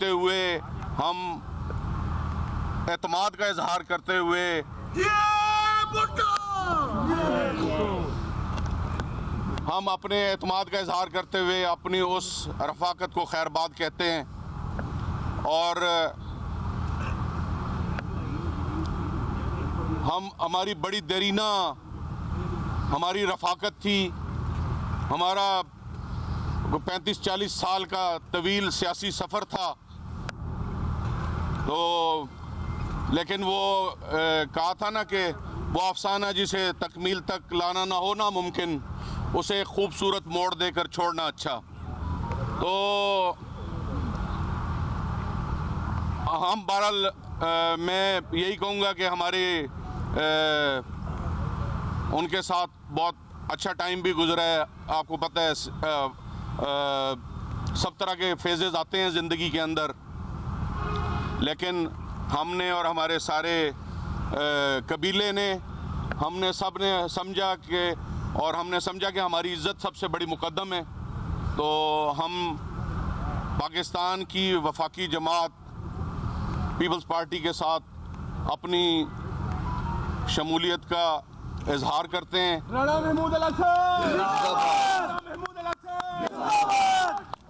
रखते हुए, हम एतमाद का इजहार करते हुए अपने एतमाद का इजहार करते हुए अपनी उस रफ़ाकत को खैरबाद कहते हैं। और हमारी बड़ी देरीना हमारी रफ़ाकत थी। हमारा 35-40 साल का तवील सियासी सफ़र था। तो लेकिन वो कहा था ना कि वो अफसाना जिसे तकमील तक लाना ना हो ना मुमकिन, उसे खूबसूरत मोड़ देकर छोड़ना अच्छा। तो हम बहरहाल मैं यही कहूँगा कि हमारे उनके साथ बहुत अच्छा टाइम भी गुजरा है। आपको पता है सब तरह के फेजेस आते हैं ज़िंदगी के अंदर, लेकिन हमने और हमारे सारे कबीले ने सब ने समझा कि हमारी इज़्ज़त सबसे बड़ी मुकद्दम है। तो हम पाकिस्तान की वफाकी जमात पीपल्स पार्टी के साथ अपनी शमूलियत का इजहार करते हैं।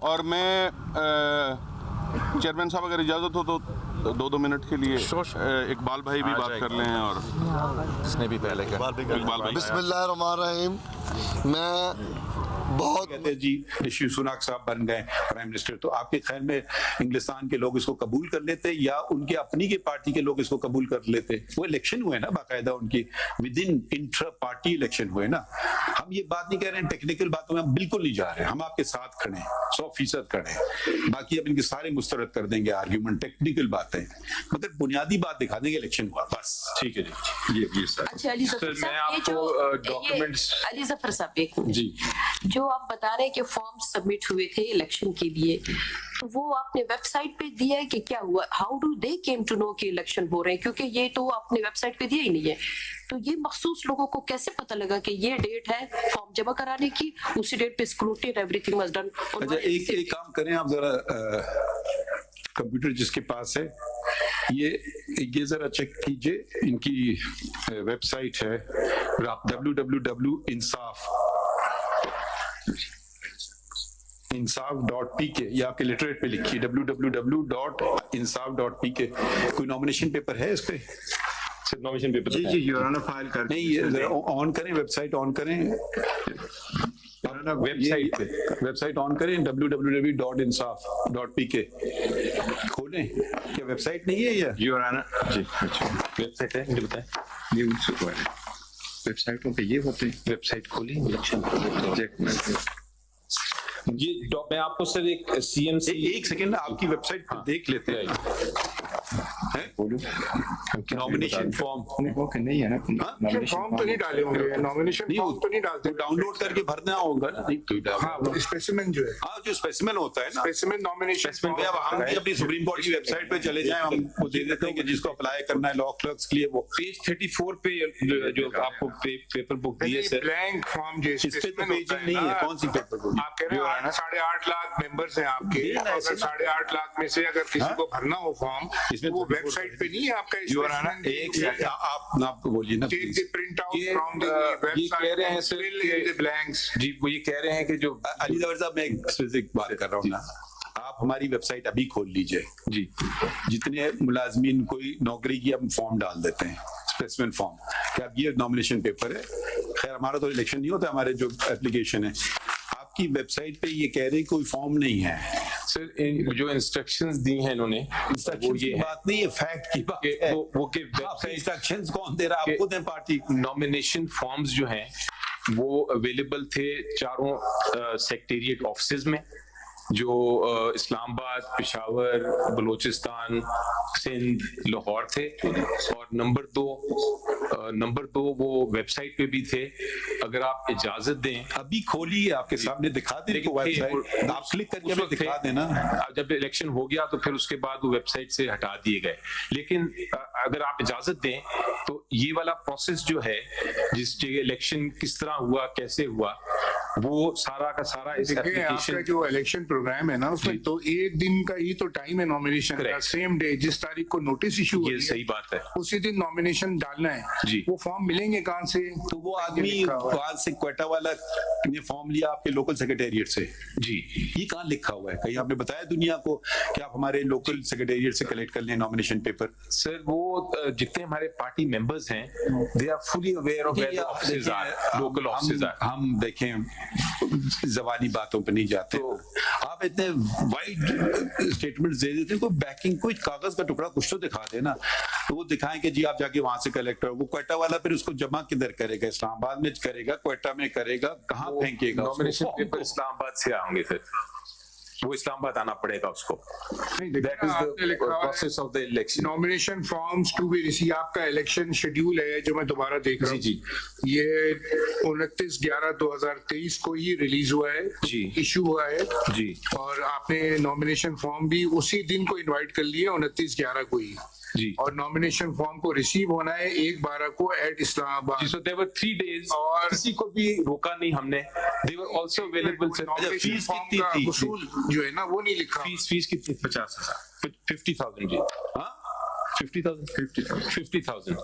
और मैं चेयरमैन साहब अगर इजाज़त हो तो 2 मिनट के लिए इकबाल भाई भी बात कर लें। और इसने भी पहले इकबाल भाई। बिस्मिल्लाहिर्रहमानिर्रहीम। मैं बहुत कहते हैं जी ऋषि सुनाक साहब बन गए प्राइम मिनिस्टर, तो आपके ख्याल में इंग्लिस्तान के लोग इसको कबूल कर लेते या उनके अपनी के पार्टी के लोग इसको कबूल कर लेते? वो इलेक्शन हुए ना बाकायदा, उनकी with in intra party election हुए ना। हम ये बात नहीं कह रहे हैं, टेक्निकल बातों में हम बिल्कुल नहीं जा रहे, हम आपके साथ खड़े हैं, 100% खड़े हैं। बाकी अब इनके सारे मुस्तरद कर देंगे आर्ग्यूमेंट, टेक्निकल बातें, मगर बुनियादी बात दिखा देंगे इलेक्शन हुआ बस। ठीक है जी, ये सर। अच्छा अली ज़फ़र साहब, ये जो डॉक्यूमेंट्स अली ज़फ़र साहब एक जी, जो आप बता रहे हैं कि फॉर्म सबमिट हुए थे इलेक्शन के लिए, तो वो आपने वेबसाइट पे दिया है कि क्या हुआ? How do they came to know कि इलेक्शन हो रहे हैं? क्योंकि ये तो आपने वेबसाइट पे दिया ही नहीं है। तो ये मखसूस लोगों को कैसे पता लगा कि ये डेट है फॉर्म जमा कराने की, उसी डेट पे स्क्रूटनी एवरीथिंग वाज डन? अच्छा एक काम करें आप, जरा कंप्यूटर जिसके पास है ये जरा चेक कीजिए, इनकी वेबसाइट है insaf.pk, या आपके लिटरेट पे लिखिए www.insaf.pk। कोई नॉमिनेशन पेपर है इस पे? नॉमिनेशन पेपर जी योर ऑनर फाइल कर नहीं, ऑन करें, वेबसाइट ऑन करें, वेबसाइट ऑन करें www.insaf.pk खोलें। क्या वेबसाइट नहीं है ये? योर ऑनर जी, अच्छा वेबसाइट है, मुझे बताएं। ये वेबसाइटों पे ये होते हैं, वेबसाइट खोली इलेक्शन ये मैं आपको सर एक CMC एक सेकंड आपकी वेबसाइट पर देख लेते हैं। नॉमिनेशन फॉर्म ओके नहीं है ना, फॉर्म तो नहीं डाले होंगे, नॉमिनेशन फॉर्म तो नहीं डालते, डाउनलोड करके भरना होगा ना। हाँ, स्पेसिमेन जो है, हाँ जो स्पेसिमेन होता है ना, स्पेसिमेन नॉमिनेशन। अब हम भी अपनी सुप्रीम कोर्ट की वेबसाइट पे चले जाएं, हम वो दे देते हैं कि जिसको अप्लाई करना है लॉ क्लर्क्स के लिए, वो पेज 34 पे जो आपको पेपर बुक दिए सर, ब्लैंक फॉर्म जो इस पे तो पेजिंग नहीं है। कौन सी पेपर बुक? आप कह रहे हो 8.5 लाख मेंबर्स हैं आपके, अगर 8.5 लाख में से अगर किसी को भरना हो फॉर्म, इसमें वो वेबसाइट पे नहीं है आपका। एक आप आपको बोलिए ना, प्रिंट आउट फ्रॉम द ये वेबसाइट, कह रहे हैं सर द ब्लैंक्स। जी, वो ये कह रहे हैं कि जो अली ज़फ़र साहब, मैं एक स्पेसिफिक बात कर रहा हूँ ना, आप हमारी वेबसाइट अभी खोल लीजिए जी। जितने मुलाजमीन कोई नौकरी की हम फॉर्म डाल देते हैं, स्पेसिमेन फॉर्म, कि अब ये नॉमिनेशन पेपर है। खैर हमारा तो इलेक्शन नहीं होता, हमारे जो एप्लीकेशन है, आपकी वेबसाइट पे ये कह रहे कोई फॉर्म नहीं है सर। जो इंस्ट्रक्शंस दी हैं इन्होंने, वो ये बात नहीं है, फैक्ट की बात है। वो के वेबसाइट इंस्ट्रक्शंस कौन दे रहा है? आपको दें पार्टी। नॉमिनेशन फॉर्म्स जो हैं वो अवेलेबल थे चारों सेक्रेटेरिएट ऑफिसेज में, जो इस्लामाबाद, पेशावर, बलूचिस्तान, सिंध, लाहौर थे। और नंबर दो वो वेबसाइट पे भी थे। अगर आप इजाजत दें, अभी खोलिए, आपके सामने दिखा दें वेबसाइट, आप क्लिक करके हमें दिखा देना। जब इलेक्शन हो गया तो फिर उसके बाद वो वेबसाइट से हटा दिए गए। लेकिन अगर आप इजाजत दें तो ये वाला प्रोसेस जो है, जिस जगह इलेक्शन किस तरह हुआ, कैसे हुआ, वो सारा का सारा इस आपका एप्लीकेशन जो इलेक्शन प्रोग्राम है ना उसमें तो एक दिन का ही तो टाइम है नॉमिनेशन का, सेम डे जिस तारीख को नोटिस इशू ये सही बात है, उसी दिन नॉमिनेशन डालना है जी। वो फॉर्म मिलेंगे कहाँ से? तो वो आदमी वहां से क्वेटा वाला ने फॉर्म लिया आपके लोकल सेक्रेटेरिएट से जी। ये कहाँ लिखा हुआ है? कहीं आपने बताया दुनिया को कि आप हमारे लोकल सेक्रेटेरिएट से कलेक्ट कर लें नॉमिनेशन पेपर? सर वो जितने हमारे पार्टी मेंबर्स हैं they are fully aware of where the offices are, local offices are. हम देखें जबानी बातों पर नहीं जाते, तो आप इतने वाइड स्टेटमेंट दे देते हैं, कोई बैकिंग, कोई कागज का टुकड़ा कुछ तो दिखा देना। तो वो दिखाएं कि जी आप जाके वहां से कलेक्ट करो। वो क्वेटा वाला फिर उसको जमा किधर करेगा? इस्लामाबाद में करेगा, क्वेटा में करेगा, कहाँ फेंकेगा? नॉमिनेशन पेपर इस्लामाबाद से आएंगे सर, वो इस्लामाबाद आना पड़ेगा उसको। That is the process of the election. Nomination forms to be receive, आपका इलेक्शन शेड्यूल है जो मैं दोबारा देख रहा हूँ जी। ये 29/11/2023 को ही रिलीज हुआ है जी, इशू हुआ है जी। और आपने नॉमिनेशन फॉर्म भी उसी दिन को इनवाइट कर लिया 29/11 को ही जी। और नॉमिनेशन फॉर्म को रिसीव होना है 1/12 को at Islamabad. So there were 3 days और किसी को भी रोका नहीं हमने। They were also available sir। Nomination fees form कितनी का थी? वसूल जो है ना वो नहीं लिखा। फीस कितनी? 50,000 जी। हाँ 50,000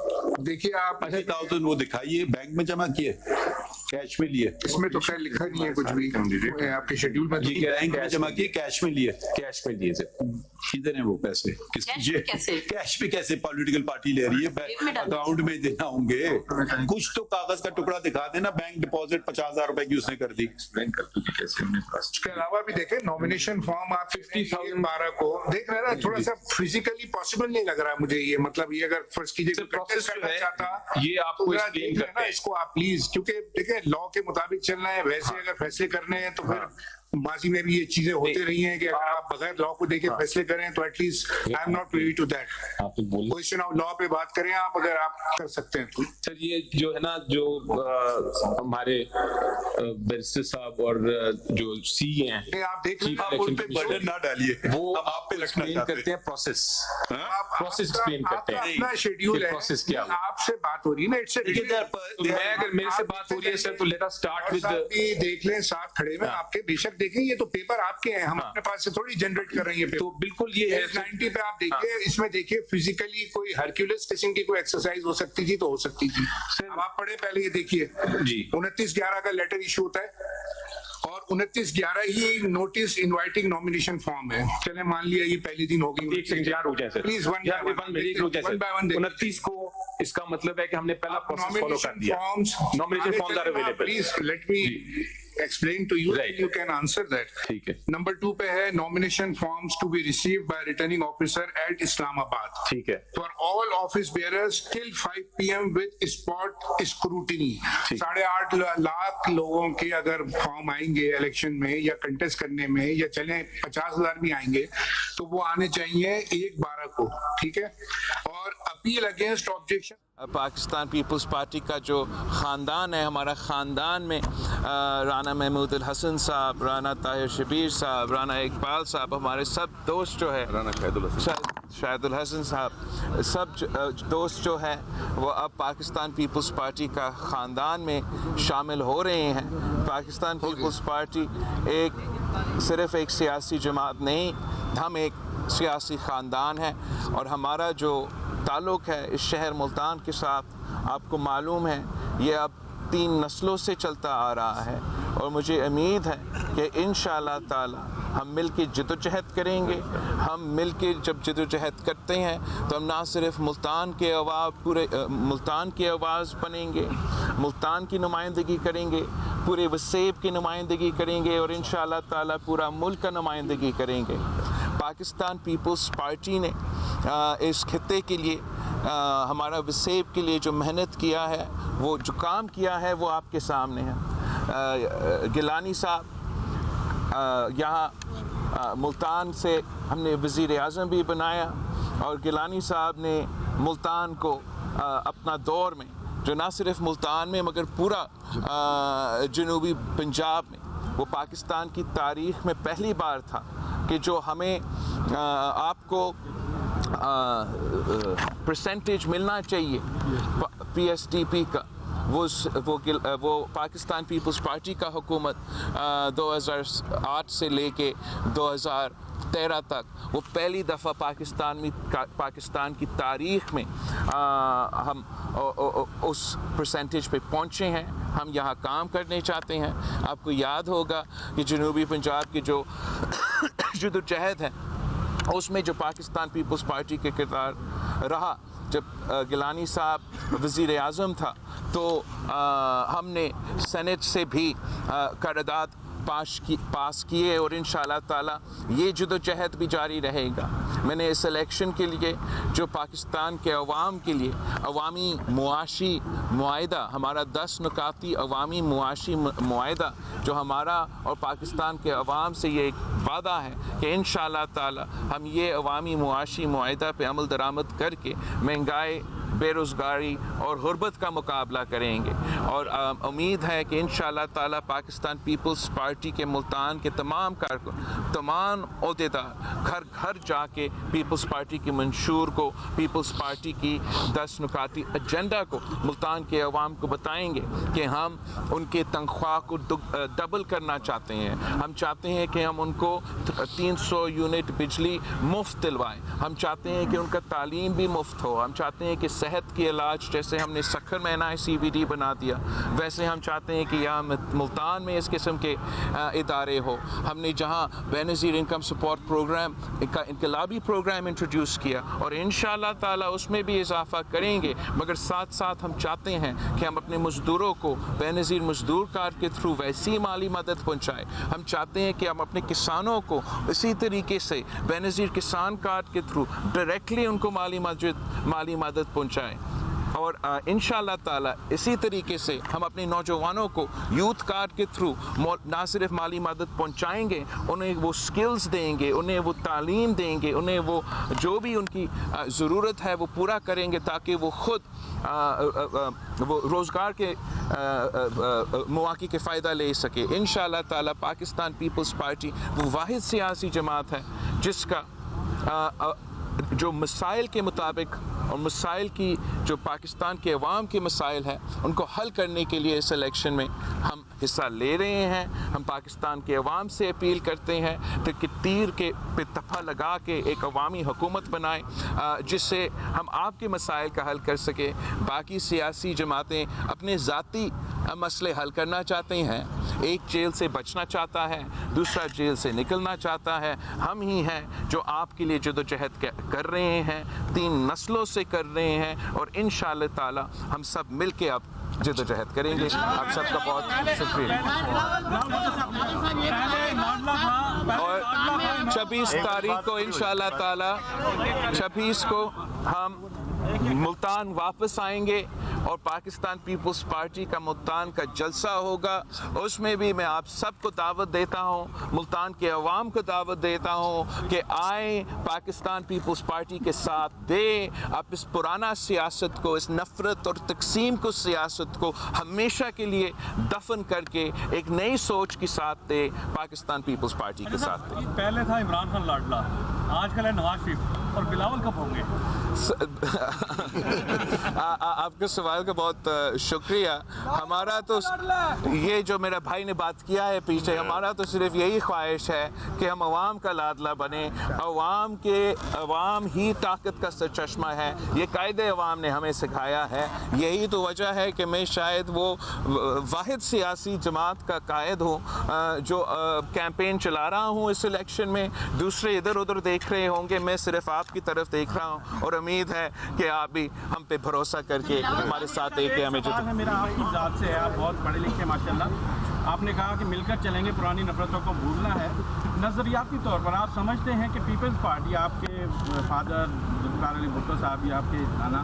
देखिए आप 50,000 वो दिखाइए, बैंक में जमा किए, कैश में लिए? इसमें तो खैर लिखा नहीं है कुछ भी आपके शेड्यूल में। ये बैंक में जमा किए, कैश में लिए? कैश में लिए सर। किधर है वो पैसे? कैश में कैसे? कैश में कैसे पॉलिटिकल पार्टी ले रही है? अकाउंट में देना होंगे, कुछ तो कागज का टुकड़ा दिखा देना। बैंक डिपॉजिट 50,000 रुपए की उसने कर दी। उसके अलावा भी देखें नॉमिनेशन फॉर्म आप 50,012 को देख रहे हैं ना, थोड़ा सा फिजिकली पॉसिबल नहीं लग रहा है मुझे ये। मतलब ये अगर फर्स्ट कीजिए प्रोसेस करना चाहता ये आपको एक्सप्लेन करना है इसको आप प्लीज, क्योंकि देखिए लॉ के मुताबिक चलना है। वैसे अगर फैसले करने हैं तो फिर माजी में भी ये चीजें होती रही हैं कि अगर आप बगैर लॉ को देखे फैसले करें तो at least I am not privy to that. Question of law पे बात करें आप, अगर आप कर सकते हैं तो। सर ये जो है ना, जो हमारे बैरिस्टर साहब और जो सी हैं, आप देख Chief आप उन पे बर्डन ना डालिए, वो आप पे रखना एक्सप्लेन चाहते करते हैं प्रोसेस आपका एक्सप्लेन करते हैं अपना शेड्यूल है, प्रोसेस क्या है। आपसे बात हो रही है ना, इट्स तो मैं अगर मेरे से बात हो रही है सर तो लेट अस स्टार्ट विद देख लें साथ खड़े में आपके, बेशक देखें ये तो पेपर आपके हैं, हम अपने पास से थोड़ी जनरेट कर रहे हैं। तो बिल्कुल ये है 90 पे आप देखिए, इसमें देखिए फिजिकली कोई हरक्यूलिस किस्म की कोई एक्सरसाइज हो सकती थी तो हो सकती थी। अब आप पढ़े पहले ये देखिए जी, 29/11 का लेटर इशू होता है और 29/11 ही नोटिस इनवाइटिंग नॉमिनेशन फॉर्म है। चले मान लिया ये पहली दिन होगी, एक सेकंड यार रुक जाए sir please one by one 29 को इसका मतलब है कि हमने पहला प्रोसेस फॉलो कर दिया। Nomination forms are available. Please let me explain to you, Right. you can answer that. ठीक है। Number 2 पे है nomination forms to be received by returning officer at Islamabad. ठीक है। For all office bearers till 5 PM with spot scrutiny. 8.5 lakh लोगों के अगर form आएंगे इलेक्शन में या कंटेस्ट करने में, या चले 50,000 भी आएंगे तो वो आने चाहिए 1/12 को, ठीक है। और appeal against objection, Pakistan peoples party का जो ख़ानदान है, हमारा ख़ानदान में राना महमूद हसन साहब, राना ताहिर शबीर साहब, राना इकबाल साहब, हमारे सब दोस्त जो है, राना शाहिदुल हसन साहब, सब दोस्त जो है वो अब पाकिस्तान पीपल्स पार्टी का ख़ानदान में शामिल हो रहे हैं। पाकिस्तान पीपल्स पार्टी सिर्फ़ एक सियासी जमात नहीं, हम एक सियासी ख़ानदान है और हमारा जो ताल्लुक़ है इस शहर मुल्तान के साथ आपको मालूम है ये अब 3 नस्लों से चलता आ रहा है और मुझे उम्मीद है कि इंशाअल्लाह ताला हम मिल के जद्दोजहद करेंगे। हम मिल के जब जद्दोजहद करते हैं तो हम ना सिर्फ मुल्तान के पूरे मुल्तान की आवाज़ बनेंगे, मुल्तान की नुमाइंदगी करेंगे, पूरे वसेब की नुमाइंदगी करेंगे और इंशाअल्लाह ताला पूरा मुल्क का नुमाइंदगी करेंगे। पाकिस्तान पीपल्स पार्टी ने इस खित्ते के लिए हमारा वसेब के लिए जो मेहनत किया है, वो जो काम किया है वो आपके सामने है। गिलानी साहब यहाँ मुल्तान से हमने वज़ीर आज़म भी बनाया और गिलानी साहब ने मुल्तान को अपना दौर में, जो ना सिर्फ मुल्तान में मगर पूरा जनूबी पंजाब में, वो पाकिस्तान की तारीख़ में पहली बार था कि जो हमें आपको परसेंटेज मिलना चाहिए PSDP का, वो पाकिस्तान पीपल्स पार्टी का हुकूमत 2008 से लेके 2013 तक वो पहली दफ़ा पाकिस्तान की तारीख़ में हम उस परसेंटेज पे पहुँचे हैं। हम यहाँ काम करने चाहते हैं। आपको याद होगा कि जनूबी पंजाब की जो जदोजहद है उसमें जो पाकिस्तान पीपल्स पार्टी के किरदार रहा, जब गिलानी साहब वज़ीर आज़म था तो हमने सेनेट से भी करारदाद पास किए और इंशाअल्लाह ताला ये जदोजहद भी जारी रहेगा। मैंने इस इलेक्शन के लिए जो पाकिस्तान के अवाम के लिए अवामी मुआशी मुआहिदा, हमारा 10 नुकाती अवामी मुआशी मुआहिदा जो हमारा और पाकिस्तान के अवाम से ये एक वादा है कि इंशाअल्लाह ताला हम ये अवामी मुआशी मुआहिदा पे अमल दरामद करके महंगाई, बेरोज़गारी और गुर्बत का मुकाबला करेंगे। और उम्मीद है कि इंशाअल्लाह ताला पाकिस्तान पीपल्स पार्टी के मुल्तान के तमाम कारकुन, तमाम ओहदेदार घर घर जाके पीपल्स पार्टी की मंशूर को, पीपल्स पार्टी की 10 नुकाती एजेंडा को मुल्तान के अवाम को बताएंगे कि हम उनके तनख्वाह को डबल करना चाहते हैं। हम चाहते हैं कि हम उनको 300 यूनिट बिजली मुफ्त दिलवाएं। हम चाहते हैं कि उनका तालीम भी मुफ्त हो। हम चाहते हैं कि सेहत के इलाज, जैसे हमने सखर में NICVD बना दिया, वैसे हम चाहते हैं कि यहाँ मुल्तान में इस किस्म के इदारे हो। हमने जहाँ बेनज़ीर इनकम सपोर्ट प्रोग्राम का इनकलाबी प्रोग्राम इंट्रोड्यूस किया और इंशाअल्लाह ताला उसमें भी इजाफा करेंगे। मगर साथ साथ हम चाहते हैं कि हम अपने मज़दूरों को बेनज़ीर मज़दूर कार्ड के थ्रू वैसी माली मदद पहुँचाएँ। हम चाहते हैं कि हम अपने किसानों को इसी तरीके से बेनज़ीर किसान कार्ड के थ्रू डायरेक्टली उनको माली मदद पहुँचाएँ। और इंशाअल्लाह ताला इसी तरीके से हम अपने नौजवानों को यूथ कार्ड के थ्रू ना सिर्फ माली मदद पहुंचाएंगे, उन्हें वो स्किल्स देंगे, उन्हें वो तालीम देंगे, उन्हें वो जो भी उनकी ज़रूरत है वो पूरा करेंगे ताकि वो ख़ुद वो रोज़गार के मौक़े के फ़ायदा ले सके। इंशाअल्लाह ताला पाकिस्तान पीपल्स पार्टी वो वाहिद सियासी जमात है जिसका जो मसाइल के मुताबिक और मसाइल की जो पाकिस्तान के अवाम के मसाइल हैं उनको हल करने के लिए इस इलेक्शन में हम हिस्सा ले रहे हैं। हम पाकिस्तान के अवाम से अपील करते हैं तो कि तीर के पे तफ़ा लगा के एक अवामी हुकूमत बनाएं जिससे हम आपके मसाइल का हल कर सकें। बाकी सियासी जमातें अपने ज़ाती मसले हल करना चाहते हैं, एक जेल से बचना चाहता है, दूसरा जेल से निकलना चाहता है। हम ही हैं जो आपके लिए जदोजहद कर रहे हैं, 3 नस्लों से कर रहे हैं और इंशाअल्लाह ताला हम सब मिल के अब जदोजहद करेंगे। आप सबका बहुत शुक्रिया। और 26 तारीख को इंशाअल्लाह ताला 26 को हम मुल्तान वापस आएंगे और पाकिस्तान पीपल्स पार्टी का मुल्तान का जलसा होगा। उसमें भी मैं आप सबको दावत देता हूँ, मुल्तान के अवाम को दावत देता हूँ कि आए पाकिस्तान पीपल्स पार्टी के साथ दे। आप इस पुराना सियासत को, इस नफ़रत और तकसीम को सियासत को हमेशा के लिए दफन करके एक नई सोच के साथ दे, पाकिस्तान पीपल्स पार्टी के साथ दे। पहले था इमरान खान लाडला, आजकल है नवाज शरीफ और बिलावल कब होंगे? आपके सवाल का बहुत शुक्रिया। हमारा तो ये जो मेरा भाई ने बात किया है पीछे, हमारा तो सिर्फ यही ख्वाहिश है कि हम अवाम का लाडला बने। अवाम ही ताकत का सरचश्मा है, ये कायदे अवाम ने हमें सिखाया है। यही तो वजह है कि मैं शायद वो वाहिद सियासी जमात का कायद हूँ जो कैंपेन चला रहा हूँ इस इलेक्शन में। दूसरे इधर उधर देख रहे होंगे, मैं सिर्फ आपकी तरफ देख रहा हूँ और उम्मीद है कि आप भी हम पे भरोसा करके हमारे साथ एक हमें जो मेरा आपकी ज़ात से है, आप बहुत पढ़े लिखे माशाल्लाह। आपने कहा कि मिलकर चलेंगे, पुरानी नफरतों को भूलना है। नज़रियाती तौर पर आप समझते हैं कि पीपल्स पार्टी, आपके फादर बिलावल भुट्टो साहब भी आपके नाना,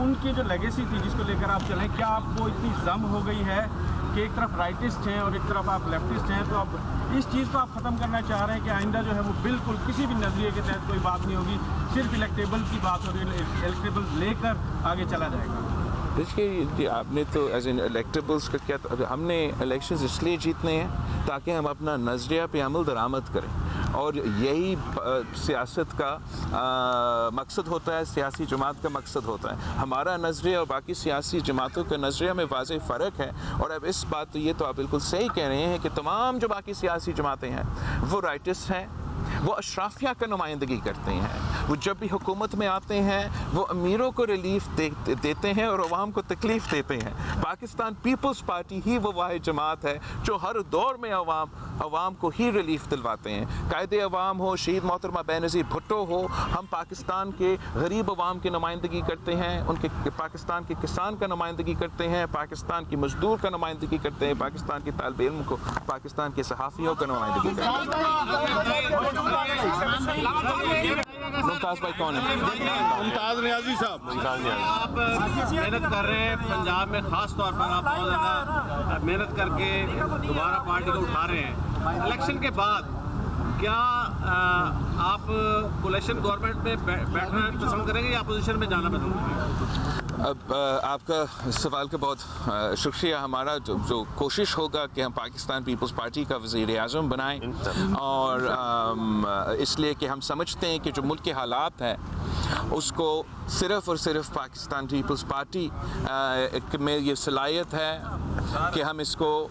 उनकी जो लेगेसी थी जिसको लेकर आप चलें, क्या आपको इतनी जम हो गई है कि एक तरफ राइटिस्ट हैं और एक तरफ आप लेफ्टिस्ट हैं, तो अब इस चीज़ को आप ख़त्म करना चाह रहे हैं कि आइंदा जो है वो बिल्कुल किसी भी नज़रिए के तहत कोई बात नहीं होगी, सिर्फ इलेक्टेबल की बात हो रही है, इलेक्टेबल लेकर आगे चला जाएगा? देखिए, आपने तो एज इन इलेक्टेबल्स का क्या, हमने इलेक्शंस इसलिए जीतने हैं ताकि हम अपना नज़रिया पे अमल दरामद करें और यही सियासत का मकसद होता है, सियासी जमात का मकसद होता है। हमारा नज़रिया और बाकी सियासी जमातों का नज़रिया में वाज़ेह फ़र्क है। और अब इस बात तो ये तो आप बिल्कुल सही कह रहे हैं कि तमाम जो बाकी सियासी जमातें हैं वो राइटिस्ट हैं, वो अशराफिया का नुमाइंदगी करते हैं। वो जब भी हुकूमत में आते हैं वो अमीरों को रिलीफ देते हैं और अवाम को तकलीफ़ देते हैं। पाकिस्तान पीपल्स पार्टी ही वो वाहिद जमात है जो हर दौर में अवाम को ही रिलीफ दिलवाते हैं। कायदे अवाम हो, शहीद मोहतरमा बेनज़ीर भुट्टो हो, हम पाकिस्तान के गरीब अवाम की नुमाइंदगी करते हैं, उनके पाकिस्तान के किसान का नुमाइंदगी करते हैं, पाकिस्तान की मजदूर का नुमाइंदगी करते हैं, पाकिस्तान के तालिब इल्म को, पाकिस्तान के सहाफ़ियों का नुमाइंदगी करते हैं। मुमताज़ भाई कौन है? मुमताज़ नियाज़ी साहब। आप मेहनत कर रहे हैं पंजाब में, ख़ास तौर पर आप बहुत ज़्यादा मेहनत करके दोबारा पार्टी को उठा रहे हैं। इलेक्शन के बाद क्या आप कोalition गवर्नमेंट में बैठना पसंद करेंगे या अपोजिशन में जाना पसंद करेंगे? अब आपका सवाल का बहुत शुक्रिया। हमारा जो कोशिश होगा कि हम पाकिस्तान पीपल्स पार्टी का वज़ीर-ए-आज़म बनाएं, और इसलिए कि हम समझते हैं कि जो मुल्क के हालात हैं उसको सिर्फ़ और सिर्फ पाकिस्तान पीपल्स पार्टी में ये सलाहियत है कि हम इसको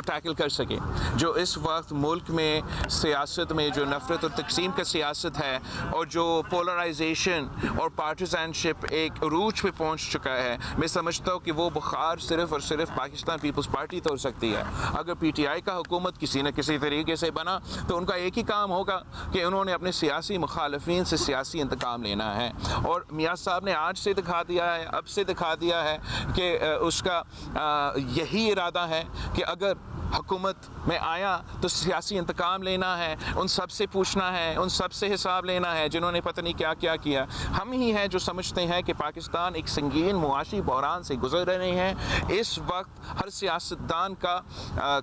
टैकल कर सकें। जो इस वक्त मुल्क में सियासत में जो नफ़रत और तकसीम का सियासत है और जो पोलराइजेशन और पार्टिज़नशिप एक अरूज पे पहुंच चुका है, मैं समझता हूँ कि वो बुखार सिर्फ़ और सिर्फ पाकिस्तान पीपल्स पार्टी तोड़ सकती है। अगर PTI का हुकूमत किसी न किसी तरीके से बना तो उनका एक ही काम होगा कि उन्होंने अपने सियासी मुखालफीन से सियासी इंतकाम लेना है। और मियाँ साहब ने आज से दिखा दिया है, अब से दिखा दिया है कि उसका यही इरादा है कि अगर हुकूमत में आया तो सियासी इंतकाम लेना है, उन सब से पूछना है, उन सब से हिसाब लेना है जिन्होंने पता नहीं क्या क्या किया। हम ही हैं जो समझते हैं कि पाकिस्तान एक संगीन मुआशी बहरान से गुजर रहे हैं। इस वक्त हर सियासतदान का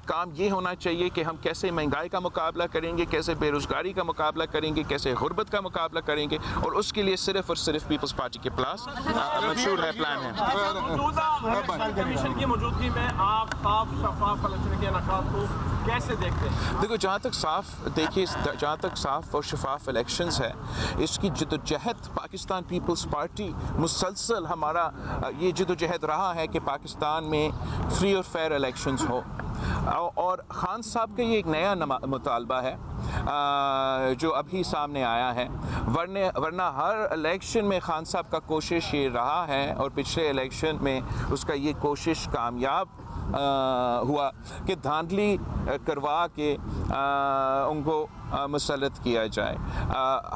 काम ये होना चाहिए कि हम कैसे महंगाई का मुकाबला करेंगे, कैसे बेरोज़गारी का मुकाबला करेंगे, कैसे गुर्बत का मुकाबला करेंगे, और उसके लिए सिर्फ़ और सिर्फ पीपल्स पार्टी के पास मंशूर है, प्लान है। कमीशन की मौजूदगी में आप साफ शफाफ इलेक्शन के इनेकाद को कैसे देखते हैं? देखो, जहाँ तक साफ और शफाफ इलेक्शंस है, इसकी जदोजहद पाकिस्तान पीपल्स पार्टी मुसलसल हमारा ये जदोजहद रहा है कि पाकिस्तान में फ्री और फेयर इलेक्शंस हो। और खान साहब का ये एक नया मुतालबा है जो अभी सामने आया है, वरना हर इलेक्शन में खान साहब का कोशिश ये रहा है और पिछले इलेक्शन में उसका ये कोशिश कामयाब हुआ कि धांधली करवा के उनको मुसल्लत किया जाए।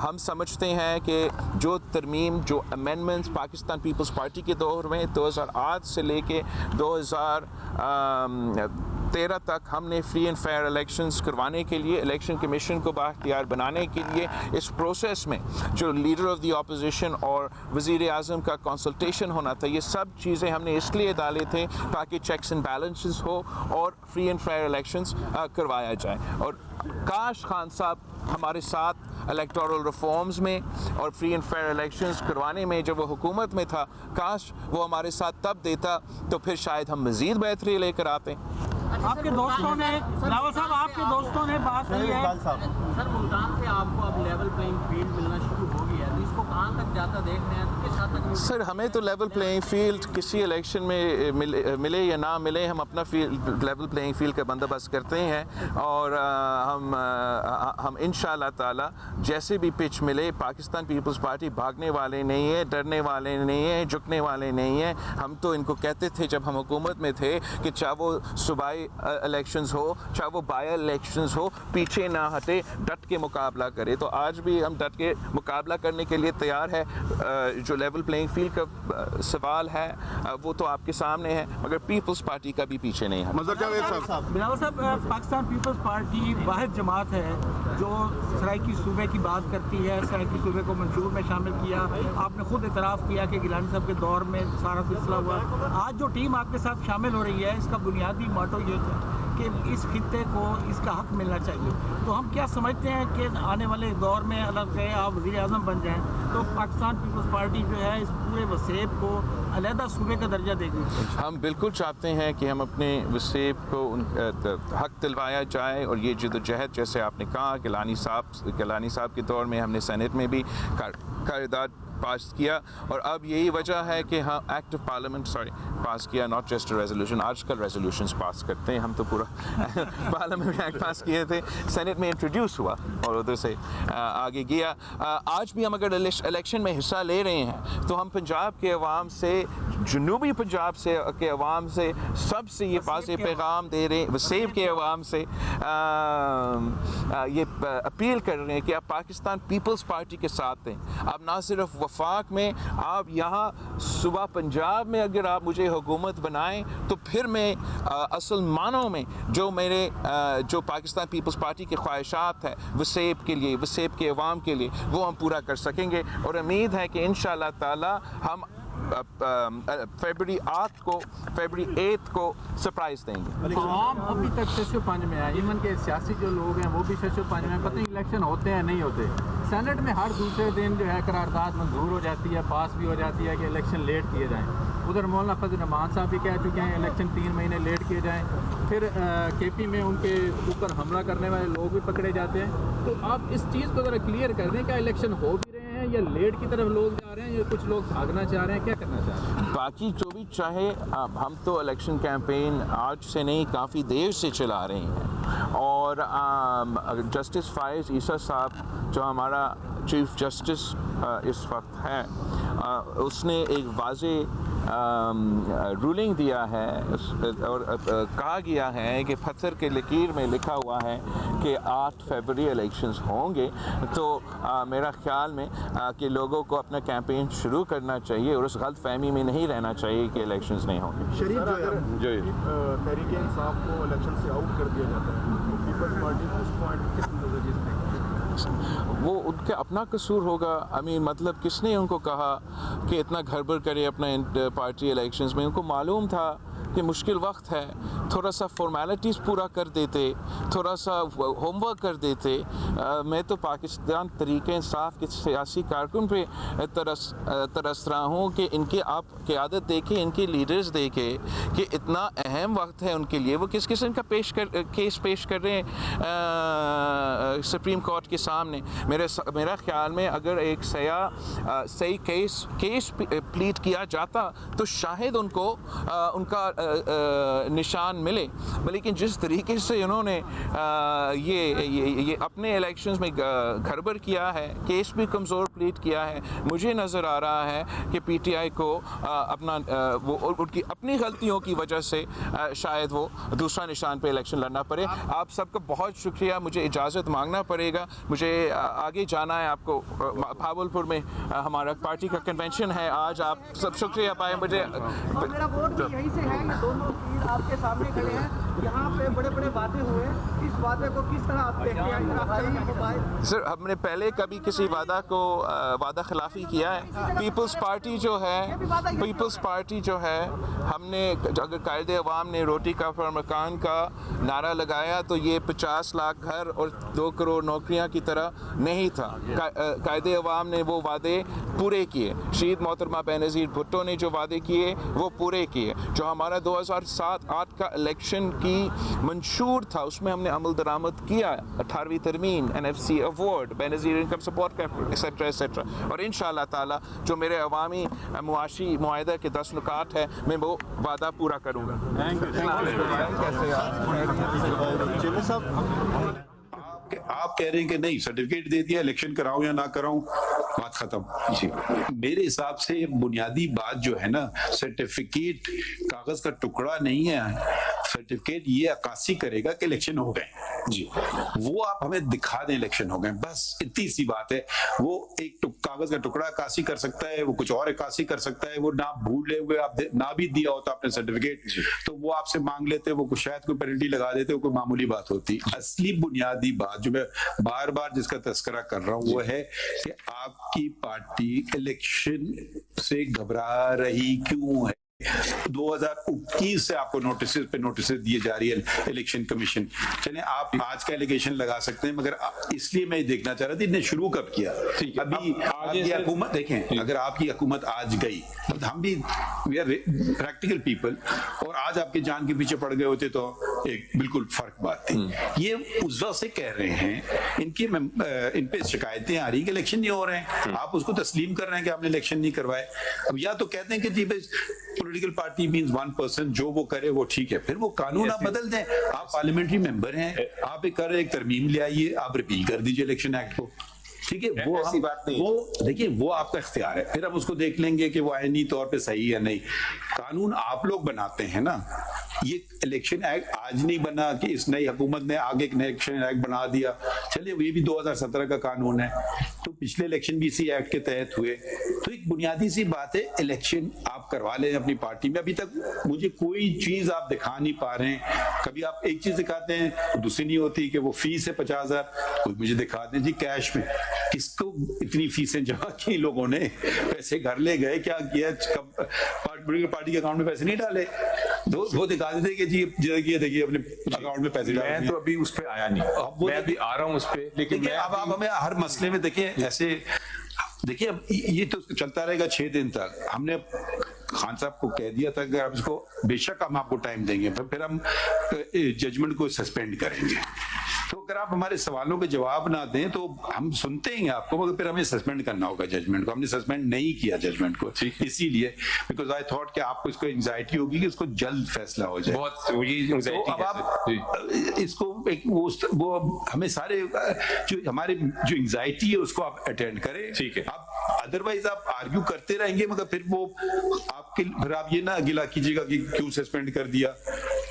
हम समझते हैं कि जो तरमीम, जो अमेंडमेंट्स पाकिस्तान पीपल्स पार्टी के दौर में 2008 से लेके 2013 तक हमने फ्री एंड फेयर इलेक्शंस करवाने के लिए, इलेक्शन कमीशन को बाख्तियार बनाने के लिए इस प्रोसेस में जो लीडर ऑफ द ऑपोजिशन और वज़ीर-ए-आज़म का कंसल्टेशन होना था, ये सब चीज़ें हमने इसलिए डाले थे ताकि चेक्स एंड बैलेंसेस हो और फ्री एंड फेयर इलेक्शंस करवाया जाए। और काश खान साहब हमारे साथ इलेक्टोरल रिफॉर्म्स में और फ्री एंड फेयर इलेक्शंस करवाने में जब वो हुकूमत में था, काश वो हमारे साथ तब देता तो फिर शायद हम मज़ीद बेहतरी लेकर आते। आपके दोस्तों ने, बिलावल साहब, आपके दोस्तों ने बात की है सर, मुल्तान से आपको अब लेवल प्लेइंग फील्ड मिलना शुरू हो गया है, तो इसको कहाँ तक जाता देख रहे हैं, किस हद तक? सर, हमें तो लेवल प्लेइंग फील्ड किसी इलेक्शन में मिले या ना मिले, हम अपना लेवल प्लेइंग फील्ड का बंदोबस्त करते हैं। और हम इंशाअल्लाह ताला जैसे भी पिच मिले, पाकिस्तान पीपल्स पार्टी भागने वाले नहीं है, डरने वाले नहीं है, झुकने वाले नहीं है। हम तो इनको कहते थे जब हम हुकूमत में थे कि चाहे वो सूबाई इलेक्शंस हो, चाहे वो बाय इलेक्शंस हो, पीछे ना हटे, डट के मुकाबला करे। तो आज भी हम डट के मुकाबला करने के लिए तैयार है। जो लेवल प्लेइंग फील्ड का सवाल है वो तो आपके सामने है, मगर पीपल्स पार्टी का भी पीछे नहीं है। बिलावल साहब, पाकिस्तान पीपल्स पार्टी वाहिद जमात है जो सराइकी सूबे की बात करती है, सराइकी सूबे को मंशूर में शामिल किया। आपने खुद इतराफ़ किया कि गिलानी साहब के दौर में सारा सिलसिला हुआ। आज जो टीम आपके साथ शामिल हो रही है, इसका बुनियादी मोटो ये है कि इस खित्ते को इसका हक मिलना चाहिए। तो हम क्या समझते हैं कि आने वाले दौर में अगर से आप वज़ीर आज़म बन जाएं तो पाकिस्तान पीपल्स पार्टी जो है इस पूरे वसेब को अलहदा सूबे का दर्जा देगी। हम बिल्कुल चाहते हैं कि हम अपने वसेब को हक दिलवाया जाए, और ये जदोजहद जैसे आपने कहा गिलानी साहब के दौर में हमने सेनेट में भी क़रारदाद पास किया, और अब यही वजह है कि हाँ एक्ट ऑफ पार्लियामेंट पास किया, नॉट जस्ट रेजोल्यूशन। आजकल रेजोल्यूशंस पास करते हैं, हम तो पूरा पार्लियामेंट में एक्ट पास किए थे, सेनेट में इंट्रोड्यूस हुआ और उधर से आगे गया। आज भी हम अगर इलेक्शन में हिस्सा ले रहे हैं तो हम पंजाब के अवाम से, जनूबी पंजाब से के अवाम से, सबसे ये वाज़ेह पैगाम दे रहे हैं, वसेब के अवाम से ये अपील कर रहे हैं कि आप पाकिस्तान पीपल्स पार्टी के साथ हैं। आप ना सिर्फ वफाक में, आप यहाँ सूबा पंजाब में अगर आप मुझे हुकूमत बनाएं तो फिर मैं असल मानों में जो पाकिस्तान पीपल्स पार्टी के ख्वाहिशात हैं वसेब के लिए, वसेब के अवाम के लिए, वो हम पूरा कर सकेंगे। और उम्मीद है कि इंशाअल्लाह ताला हम फरवरी 8 को सरप्राइज देंगे। आम अभी तक शशो पंज में है, इवन के सियासी जो लोग हैं वो भी शशो पंज में, पता नहीं इलेक्शन होते हैं नहीं होते। सेनेट में हर दूसरे दिन जो है करारदाद मंजूर हो जाती है, पास भी हो जाती है कि इलेक्शन लेट किए जाएं। उधर मौलाना फजल रहमान साहब भी कह चुके हैं इलेक्शन 3 महीने लेट किए जाएं। फिर केपी में उनके ऊपर हमला करने वाले लोग भी पकड़े जाते हैं। तो आप इस चीज़ को ज़रा क्लियर कर दें, क्या इलेक्शन हो भी रहे हैं या लेट की तरफ लोग जा रहे हैं, या कुछ लोग भागना चाह रहे हैं, क्या करना चाह रहे हैं? बाकी जो भी चाहे, हम तो इलेक्शन कैंपेन आज से नहीं काफ़ी देर से चला रहे हैं, और जस्टिस फायज़ ईसा साहब जो हमारा चीफ जस्टिस इस वक्त है, उसने एक वाज़ेह रूलिंग दिया है और कहा गया है कि पत्थर के लकीर में लिखा हुआ है कि 8 फरवरी इलेक्शंस होंगे। तो मेरा ख्याल में कि लोगों को अपना कैंपेन शुरू करना चाहिए और उस गलत फहमी में नहीं रहना चाहिए कि इलेक्शंस नहीं होंगे। शरीफ जो तहरीक इंसाफ को इलेक्शन से आउट कर दिया जाता है, तो पीपल्स पार्टी को उस पॉइंट किस नज़रिए से वो उनका अपना कसूर होगा। मतलब किसने उनको कहा कि इतना गड़बड़ करे अपना पार्टी इलेक्शंस में? उनको मालूम था कि मुश्किल वक्त है, थोड़ा सा फॉर्मेलिटीज़ पूरा कर देते, थोड़ा सा होमवर्क कर देते। मैं तो पाकिस्तान तरीके इंसाफ के सियासी कारकुन पे तरस रहा हूँ कि इनके आप क़यादत देखें, इनके लीडर्स देखें कि इतना अहम वक्त है उनके लिए, वो किस किस्म का केस पेश कर रहे हैं सुप्रीम कोर्ट के सामने। मेरा ख्याल में अगर एक सही केस प्लीट किया जाता तो शायद उनको उनका निशान मिले। लेकिन जिस तरीके से उन्होंने ये अपने इलेक्शंस में गड़बड़ किया है, केस भी कमज़ोर प्लीट किया है, मुझे नज़र आ रहा है कि पीटीआई को उनकी अपनी गलतियों की वजह से शायद वो दूसरा निशान पे इलेक्शन लड़ना पड़े। आप सबका बहुत शुक्रिया, मुझे इजाज़त मांगना पड़ेगा, मुझे आगे जाना है। आपको भावलपुर में हमारा पार्टी का कन्वेंशन है आज। आप सब शुक्रिया पाए मुझे। मेरा वोट भी यहीं से है, ये दोनों तीर आपके सामने खड़े हैं, यहाँ पे बड़े वादे हुए, इस वादे को किस तरह आप देखते हैं? सर, हमने पहले कभी किसी वादा खिलाफी किया है? पीपल्स पार्टी जो है हमने अगर कायदे अवाम ने रोटी का फर मकान का नारा लगाया तो ये 50 लाख घर और 2 करोड़ नौकरियां की तरह नहीं था। कायदे अवाम ने वो वादे पूरे किए। शहीद मोहतरमा बेनज़ीर भुट्टो ने जो वादे किए वो पूरे किए। जो हमारा 2007-8 का इलेक्शन की मंशूर था उसमें हमने अमल दरामद किया, 18वीं तरमीम, NFC award, Benazir income support capital, etcetera etcetera. और इंशाअल्लाह ताला जो मेरे अवामी मुआशी मुआहदा के 10 नुकात है, मैं वो वादा पूरा करूँगा। आप कह रहे हैं कि नहीं, सर्टिफिकेट दे दिया, इलेक्शन कराऊं या ना कराऊं, बात खत्म। जी, मेरे हिसाब से बुनियादी बात जो है ना, सर्टिफिकेट कागज का टुकड़ा नहीं है। सर्टिफिकेट ये अक्कासी करेगा कि इलेक्शन हो गए। जी, वो आप हमें दिखा दें इलेक्शन हो गए, बस इतनी सी बात है। वो एक कागज का टुकड़ा अक्कासी कर सकता है, वो कुछ और अक्कासी कर सकता है। वो ना भूले हुए आप ना भी दिया होता आपने सर्टिफिकेट, तो वो आपसे मांग लेते, वो शायद कोई पेनल्टी लगा देते, वो कोई मामूली बात होती। असली बुनियादी बात जो मैं बार बार जिसका तस्करा कर रहा हूं वो है कि आपकी पार्टी इलेक्शन से घबरा रही क्यों है। 2021 से आपको नोटिस पे नोटिस दिए जा रही है इलेक्शन कमीशन। चलिए आप आज का एलिगेशन लगा सकते हैं, मगर इसलिए मैं देखना चाह रहा था इन्हें शुरू कब किया। अभी आपकी हुकूमत देखें, अगर आपकी हुकूमत आज गई, हम भी वी आर प्रैक्टिकल पीपल, और आज आपके जान के पीछे पड़ गए होते तो एक बिल्कुल फर्क बात थी। ये उस वक्त से कह रहे हैं, इन पे शिकायतें आ रही कि इलेक्शन नहीं हो रहे हैं, आप उसको तस्लीम कर रहे हैं कि आपने इलेक्शन नहीं करवाए। अब या तो कहते हैं कि जी political party means one person, जो वो करे वो ठीक है, फिर वो कानून आप बदल दें। आप पार्लियामेंट्री मेंबर हैं, आप एक तरमीम ले आइए, आप रिपील कर दीजिए इलेक्शन एक्ट को, ठीक है। वो ऐसी बात नहीं, वो देखिए वो आपका इख्तियार है, फिर हम उसको देख लेंगे कि वो आईनी तौर पे सही है नहीं। कानून आप लोग बनाते हैं ना, ये इलेक्शन एक्ट आज नहीं बना कि इस नई हुकूमत ने आगे एक इलेक्शन एक्ट बना दिया। चलिए ये भी 2017 का कानून है, तो पिछले इलेक्शन भी इसी एक्ट के तहत हुए। तो एक बुनियादी सी बात है, इलेक्शन आप करवा लें अपनी पार्टी में। अभी तक मुझे कोई चीज आप दिखा नहीं पा रहे हैं। कभी आप एक चीज दिखाते हैं, दूसरी नहीं होती कि वो फीस है 50,000, कोई मुझे दिखा दें जी कैश में किसको इतनी फीसें जमा की लोगों ने, पैसे घर ले गए, क्या किया, पार्टी के अकाउंट में पैसे नहीं डाले, वो दिखा देते कि जी ये देखिए अपने अकाउंट में पैसे डाले। मैं तो अभी उस पे आया नहीं, मैं अभी आ रहा हूँ उस पे, लेकिन अब आप हमें हर मसले में देखिए ऐसे देखिए, अब ये तो चलता रहेगा 6 दिन तक। हमने खान साहब को कह दिया था कि आप इसको बेशक हम आपको टाइम देंगे, फिर हम जजमेंट को सस्पेंड करेंगे। तो अगर आप हमारे सवालों के जवाब ना दें तो हम सुनते हैं आपको, मगर फिर हमें सस्पेंड करना होगा जजमेंट को। हमने सस्पेंड नहीं किया जजमेंट को, इसीलिए बिकॉज आई थॉट कि आपको इसको एंजाइटी होगी कि इसको जल्द फैसला हो जाए। बहुत अब आप इसको एक वो हमें सारे जो हमारे जो एंजाइटी है उसको आप अटेंड करें, ठीक है। आप अदरवाइज आप आर्ग्यू करते रहेंगे, मगर फिर वो आपके फिर आप ये ना गिला कीजिएगा कि क्यों सस्पेंड कर दिया,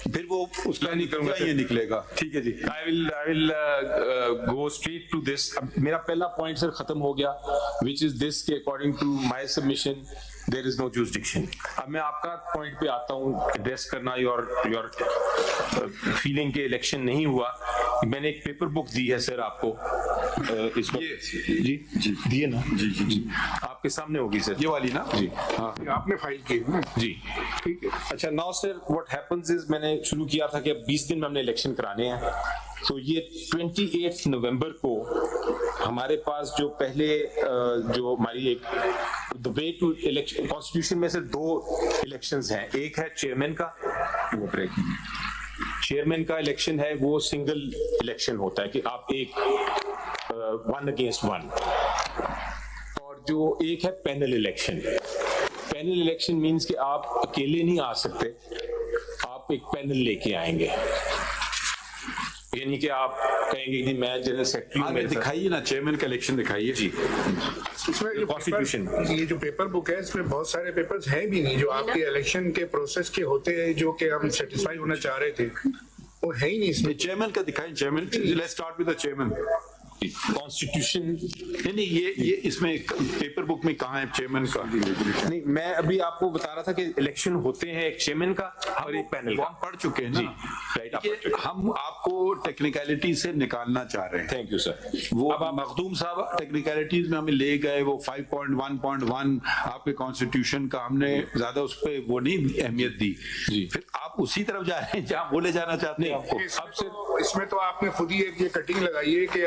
फिर वो उसका ये निकलेगा। ठीक है जी, I will go straight to this. मेरा पहला पॉइंट सर खत्म हो गया, विच इज दिस के according to my submission there is no jurisdiction. अब मैं आपका पॉइंट पे आता हूँ, एड्रेस करना योर फीलिंग के इलेक्शन नहीं हुआ। मैंने एक पेपर बुक दी है सर आपको, इस जी दिए ना, जी आपके सामने होगी सर, ये वाली ना जी, हाँ आपने फाइल की ना जी, ठीक है। अच्छा now sir what happens is, मैंने शुरू किया था कि अब 20 दिन में हमने इलेक्शन कराने हैं, तो ये 28 नवंबर को हमारे पास जो पहले जो हमारी एक the way to election constitution में से 2 इलेक्शंस हैं। एक है चेयरमैन का, चेयरमैन का इलेक्शन है, वो सिंगल इलेक्शन होता है कि आप एक 1 अगेंस्ट 1, और जो एक है panel election. Panel election means कि आप अकेले नहीं आ सकते, आप एक पैनल लेके आएंगे, यानी कि आप कहेंगे कि मैं जनरल सेक्रेटरी, दिखाइए ना चेयरमैन का इलेक्शन दिखाइए जी। इसमें कॉन्स्टिट्यूशन ये जो पेपर बुक है, इसमें बहुत सारे पेपर्स हैं भी नहीं जो आपके इलेक्शन के प्रोसेस के होते हैं, जो कि हम सेटिस्फाई होना चाह रहे थे, वो है ही नहीं इसमें। चेयरमैन का दिखाएं, chairman, let's start with the chairman. Constitution नहीं ये इसमें पेपर बुक में कहाँ है चेयरमैन का? नहीं, मैं अभी आपको बता रहा था कि इलेक्शन होते हैं एक चेयरमैन का और एक पैनल का। हम पढ़ चुके हैं ना, राइट। हम आपको टेक्निकलिटी से निकालना चाह रहे हैं। Thank you sir. वो अब मखदूम साहब टेक्निकलिटीज में हमें ले गए, वो 5.1.1 आपके कॉन्स्टिट्यूशन का हमने ज्यादा उस पर वो नहीं अहमियत दी जी। फिर आप उसी तरफ जा रहे हैं जहाँ बोले जाना चाहते हैं आपको। अब से इसमें तो आपने खुद ही एक ये कटिंग लगाई है कि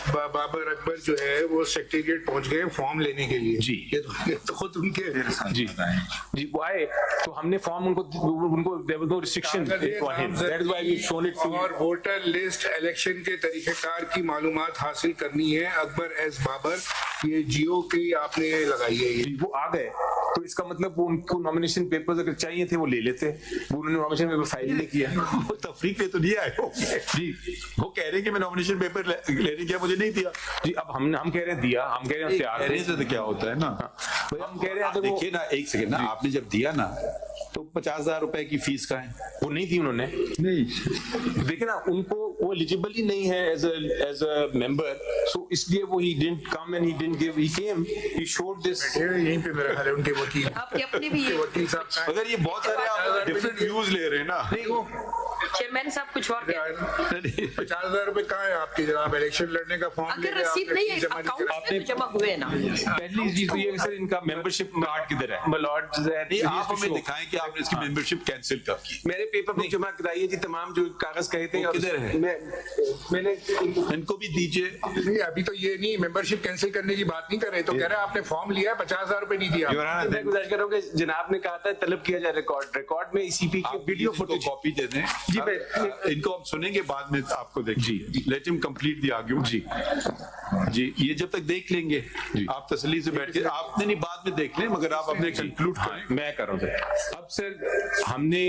बाबर अकबर जो है वो सेक्रेटेरिएट पहुंच गए फॉर्म लेने के लिए जी। ये तो खुद उनके जी वो आए, तो हमने फॉर्म उनको there was no restriction for him, that is why we shown it to. और वोटर लिस्ट इलेक्शन के तरीकेकार की मालूमात हासिल करनी है अकबर एस बाबर, ये जियो की आपने लगाई है ये। वो आ गए, तो इसका मतलब वो उनको नॉमिनेशन पेपर्स अगर चाहिए थे वो ले लेते, वो उन्होंने नॉमिनेशन पेपर फाइल नहीं किया। वो तफरीक पे तो नहीं आए जी, वो कह रहे हैं कि मैं नॉमिनेशन पेपर लेने गया, मुझे नहीं दिया जी। अब हम कह रहे हैं दिया, हम कह रहे हैं तैयार है, तो क्या होता है ना, हम कह रहे हैं देखिए ना, एक सेकंड ना, आपने जब दिया ना तो 50,000 रुपए की फीस का है, वो नहीं दी उन्होंने। नहीं देखिए ना, उनको वो एलिजिबल ही नहीं है एज अ मेंबर, सो इसलिए वो he didn't come and he didn't give, he came, he showed this. यहीं पे मेरा ख्याल है उनके वकील, आपके अपने भी वकील साहब, अगर ये बहुत सारे आप डिफरेंट व्यूज ले रहे हैं ना, नहीं वो चेयरमैन साहब कुछ और क्या? 50,000 रुपए कहाँ है आपकी जनाब? इलेक्शन लड़ने का फॉर्म अगर रसीद नहीं है अकाउंट में तो जमा हुए हैं ना। पहली चीज तो ये सर इनका मेंबरशिप कार्ड किधर है? नहीं, आप हमें दिखाएं कि आपने इसकी मेंबरशिप कैंसिल कब की। मेरे पेपर बुक जमा कराइए जी, तमाम जो कागज कहे थे। किधर है? मैंने इनको भी दीजिए। नहीं, अभी तो ये नहीं, मेंबरशिप कैंसिल करने की बात नहीं कर रहे, तो कह रहे हैं आपने फॉर्म लिया है, 50,000 रुपए नहीं दिया। मैं गुजारिश कर रहा हूँ कि जनाब ने कहा था तलब किया जाए रिकॉर्ड में ईसीपी की वीडियो फोटो कॉपी दे दें जी। इनको हम सुनेंगे बाद में, आपको देख जी, let him complete the argument जी। ये जब तक देख लेंगे आप तसल्ली से बैठ के, आपने नहीं बाद में देख लें, मगर आप अपने कंक्लूड करें। मैं कर रहा हूँ अब सर, हमने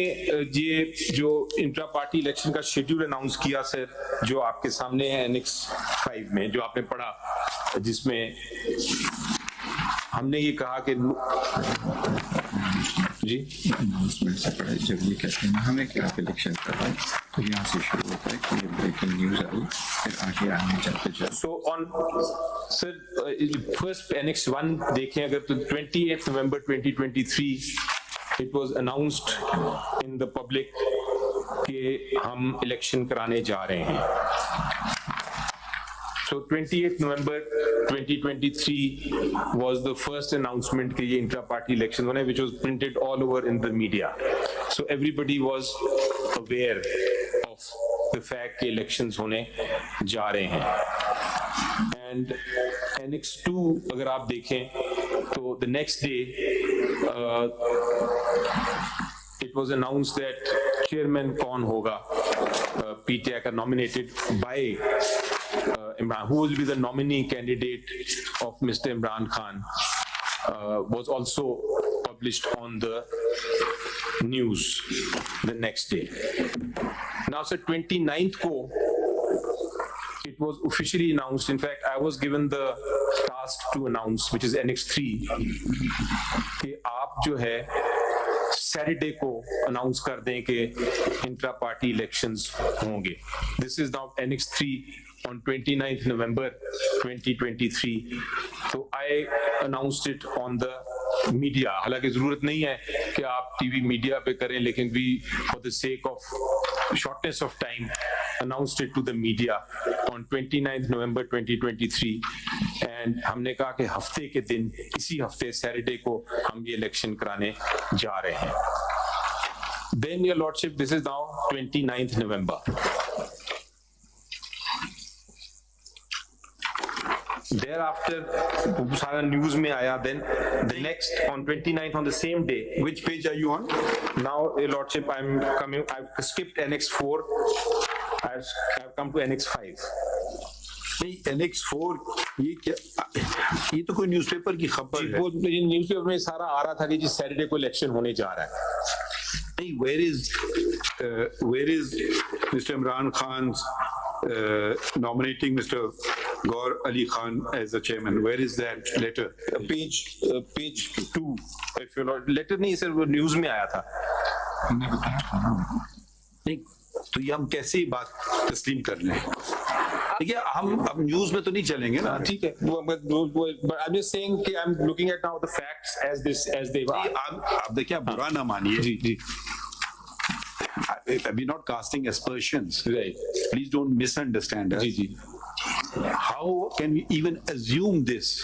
ये जो इंट्रा पार्टी इलेक्शन का शेड्यूल अनाउंस किया सर, जो आपके सामने है एनेक्स 5 में, जो आपने पढ़ा, जिसमें हमने ये कहा कि जी से पढ़ा, जब ये कहते हैं हमें क्या इलेक्शन करना है, तो यहाँ से शुरू होता है कि ये ब्रेकिंग न्यूज आई, फिर आगे आगे जाते so on sir first annex 1 देखें अगर, तो 28 नवंबर 2023 it was announced in the public कि हम इलेक्शन कराने जा रहे हैं। So 28 November 2023 was the first announcement कि ये intra-party election होना है, which was printed all over in the media. So everybody was aware of the fact कि elections होने जा रहे हैं. And Annex 2 अगर आप देखें तो the next day it was announced that chairman कौन होगा PTI का nominated by Imran, who will be the nominee candidate of Mr. Imran Khan, was also published on the news the next day. Now, sir, 29th ko, it was officially announced. In fact, I was given the task to announce, which is Annex 3, कि आप जो है Saturday को announce कर दें कि intra party elections होंगे. This is now Annex 3 on 29th November 2023. So I announced it on the media. हालांकि जरूरत नहीं है कि आप टीवी मीडिया पे करें, लेकिन we for the sake of shortness of time announced it to the media on 29th November 2023. And हमने कहा कि हफ्ते के दिन, इसी हफ्ते सैटरडे को हम ये इलेक्शन कराने जा रहे हैं. Then your lordship, this is now 29th November. Thereafter सारा न्यूज में आया. Then the next on 29th on the same day. Which page are you on? Now, your lordship, I'm coming. I've skipped Annex 4. I've come to Annex 5. नहीं, Annex 4 ये क्या? ये तो कोई newspaper की खबर है. वो न्यूज़पेपर में सारा आ रहा था कि जिस सैटरडे को इलेक्शन होने जा रहा है. नहीं, where is Mr. Imran Khan's nominating Mr. Gaur Ali Khan as the chairman? Where is that letter? Page 2. If you letter नहीं सर, वो न्यूज में आया था. नहीं, तो ये हम कैसे बात तस्लीम कर लें? देखिए, हम अब न्यूज में तो नहीं चलेंगे ना. ठीक है, but I'm just saying कि I'm looking at now the facts as they are. आप देखिए, आप बुरा ना मानिए. जी जी. We're not casting aspersions. Right. Please don't misunderstand us. जी जी. How can we even assume this,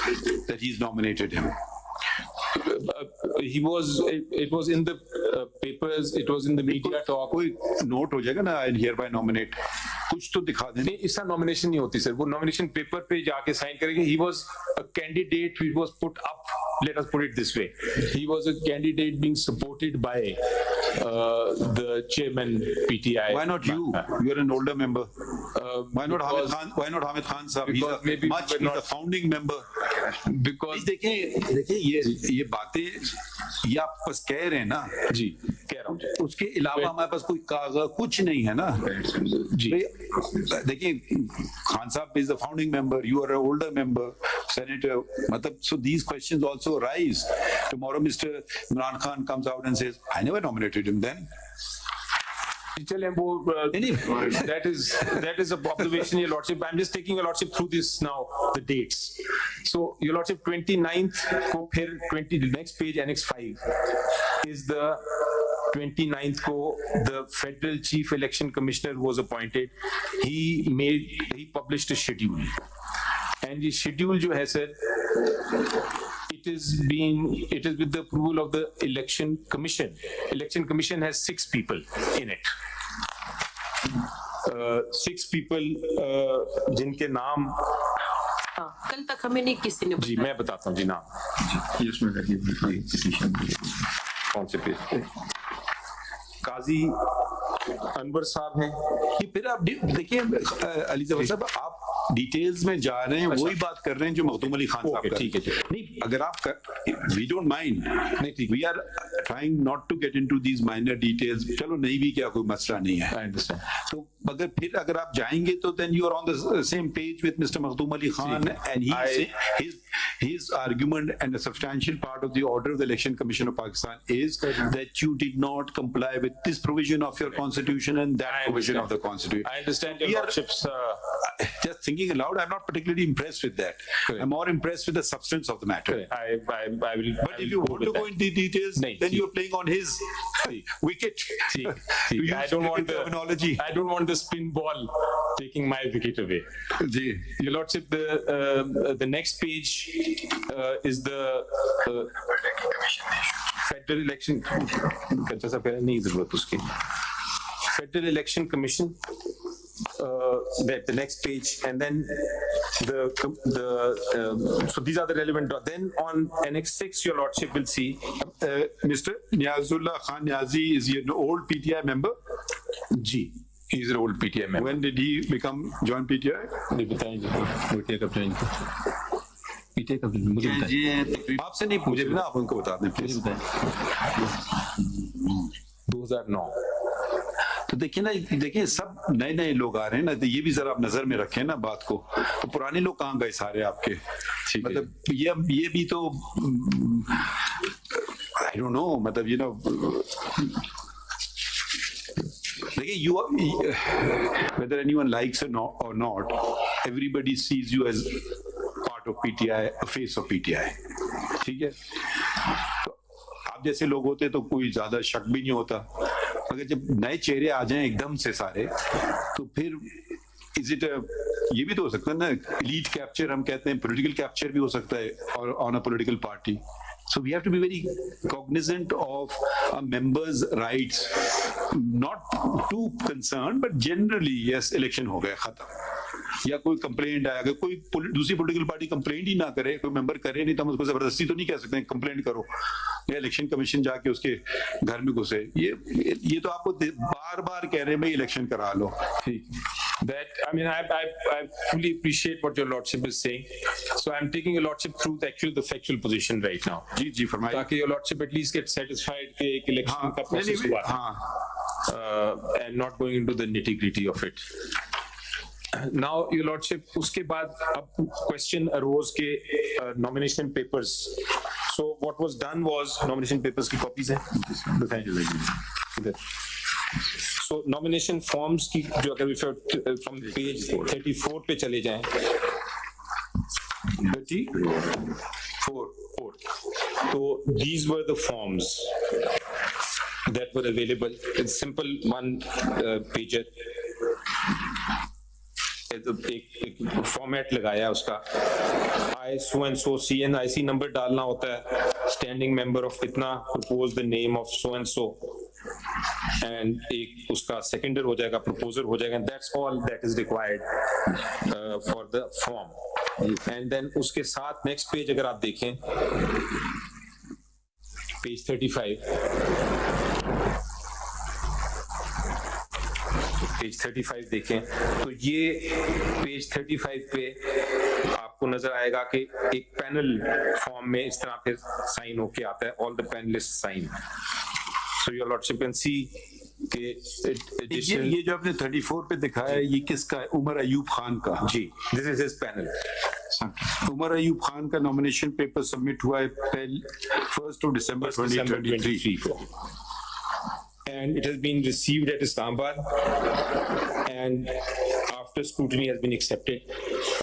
that he's nominated him? It was in the papers, it was in the media talk. कोई नोट हो जाएगा ना, I hereby nominate. कुछ तो दिखा दें. नहीं, इसका नॉमिनेशन नहीं होती सर. वो नॉमिनेशन पेपर पे जाके साइन करेंगे. He was a candidate who was put up. Let us put it this way. He was a candidate being supported by the chairman PTI. Why not you? You're an older member. Why not Hamid Khan? Why not Hamid Khan sahab? He's a founding member. Because देखिए ये बातें ये आप बस कह रहे हैं ना. जी, कह रहा हूँ. उसके अलावा हमारे पास कोई कागज कुछ नहीं है ना. जी, देखिए, खान साहब is the founding member. You are an older member, senator. मतलब, so these questions also arise. Tomorrow Mr. Imran Khan comes out and says, I never nominated him then. That is a observation, your lordship. I'm just taking your lordship through this now, the dates. So your lordship, 29th को फिर 20, the next page, Annex 5 is the 29th को the federal chief election commissioner was appointed. He published a schedule, and the schedule जो है sir, it is with the approval of the election commission. Election commission has 6 people in it. 6 people जिनके नाम कल तक हमें नहीं किसी ने जी मैं बताता हूँ जी नाम ये उसमें लगी हुई कौन से पेज पे काजी अनवर साहब हैं। कि फिर आप देखिए अली जफर साहब, आप डिटेल्स में जा रहे हैं, वही बात कर रहे हैं जो मखदूम अली खान साहब ठीक है नहीं, अगर आप वी डोंट माइंड, नहीं we are trying not to get into these minor details, चलो नहीं भी क्या कोई मसला नहीं है, आई अंडरस्टैंड। तो अगर आप जाएंगे तो then you are on the same page with mister Makhdoom Ali Khan, and his argument and a substantial part of the order of the Election Commission of Pakistan is that you did not comply with this provision of your constitution and that provision of the constitution. I understand your lordship's just thinking aloud, I'm not particularly impressed with that. I'm more impressed with the substance of the matter. I will, but if you want to go into details, then you're playing on his wicket. I don't want the terminology. I don't want the spin ball taking my wicket away. Your lordship, the next page is the Federal Election नहीं जरूरत उसकी Federal Election Commission, the next page, and then so these are the relevant. Then on Annex 6, your lordship will see Mr. Niazullah Khan Niazi is an old PTI member. Ji, he is an old PTI member. When did he join PTI? नहीं बताएंगे PTI कब join किया? PTI कब मुझे बताएं। आपसे नहीं पूछे ना, आप उनको बता दें प्लीज। 2009। तो देखिए सब नए लोग आ रहे हैं ना, तो ये भी जरा आप नजर में रखें ना बात को। तो पुराने लोग कहाँ गए सारे आपके? मतलब ये भी तो आई डोंट नो, मतलब यू नो, देखिए whether anyone likes or not, everybody sees you as part of PTI, a face of PTI, ठीक है? तो आप जैसे लोग होते तो कोई ज्यादा शक भी नहीं होता, मगर जब नए चेहरे आ जाएं एकदम से सारे, तो फिर ये भी तो हो सकता है ना, elite capture हम कहते हैं, political capture भी हो सकता है और on a political party. So we have to be very cognizant of a member's rights, not too concerned, but generally yes, election हो गया खत्म, या कोई कंप्लेंट आया, अगर कोई दूसरी पॉलिटिकल पार्टी कंप्लेंट ही ना करे, कोई मेंबर करे नहीं, तो हम उसको जबरदस्ती तो नहीं कह सकते कंप्लेंट करो, या इलेक्शन कमीशन जाके उसके घर में घुसे। ये तो आपको बार-बार कह रहे हैं भाई इलेक्शन करा लो। That, I mean, I fully appreciate what your lordship is saying. So I'm taking your lordship through the factual position right now. जी फरमाइए, ताकि your lordship at least get satisfied कि एक इलेक्शन का प्रोसेस हुआ, and not going into the nitty-gritty of it. Now, your lordship, उसके बाद अब question arose के nomination papers. So what was done was nomination papers की copies हैं, बताएं जल्दी। So nomination forms की जो अगर from page 34 पे चले जाएं, 34, so these were the forms that were available. It's simple one pager, एक फॉर्मेट लगाया उसका, I so and so CNIC number डालना होता है, स्टैंडिंग मेंबर ऑफ इतना, propose the name of so and so, and एक उसका सेकेंडर हो जाएगा, प्रपोजर हो जाएगा, that's all that is required for the form. And then उसके साथ नेक्स्ट पेज अगर आप देखें, पेज 35 देखें, तो ये पेज 35 पे आपको नजर आएगा कि एक पैनल फॉर्म में इस तरह पे साइन होके आता है, all the panelist sign. So your lordship can see कि ये जो आपने 34 पे दिखाया है, ये किसका है? उमर अयूब खान का। जी, this is his panel. Umar Ayub Khan का नॉमिनेशन पेपर सबमिट हुआ है 1 December 2023 को, and it has been received at Islamabad and after scrutiny has been accepted.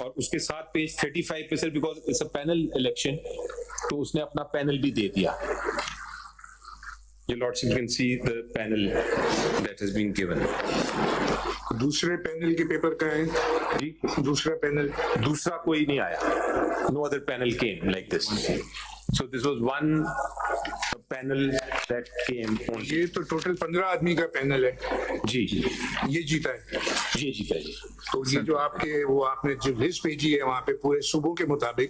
और उसके साथ पेज 35 पे sir, because it's a panel election, तो उसने अपना पैनल भी दे दिया। Your Lordship can see the panel that has been given. दूसरे पैनल के पेपर का है जी, दूसरा पैनल दूसरा कोई नहीं आया. No other panel came like this. So this was one panel that came only. ये तो टोटल 15 आदमी का पैनल है. जी जी, ये जीता है. ये जीता है. तो ये जो आपके वो आपने जो लिस्ट भेजी है वहाँ पे पूरे सूबों के मुताबिक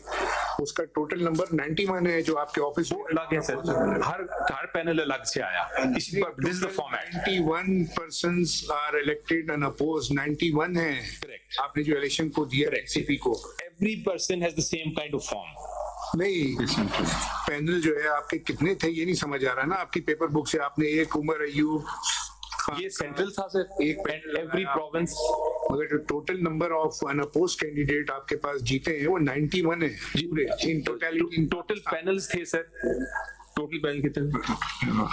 उसका टोटल नंबर 91 है जो आपके ऑफिस में अलग है सर. हर पैनल अलग से आया. इसी पर this is the format. 91 persons are elected and opposed. 91 है. Correct. आपने जो इलेक्शन को दिया सीपी को. Every person has the same kind of form. नहीं, पैनल जो है आपके कितने थे ये नहीं समझ आ रहा ना. आपकी पेपर बुक से आपने एक उमर अयूब ये सेंट्रल था सर. एक एवरी प्रोविंस. मगर जो total number of unopposed candidate आपके पास जीते हैं वो 91 है पूरे इन टोटलिटी. टोटल पैनल्स थे सर. टोटल पैनल कितने?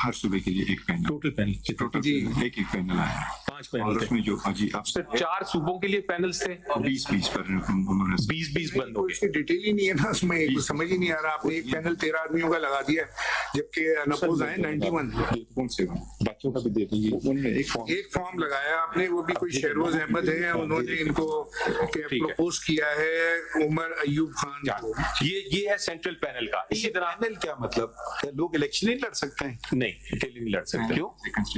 हर सूबे के लिए एक पैनल. टोटल पैनल टोटल जी एक पैनल आया. 5 पैनल और उसमें जो जी आप सर 4 सूबों के लिए पैनल्स थे. 20 पर उन्होंने 20 बंद हो गए. इसकी डिटेल ही नहीं है ना उसमें. कुछ समझ ही नहीं आ रहा. आपने एक पैनल 13 आदमियों का लगा दिया जबकि अनअपोज आए 91. कौन से बाकियों का भी दे दीजिए. उनमें एक फॉर्म लगाया आपने. वो भी कोई शहरोज अहमद है उन्होंने इनको प्रपोज किया है उमर अयूब खान को. ये है सेंट्रल पैनल का. इसी तरह पैनल क्या मतलब? क्या लोग इलेक्शन नहीं लड़ सकते हैं? नहीं, अकेले नहीं लड़ सकते. क्यों?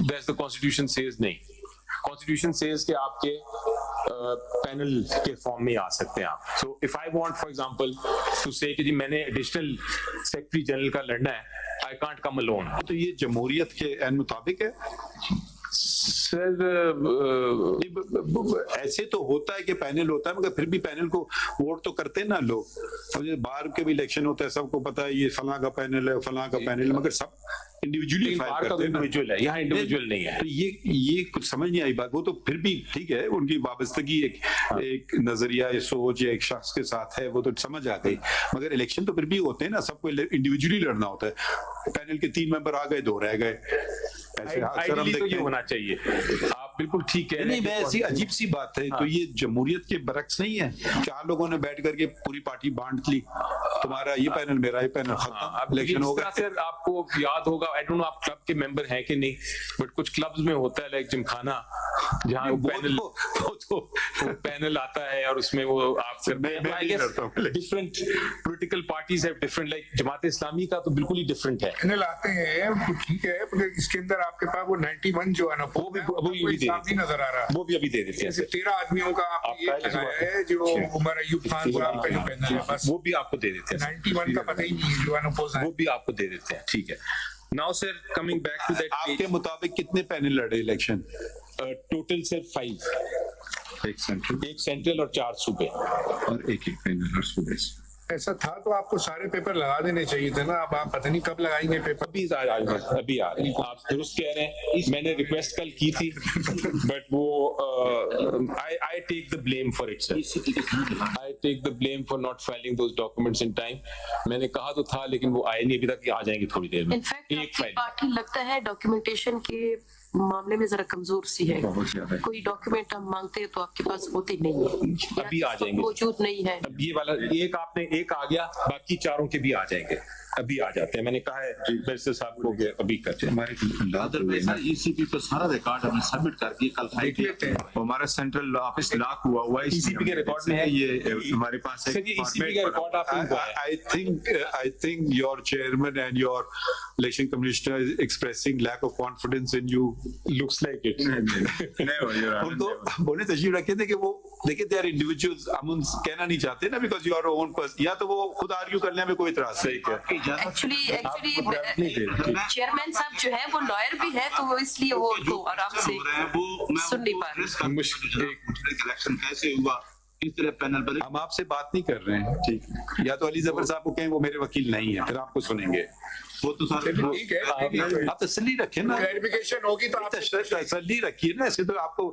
दैट्स द कॉन्स्टिट्यूशन सेज नहीं. कॉन्स्टिट्यूशन सेज कि आपके पैनल के फॉर्म में आ सकते हैं आप. So if I want for example to say कि जी मैंने एडिशनल सेक्रेटरी जनरल का लड़ना है, आई कांट कम अलोन. तो ये जमहूरियत के मुताबिक है सर. ऐसे तो होता है कि पैनल होता है मगर फिर भी पैनल को वोट तो करते हैं ना लोग. और बाहर के भी इलेक्शन होता है सबको पता है ये फलां का पैनल है फलां का पैनल, मगर सब इंडिविजुअली फाइल करते हैं. इंडिविजुअल है, यहाँ इंडिविजुअल नहीं है. तो ये कुछ समझ नहीं आई बात. वो तो फिर भी ठीक है उनकी वाबस्तगी एक नजरिया या सोच या एक शख्स के साथ है वो तो समझ आ गई. मगर इलेक्शन तो फिर भी होते हैं ना. सबको इंडिविजुअली लड़ना होता है. पैनल के 3 मेंबर आ गए 2 रह गए. ऐसे अक्सर हम तो देखते ये हैं. होना चाहिए. आप बिल्कुल ठीक है. नहीं मैं ऐसी अजीब सी बात है. तो ये जमहूरियत के बरक्स नहीं है. 4 लोगों ने बैठ करके पूरी पार्टी बांट ली. तुम्हारा ये पैनल मेरा ये पैनल खत्म. इलेक्शन हो गया. सर आपको याद होगा, आई डोंट नो आप क्लब के मेंबर हैं कि नहीं, बट कुछ क्लब्स में होता है लाइक जिमखाना जहाँ पैनल आता है और उसमें वो आप different political parties have different. Like Jamaat Islami का तो बिल्कुल ही डिफरेंट है. पैनल आते हैं ठीक है मगर इसके अंदर आपके पास वो 91 जो है ना वो भी नजर आ रहा है. वो भी अभी दे देते हैं. 13 आदमियों का आपने ये लगाया है जो उमर अयूब खान को आपका जो पैनल है बस वो भी आपको दे देते हैं. 91 का पता ही नहीं है जो अनअपोज है वो भी आपको दे देते हैं. ठीक है. Now sir coming back to that. आपके मुताबिक कितने पैनल लड़े इलेक्शन? Total sir 5. एक सेंट्रल और 4 सूबे और एक पैनल हर सूबे से. ऐसा था तो आपको सारे पेपर लगा देने चाहिए थे ना. अब आप पता नहीं कब लगाएंगे पेपर. अभी आ रहे. आप दुरुस्त कह रहे हैं. मैंने रिक्वेस्ट कल की थी बट वो I take the blame for it sir. I take the blame for not filing those documents in time. मैंने कहा तो था लेकिन वो आए नहीं अभी तक. आ जाएंगे थोड़ी देर में. इनफैक्ट आपकी पार्टी लगता है डॉक्यूमेंटेशन के मामले में जरा कमजोर सी है. कोई डॉक्यूमेंट हम मांगते हैं तो आपके पास होते नहीं है. अभी आ जाएंगे. मौजूद नहीं है. अब ये वाला एक आ गया, बाकी 4 के भी आ जाएंगे. अभी आ जाते हैं. मैंने कहा है बैरिस्टर साहब को अभी करते हैं. हमारे ईसीपी पर सारा रिकॉर्ड हमने सबमिट कर दिया. कल फाइल लेते हैं. हमारा सेंट्रल ऑफिस लॉक हुआ है. ईसीपी के रिकॉर्ड में है ये. हमारे पास है ईसीपी का रिकॉर्ड आपको. I think your chairman and your election commissioner is expressing lack of confidence in you. Looks like it. उनको बोले तशरीफ रखे थे कि वो देखिए they are individuals. हम उन कहना नहीं चाहते ना because you are your own person. या तो वो खुद आर्ग्यू करने में कोई इतराज नहीं है. एक्चुअली चेयरमैन साहब जो है वो लॉयर भी है तो वो इसलिए वो उनको आराम से सुन नहीं पा रहे. इलेक्शन कैसे हुआ इस तरह पैनल बने. हम आपसे बात नहीं कर रहे हैं. ठीक. या तो अली जफर साहब को कहें वो मेरे वकील नहीं है फिर आपको सुनेंगे. वो तो सारे ठीक है. आप तसल्ली रखें ना. क्लैरिफिकेशन होगी तो आप तसल्ली रखिए ना. ऐसे तो आपको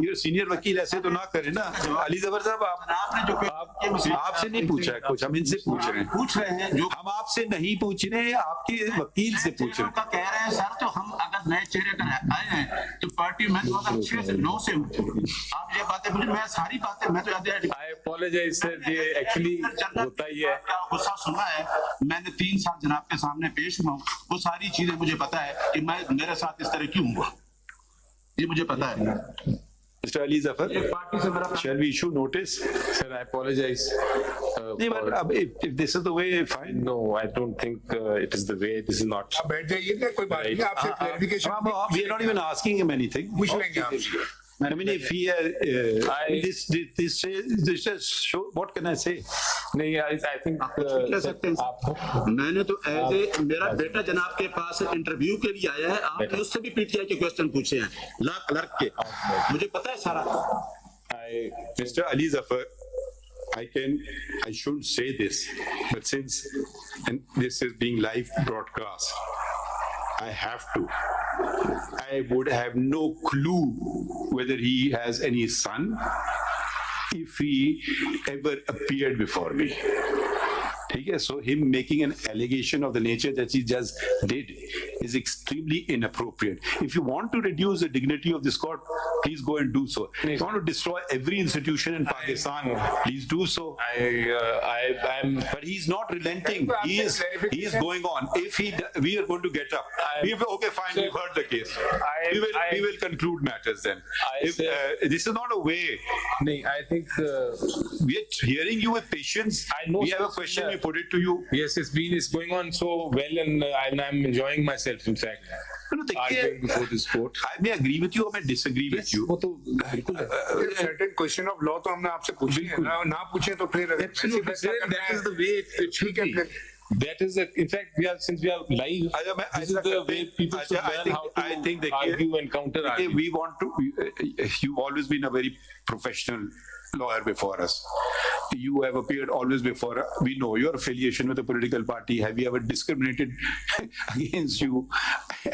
ये सीनियर वकील ऐसे तो ना करे ना. अली जफर साहब आपने जो आपसे नहीं पूछा है कुछ. हम इनसे पूछ रहे हैं जो हम आपसे नहीं पूछ रहे. आपके वकील से पूछ रहे हैं. कह रहे हैं सर. तो हम अगर नए चेहरे अगर आए हैं तो पार्टी में 2006 से 9 से आप ये बातें मुझे मैं सारी बातें मैं तो apologize sir, ये actually होता ही है। गुस्सा सुना है, मैंने 3 साल जनाब के सामने पेश हुआ हूँ, वो सारी चीजें मुझे पता है कि मैं मेरे साथ इस तरह क्यों हुआ, ये मुझे पता है। Mr. Ali Zafar, shall we issue notice? Sir, I apologize. If this is the way, fine. No, I don't think it is the way. This is not. आप बैठ जाइए ना, कोई बात नहीं, आपसे clarification We are not even asking him anything. पूछ लेंगे आपसे। I mean, if he this just show, what can I say? नहीं, I think कह सकते हैं। मैंने तो ऐसे मेरा बेटा जनाब के पास इंटरव्यू के लिए आया है, आपने उससे भी पीटीआई के क्वेश्चन पूछे हैं, लॉ क्लर्क के, मुझे पता है सारा। Mr. Ali Zafar, I shouldn't say this, but since and this is being live broadcast, I have to. I would have no clue whether he has any son if he ever appeared before me. So him making an allegation of the nature that he just did is extremely inappropriate. If you want to reduce the dignity of this court, please go and do so. If you want to destroy every institution in Pakistan, please do so. But he's not relenting. He is going on. If we are going to get up. Okay, fine. We've heard the case. We will conclude matters then. This is not a way. I think we are hearing you with patience. I know. We have a question. We put it to you. Yes, it's going on so well, and I'm enjoying myself. In fact, arguing before this court. I may agree with you or may disagree with you. वो तो बिल्कुल है। Certain question of law तो हमने आपसे पूछी है ना पूछे तो फिर Absolutely, that is the way it should be. That is in fact since we are live, this is the way people should learn how to argue and counter argue. We want to. You've always been a very professional lawyer before us. You have appeared always before. We know your affiliation with a political party. Have you ever discriminated against you?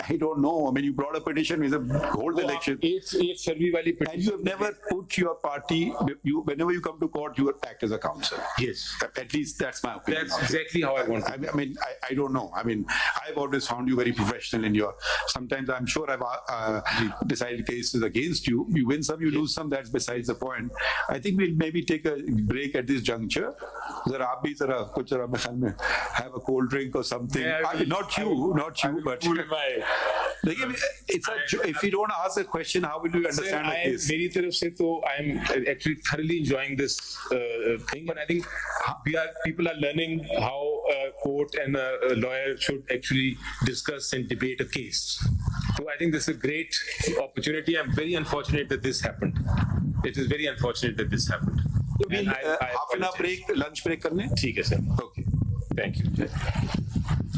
I don't know. I mean, you brought a petition. We said hold the election. And you have never put your party. Whenever you come to court, you act as a counsel. Yes. At least that's my opinion. That's exactly how I want. I mean, I don't know. I mean, I've always found you very professional in your. Sometimes I'm sure I've decided cases against you. You win some, you lose some. That's besides the point. I think we'll maybe take a break at this juncture. Zara aap bhi zara kuch zara mein khayal mein have a cold drink or something. Not you, but if you don't ask a question, how will you understand a case? मेरी तरफ से तो I'm actually thoroughly enjoying this thing, and I think people are learning how a court and a lawyer should actually discuss and debate a case. So I think this is a great opportunity. I'm very unfortunate that this happened. It is very unfortunate that this happened. Half an hour break, lunch break करने? ठीक है sir. Okay. Thank you.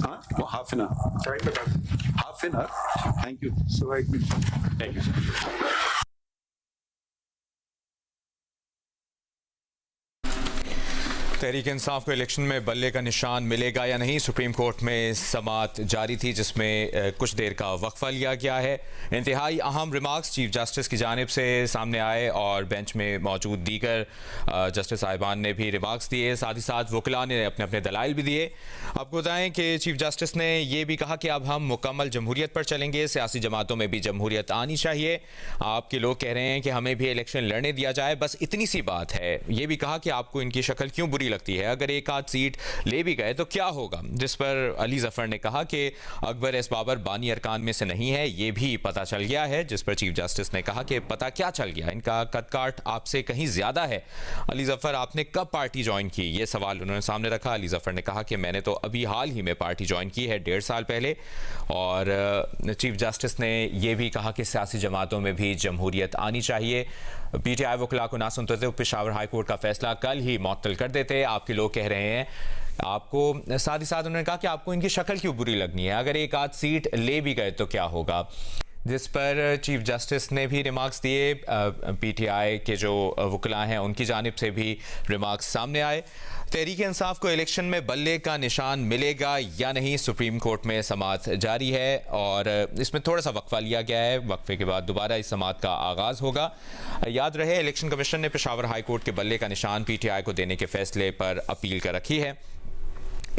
हाँ, half an hour. Half an hour. Thank you. Thank you, sir. Tehreek Insaf को election में बल्ले का निशान मिलेगा या नहीं, सुप्रीम कोर्ट में समाअत जारी थी जिसमें कुछ देर का वक्फा लिया गया है। इंतहाई अहम रिमार्क्स चीफ जस्टिस की जानिब से सामने आए और बेंच में मौजूद दीगर जस्टिस साहिबान ने भी रिमार्क्स दिए, साथ ही साथ वकला ने अपने अपने दलाइल भी दिए। आपको बताएं कि चीफ जस्टिस ने यह भी कहा कि अब हम मुकम्मल जमहूरियत पर चलेंगे, सियासी जमातों में भी जमहूरियत आनी चाहिए। आपके लोग कह रहे हैं कि हमें भी इलेक्शन लड़ने दिया जाए, बस इतनी सी बात है। ये भी कहा कि आपको इनकी शक्ल क्यों बुरी लगती है, अगर एक आध सीट ले भी गए तो क्या होगा, जिस पर अली जफर ने कहा कि अकबर एस बाबर बानी अरकान में से नहीं है, ये भी पता चल गया है। जिस पर चीफ जस्टिस ने कहा कि पता क्या चल गया, इनका कदकाठ आपसे कहीं ज्यादा है। अली जफर आपने कब पार्टी ज्वाइन की, ये सवाल उन्होंने सामने रखा। अली जफर ने कहा कि मैंने तो अभी हाल ही में पार्टी ज्वाइन की है, 1.5 साल पहले। और चीफ जस्टिस ने यह भी कहा कि सियासी जमातों में भी जमहूरियत आनी चाहिए। पीटीआई वकला को ना सुनते हुए पेशावर हाई कोर्ट का फैसला कल ही मुअत्तल कर देते। आपके लोग कह रहे हैं आपको, साथ ही साथ उन्होंने कहा कि आपको इनकी शक्ल क्यों बुरी लगनी है, अगर एक आध सीट ले भी गए तो क्या होगा। जिस पर चीफ जस्टिस ने भी रिमार्क्स दिए। पीटीआई के जो वकला हैं उनकी जानिब से भी रिमार्क्स सामने आए। तहरीक इंसाफ को इलेक्शन में बल्ले का निशान मिलेगा या नहीं, सुप्रीम कोर्ट में समाअत जारी है और इसमें थोड़ा सा वक्फा लिया गया है। वक्फे के बाद दोबारा इस समाअत का आगाज़ होगा। याद रहे, इलेक्शन कमीशन ने पेशावर हाई कोर्ट के बल्ले का निशान पीटीआई को देने के फैसले पर अपील कर रखी है।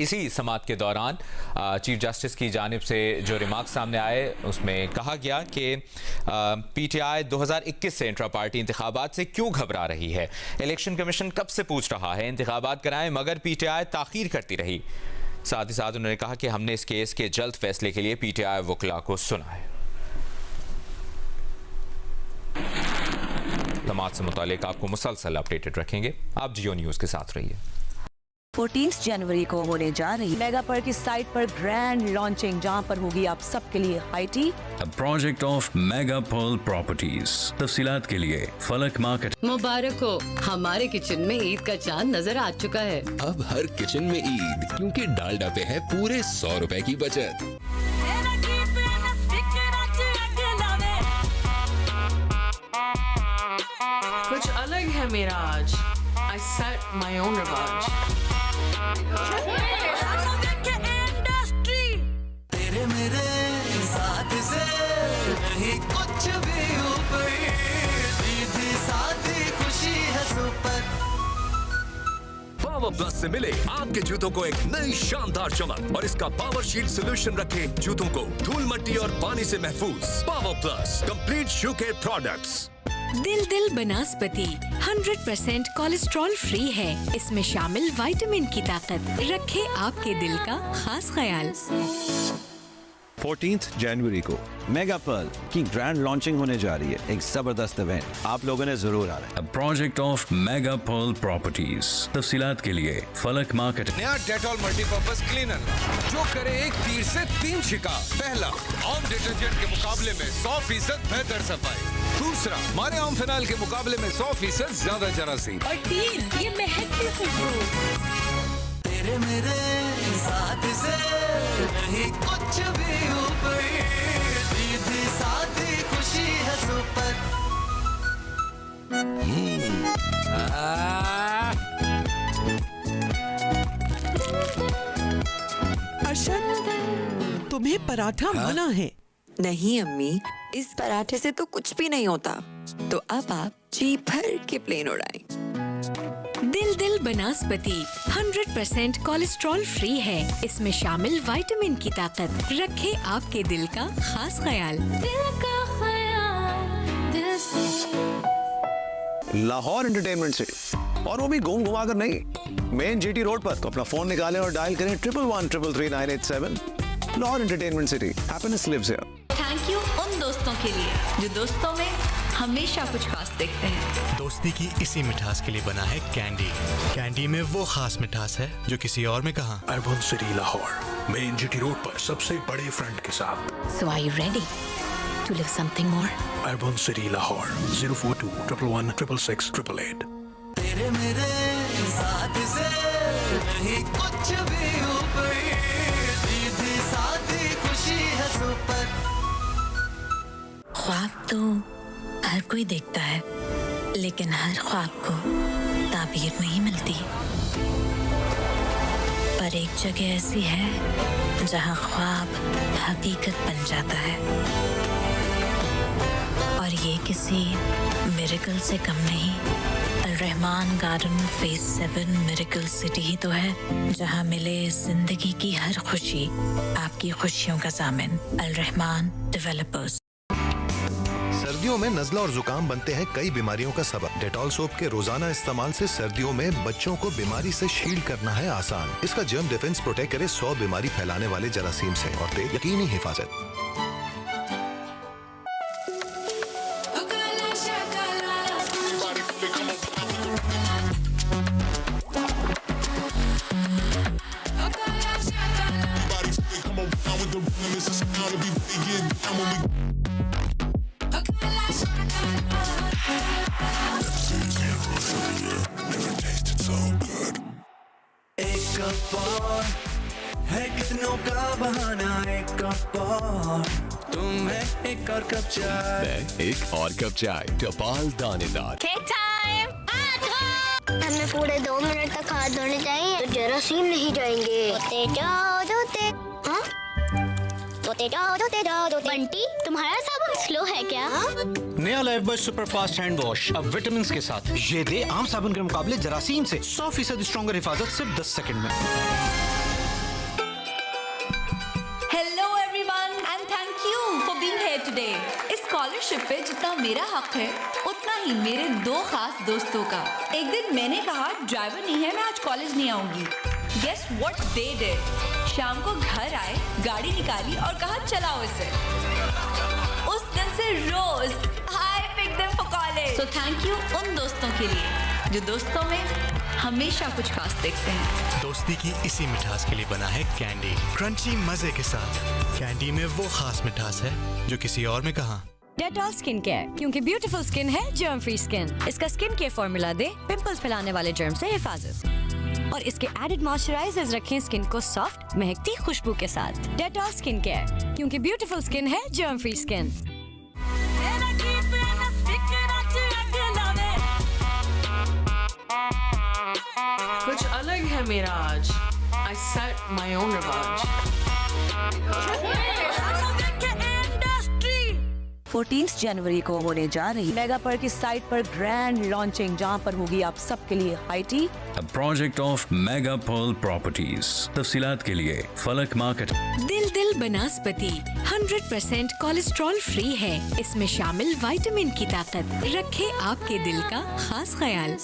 इसी समात के दौरान चीफ जस्टिस की जानिब से जो रिमार्क सामने आए उसमें कहा गया कि पीटीआई 2021 से इंट्रा पार्टी इंतखाबात से क्यों घबरा रही है। इलेक्शन कमीशन कब से पूछ रहा है इंतखाबात कराएं, मगर पीटीआई ताखीर करती रही। साथ ही साथ उन्होंने कहा कि हमने इस केस के जल्द फैसले के लिए पीटीआई वकला को सुना है। समात से मुतालिक आपको मुसलसल अपडेटेड रखेंगे। आप जियो न्यूज़ के साथ रहिए। 14 जनवरी को होने जा रही मेगा पर्ल की साइट पर ग्रैंड लॉन्चिंग, जहां पर होगी आप सबके लिए high tea. Project of Mega Pearl properties. तफसीलात के लिए फलक मार्केट। मुबारक हो, हमारे किचन में ईद का चांद नजर आ चुका है। अब हर किचन में ईद, क्योंकि डालडा पे है पूरे 100 रुपए की बचत। कुछ अलग है मेरा आज। I set my own रिवाज। तेरे मेरे साथ से नहीं कुछ भी ऊपर, सीधी सादी खुशी है सुपर। पावर प्लस से मिले आपके जूतों को एक नई शानदार चमक और इसका पावर शील्ड सोल्यूशन रखे जूतों को धूल मिट्टी और पानी से महफूज। Power plus complete shoe care products. दिल बनास्पति 100% कोलेस्ट्रॉल फ्री है। इसमें शामिल विटामिन की ताकत रखे आपके दिल का खास ख्याल। 14 जनवरी को मेगा पर्ल की ग्रैंड लॉन्चिंग होने जा रही है। एक जबरदस्त इवेंट, आप लोगों ने जरूर आना है। Project of Mega Pearl properties. तफसीलात के लिए फलक मार्केट। नया डेटॉल मल्टीपर्पज क्लीनर जो करे एक तीर से 3 शिकार। पहला, आम डिटर्जेंट के मुकाबले में 100% बेहतर सफाई। दूसरा, हमारे आम फिनाइल के मुकाबले में 100% ज्यादा जरासीम। और 3, ये महकती खुशबू। तेरे मेरे साथ से नहीं कुछ भी ऊपर, सीधी सादी खुशी है सुपर। अर्शद, तुम्हें पराठा मना है। नहीं अम्मी, इस पराठे से तो कुछ भी नहीं होता, तो अब आप जी भर के प्लेन उड़ाएं। दिल बनास्पति 100% कोलेस्ट्रॉल फ्री है। इसमें शामिल विटामिन की ताकत रखे आपके दिल का खास ख्याल। दिल का ख्याल दिल से। लाहौर एंटरटेनमेंट सिटी, और वो भी घूम घुमा कर नहीं, मेन जीटी रोड पर। तो अपना फोन निकालें और डायल करें 1113333987। Lahore entertainment city, happiness lives here. Thank you उन दोस्तों के लिए जो दोस्तों में हमेशा कुछ खास देखते हैं। दोस्ती की इसी मिठास के लिए बना है कैंडी। कैंडी में वो खास मिठास है जो किसी और में कहाँ। Urban city Lahore, main GT road पर सबसे बड़े फ्रंट के साथ। So are you ready to live something more? Urban city Lahore 04211666888। तेरे मेरे साथ से नहीं कुछ भी ऊपर, सीधी सादी खुशी है सुपर। ख्वाब तो हर कोई देखता है, लेकिन हर ख्वाब को ताबीर नहीं मिलती। पर एक जगह ऐसी है जहां ख्वाब हकीकत बन जाता है, और ये किसी मिरेकल से कम नहीं। Al-Rahman garden phase 7 miracle city ही तो है, जहां मिले जिंदगी की हर खुशी आपकी खुशियों का ज़ामिन। अल-रहमान डेवलपर्स। सर्दियों में नज़ला और जुकाम बनते हैं कई बीमारियों का सबब। डेटॉल सोप के रोजाना इस्तेमाल से सर्दियों में बच्चों को बीमारी से शील्ड करना है आसान। इसका जर्म डिफेंस प्रोटेक्ट करे 100 बीमारी फैलाने वाले जरासीम से और दे यकीनी हिफाजत। है कितनों का बहाना, एक कप और तुम्हें एक और कप चाय। एक और कप चाय, टपाल दानेदार। हमें पूरे 2 मिनट तक हाथ धोने चाहिए, तो जरासीम नहीं जाएंगे। धोते जाओ धोते, हाँ? धोते जाओ धोते। बंटी, तुम्हारा साबुन स्लो है क्या? नया लाइफबॉय सुपरफास्ट हैंड वॉश अब विटामिन के साथ। ये दे आम साबुन के मुकाबले जरासीम से 100% स्ट्रॉन्गर हिफाजत सिर्फ 10 सेकंड में। स्कॉलरशिप पे जितना मेरा हक है उतना ही मेरे 2 खास दोस्तों का। एक दिन मैंने कहा ड्राइवर नहीं है, मैं आज कॉलेज नहीं आऊंगी। Guess what they did? शाम को घर आए, गाड़ी निकाली और कहा चलाओ इसे। उस दिन से रोज I pick them for college। So thank you उन दोस्तों के लिए जो दोस्तों में हमेशा कुछ खास देखते हैं। दोस्ती की इसी मिठास के लिए बना है कैंडी, क्रंची मजे के साथ। कैंडी में वो खास मिठास है जो किसी और में कहाँ। डेटॉल स्किन केयर, क्योंकि ब्यूटीफुल स्किन है जर्म फ्री स्किन। इसका स्किन केयर फॉर्मूला दे पिंपल्स फैलाने वाले जर्म से हिफाजत, और इसके एडेड मॉइस्चराइजर्स रखें स्किन को सॉफ्ट महकती खुशबू के साथ। डेटॉल स्किन केयर, क्योंकि ब्यूटीफुल स्किन है जर्म फ्री स्किन। कुछ अलग है मेरा आज। I set my own रिवाज। 14 जनवरी को होने जा रही मेगा पर की साइट पर ग्रैंड लॉन्चिंग, जहां पर होगी आप सबके लिए high tea. Project of Mega Pearl properties. तफसीलात के लिए फलक मार्केट। दिल बनास्पति 100% कोलेस्ट्रॉल फ्री है। इसमें शामिल विटामिन की ताकत रखे आपके दिल का खास ख्याल।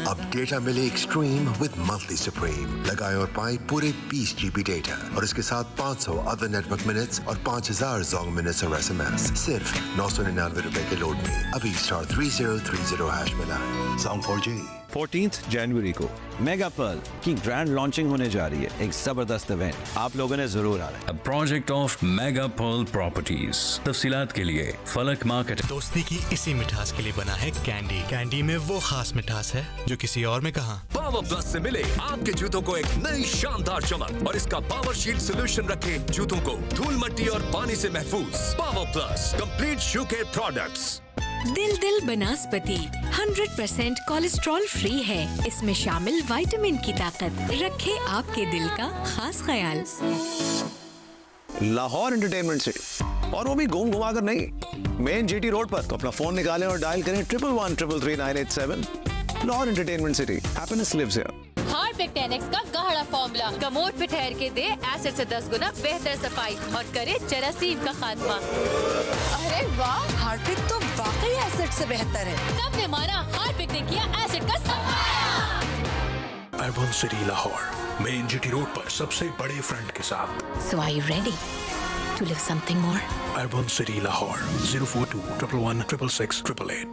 अब डेटा मिले एक्सट्रीम विद मंथली सुप्रीम। लगाए और पाए पूरे 20 GB डेटा और इसके साथ 500 अदर नेटवर्क मिनट्स और 5000 जोंग मिनट्स और SMS सिर्फ 999 रुपए के लोड में। अभी स्टार 3030 # मिला। Song 4G। 14 जनवरी को मेगा पर्ल की ग्रैंड लॉन्चिंग होने जा रही है। एक जबरदस्त इवेंट, आप लोगों ने जरूर आना है। Project of Mega Pearl properties. तफसीलात के लिए फलक मार्केट। दोस्ती की इसी मिठास के लिए बना है कैंडी। कैंडी में वो खास मिठास है जो किसी और में कहाँ। पावर प्लस से मिले आपके जूतों को एक नई शानदार चमक और इसका पावर शील्ड सोल्यूशन रखे जूतों को धूल मिट्टी और पानी से महफूज। Power plus complete shoe care products. दिल बनास्पति 100% कोलेस्ट्रॉल फ्री है। इसमें शामिल विटामिन की ताकत रखे आपके दिल का खास ख्याल। लाहौर एंटरटेनमेंट सिटी, और वो भी घूम घुमा कर नहीं, मेन GT रोड पर। तो अपना फोन निकालें और डायल करें 11133987। Lahore entertainment city, happiness lives here. Harpic 10X का गाढ़ा फॉर्मूला कमोड पे ठहर के दे एसिड से 10 गुना बेहतर सफाई और करे जरासीम का खात्मा। अरे वाह, हार्पिक तो वाकई एसिड से बेहतर है। सबने माना, हार्पिक ने किया एसिड का सफाया। Urban city Lahore, main GT road पर सबसे बड़े फ्रंट के साथ। So are you ready to live something more? Urban city Lahore 042 111 666 888।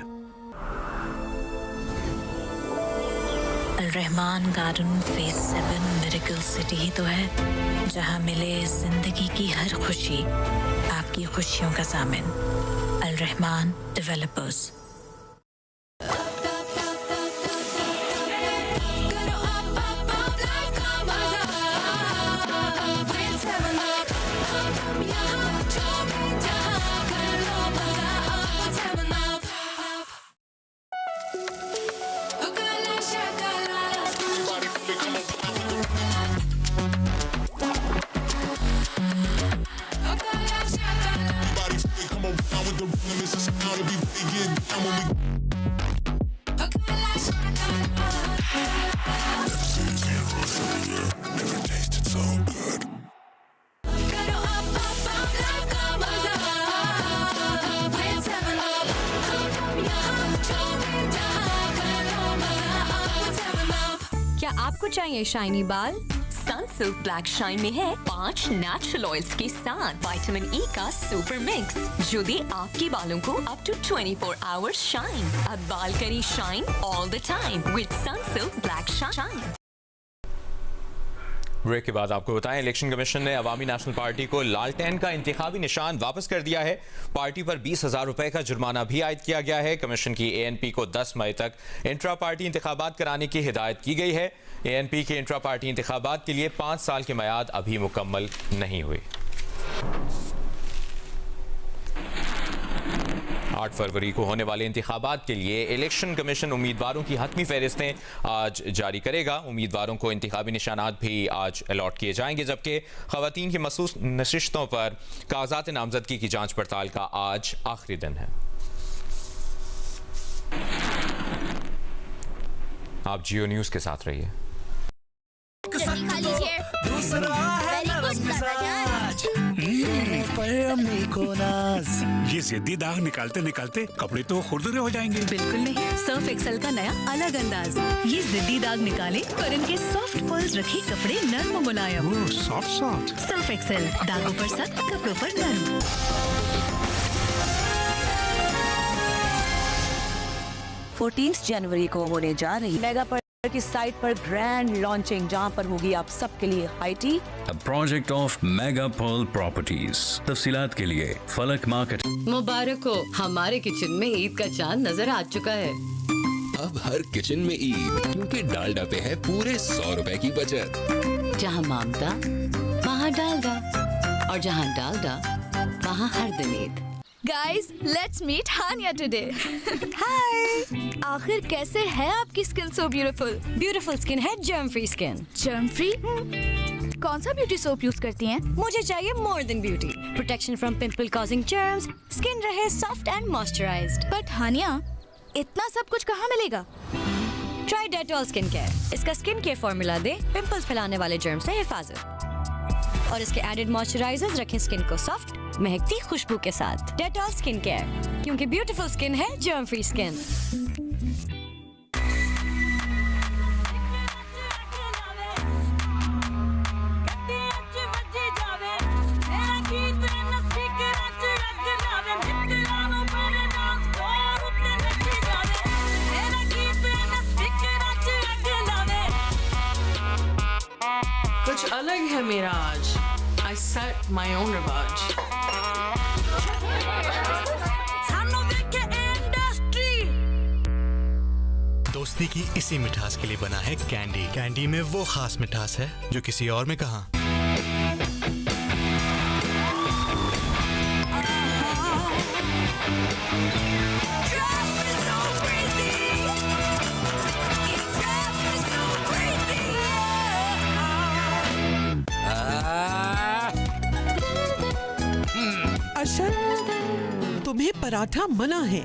Rehman garden phase 7 miracle city ही तो है, जहां मिले जिंदगी की हर खुशी आपकी खुशियों का सामिन। अल रहमान डेवलपर्स। क्या आपको चाहिए शाइनी बाल? सनसिल्क ब्लैक शाइन में है 5 नेचुरल ऑयल्स के साथ विटामिन E का सुपर मिक्स, जो दे आपके बालों को अप टू 24 आवर्स शाइन। अब बाल करी shine all the time with Sunsilk black shine. Break के बाद आपको बताएं, इलेक्शन कमीशन ने अवामी नेशनल पार्टी को लालटेन का इंतखाबी निशान वापस कर दिया है। पार्टी पर 20,000 रुपए का जुर्माना भी आयद किया गया है। कमीशन की ANP को 10 मई तक इंट्रा पार्टी इंतखाबात कराने की हिदायत की गई है। ANP के इंट्रा पार्टी इंतखाबात के लिए 5 साल की मियाद अभी मुकम्मल नहीं हुई। 8 फरवरी को होने वाले इंतखाबात के लिए इलेक्शन कमीशन उम्मीदवारों की हतमी फहरिस्तें आज जारी करेगा। उम्मीदवारों को इंतखाबी निशानात भी आज अलॉट किए जाएंगे, जबकि खवातीन की मखसूस नशिस्तों पर कागजात नामजदगी की जांच पड़ताल का आज आखिरी दिन है। आप जियो न्यूज़ के साथ रहिए। पर अम्मी को देखो नाज, ये जिद्दी दाग निकालते निकालते कपड़े तो खुरदुरे हो जाएंगे। बिल्कुल नहीं, सर्फ एक्सेल का नया अलग अंदाज। ये जिद्दी दाग निकाले और इनके सॉफ्ट पर्ल्स रखे कपड़े नरम और मुलायम। Soft soft. सर्फ एक्सेल, दागों पर सख्त, कपड़ों पर नरम। 14 जनवरी को होने जा रही मेगा पर की साइट पर ग्रैंड लॉन्चिंग, जहां पर होगी आप सबके लिए high tea. Project of Mega Pearl properties. तफसीलात के लिए फलक मार्केट। मुबारक हो, हमारे किचन में ईद का चांद नजर आ चुका है। अब हर किचन में ईद, क्योंकि डालडा पे है पूरे 100 रुपए की बचत। जहाँ मामदा वहाँ डालडा, और जहाँ डालडा वहाँ हर दिन Eid. Guys, let's meet Hania today. Hi. आखिर कैसे है आपकी skin so beautiful? Beautiful skin है germ free skin. Germ free? कौन सा ब्यूटी सोप यूज करती हैं? मुझे चाहिए more than beauty, protection from pimple causing germs, skin रहे soft and moisturised. But Haniya, इतना सब कुछ कहाँ मिलेगा? Try Dettol skin care. इसका स्किन केयर फॉर्मूला दे पिंपल्स फैलाने वाले जर्म से हिफाजत, और इसके एडेड मॉइस्चराइजर्स रखें स्किन को सॉफ्ट महकती खुशबू के साथ। डेटॉल स्किन केयर, क्योंकि ब्यूटीफुल स्किन है जर्म फ्री स्किन। कुछ अलग है मेरा आज। I set my own रिवाज। दोस्ती की इसी मिठास के लिए बना है कैंडी। कैंडी में वो खास मिठास है जो किसी और में कहाँ। अशर, तुम्हें पराठा मना है।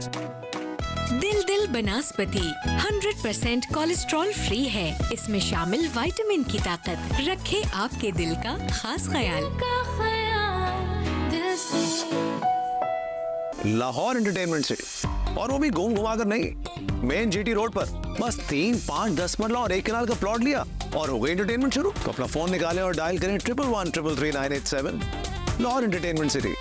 दिल दिल बनास्पति 100% कोलेस्ट्रॉल फ्री है। इसमें शामिल विटामिन की ताकत रखे आपके दिल का खास ख्याल। लाहौर एंटरटेनमेंट सिटी, और वो भी घूम घुमा कर नहीं, मेन जीटी रोड पर। बस 3, 5, 10 मरला और 1 कनाल का प्लॉट लिया और हो गई एंटरटेनमेंट शुरू। तो अपना फोन निकालें और डायल करें 1113333987। Lahore entertainment city,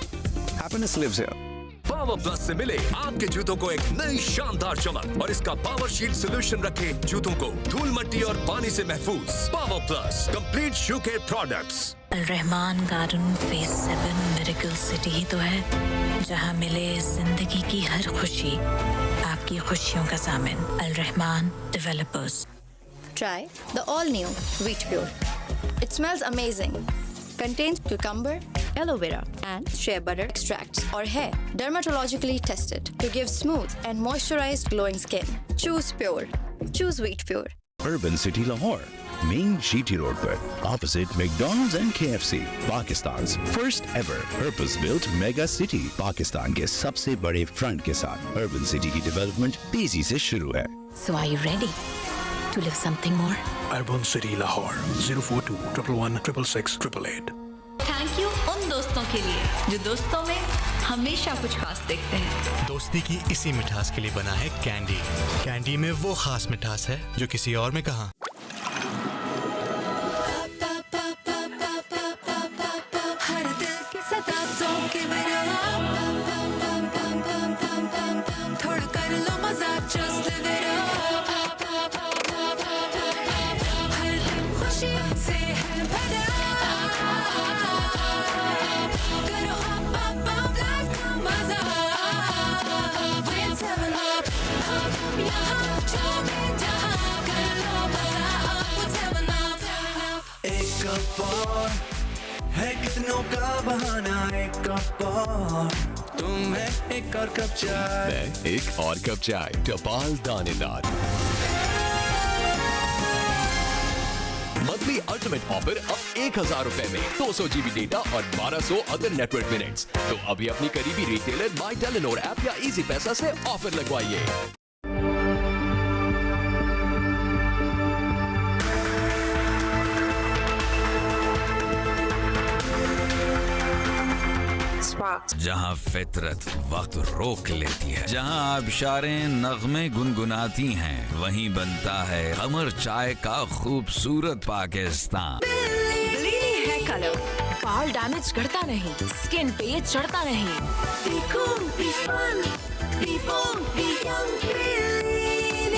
happiness lives here. Power plus से मिले आपके जूतों को एक नई शानदार चमक, और इसका पावर शील्ड सोल्यूशन रखे जूतों को धूल मट्टी और पानी से महफूज। Power plus complete shoe care products. Al Rahman garden phase 7 miracle city ही तो है, जहाँ मिले जिंदगी की हर खुशी, आपकी खुशियों का सामिन। Al Rahman developers. Try the all-new Wheat Pure. It smells amazing. Contains cucumber, aloe vera, and shea butter extracts, और है dermatologically tested to give smooth and moisturized glowing skin. Choose pure. Choose Wheat Pure. Urban City Lahore, main GT Road पर, opposite McDonald's and KFC, Pakistan's first ever purpose-built mega city, Pakistan के सबसे बड़े front के साथ Urban City की development तेजी से शुरू है। So are you ready to live something more? Urban City Lahore 042 111 666 888। Thank you उन दोस्तों के लिए जो दोस्तों में हमेशा कुछ खास देखते हैं। दोस्ती की इसी मिठास के लिए बना है कैंडी। कैंडी में वो खास मिठास है जो किसी और में कहाँ। है कितनों का बहाना, एक कप और तुम्हें एक और कप चाय। एक और कप चाय, टपाल दानेदार। मंथली अल्टीमेट ऑफर अब 1000 रुपए में 200 GB डेटा और 1200 अदर नेटवर्क मिनट्स। तो अभी अपनी करीबी रिटेलर माई टेलीनॉर ऐप या इजी पैसा से ऑफर लगवाइए। Crocs. जहाँ फितरत वक्त रोक लेती है, जहाँ आबशारें नगमे गुनगुनाती हैं, वहीं बनता है कमर चाय का खूबसूरत पाकिस्तान। बिलीनी हेयर कलर, बाल डैमेज करता नहीं, स्किन पे चढ़ता नहीं।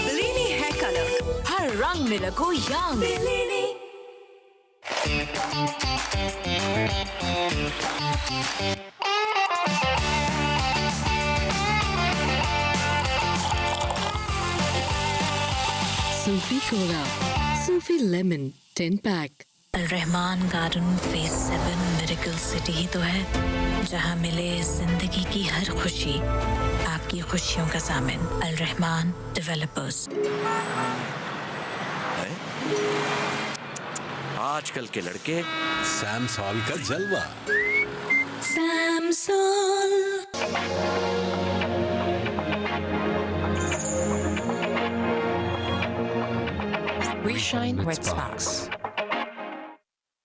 बिलीनी हेयर कलर, हर रंग में लगो young. Sufi cola, Sufi lemon 10 pack. Rahman garden phase 7 miracle city ही तो है, जहाँ मिले जिंदगी की हर खुशी, आपकी खुशियों का सामिन। अल रहमान डेवलपर्स। आजकल के लड़के सैम सॉल का जलवा। सैम सॉल। Reshine with Sparks.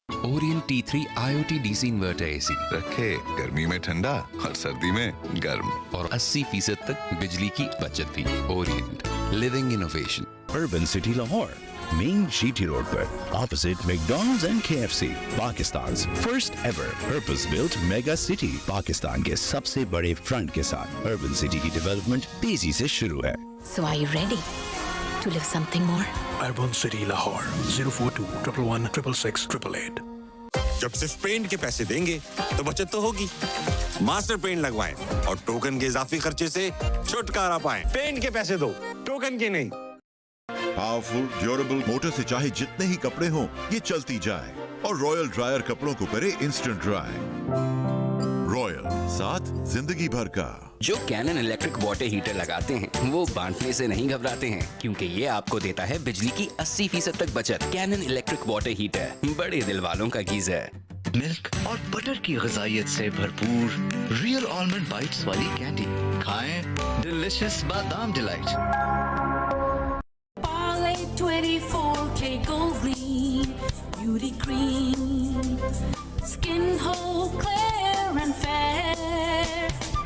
Orion T3 IoT DC inverter AC रखे गर्मी में ठंडा और सर्दी में गर्म, और 80% तक बिजली की बचत भी। Orion living innovation. Urban city Lahore, main GT road पर, opposite McDonald's and KFC, पाकिस्तान's first ever purpose-built mega city, Pakistan के सबसे बड़े फ्रंट के साथ अर्बन सिटी की डेवलपमेंट तेजी से शुरू है। So are you ready to live something more? Urban City Lahore 042 111 666 888। जब सिर्फ पेंट के पैसे देंगे तो बचत तो होगी। मास्टर पेंट लगवाएं और टोकन के इजाफी खर्चे से छुटकारा पाएं। पेंट के पैसे दो, टोकन के नहीं। पावरफुल ड्यूरेबल मोटर से चाहे जितने ही कपड़े हों, ये चलती जाए। और रॉयल ड्रायर कपड़ों को करे इंस्टेंट ड्राई। रॉयल, साथ जिंदगी भर का। जो कैनन इलेक्ट्रिक वाटर हीटर लगाते हैं वो बांटने से नहीं घबराते हैं, क्योंकि ये आपको देता है बिजली की 80% तक बचत। कैनन इलेक्ट्रिक वाटर हीटर, बड़े दिल वालों का गीजर। मिल्क और बटर की ग़िज़ाइयत से भरपूर रियल आलमंड बाइट्स वाली कैंडी खाएं, डिलिशियस बादाम delight. 24K Gold Gleam Beauty Cream, Skin whole, clear and fair.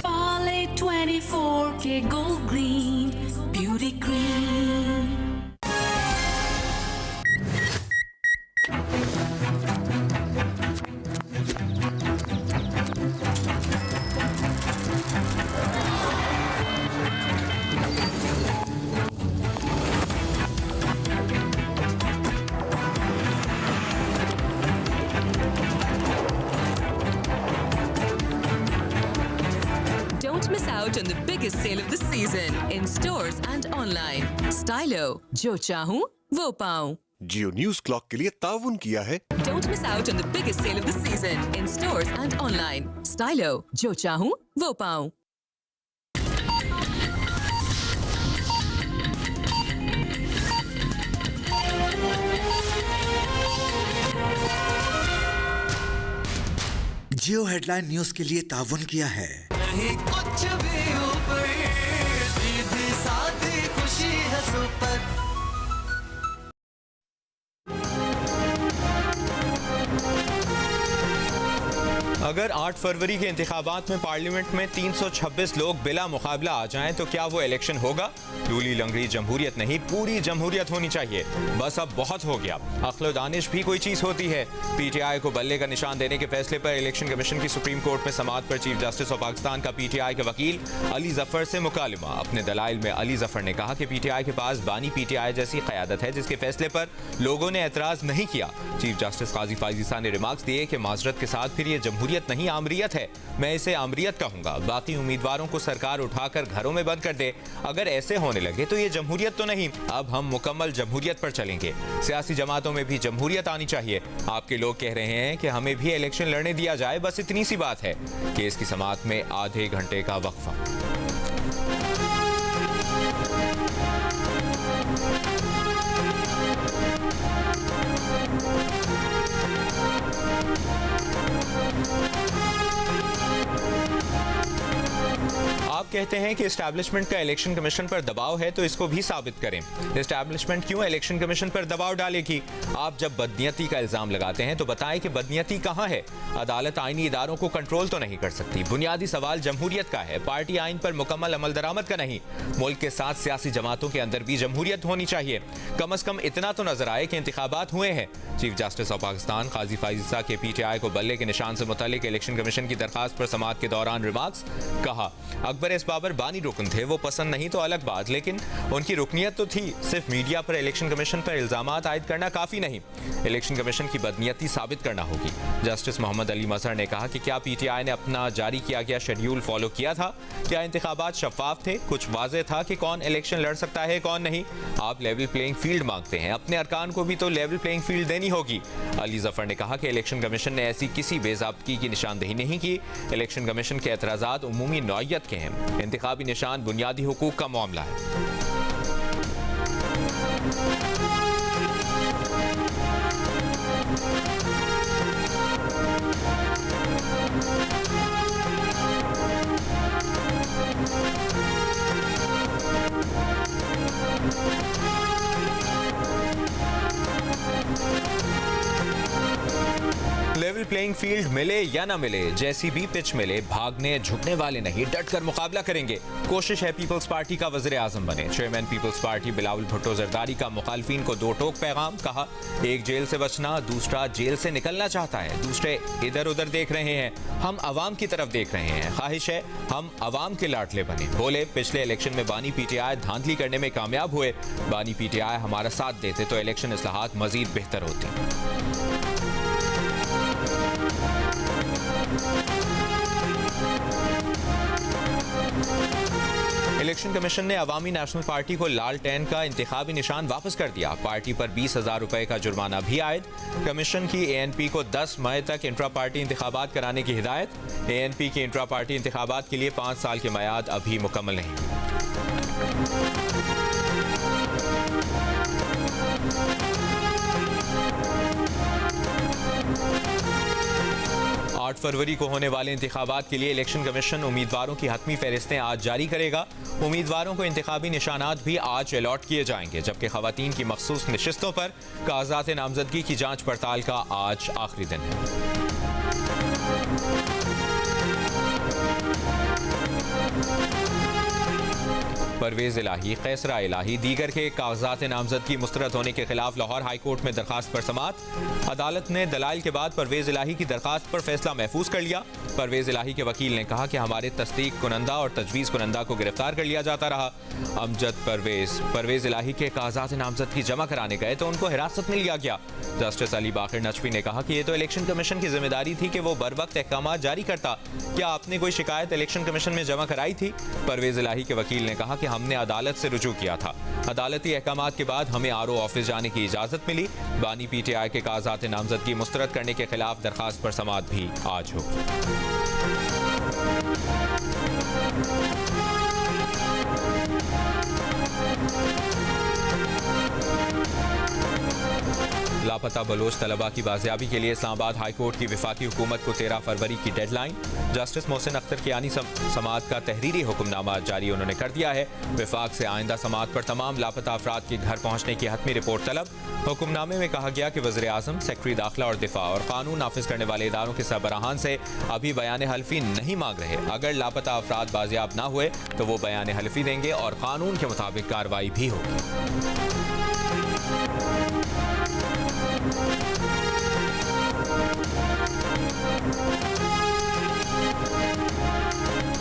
Parley 24K Gold Gleam Beauty Cream. Don't miss out on the biggest sale of the season in stores and online. Stylo, जो चाहूँ वो पाऊँ. जियो news clock के लिए ताउन किया है। Don't miss out on the biggest sale of the season in stores and online. Stylo, जो चाहूँ वो पाऊँ. जियो हेडलाइन न्यूज के लिए ताउन किया है। नहीं कुछ भी ऊपर, सीधी सादी खुशी है सुपर। अगर 8 फरवरी के इंतखाबात में पार्लियामेंट में 326 लोग बिला मुकाबला आ जाएं तो क्या वो इलेक्शन होगा? लूली लंगड़ी जमहूरियत नहीं, पूरी जमहूरियत होनी चाहिए। बस अब बहुत हो गया। अक्ल और दानिश भी कोई चीज़ होती है। PTI को बल्ले का निशान देने के फैसले पर इलेक्शन कमीशन की सुप्रीम कोर्ट में समाअत पर चीफ जस्टिस ऑफ पाकिस्तान का PTI के वकील अली जफर से मुकालमा। अपने दलाइल में अली जफर ने कहा कि PTI के पास बानी PTI जैसी क़यादत है जिसके फैसले पर लोगों ने एतराज़ नहीं किया। चीफ जस्टिस काजी फाइज़ ने रिमार्क्स दिए कि माजरत के साथ फिर ये जमहूरियत नहीं आमरियत है, मैं इसे आमरियत कहूंगा। बाकी उम्मीदवारों को सरकार उठाकर घरों में बंद कर दे, अगर ऐसे होने लगे तो ये जमहूरियत तो नहीं, अब हम मुकम्मल जमहूरियत पर चलेंगे। सियासी जमातों में भी जमहूरियत आनी चाहिए। आपके लोग कह रहे हैं कि हमें भी इलेक्शन लड़ने दिया जाए, बस इतनी सी बात है। केस की समाअत में आधे घंटे का वक्फा। कहते हैं कि एस्टैब्लिशमेंट का इलेक्शन कमीशन पर दबाव है तो इसको भी साबित करें। एस्टैब्लिशमेंट क्यों इलेक्शन कमीशन पर दबाव डालेगी? आप जब बदनीयती का इल्जाम लगाते हैं तो बताएं कि बदनीयती कहां है। अदालत आईनी इदारों को कंट्रोल तो नहीं कर सकती। बुनियादी सवाल जमहूरियत का है, पार्टी आइन पर मुकम्मल अमल दरामद का नहीं। मुल्क के 7 सियासी जमातों के अंदर भी जमहूरियत होनी चाहिए। कम अज कम इतना तो नजर आए कि इंतखाबात हुए हैं। Chief justice of Pakistan Qazi Faez के PTI को बल्ले के निशान से मुतालिक इलेक्शन कमीशन की दरखास्त पर समाअत के दौरान रिमार्क्स। कहा, अकबर एस बाबर बानी रुकन थे, वो पसंद नहीं तो अलग बात, लेकिन उनकी रुकनियत तो थी। सिर्फ मीडिया पर इलेक्शन कमीशन पर इल्जामात आयद करना काफी नहीं, इलेक्शन कमीशन की बदनीयती साबित करना होगी। जस्टिस मोहम्मद अली मजहर ने कहा कि क्या PTI ने अपना जारी किया गया शेड्यूल फॉलो किया था? क्या इंतखाबात शफाफ थे? कुछ वाज़ेह था कि कौन इलेक्शन लड़ सकता है कौन नहीं? आप लेवल प्लेइंग फील्ड मांगते हैं, अपने अरकान को भी तो लेवल प्लेइंग फील्ड देनी होगी। अली जफर ने कहा कि इलेक्शन कमीशन ने ऐसी किसी बेज़ाब्तगी की निशानदेही नहीं की। इलेक्शन कमीशन के एतराज़ात उमूमी नौइयत के हैं। इंतखाबी निशान बुनियादी हुकूक का मामला है। लेवल प्लेइंग फील्ड मिले या ना मिले, जैसी भी पिच मिले, भागने झुकने वाले नहीं, डटकर मुकाबला करेंगे। कोशिश है पीपल्स पार्टी का वज़ीर आज़म बने। Chairman Peoples Party Bilawal Bhutto Zardari का मुखालफीन को 2 टोक पैगाम। कहा, एक जेल से बचना, दूसरा जेल से निकलना चाहता है, दूसरे इधर उधर देख रहे हैं, हम अवाम की तरफ देख रहे हैं। ख्वाहिश है हम अवाम के लाडले बने। बोले, पिछले इलेक्शन में बानी PTI धांधली करने में कामयाब हुए। बानी PTI हमारा साथ देते तो इलेक्शन इस्लाहात मजीद बेहतर होती। इलेक्शन कमीशन ने अवामी नेशनल पार्टी को लालटेन का इंतखाबी निशान वापस कर दिया। पार्टी पर 20,000 रुपए का जुर्माना भी आयद। कमीशन की ANP को 10 मई तक इंट्रा पार्टी इंतखाबात कराने की हिदायत। ANP की इंट्रा पार्टी इंतखाबात के लिए 5 साल की मियाद अभी मुकम्मल नहीं। 8 फरवरी को होने वाले इंतखाबात के लिए इलेक्शन कमीशन उम्मीदवारों की हतमी फहरिस्तें आज जारी करेगा। उम्मीदवारों को इंतखाबी निशानात भी आज अलॉट किए जाएंगे, जबकि खवातीन की मखसूस नशिस्तों पर कागजात नामजदगी की जांच पड़ताल का आज आखिरी दिन है। परवेज इलाही, कैसरा इलाही, दीगर के कागजात नामजदगी मुस्तरद होने के खिलाफ लाहौर हाई कोर्ट में दरखास्त पर समाअत। अदालत ने दलाइल के बाद परवेज इलाही की दरखास्त पर फैसला महफूज कर लिया। परवेज इलाही के वकील ने कहा कि हमारे तस्दीक कुनंदा और तजवीज़ कुनंदा को गिरफ्तार कर लिया जाता रहा। अमजद परवेज इलाही के कागजात नामजदगी जमा कराने गए तो उनको हिरासत में लिया गया। जस्टिस अली बाकर नचवी ने कहा कि यह तो इलेक्शन कमीशन की जिम्मेदारी थी कि वो बर वक्त अहकाम जारी करता। क्या आपने कोई शिकायत इलेक्शन कमीशन में जमा कराई थी? परवेज इलाही के वकील ने कहा कि हमने अदालत से रुजू किया था। अदालती अहकामात के बाद हमें RO ऑफिस जाने की इजाजत मिली। बानी PTI के कागजात नामजदगी मुस्तरद करने के खिलाफ दरखास्त पर समाअत भी आज हो। लापता बलोच तलबा की बाजियाबी के लिए इस्लामाबाद हाई कोर्ट की विफाकी हुकूमत को 13 फरवरी की डेडलाइन। जस्टिस मोहसिन अख्तर कियानी समाअत का तहरीरी हुक्मनामा जारी उन्होंने कर दिया है। विफाक से आइंदा समाअत पर तमाम लापता अफराद के घर पहुंचने की हतमी रिपोर्ट तलब। हुक्मनामे में कहा गया कि वज़ीर आज़म, सेक्रेटरी दाखिला और दिफा और कानून नाफिज करने वाले इदारों के सरबराहान से अभी बयान हल्फी नहीं मांग रहे। अगर लापता अफराद बाजियाब ना हुए तो वो बयान हल्फी देंगे और कानून के मुताबिक कार्रवाई भी होगी।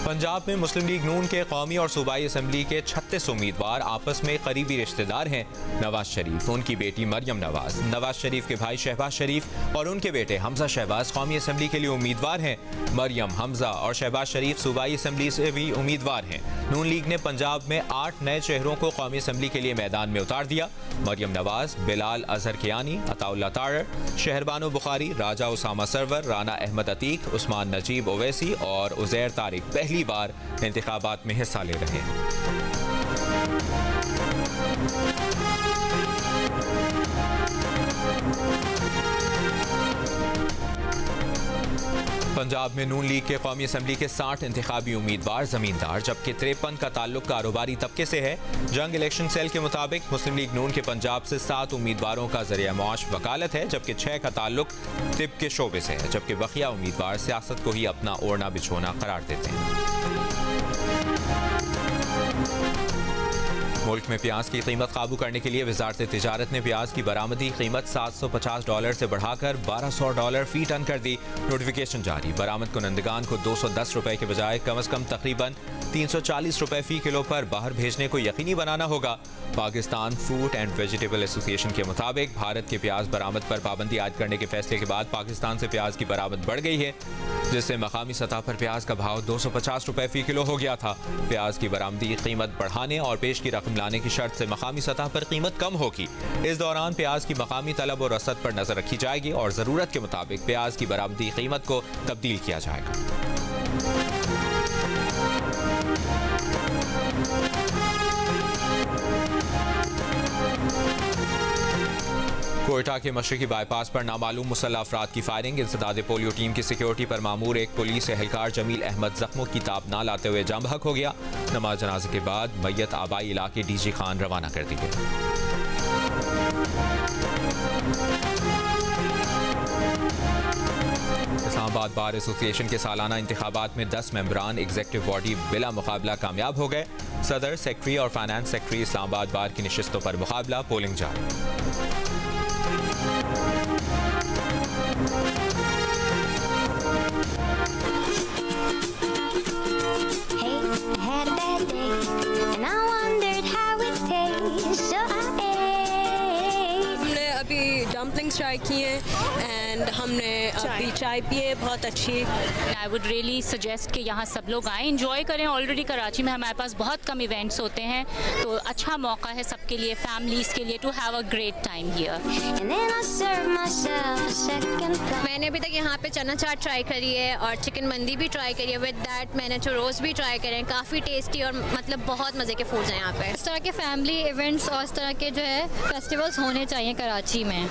पंजाब में मुस्लिम लीग नून के कौमी और सूबाई असम्बली के 36 उम्मीदवार आपस में करीबी रिश्तेदार हैं। नवाज शरीफ, उनकी बेटी मरियम नवाज, नवाज शरीफ के भाई शहबाज शरीफ और उनके बेटे हमजा शहबाज कौमी असम्बली के लिए उम्मीदवार हैं। मरियम, हमजा और शहबाज शरीफ सूबाई असम्बली से भी उम्मीदवार हैं। नून लीग ने पंजाब में 8 नए चेहरों को कौमी असम्बली के लिए मैदान में उतार दिया। मरियम नवाज, बिलाल अजहर कियानी, अताउल्ला तारर, शहरबानो बुखारी, राजा उसामा सरवर, राना अहमद अतीक, उस्मान नजीब ओवैसी और उजैर तारिक पहली बार इंतखाबात में हिस्सा ले रहे हैं। पंजाब में नून लीग के कौमी असम्बली के 60 इंतखाबी उम्मीदवार जमींदार, जबकि 53 का ताल्लुक कारोबारी तबके से है। जंग इलेक्शन सेल के मुताबिक मुस्लिम लीग नून के पंजाब से 7 उम्मीदवारों का जरिया मुआश वकालत है, जबकि 6 का ताल्लुक तिब के शोबे से है, जबकि बकिया उम्मीदवार सियासत को ही अपना ओढ़ना बिछोना करार देते हैं। मुल्क में प्याज की कीमत काबू करने के लिए वजारत तिजारत ने प्याज की बरामदी कीमत $750 से बढ़ाकर $1200 फी टन कर दी। नोटिफिकेशन जारी। बरामद कुनंदगान को $210 के बजाय कम अज कम तकरीबन $340 फी किलो पर बाहर भेजने को यकीनी बनाना होगा। Pakistan fruit and vegetable association के मुताबिक भारत के प्याज बरामद पर पाबंदी आयद करने के फैसले के बाद पाकिस्तान से प्याज की बरामद बढ़ गई है, जिससे मकामी सतह पर प्याज का भाव $250 फी किलो हो गया था। प्याज की बरामदी कीमत बढ़ाने और पेश की रकम लाने की शर्त से मकामी सतह पर कीमत कम होगी। इस दौरान प्याज की मकामी तलब और रसद पर नजर रखी जाएगी और जरूरत के मुताबिक प्याज की बरामदी कीमत को तब्दील किया जाएगा। कोयटा के मशरकी बाईपास पर नामालूम मुसल्लह अफराद की फायरिंग। इंसदाद पोलियो टीम की सिक्योरिटी पर मामूर एक पुलिस एहलकार जमील अहमद जख्मों की ताब ना लाते हुए जाम बहक हो गया। नमाज जनाजे के बाद मैयत आबाई इलाके डीजी खान रवाना कर दी गई। इस्लामाबाद बार एसोसिएशन के सालाना इंतखाबात में 10 मेंबरान एग्जेक्टिव बॉडी बिला मुकाबला कामयाब हो गए। सदर, सेक्रेटरी और फाइनेंस सेक्रेटरी इस्लामाबाद बार की नशिस्तों पर मुकाबला। पोलिंग जारी। हमने अभी डम्पलिंग्स ट्राई किए एंड हमने अभी चाय पिए, बहुत अच्छी। आई वुड रियली सजेस्ट कि यहाँ सब लोग आएँ, इंजॉय करें। ऑलरेडी कराची में हमारे पास बहुत कम इवेंट्स होते हैं, तो अच्छा मौका है सबके लिए, फैमिलीज़ के लिए, to have a great time here. मैंने अभी तक यहाँ पे चना चाट ट्राई करी है और चिकन मंदी भी ट्राई करी है। विद दैट मैंने चुरोस भी ट्राई करे हैं, काफ़ी टेस्टी और मतलब बहुत मज़े के फूड्स हैं यहाँ पे। इस तरह के फैमिली इवेंट्स और इस तरह के जो है फेस्टिवल्स होने चाहिए कराची में।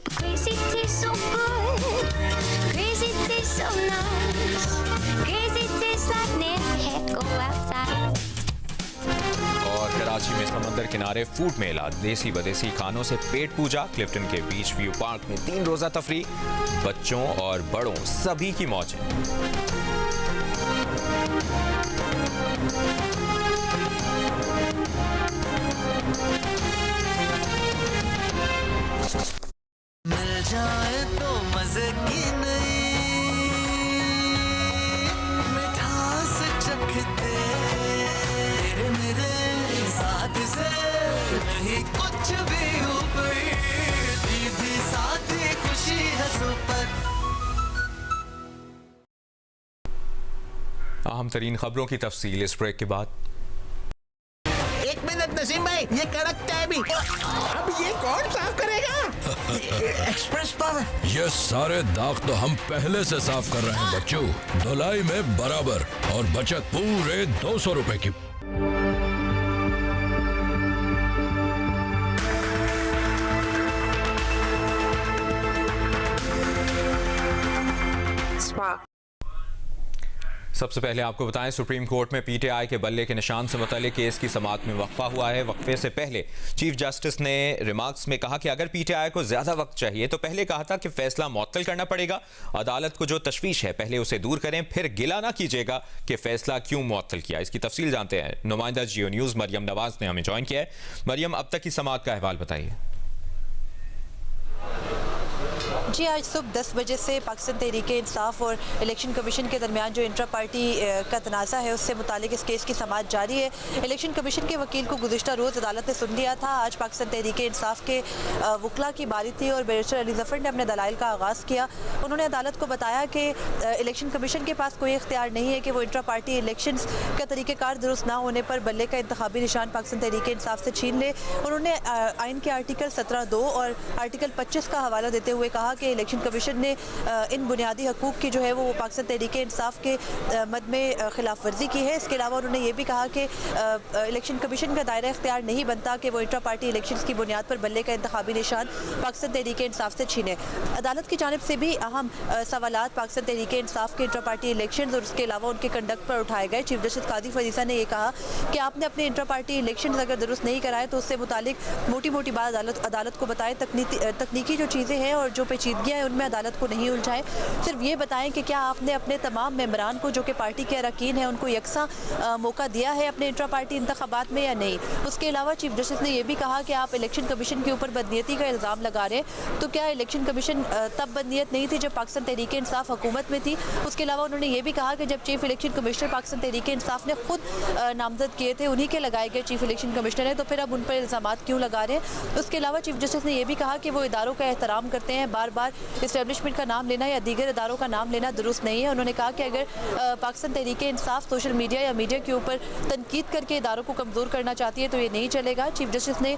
और कराची में समंदर किनारे फूड मेला, देसी बदेसी खानों से पेट पूजा। क्लिफ्टन के बीच व्यू पार्क में 3 रोजा तफरी, बच्चों और बड़ों सभी की मौज है। मिल जाए तो मजे की नहीं मिठास चखते तेरे मेरे साथ से नहीं कुछ भी ऊपर सीधी साथी खुशी है सुपर। अहम तरीन खबरों की तफसील इस ब्रेक के बाद। एक मिनट नसीम भाई, ये कड़क चाय भी अब ये कौन साफ करेगा? Express power. ये सारे दाग तो हम पहले से साफ कर रहे हैं बच्चों। धुलाई में बराबर और बचत पूरे ₹200 की। सबसे पहले आपको बताएं, सुप्रीम कोर्ट में पीटीआई के बल्ले के निशान से मुताल्लिक केस की समाअत में वक्फा हुआ है। वक्फे से पहले चीफ जस्टिस ने रिमार्क्स में कहा कि अगर पीटीआई को ज्यादा वक्त चाहिए तो पहले कहा था कि फैसला मुअत्तल करना पड़ेगा। अदालत को जो तशवीश है पहले उसे दूर करें, फिर गिला ना कीजिएगा कि फैसला क्यों मुअत्तल किया। इसकी तफसील जानते हैं। नुमाइंदा जियो न्यूज़ मरियम नवाज ने हमें ज्वाइन किया है। मरियम, अब तक की समाअत का अहवाल बताइए। जी, आज सुबह 10 बजे से पाकिस्तान तहरीक-ए-इंसाफ और इलेक्शन कमीशन के दरमियान जो इंट्रा पार्टी का तनाज़ा है उससे मुतालिक इस केस की समाअत जारी है। इलेक्शन कमीशन के वकील को गुज़िश्ता रोज़ अदालत ने सुन लिया था। आज पाकिस्तान तहरीक-ए-इंसाफ के वकला की बारी थी और बैरिस्टर अली ज़फ़र ने अपने दलाइल का आगाज़ किया। उन्होंने अदालत को बताया कि इलेक्शन कमीशन के पास कोई इख्तियार नहीं है कि वो इंट्रा पार्टी इलेक्शन का तरीक़ेकार दुरुस्त ना होने पर बल्ले का इंतखाबी निशान पाकिस्तान तहरीक-ए-इंसाफ से छीन ले। उन्होंने आइन के आर्टिकल 17(2) और आर्टिकल 25 का हवाला देते हुए कहा कि इलेक्शन कमीशन ने इन बुनियादी हकूक़ की जो है वो पाकिस्तान तहरीक इंसाफ के मद में खिलाफ वर्जी की है। इसके अलावा उन्होंने ये भी कहा कि इलेक्शन कमीशन का दायरा इख्तियार नहीं बनता कि वो इंट्रा पार्टी इलेक्शन की बुनियाद पर बल्ले का इंतखाबी निशान पाकिस्तान तहरीक इंसाफ से छीने। अदालत की जानिब से भी अहम सवालात पाकिस्तान तहरीक इंसाफ के इंट्रा पार्टी इलेक्शन और उसके अलावा उनके कंडक्ट पर उठाए गए। चीफ जस्टिस कादी फरीसा ने यह कहा कि आपने अपने इंट्रा पार्टी इलेक्शन अगर दुरुस्त नहीं कराए तो उससे मुतालिक मोटी मोटी बात अदालत को बताएं। तकनीकी जो चीज़ें हैं और जो पेचीदगियाँ हैं उनमें अदालत को नहीं उलझाएं। सिर्फ ये बताएं कि क्या आपने अपने तमाम मेंबरान को जो कि पार्टी के अरकान हैं उनको यकसा मौका दिया है अपने इंट्रा पार्टी इंतखाबात में या नहीं। उसके अलावा चीफ जस्टिस ने यह भी कहा कि आप इलेक्शन कमीशन के ऊपर बदनीयती का इल्ज़ाम लगा रहे हैं, तो क्या इलेक्शन कमीशन तब बदनीयत नहीं थी जब पाकिस्तान तहरीक इंसाफ हुकूमत में थी। उसके अलावा उन्होंने ये भी कहा कि जब chief election commissioner Pakistan Tehreek Insaf ने खुद नामजद किए थे, उन्हीं के लगाए गए चीफ इलेक्शन कमिश्नर है, तो फिर अब उन पर इल्ज़ाम क्यों लगा रहे हैं। उसके अलावा चीफ जस्टिस ने यह भी कहा कि वो इदारों का एहतराम करते हैं, बार बार इस्टेब्लिशमेंट का नाम लेना या दीगर इदारों का नाम लेना दुरुस्त नहीं है। उन्होंने कहा कि अगर पाकिस्तान तहरीक इंसाफ सोशल मीडिया या मीडिया के ऊपर तनकीद करके इदारों को कमज़ोर करना चाहती है तो ये नहीं चलेगा। चीफ जस्टिस ने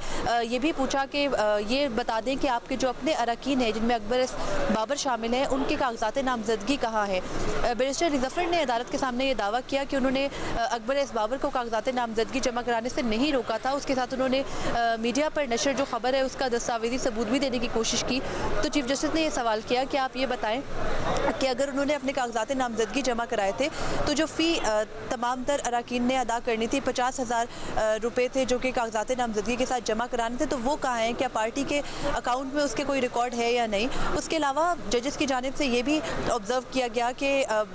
यह भी पूछा कि ये बता दें कि आपके जो अपने अरकान हैं जिनमें अकबर बाबर शामिल हैं उनके कागजात नामजदगी कहाँ है। बैरिस्टर रिजफर ने अदालत के सामने ये दावा किया कि उन्होंने अकबर बाबर को कागजात नामजदगी जमा कराने से नहीं रोका था। उसके साथ उन्होंने मीडिया पर नशर जो खबर है उसका दस्तावेजी सबूत भी देने की कोशिश की। तो चीफ जस्टिस ने यह सवाल किया कि आप ये बताएं कि अगर उन्होंने अपने कागजात नामजदगी जमा कराए थे तो जो फ़ी तमाम तर अरकान ने अदा करनी थी 50,000 रुपये थे जो कि कागजात नामजदगी के साथ जमा कराने थे, तो वो कहाँ हैं, क्या पार्टी के अकाउंट में उसके कोई रिकॉर्ड है या नहीं। उसके अलावा जजेस की जानिब से ये भी ऑब्ज़र्व किया गया कि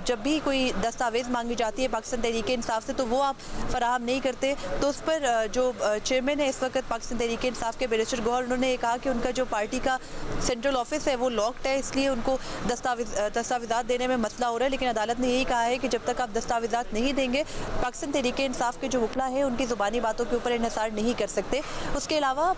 जब भी कोई दस्तावेज़ मांगी जाती है पाकिस्तान तहरीक इंसाफ से तो वो आप फराहम नहीं करते। तो उस पर जो चेयरमैन है इस वक्त पाकिस्तान तहरीक इंसाफ के बैरिस्टर गौहर, उन्होंने ये कहा कि उनका जो पार्टी का सेंट्रल ऑफिस है वो लॉक्ड है, इसलिए उनको दस्तावेज़ात देने में मसला हो रहा है। लेकिन अदालत ने यही कहा है कि जब तक आप दस्तावेज़ात नहीं देंगे पाकिस्तान तहरीक इंसाफ के जो वकला हैं उनकी ज़ुबानी बातों के ऊपर इन्हिसार नहीं कर सकते। उसके अलावा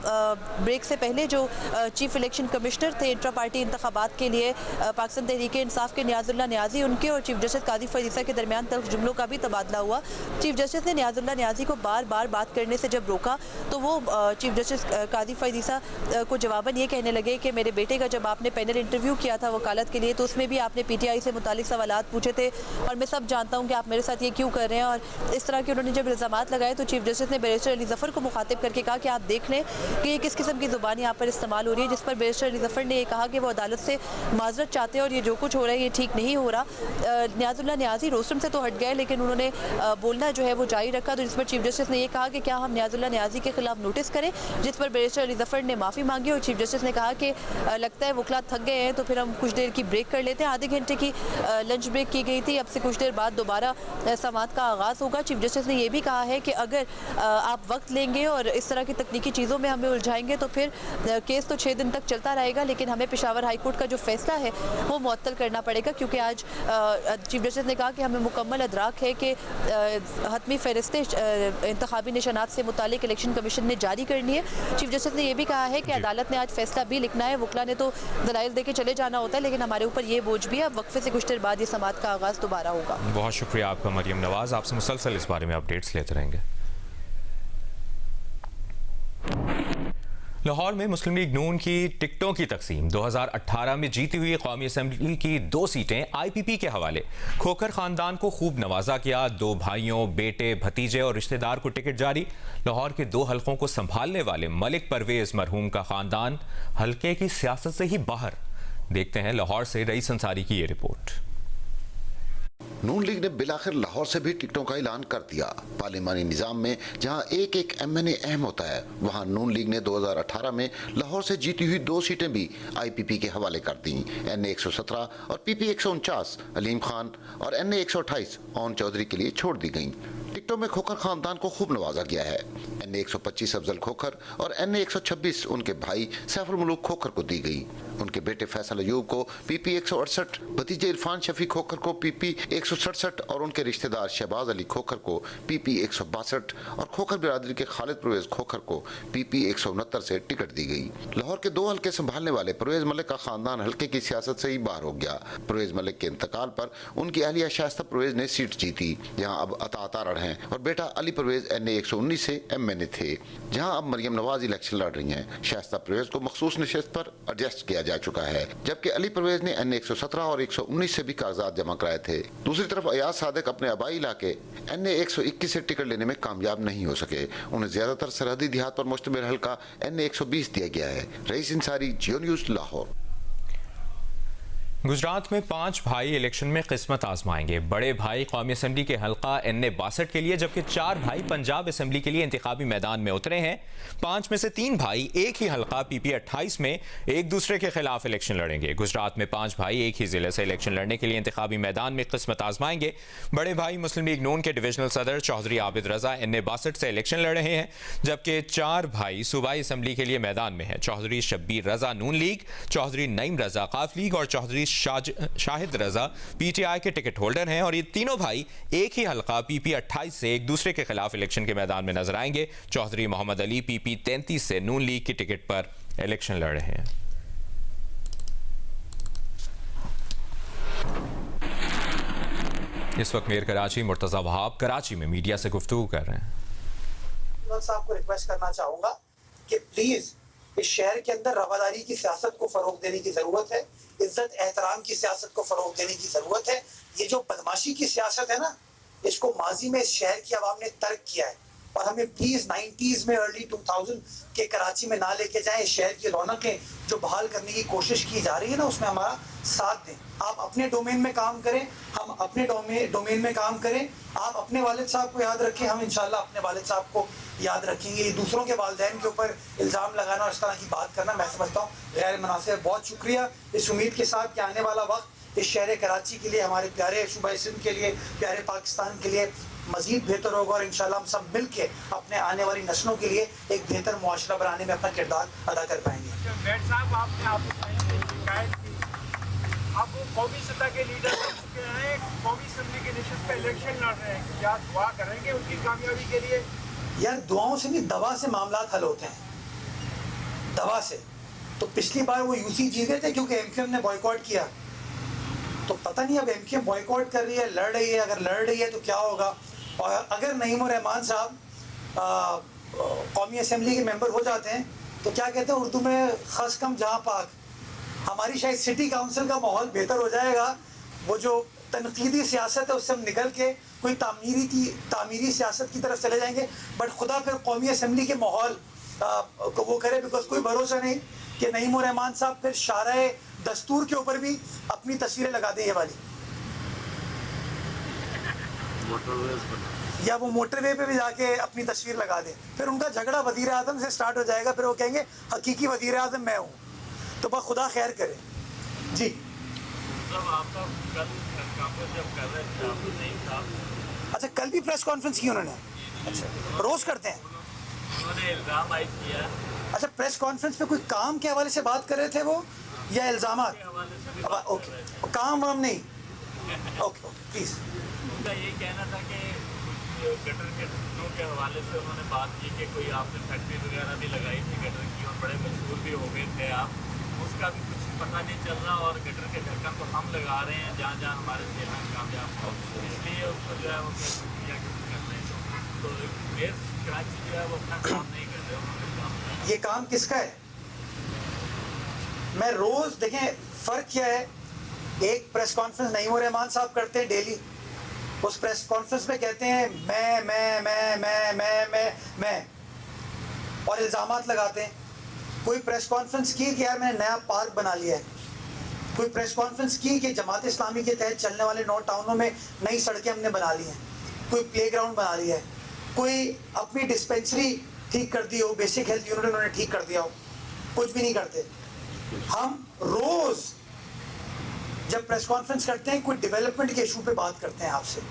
ब्रेक से पहले जो चीफ इलेक्शन कमिश्नर थे इंट्रा पार्टी इंतखाबात के लिए पाकिस्तान तहरीक इंसाफ के नियाजुल्लाह नियाजी, उनके और चीफ जस्टिस कादी फरीसा के दरमियान तल्ख जुमलों का भी तबादला हुआ। चीफ जस्टिस ने नियाजुल्लाह नियाजी को बार बार बात करने से जब रोका तो वो चीफ जस्टिस कादी फरीसा को जवाबन ये कहने लगे कि मेरे बेटे का जब आपने पैनल इंटरव्यू किया था वकालत के लिए तो उसमें भी आपने PTI से मुतालिक सवालात पूछे थे और मैं सब जानता हूँ कि आप मेरे साथ ये क्यों कर रहे हैं। और इस तरह के उन्होंने जब इल्ज़ामात लगाए तो चीफ जस्टिस ने बैरिस्टर अली ज़फ़र को मुखातिब करके कहा कि आप देख लें कि ये किस किस्म की ज़ुबान यहाँ पर इस्तेमाल हो रही है, जिस पर बैरिस्टर अली ज़फ़र ने यह कहा कि वो अदालत से माजरत चाहते हैं और ये जो कुछ हो रहा है ये ठीक नहीं हो रहा। नियाजुल्लाह नियाजी रोस्टम से तो हट गए लेकिन उन्होंने बोलना जो है वो जारी रखा, तो जिस पर चीफ जस्टिस ने यह कहा कि क्या हम नियाजुल्लाह नियाजी के खिलाफ नोटिस करें, जिस पर बैरिस्टर अली ज़फ़र ने माफ़ी मांगी और चीफ जस्टिस ने कहा कि लगता है वकला थक गए हैं तो फिर हम कुछ देर की ब्रेक कर लेते हैं। आधे घंटे की लंच ब्रेक की गई थी, अब से कुछ देर बाद दोबारा समाअत का आगाज़ होगा। चीफ जस्टिस ने यह भी कहा है कि अगर आप वक्त लेंगे और इस तरह की तकनीकी चीज़ों में हमें उलझाएंगे तो फिर केस तो 6 दिन तक चलता रहेगा, लेकिन हमें पेशावर हाई कोर्ट का जो फैसला है वो मुअत्तल करना पड़ेगा, क्योंकि आज चीफ जस्टिस ने कहा कि हमें मुकम्मल अदराक है कि हतमी फहरिस्तें इंतखाबी निशानात से मुतालिक इलेक्शन कमीशन ने जारी करनी है। चीफ जस्टिस ने यह भी कहा है कि अदालत ने आज फैसला भी लिखना है, वकला ने तो दलाइल दे के चले जाना होता है, लेकिन हमारे ऊपर ये बोझ भी है। अब वक्फे से कुछ देर बाद ये समाअत का आगाज़ दोबारा होगा। बहुत शुक्रिया आपका मरियम नवाज, आपसे मुसलसल इस बारे में अपडेट्स लेते रहेंगे। लाहौर में मुस्लिम लीग नून की टिकटों की तकसीम 2018 में जीती हुई कौमी असम्बली की 2 सीटें IPP के हवाले। खोखर खानदान को खूब नवाजा गया, 2 भाइयों, बेटे, भतीजे और रिश्तेदार को टिकट जारी। लाहौर के 2 हलकों को संभालने वाले मलिक परवेज मरहूम का खानदान हलके की सियासत से ही बाहर। देखते हैं लाहौर से रईस अंसारी की ये रिपोर्ट। नून लीग ने बिलाखिर लाहौर से भी टिकटों का ऐलान कर दिया। पार्लिमानी निज़ाम में जहां एक एक MNA अहम होता है, वहां नून लीग ने 2018 में लाहौर से जीती हुई 2 सीटें भी IPP के हवाले कर दी। NA 117 और PP 149 अलीम खान और NA 128 ओन चौधरी के लिए छोड़ दी गयी। टिकटों में खोखर खानदान को खूब नवाजा गया है। NA 125 अफजल खोखर और NA 126 उनके भाई सैफुल मुलूक खोखर को दी गई। उनके बेटे फैसल अयूब को PP 168, भतीजे इरफान शफी खोखर को PP 167 और उनके रिश्तेदार शहबाज अली खोखर को PP 162 और खोखर बिरादरी के खालिद परवेज खोखर को PP 169 से टिकट दी गई। लाहौर के 2 हल्के संभालने वाले परवेज मलिक का खानदान हल्के की सियासत से ही बाहर हो गया। परवेज मलिक के इंतकाल पर उनकी अहलिया शाइस्ता परवेज ने सीट जीती, जहाँ अब अता तारड़ हैं, और बेटा अली परवेज NA 119 से MNA थे, जहाँ अब मरियम नवाज इलेक्शन लड़ रही हैं। शाइस्ता परवेज को मखसूस नशिस्त पर एडजस्ट किया जा चुका है, जबकि अली परवेज ने NA 117 और 119 से भी कागजात जमा कराए थे। दूसरी तरफ अयाज सादिक अपने आबाई इलाके NA 121 से टिकट लेने में कामयाब नहीं हो सके। उन्हें ज्यादातर सरहदी देहात पर मुश्तमिल हल्का NA 120 दिया गया है। रईस इंसारी, जियो न्यूज, लाहौर। गुजरात में 5 भाई इलेक्शन में किस्मत आजमाएंगे। बड़े भाई कौमी असम्बली के हल्का NA 62 के लिए, जबकि 4 भाई पंजाब असम्बली के लिए इंतखाबी मैदान में उतरे हैं। 5 में से 3 भाई एक ही हल्का PP 28 में एक दूसरे के खिलाफ इलेक्शन लड़ेंगे। गुजरात में 5 भाई एक ही जिले से इलेक्शन लड़ने के लिए इंतखाबी मैदान में किस्मत आजमाएंगे। बड़े भाई मुस्लिम लीग नून के डिविजनल सदर चौधरी आबिद रजा NA 62 से इलेक्शन लड़ रहे हैं, जबकि 4 भाई सूबाई असम्बली के लिए मैदान में है। चौधरी शब्बीर रजा नून लीग, चौधरी नईम रजा काफ लीग और चौधरी शाहिद रजा PTI के टिकट होल्डर हैं। और ये तीनों भाई एक ही हल्का PP 28 से एक दूसरे के खिलाफ इलेक्शन के मैदान में नजर आएंगे। चौधरी मोहम्मद अली PP 33 से नून लीग की टिकट पर इलेक्शन लड़ रहे हैं। इस वक्त मेयर कराची मुर्तजा वहाब कराची में मीडिया से गुफ्तगू कर रहे हैं। साहब को रिक्वेस्ट करना चाहूंगा कि प्लीज इस शहर के अंदर रवादारी की सियासत को फरोग देने की जरूरत है, इज्जत एहतराम की सियासत को फरोग देने की जरूरत है। ये जो बदमाशी की सियासत है ना, इसको माजी में इस शहर की आवाम ने तर्क किया है और हमें प्लीज 90s में अर्ली 2000 के कराची में ना लेके जाएं। इस शहर की रौनकें जो बहाल करने की कोशिश की जा रही है ना, उसमें हमारा साथ दें। आप अपने डोमेन में काम करें, हम अपने डोमेन में काम करें। आप अपने वालिद साहब को याद रखें, हम इंशाल्लाह अपने वालिद साहब को याद रखेंगे। ये दूसरों के वालिदैन के ऊपर इल्ज़ाम लगाना और इस तरह की बात करना मैं समझता हूँ गैर मुनासिब। बहुत शुक्रिया, इस उम्मीद के साथ कि आने वाला वक्त इस शहर कराची के लिए, हमारे प्यारे सूबा सिंध के लिए, प्यारे पाकिस्तान के लिए मजीद बेहतर होगा और इंशाल्लाह हम सब मिल के अपने आने वाली नस्लों के लिए एक बेहतर मुआशरा बनाने में अपना किरदार अदा कर पाएंगे। आप वो कौमी सतह के लीडर बन चुके हैं, कौमी असम्बली के निशस्त पे इलेक्शन लड़ रहे हैं, क्या दुआ करेंगे उनकी कामयाबी के लिए? यार दुआओं से नहीं, दवा से मामलात हल होते हैं, दवा से। तो पिछली बार वो यूसी जीत गए थे क्योंकि MQM ने बॉयकॉट किया। तो पता नहीं अब MQM बॉयकॉट कर रही है, लड़ रही है। अगर लड़ रही है तो क्या होगा? और अगर नईम रहमान साहब कौमी असम्बली के मेंबर हो जाते हैं तो क्या कहते हैं उर्दू में, खस कम जहाँ पाक, हमारी शायद सिटी काउंसिल का माहौल बेहतर हो जाएगा। वो जो तनकीदी सियासत है उससे हम निकल के कोई तामीरी सियासत की तरफ चले जाएंगे। बट खुदा फिर कौमी असम्बली के माहौल को वो करे, बिकॉज कोई भरोसा नहीं कि नईम रहमान साहब फिर शाराए दस्तूर के ऊपर भी अपनी तस्वीरें लगा दें ये वाली, या वो मोटरवे पे भी जाके अपनी तस्वीर लगा दें। फिर उनका झगड़ा वजीर आज़म से स्टार्ट हो जाएगा। फिर वो कहेंगे हकीकी वजीर आज़म मैं हूँ। तो बस खुदा खैर करे जी। अच्छा, कल भी प्रेस कॉन्फ्रेंस की उन्होंने? अच्छा, रोज करते हैं? उन्होंने इल्जाम आयद किया। अच्छा, प्रेस कॉन्फ्रेंस पे कोई काम के हवाले से बात कर रहे थे वो, या इल्जामात? ओके, काम वाम नहीं। Okay please. उनका यही कहना था कि गटर के ढक्कनों के हवाले से उन्होंने बात की कि कोई आपने फैक्ट्री वगैरह भी लगाई थी गटर की और बड़े मशहूर भी हो गए थे आप, उसका भी कुछ पता नहीं चल रहा और गटर के ढक्कन तो हम लगा रहे हैं जहाँ जहाँ हमारे चेहरा कामयाब हो, इसलिए उसको जो है वो कर रहे हैं। तो मेयर कराची जो है वो अपना काम नहीं कर रहे। ये काम किसका है? मैं रोज देखें फर्क क्या है। एक प्रेस कॉन्फ्रेंस नईम रहमान साहब करते हैं डेली, उस प्रेस कॉन्फ्रेंस में कहते हैं मैं और इल्जामात लगाते हैं। कोई प्रेस कॉन्फ्रेंस की कि यार मैंने नया पार्क बना लिया है, कोई प्रेस कॉन्फ्रेंस की कि जमात इस्लामी के तहत चलने वाले 9 टाउनों में नई सड़कें हमने बना ली हैं, कोई प्लेग्राउंड बना लिया है, कोई अपनी डिस्पेंसरी ठीक कर दी हो, बेसिक हेल्थ यूनिट उन्होंने ठीक कर दिया हो। कुछ भी नहीं करते। हम रोज जब प्रेस कॉन्फ्रेंस करते हैं कोई डेवलपमेंट के इशू पे बात करते हैं आपसे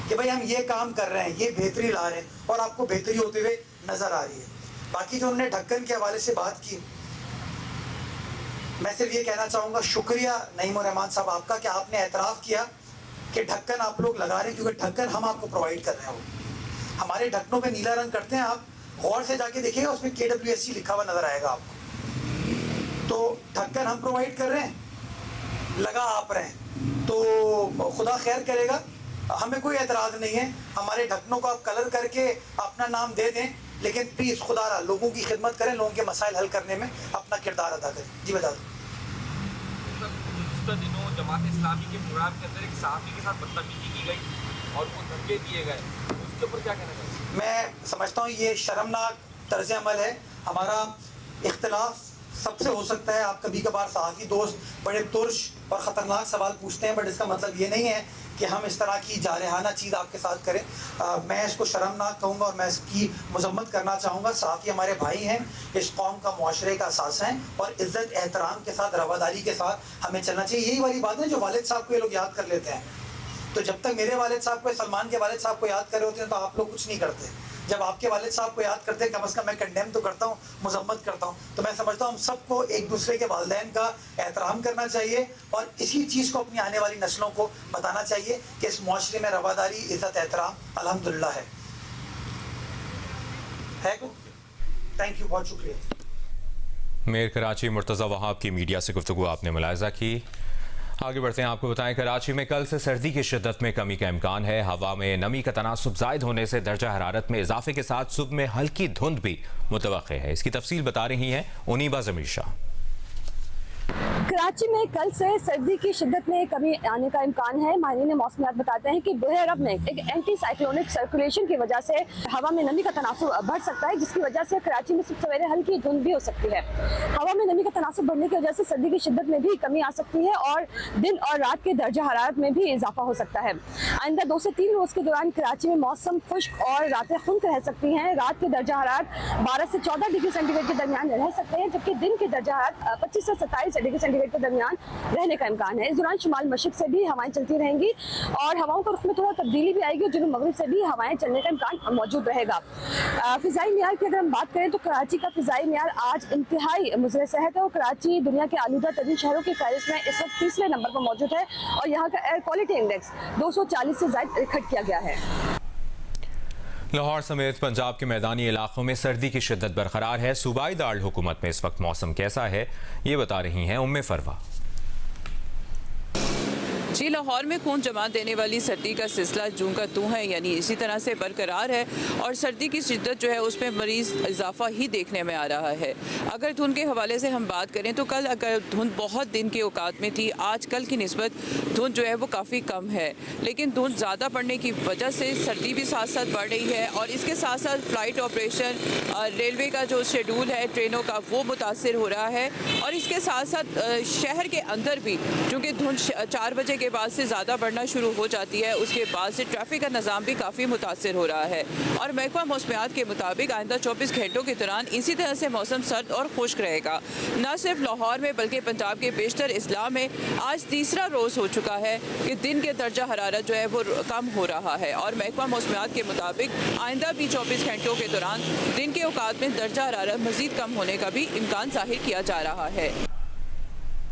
कि भाई हम ये काम कर रहे हैं, ये बेहतरी ला रहे हैं और आपको बेहतरी होते हुए नजर आ रही है। बाकी जो उन्होंने ढक्कन के हवाले से बात की, मैं सिर्फ ये कहना चाहूँगा शुक्रिया नईम रहमान साहब आपका कि आपने एतराफ़ किया कि ढक्कन आप लोग लगा रहे हैं, क्योंकि ढक्कन हम आपको प्रोवाइड कर रहे हैं। वो हमारे ढक्कनों पे नीला रंग करते हैं, आप गौर से जाके देखिएगा उसमें KWSC लिखा हुआ नजर आएगा आपको। तो ढक्कन हम प्रोवाइड कर रहे हैं, लगा आप रहे हैं, तो खुदा खैर करेगा। हमें कोई एतराज़ नहीं है, हमारे ढक्कनों को आप कलर करके अपना नाम दे दें, लेकिन प्लीज़ खुदा लोगों की खिदमत करें, लोगों के मसाइल हल करने में अपना किरदार अदा करें। जी बता दो। जमात इस्लामी के प्रोग्राम के अंदर एक सहाफ़ी के साथ बदतमीजी की गई और उनको धमके दिए गए, उसके ऊपर क्या कहना चाहिए? मैं समझता हूँ ये शर्मनाक तर्ज अमल है। हमारा इख्तिलाफ सबसे हो सकता है। आप कभी कभार सहाफ़ी दोस्त बड़े तुर्श और ख़तरनाक सवाल पूछते हैं, बट इसका मतलब ये नहीं है कि हम इस तरह की जारहाना चीज़ आपके साथ करें। मैं इसको शर्मनाक कहूँगा और मैं इसकी मजम्मत करना चाहूँगा। सहाफ़ी हमारे भाई हैं, इस कौम का मुआशरे का असास हैं और इज़्ज़त एहतराम के साथ, रवादारी के साथ हमें चलना चाहिए। यही वाली बात है जो वालिद साहब को ये लोग याद कर लेते हैं। तो जब तक मेरे वालिद साहब को, सलमान के वालिद साहब को याद कर रहे होते हैं तो आप लोग कुछ नहीं करते। जब आपके वालिद साहब को याद करते हैं, कम से कम मैं कंडेम तो करता हूँ, मजम्मत करता हूँ। तो मैं समझता हूँ हम सबको एक दूसरे के वालिदैन का एहतराम करना चाहिए और इसी चीज़ को अपनी आने वाली नस्लों को बताना चाहिए कि इस मुआशरे में रवादारी, इज़्ज़त, एहतराम अल्हम्दुलिल्लाह है। थैंक यू, बहुत शुक्रिया। मेयर कराची मुर्तज़ा वहाब की मीडिया से गुफ्तगू आपने मुलाहिज़ा की। आगे बढ़ते हैं, आपको बताएं कराची में कल से सर्दी की शिद्दत में कमी का इम्कान है। हवा में नमी का तनासुब ज़ायद होने से दर्जा हरारत में इजाफे के साथ सुबह में हल्की धुंध भी मुतवक्के है। इसकी तफसील बता रही हैं उनीबा ज़मीर शाह। कराची में कल से सर्दी की शिद्दत में कमी आने का इम्कान है। माहिरीन मौसमियात बताते हैं कि बहर अरब में एक एंटी साइक्लोनिक सर्कुलेशन की वजह से हवा में नमी का तनासुब बढ़ सकता है, जिसकी वजह से कराची में सुबह सवेरे हल्की धुंध भी हो सकती है। हवा में नमी का तनासुब बढ़ने की वजह से सर्दी की शिद्दत में भी कमी आ सकती है और दिन और रात के दर्जा हरारत में भी इजाफा हो सकता है। आइंदा 2 से 3 रोज के दौरान कराची में मौसम खुश्क और रातें खुश्क रह सकती हैं। रात के दर्जा हरारत 12 से 14 डिग्री सेंटीग्रेड के दरमियान रह सकते हैं, जबकि दिन के दर्जा हरारत 25 से 27 डिग्री सेंटीग्रेड के दरमियान रहने का इम्कान है। इस दौरान शुमाल मशरिक से भी हवाएं चलती रहेंगी और हवाओं का रुख में थोड़ा तब्दीली भी आएगी और जुनूब मगरिब से भी हवाएं चलने का इम्कान मौजूद रहेगा। फिजाई मियार की अगर हम बात करें तो कराची का फिजाई मियार आज इंतहाई मुज़र सेहत है और कराची दुनिया के आलूदा तरीन शहरों की फहरिस्त में इस वक्त 3रे नंबर पर मौजूद है और यहाँ का एयर क्वालिटी इंडेक्स 240 से ज़ायद रिकॉर्ड किया गया है। लाहौर समेत पंजाब के मैदानी इलाकों में सर्दी की शिद्दत बरकरार है। सूबाई दारुल हुकूमत में इस वक्त मौसम कैसा है, ये बता रही हैं उम्मे फरवा। जी, लाहौर में खून जमा देने वाली सर्दी का सिलसिला जून का तू है, यानी इसी तरह से बरकरार है और सर्दी की शिद्दत जो है उसमें मरीज इजाफा ही देखने में आ रहा है। अगर धुंध के हवाले से हम बात करें तो कल अगर धुंध बहुत दिन के औकात में थी, आज कल की निस्बत धुंध जो है वो काफ़ी कम है, लेकिन धुंध ज़्यादा पड़ने की वजह से सर्दी भी साथ साथ बढ़ रही है और इसके साथ साथ फ्लाइट ऑपरेशन, रेलवे का जो शेड्यूल है ट्रेनों का वो मुतासर हो रहा है और इसके साथ साथ शहर के अंदर भी चूँकि धुंध 4 बजे के बाद से ज़्यादा बढ़ना शुरू हो जाती है, उसके बाद से ट्रैफिक का निज़ाम भी काफ़ी मुतासर हो रहा है और महकमा मौसमियात के मुताबिक आइंदा 24 घंटों के दौरान इसी तरह से मौसम सर्द और खुश्क रहेगा। न सिर्फ लाहौर में बल्कि पंजाब के बेशतर अजला में आज 3रा रोज़ हो चुका है कि दिन के दर्जा हरारत जो है वो कम हो रहा है और महकमा मौसमियात के मुताबिक आइंदा भी 24 घंटों के दौरान दिन के औकात में दर्जा हरारत मज़ीद कम होने का भी इम्कान ज़ाहिर किया जा रहा है।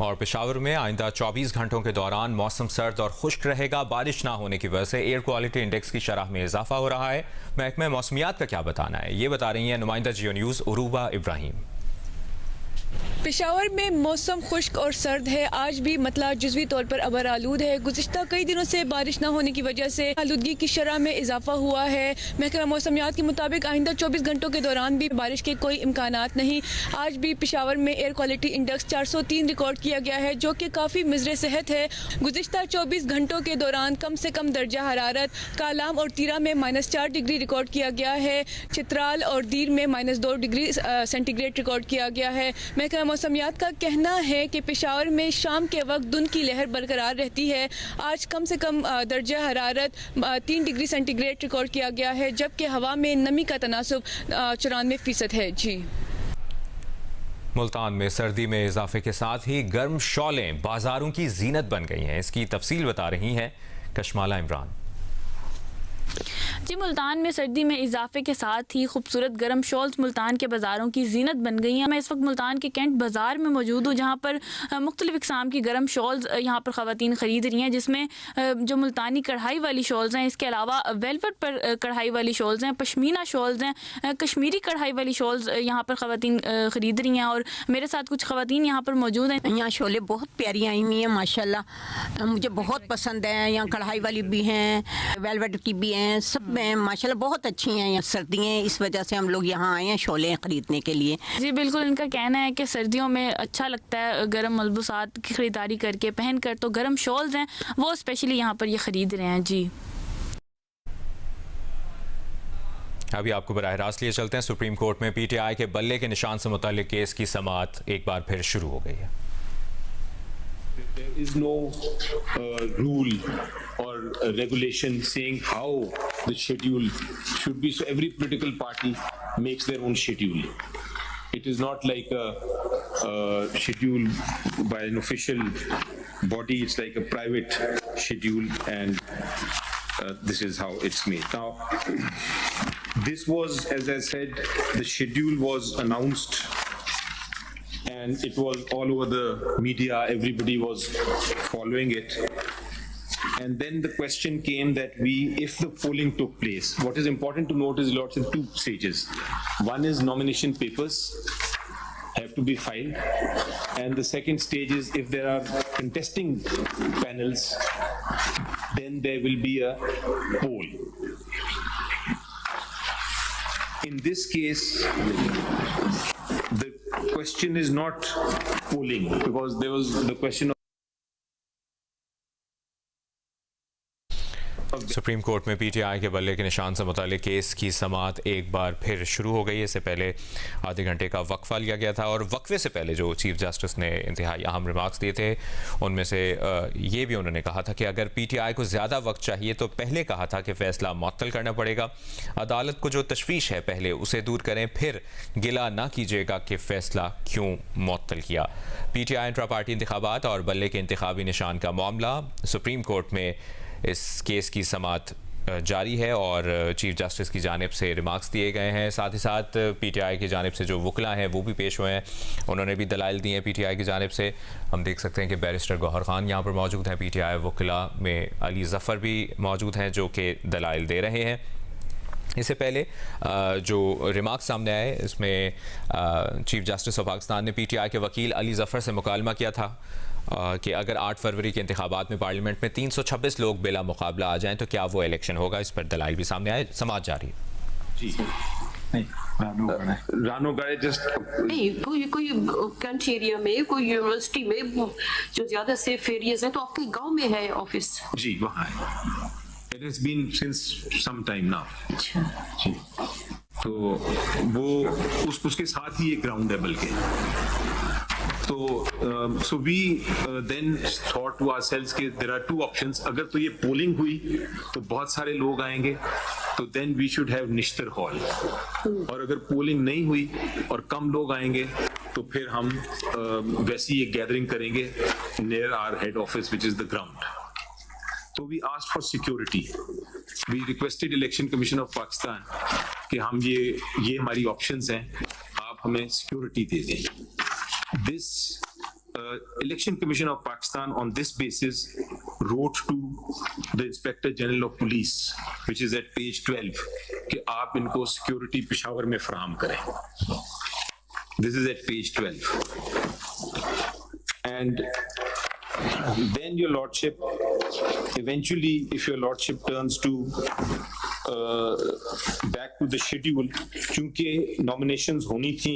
और पेशावर में आइंदा 24 घंटों के दौरान मौसम सर्द और खुश्क रहेगा। बारिश ना होने की वजह से एयर क्वालिटी इंडेक्स की शरह में इजाफा हो रहा है। महकमा मौसमियात का क्या बताना है, ये बता रही हैं नुमाइंदा जियो न्यूज़ उरूबा इब्राहिम। पेशावर में मौसम खुश्क और सर्द है। आज भी मतला जुज़वी तौर पर अबर आलूद है। गुज़िश्ता कई दिनों से बारिश न होने की वजह से आलूदगी की शरह में इजाफा हुआ है। महकमा मौसमियात के मुताबिक आइंदा 24 घंटों के दौरान भी बारिश के कोई इम्कानात नहीं। आज भी पेशावर में एयर क्वालिटी इंडेक्स 403 रिकॉर्ड किया गया है, जो कि काफ़ी मुज़र सेहत है। गुज़िश्ता 24 घंटों के दौरान कम से कम दर्जा हरारत कालाम और तीरा में -4 डिग्री रिकॉर्ड किया गया है। चित्राल और दीर में -2 डिग्री सेंटीग्रेड रिकॉर्ड किया गया है। महकमा मौसमियात का कहना है कि पेशावर में शाम के वक्त धुंध की लहर बरकरार रहती है। आज कम से कम दर्जा हरारत 3 डिग्री सेंटीग्रेड रिकॉर्ड किया गया है, जबकि हवा में नमी का तनासुब 94% है। जी, मुल्तान में सर्दी में इजाफे के साथ ही गर्म शॉलें बाजारों की जीनत बन गई हैं। इसकी तफसील बता रही हैं कशमाला इमरान। जी, मुल्तान में सर्दी में इजाफे के साथ ही खूबसूरत गर्म शॉल्स मुल्तान के बाज़ारों की जीनत बन गई हैं। मैं इस वक्त मुल्तान के कैंट बाज़ार में मौजूद हूँ, जहाँ पर मुख्तलिफ़ इक़साम की गर्म शॉल्स यहाँ पर ख़वातीन ख़रीद रही हैं, जिसमें जो मुल्तानी कढ़ाई वाली शॉल्स हैं, इसके अलावा वेलवेट पर कढ़ाई वाली शॉल्स हैं, पश्मीना शॉल्स हैं, कश्मीरी कढ़ाई वाली शॉल्स यहाँ पर ख़वातीन ख़रीद रही हैं और मेरे साथ कुछ ख़वातीन यहाँ पर मौजूद हैं। यहाँ शॉलें बहुत प्यारी आई हुई हैं माशाल्लाह, मुझे बहुत पसंद है। यहाँ कढ़ाई वाली भी हैं, वेलवेट की भी हैं, सब माशाल्लाह बहुत अच्छी हैं। सर्दियाँ इस वजह से हम लोग यहाँ आए हैं शोले खरीदने के लिए। जी बिल्कुल, इनका कहना है कि सर्दियों में अच्छा लगता है गर्म मलबूसात की ख़रीदारी करके, पहन कर, तो गर्म शॉल्स हैं वो स्पेशली यहाँ पर ये ख़रीद रहे हैं। जी अभी आपको बराह रास्त लिए चलते हैं। सुप्रीम कोर्ट में पीटीआई के बल्ले के निशान से मुताल्लिक केस की समाअत एक बार फिर शुरू हो गई है। There is no rule or regulation saying how the schedule should be. So every political party makes their own schedule. It is not like a schedule by an official body. It's like a private schedule, and this is how it's made. Now, this was, as I said, the schedule was announced and it was all over the media. Everybody was following it. And then the question came that if the polling took place, what is important to note is lots of two stages. One is nomination papers have to be filed, and the second stage is if there are contesting panels, then there will be a poll. In this case, the question is not polling, because there was the question of supreme court में PTI के बल्ले के निशान से मुताल्लिक case की समाअत एक बार फिर शुरू हो गई। इससे पहले आधे घंटे का वक्फा लिया गया था और वक्फे से पहले जो चीफ जस्टिस ने इंतहाई अहम रिमार्क्स दिए थे उनमें से ये भी उन्होंने कहा था कि अगर पीटीआई को ज़्यादा वक्त चाहिए तो पहले कहा था कि फ़ैसला मुअत्तल करना पड़ेगा। अदालत को जो तशवीश है पहले उसे दूर करें, फिर गिला ना कीजिएगा कि फ़ैसला क्यों मुअत्तल किया। पीटीआई इंट्रा पार्टी इंतखाबात और बल्ले के इंतखाबी निशान का मामला सुप्रीम कोर्ट में इस केस की समाअत जारी है और चीफ जस्टिस की जानिब से रिमार्क्स दिए गए हैं। साथ ही साथ पीटीआई की जानिब से जो वकला हैं वो भी पेश हुए हैं, उन्होंने भी दलाइल दिए हैं पीटीआई की जानिब से। हम देख सकते हैं कि बैरिस्टर गौहर खान यहाँ पर मौजूद हैं, पीटीआई वकला में अली ज़फ़र भी मौजूद हैं जो कि दलाइल दे रहे हैं। इससे पहले जो रिमार्क सामने आए इसमें चीफ जस्टिस ऑफ पाकिस्तान ने पीटीआई के वकील अली ज़फ़र से मुकालमा किया था कि अगर 8 फरवरी के इंतखाबात में पार्लियामेंट में 326 लोग बिला मुकाबला आ जाएं तो क्या वो इलेक्शन होगा। इस पर दलाइल भी सामने आए। समाअत जारी है। जी रानो गाड़े जस्ट नहीं, कोई कंट्री एरिया में, कोई यूनिवर्सिटी में जो ज्यादा सेफ एरियाज हैं, तो आपके गांव में है ऑफिस? जी वहाँ है। It has been since some time now. जी तो वो उसके साथ ही एक ग्राउंड है बल्कि। तो so we then thought to ourselves कि there are two options. अगर तो ये पोलिंग हुई तो बहुत सारे लोग आएंगे तो then we should have Nishtar hall, और अगर पोलिंग नहीं हुई और कम लोग आएंगे तो फिर हम वैसी एक गैदरिंग करेंगे near our head office which is the ground. So we asked for security. We requested Election Commission of Pakistan कि हम ये हमारी options हैं, आप हमें security दे दें। This Election Commission of Pakistan on this basis wrote to the Inspector General of Police, which is at page 12, कि आप इनको security पेशावर में फराहम करें। This is at page 12. And then your lordship, eventually if your lordship turns to back to the schedule, चूंकि nominations होनी थी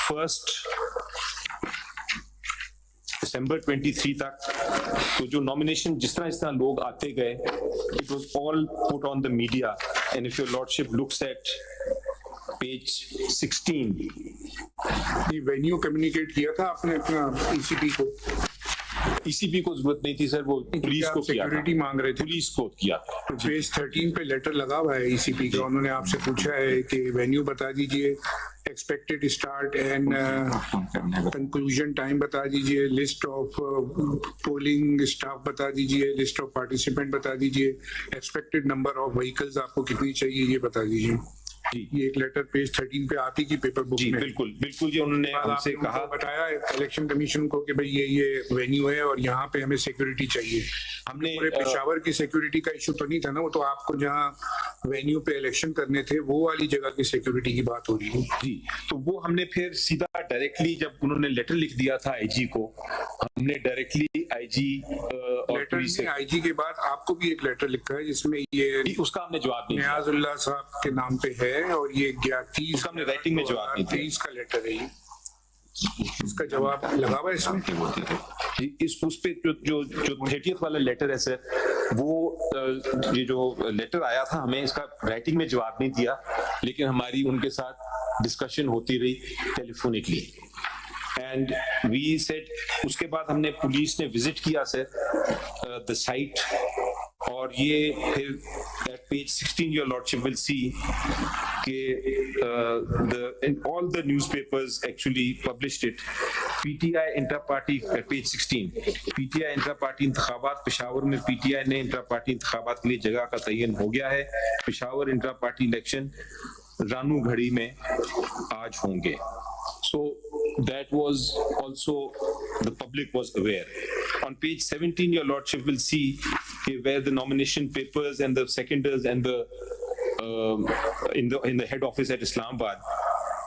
first December 23 तक, तो जो nomination जिस तरह लोग आते गए, it was all put on the media, and if your lordship looks at page 16, ये वेन्यू कम्युनिकेट किया था आपने अपना ईसीपी को? ईसीपी को जरूरत नहीं थी सर, वो पुलिस को किया, सिक्योरिटी मांग रहे थे, पुलिस को किया। तो पेज 13 पे लेटर लगा हुआ है ईसीपी का, उन्होंने आपसे पूछा है कि वेन्यू बता दीजिए, expected start and conclusion time बता दीजिए, लिस्ट ऑफ पोलिंग स्टाफ बता दीजिए, लिस्ट ऑफ पार्टिसिपेंट बता दीजिए, एक्सपेक्टेड नंबर ऑफ व्हीकल्स आपको कितनी चाहिए ये बता दीजिए। ये एक लेटर पेज 13 पे आती की पेपर बुक में। बिल्कुल बिल्कुल, ये उन्होंने हमसे कहा, बताया इलेक्शन कमीशन को कि भाई ये वेन्यू है और यहाँ पे हमें सिक्योरिटी चाहिए। हमने पूरे पेशावर की सिक्योरिटी का इशू तो नहीं था ना, वो तो आपको जहाँ वेन्यू पे इलेक्शन करने थे, वो वाली जगह की सिक्योरिटी की बात हो रही है जी। तो वो हमने फिर सीधा डायरेक्टली जब उन्होंने लेटर लिख दिया था आईजी को, हमने डायरेक्टली आईजी लेटर में आईजी के बाद आपको भी एक लेटर लिखा है जिसमें ये उसका हमने जवाब नहीं दिया। नियाजुल्लाह साहब के नाम पे है और ये 30 हमने राइटिंग में जवाब नहीं दिया। 23 का लेटर है ये, इसका जवाब लगा हुआ है इसमें। इस उस पे जो 30th वाला लेटर है सर, वो ये जो लेटर आया था हमें इसका राइटिंग में जवाब नहीं दिया, लेकिन हमारी उनके साथ डिस्कशन होती रही टेलीफोनिकली एंड वी सेड। उसके बाद हमने पुलिस ने विजिट किया सर द साइट, और ये फिर at page 16 your lordship will see कि all the newspapers actually published it. PTI intra party page 16, PTI intra party इंतखाबात पेशावर में PTI ने इंट्रा पार्टी इंतखाबात के लिए जगह का तयन हो गया है। Peshawar intra party election Ranu घड़ी में आज होंगे। So that was also the public was aware. On page 17 your lordship will see where the nomination papers and the seconders and the in the head office at Islamabad,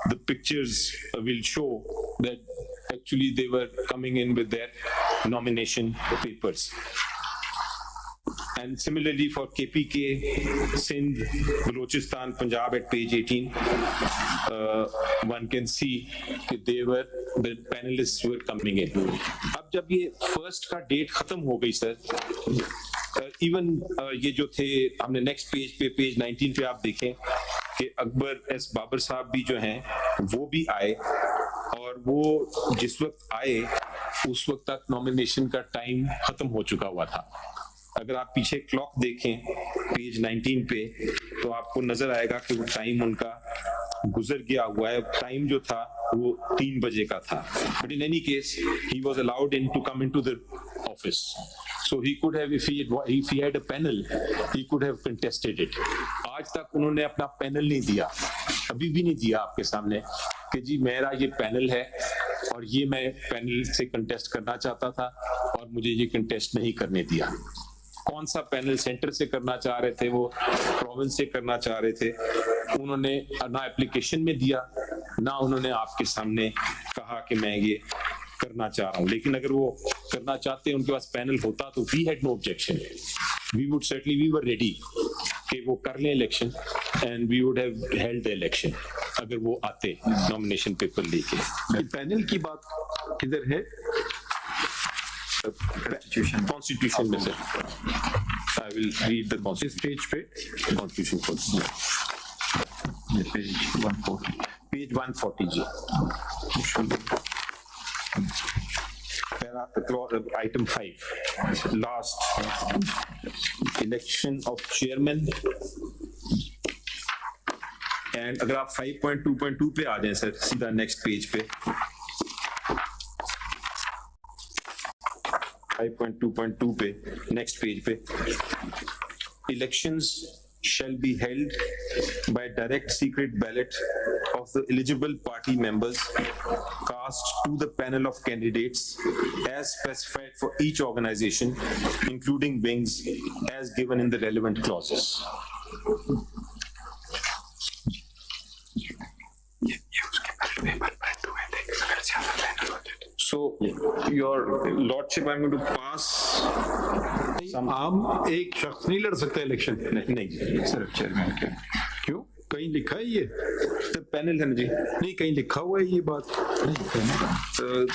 the pictures will show that actually they were coming in with their nomination papers. And similarly for KPK, Sindh, Balochistan, Punjab at page 18, one can see that the panelists were coming in. अब जब ये first का date खत्म हो गई sir, even ये जो थे, हमने नेक्स्ट पेज पे पेज 19 पे आप देखें कि अकबर एस बाबर साहब भी जो हैं वो भी आए, और वो जिस वक्त आए उस वक्त तक नॉमिनेशन का टाइम खत्म हो चुका हुआ था। अगर आप पीछे क्लॉक देखें पेज 19 पे तो आपको नजर आएगा कि वो टाइम उनका गुजर गया हुआ है। टाइम जो था वो 3 बजे का था, but in any case he was allowed in to come into the office, so he could have, if he had a panel, he could have contested it. आज तक उन्होंने अपना पैनल नहीं दिया, अभी भी नहीं दिया आपके सामने कि जी मेरा ये पैनल है और ये मैं पैनल से कंटेस्ट करना चाहता था और मुझे ये कंटेस्ट नहीं करने दिया। कौन सा पैनल सेंटर से करना चाह रहे थे, वो प्रोविंस से करना चाह रहे थे, उन्होंने ना एप्लीकेशन में दिया, ना उन्होंने आपके सामने कहा कि मैं ये करना चाह रहा हूं। लेकिन अगर वो करना चाहते, उनके पास पैनल होता, तो we had no objection, we would certainly, we were ready कि वो कर लें election and we would have held the election अगर वो आते नॉमिनेशन पेपर लेके। पैनल की बात किधर है? कॉन्स्टिट्यूशन में sir, I will read the page पे constitution page 140 ji, item 5, last election of chairman, and अगर आप 5.2.2 पे आ जाए सर, सीधा नेक्स्ट पेज पे 5.2.2 पे नेक्स्ट पेज पे, elections shall be held by direct secret ballot of the eligible party members cast to the panel of candidates as specified for each organization, including wings, as given in the relevant clauses. So, your lordship, I'm going to pass. आम एक शख्स नहीं लड़ सकता election? नहीं, सिर्फ chairman के। क्यों? कहीं लिखा है ये? तो पैनल है ना जी। नहीं, कहीं लिखा हुआ है ये बात?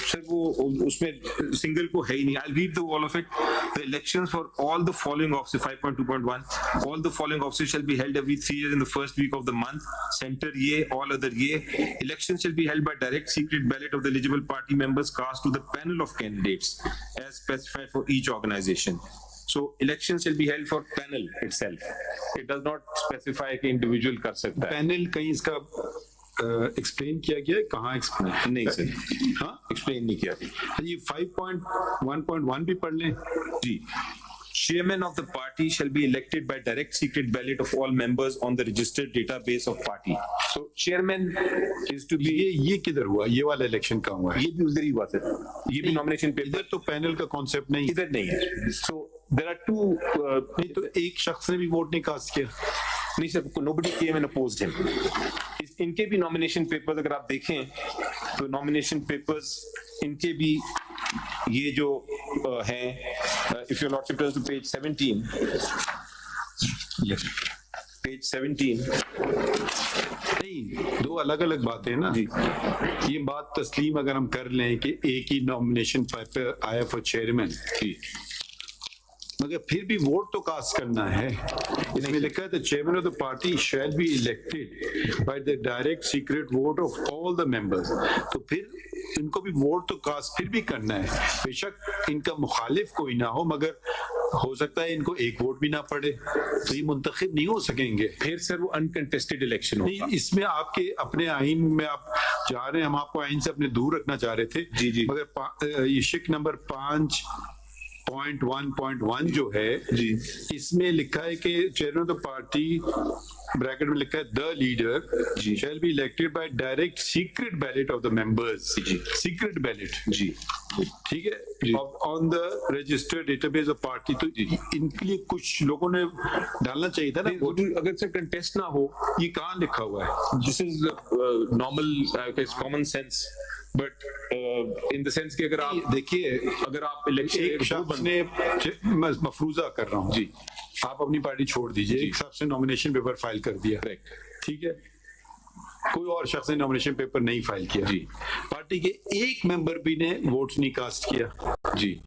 सर वो उसमें सिंगल को है ही नहीं। I'll read the all of it. The elections for all the following offices, 5.2.1, all the following offices shall be held every 3 years in the first week of the month. Center ye, all other ye. Elections shall be held by direct secret ballot of the eligible party members cast to the panel of candidates as specified for each organization. So elections shall be held for panel itself. It does not specify कि individual कर सकता है। Panel कहीं इसका explain किया गया है? कहाँ एक्सप्लेन? नहीं सर, हाँ एक्सप्लेन नहीं किया। ये 5.1.1 भी पढ़ लें जी। Chairman of the party shall be elected by direct secret ballot of all members on the registered database of party. So chairman is to be। ये किधर हुआ? ये वाला इलेक्शन कहाँ हुआ है? ये भी उधर ही हुआ सर, ये भी नॉमिनेशन पे। इधर तो पैनल का कॉन्सेप्ट नहीं, इधर नहीं है। So देयर आर टू नहीं तो एक शख्स ने भी वोट नहीं कास्ट किया नहीं sir, nobody came and opposed him. इनके भी नॉमिनेशन पेपर्स अगर आप देखें तो नॉमिनेशन पेपर्स इनके भी ये जो हैं, if your lordship turns to page 17, page 17, नहीं, दो अलग अलग बातें हैं ना जी। ये बात तस्लीम अगर हम कर लें कि एक ही नॉमिनेशन पेपर आया फॉर चेयरमैन जी, मगर फिर भी वोट तो कास्ट करना है। इसमें लिखा है the chairman of the party shell be elected by the direct secret vote of all the members. तो फिर इनको भी वोट तो कास्ट फिर भी करना है, बेशक इनका मुखालिफ कोई ना हो, मगर हो सकता है इनको एक वोट भी ना पड़े तो ये मुंतखब नहीं हो सकेंगे। फिर सर वो अनकंटेस्टेड इलेक्शन होगा। नहीं, इसमें आपके अपने आइन में आप जा रहे हैं, हम आपको आइन से अपने दूर रखना चाह रहे थे जी जी, मगर ये शिक नंबर 5.1.1 जो है जी, इसमें लिखा है कि chairman of the party bracket में लिखा है the leader shall be elected by direct secret ballot of the members जी, सीक्रेट बैलेट जी, ठीक है, on the registered database of party. तो इनके लिए कुछ लोगों ने डालना चाहिए था ना, अगर सर कंटेस्ट ना हो। ये कहाँ लिखा हुआ है? This is normal common sense, but in the sense कि अगर आप देखिए, अगर आप इलेक्शन एक शख्स ने, मैं मफरूजा कर रहा हूँ जी, आप अपनी पार्टी छोड़ दीजिए, एक शख्स ने नॉमिनेशन पेपर फाइल कर दिया, ठीक है, कोई और शख्स ने नॉमिनेशन पेपर नहीं फाइल किया जी, पार्टी के एक मेंबर भी ने वोट्स नहीं कास्ट किया जी,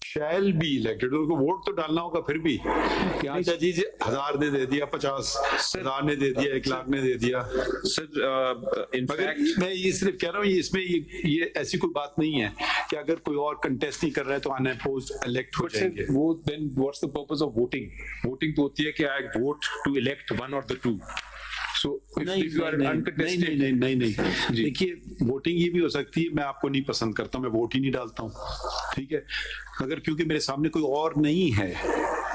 शैल बी इलेक्टेड, उनको वोट तो डालना होगा फिर भी कि अच्छा जी 1000 ने दे दिया, 50,000 ने दे दिया, 1 लाख ने दे दिया सर। इनफैक्ट मैं ये सिर्फ कह रहा हूँ, इसमें ये ऐसी कोई बात नहीं है कि अगर कोई और कंटेस्ट नहीं कर रहा है तो अनअपोज्ड इलेक्ट हो जाएंगे। वो then what's the purpose of voting? Voting तो होती है कि I vote to elect one और द टू। So, नहीं, देखिए वोटिंग ये भी हो सकती है, मैं आपको नहीं पसंद करता, मैं वोट ही नहीं डालता हूँ, ठीक है, अगर क्योंकि मेरे सामने कोई और नहीं है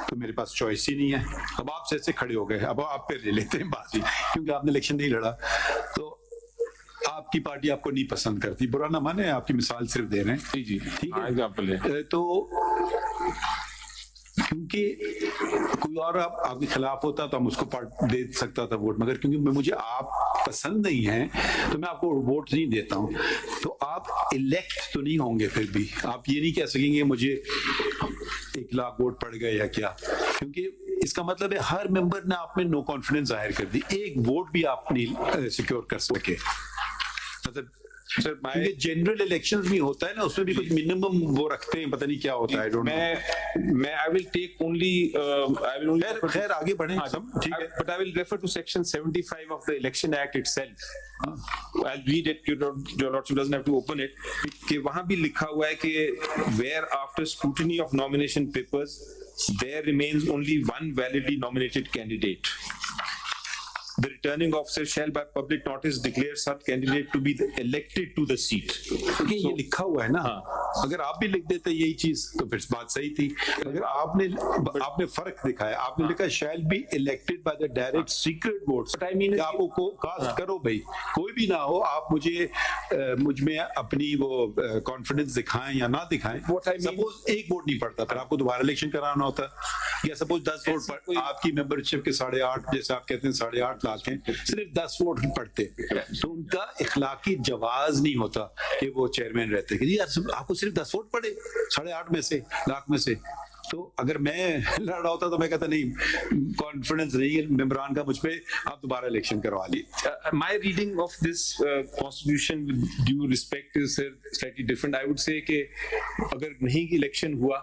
तो मेरे पास चॉइस ही नहीं है। अब आप ऐसे खड़े हो गए, अब आप पे ले लेते हैं बात ही, क्योंकि आपने इलेक्शन नहीं लड़ा तो आपकी पार्टी आपको नहीं पसंद करती, बुरा ना माने, आपकी मिसाल सिर्फ दे रहे हैं जी, ठीक है, एग्जांपल है। तो क्योंकि कोई और आपके खिलाफ होता तो हम उसको दे सकता था वोट, मगर क्योंकि मुझे आप पसंद नहीं है तो मैं आपको वोट नहीं देता हूं, तो आप इलेक्ट तो नहीं होंगे। फिर भी आप ये नहीं कह सकेंगे मुझे 1 लाख वोट पड़ गए या क्या, क्योंकि इसका मतलब है हर मेंबर ने आप में नो कॉन्फिडेंस जाहिर कर दी, एक वोट भी आप नहीं सिक्योर कर सके। मतलब सर जनरल इलेक्शंस भी होता है ना, उसमें भी कुछ मिनिमम वो रखते हैं, पता नहीं क्या होता है, मैं I will take only I will only खैर आगे बढ़ें सब ठीक है, but I will refer to section 75 of the election act itself. I will read it, your lordship doesn't have to open it, कि वहां भी लिखा हुआ है कि where after scrutiny of nomination papers there remains only one validly nominated candidate, the returning officer shall by public notice declare such candidate to be elected to the seat। क्योंकि ये लिखा हुआ है ना, अगर आप भी लिख देते यही चीज तो फिर बात सही थी, अगर आपने फर्क दिखाया, आपने लिखा shall be elected by the direct secret votes, I mean आपको कास्ट करो भाई, कोई भी ना हो, आप मुझ में अपनी वो कॉन्फिडेंस दिखाएं या ना दिखाएं, सपोज 1 वोट नहीं पड़ता, फिर आपको दोबारा इलेक्शन कराना होता, या सपोज 10 वोट पर आपकी मेंबरशिप के 8.5 जैसे आप कहते हैं 8.5 लाख हैं, सिर्फ 10 वोट पड़ते तो उनका इखलाकी जवाज नहीं होता कि वो चेयरमैन रहते कि यार आपको सिर्फ 10 वोट पड़े 8.5 में से, लाख में से। तो अगर मैं लड़ रहा होता तो मैं कहता नहीं, कॉन्फिडेंस नहीं है मेंबरान का मुझ पे, आप दोबारा इलेक्शन करवा लीजिए। My reading of this constitution with due respect is slightly different. I would say कि अगर नहीं इलेक्शन हुआ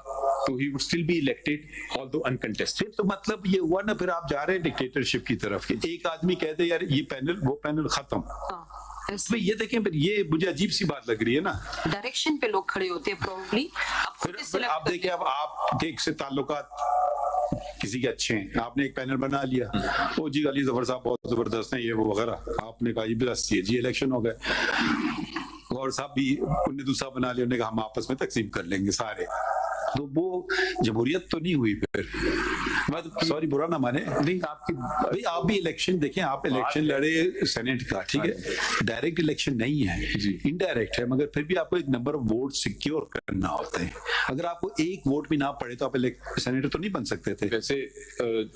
तो he would still be elected although uncontested. तो मतलब ये हुआ ना, फिर आप जा रहे हैं डिक्टेटरशिप की तरफ, एक आदमी कहते यार ये पैनल वो पैनल खत्म, इसमें ये देखें, फिर ये मुझे अजीब सी बात लग रही है ना, डायरेक्शन पे लोग खड़े होते हैं प्रोबेबली। फिर आप देखिए, अब आपके से ताल्लुकात किसी के अच्छे हैं, आपने एक पैनल बना लिया, ओ जी अली जफर साहब बहुत जबरदस्त हैं ये वो वगैरह, आपने कहा ये बस ये जी इलेक्शन हो गए, और साहब भी उन्हें दूसरा बना लिया, उन्होंने कहा हम आपस में तकसीम कर लेंगे सारे, तो वो जमहूरियत तो नहीं हुई फिर। सॉरी बुरा ना माने, नहीं आपकी भाई आप भी इलेक्शन देखें, आप इलेक्शन लड़े सेनेट का, ठीक है, डायरेक्ट इलेक्शन नहीं है, इनडायरेक्ट है, मगर फिर भी आपको एक नंबर ऑफ वोट सिक्योर करना होते हैं। अगर आपको एक वोट भी ना पड़े तो आप सेनेटर तो नहीं बन सकते थे। वैसे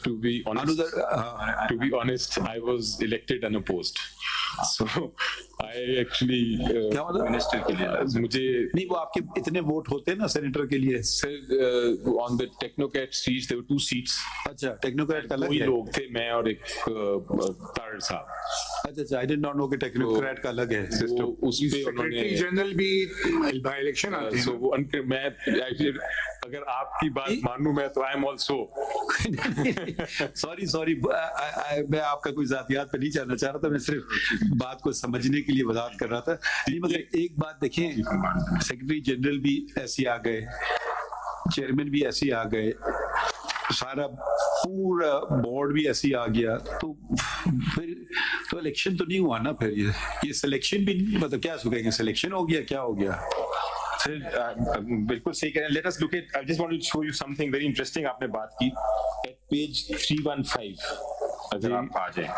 to be honest I was elected unopposed, so I actually क्या मतलब मिनिस्टर के लिए मुझे नहीं, वो आपके इतने वोट होते हैं ना सेनेटर के लिए। Sir on the technocrat seats there were 2 seats. अच्छा, टेक्नोक्रेट का अलग है, लोग थे, मैं और एक तार साहब। अच्छा, आई डिड नॉट नो कि टेक्नोक्रेट का अलग है सिस्टम। उस पे उन्होंने जनरल भी बाय इलेक्शन आते हैं, सो वो मैं अगर आपकी बात मानूं मैं तो आई एम आल्सो सॉरी मैं आपका कोई जातियात पे नहीं जानना चाह रहा था, मैं सिर्फ बात को समझने के लिए वजाहत कर रहा था। नहीं, मगर एक बात देखें, सेक्रेटरी जनरल भी ऐसे आ गए, चेयरमैन भी ऐसे आ गए, सारा पूरा बोर्ड भी ऐसे आ गया, तो फिर तो इलेक्शन तो नहीं हुआ ना। फिर ये सिलेक्शन भी मतलब क्या कहेंगे, सिलेक्शन हो गया, क्या हो गया? सर बिल्कुल सही कह रहे हैं। Let us look at, I just want to show you something very interesting. आपने बात की एट पेज 315, अगर आप आ जाए।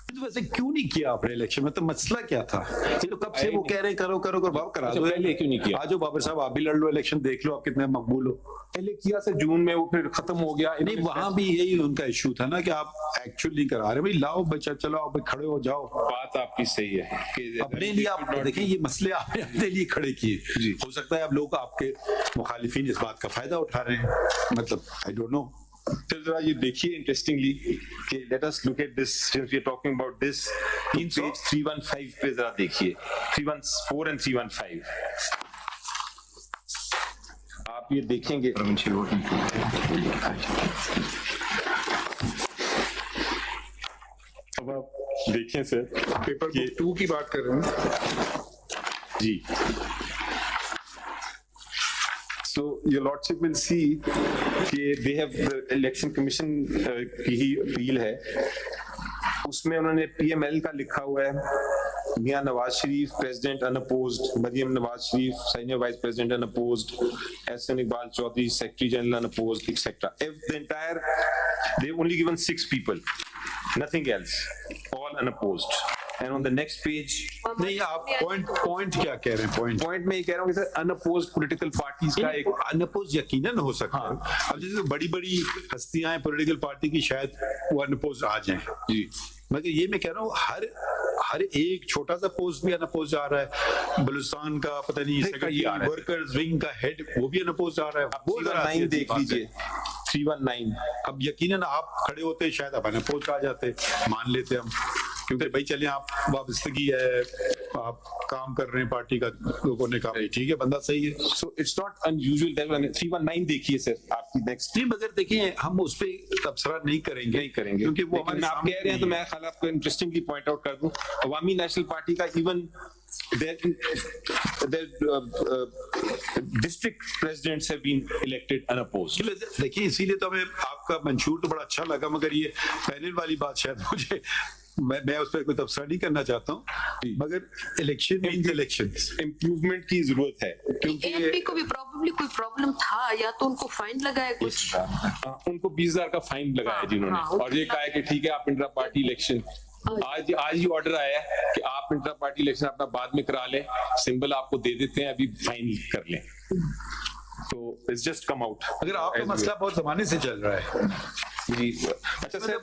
तो वैसे क्यों नहीं किया आपने इलेक्शन में? तो मसला क्या था? ये लोग कब से वो कह रहे हैं करो करो करो, करा दो। पहले क्यों नहीं किया? आज बाबर साहब आप भी लड़ लो इलेक्शन, देख लो आप कितने मकबूल हो। पहले किया सर, जून में वो फिर खत्म हो गया। नहीं, वहां भी यही उनका इशू था ना कि आप एक्चुअली नहीं करा रहे। भाई लाओ बच्चा, चलो आप खड़े हो जाओ। बात आपकी सही है कि अपने लिए आप देखें, ये मसले आपने अपने लिए खड़े किए। हो सकता है अब लोग आपके मुखालिफिन इस बात का फायदा उठा रहे हैं, मतलब आई डोंट नो। तो जरा ये देखिए इंटरेस्टिंगली कि let us look at this, since we are talking about this, page 315 पे जरा देखिए, 314 एंड 315 आप ये देखेंगे। अब आप देखें सर, पेपर बुक 2 की बात कर रहे हैं जी। So your lordship will see कि they have the election commission की ही अपील है, उसमें उन्होंने PML का लिखा हुआ है, Mian Nawaz Sharif president unopposed, Maryam Nawaz Sharif senior vice president unopposed, Ahsan Iqbal Chaudhry secretary general unopposed, etcetera. If the entire, they've only given 6 people, nothing else, all unopposed. And on the next page, नहीं, आप पॉइंट क्या कह रहे हैं? पॉइंट में ये कह रहा हूँ कि सर अनअपोज्ड पॉलिटिकल पार्टीज का एक अनअपोज यकीनन हो सकता है। अब जैसे बड़ी बड़ी हस्तियां हैं पॉलिटिकल पार्टी की, शायद वो अनअपोज आ जाएं जी, मगर ये मैं कह रहा हूँ हर एक छोटा सा पोस्ट भी अनअपोज आ रहा है। बलूचिस्तान का पता नहीं वर्कर्स विंग का हेड, वो भी अनअपोज आ रहा है। वो 319 देख लीजिए, 319। अब यकीनन आप खड़े होते शायद आप अनअपोज आ जाते, मान लेते हम, क्योंकि भाई चलिए आप वाबस्तगी है, आप काम कर रहे हैं पार्टी का, लोगों ने कहा ठीक है बंदा सही है। So it's not unusual that 319 देखिए सर आपकी नेक्स्ट। नहीं, मगर देखिए हम उस पे तबसरा नहीं करेंगे क्योंकि वो हमारे आप कह रहे हैं, तो मैं ख्याल आपको इंटरेस्टिंगली पॉइंट आउट कर दूं, अवामी नेशनल पार्टी का even district presidents have been elected unopposed. देखिए इसीलिए तो हमें आपका मंशूर तो बड़ा अच्छा लगा, मगर ये पैनल वाली बात शायद मुझे मैं उस पर कोई तबसरा नहीं करना चाहता हूँ, मगर इलेक्शन मींस इलेक्शंस, इम्प्रूवमेंट की जरूरत है क्योंकि एमपी को भी प्रॉब्लली कोई प्रॉब्लम था, या तो उनको फाइन लगाया कुछ, उनको 20,000 का फाइन लगाया जिन्होंने, और ये कहा है कि ठीक है आप इंट्रा पार्टी इलेक्शन, आज ही ऑर्डर आया है कि आप इंट्रा पार्टी इलेक्शन अपना बाद में करा लें, सिंबल आपको दे देते हैं, अभी फाइन कर लें। तो इट्स जस्ट कम आउट। अगर आपका मसला बहुत जमाने से चल रहा है जी। अच्छा सर,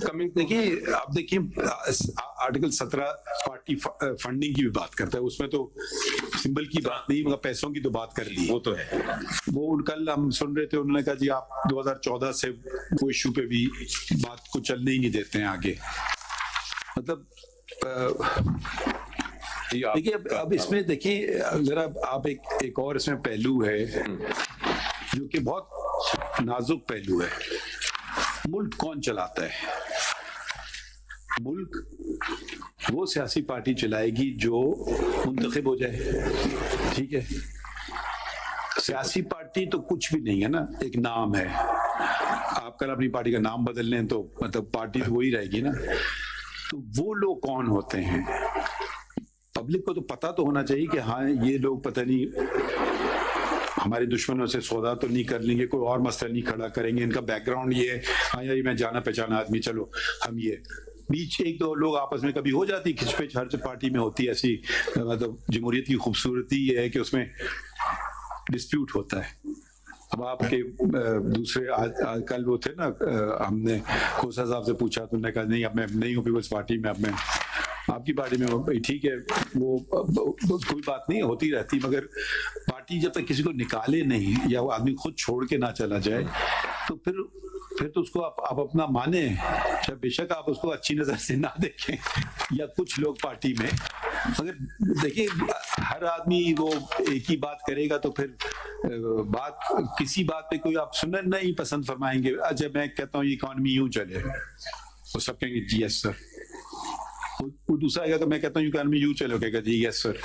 कमिंग देखिए, आप देखिए आर्टिकल 17 पार्टी फंडिंग की भी बात करता है, उसमें तो सिंबल की बात नहीं मगर पैसों की तो बात कर ली। वो तो है, वो कल हम सुन रहे थे, उन्होंने कहा जी आप 2014 से वो इशू पे भी बात को चलने ही नहीं देते हैं आगे। मतलब देखिए अब इसमें देखिए जरा आप एक और इसमें पहलू है जो कि बहुत नाजुक पहलू है। मुल्क कौन चलाता है? मुल्क वो सियासी पार्टी चलाएगी जो मुंतखब हो जाए, ठीक है। सियासी पार्टी तो कुछ भी नहीं है ना, एक नाम है। आप कल अपनी पार्टी का नाम बदल लें तो मतलब पार्टी तो वही रहेगी ना। तो वो लोग कौन होते हैं? पब्लिक को तो पता तो होना चाहिए कि हाँ ये लोग पता नहीं हमारे दुश्मनों से सौदा तो नहीं कर लेंगे, कोई और मसला नहीं खड़ा करेंगे, इनका बैकग्राउंड ये है, हाँ यार मैं जाना पहचाना आदमी, चलो हम ये बीच एक दो लोग आपस में कभी हो जाती खिंचपिच, हर पार्टी में होती है ऐसी। मतलब जमहूरियत की खूबसूरती ये है कि उसमें डिस्प्यूट होता है। अब आपके दूसरे कल वो थे ना, हमने खोसा साहब से पूछा तो उन्होंने कहा नहीं अब मैं नहीं हूँ पीपल्स पार्टी में, अब मैं आपकी पार्टी में हूँ। ठीक है, वो कोई बात नहीं होती रहती, मगर पार्टी जब तक किसी को निकाले नहीं या वो आदमी खुद छोड़ के ना चला जाए तो फिर तो उसको आप अपना माने, चाहे बेशक आप उसको अच्छी नजर से ना देखें या कुछ लोग पार्टी में, मगर देखिए हर आदमी वो एक ही बात करेगा तो फिर बात किसी बात पे कोई आप सुनना नहीं पसंद फरमाएंगे। अच्छा मैं कहता हूँ ये इकॉनमी यूं चले, वो सब कहेंगे जी यस सर। वो दूसरा आएगा तो मैं कहता हूँ इकॉनमी यूं चले, कहेगा जी यस सर।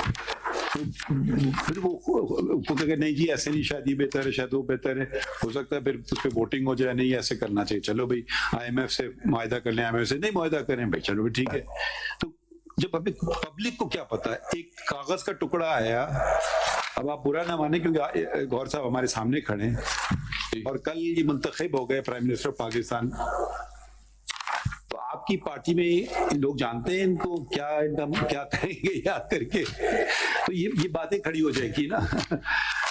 फिर वो कहेगा नहीं जी ऐसे नहीं, शायद ये बेहतर है, शायद वो बेहतर है, हो सकता है फिर उस पर वोटिंग हो जाए, नहीं ऐसे करना चाहिए, चलो भाई IMF से मुआहदा कर लें, IMF से नहीं मुआहदा करें भाई, चलो भाई ठीक है। तो जब पब्लिक को क्या पता है, एक कागज का टुकड़ा आया, अब आप बुरा ना माने क्योंकि गौर साहब हमारे सामने खड़े हैं और कल ये मुंतखब हो गए प्राइम मिनिस्टर पाकिस्तान, तो आपकी पार्टी में लोग जानते हैं इनको क्या करेंगे याद करके, तो ये बातें खड़ी हो जाएगी ना।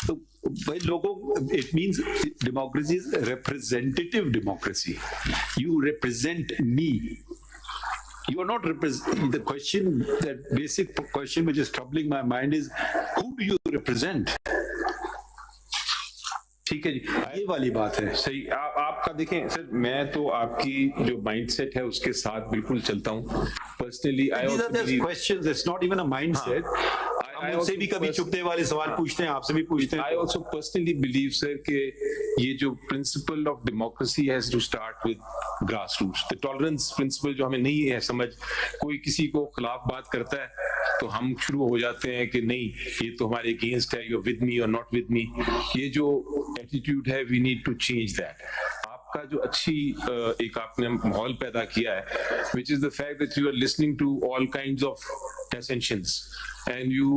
तो भाई लोगों, it means democracy is representative democracy, you represent me, you are not representing. The question, that basic question which is troubling my mind is who do you represent? ठीक है जी, ये वाली बात है। सही आपका देखें सर, मैं तो आपकी जो माइंडसेट है उसके साथ बिल्कुल चलता हूँ personally. I also believe questions, it's not even a mindset. हमसे भी कभी चुपते वाले सवाल पूछते हैं, आपसे भी पूछते हैं। I also personally believe sir कि ये जो principle of democracy has to start with grass roots. The tolerance principle जो हमें नहीं है समझ, कोई किसी को खिलाफ बात करता है तो हम शुरू हो जाते हैं कि नहीं ये तो हमारे अगेंस्ट है, यू आर विद मी और नॉट विद मी। ये जो एटीट्यूड है, we need to change that. का जो अच्छी एक आपने माहौल पैदा किया है, which is the fact that you are listening to all kinds of dissensions and you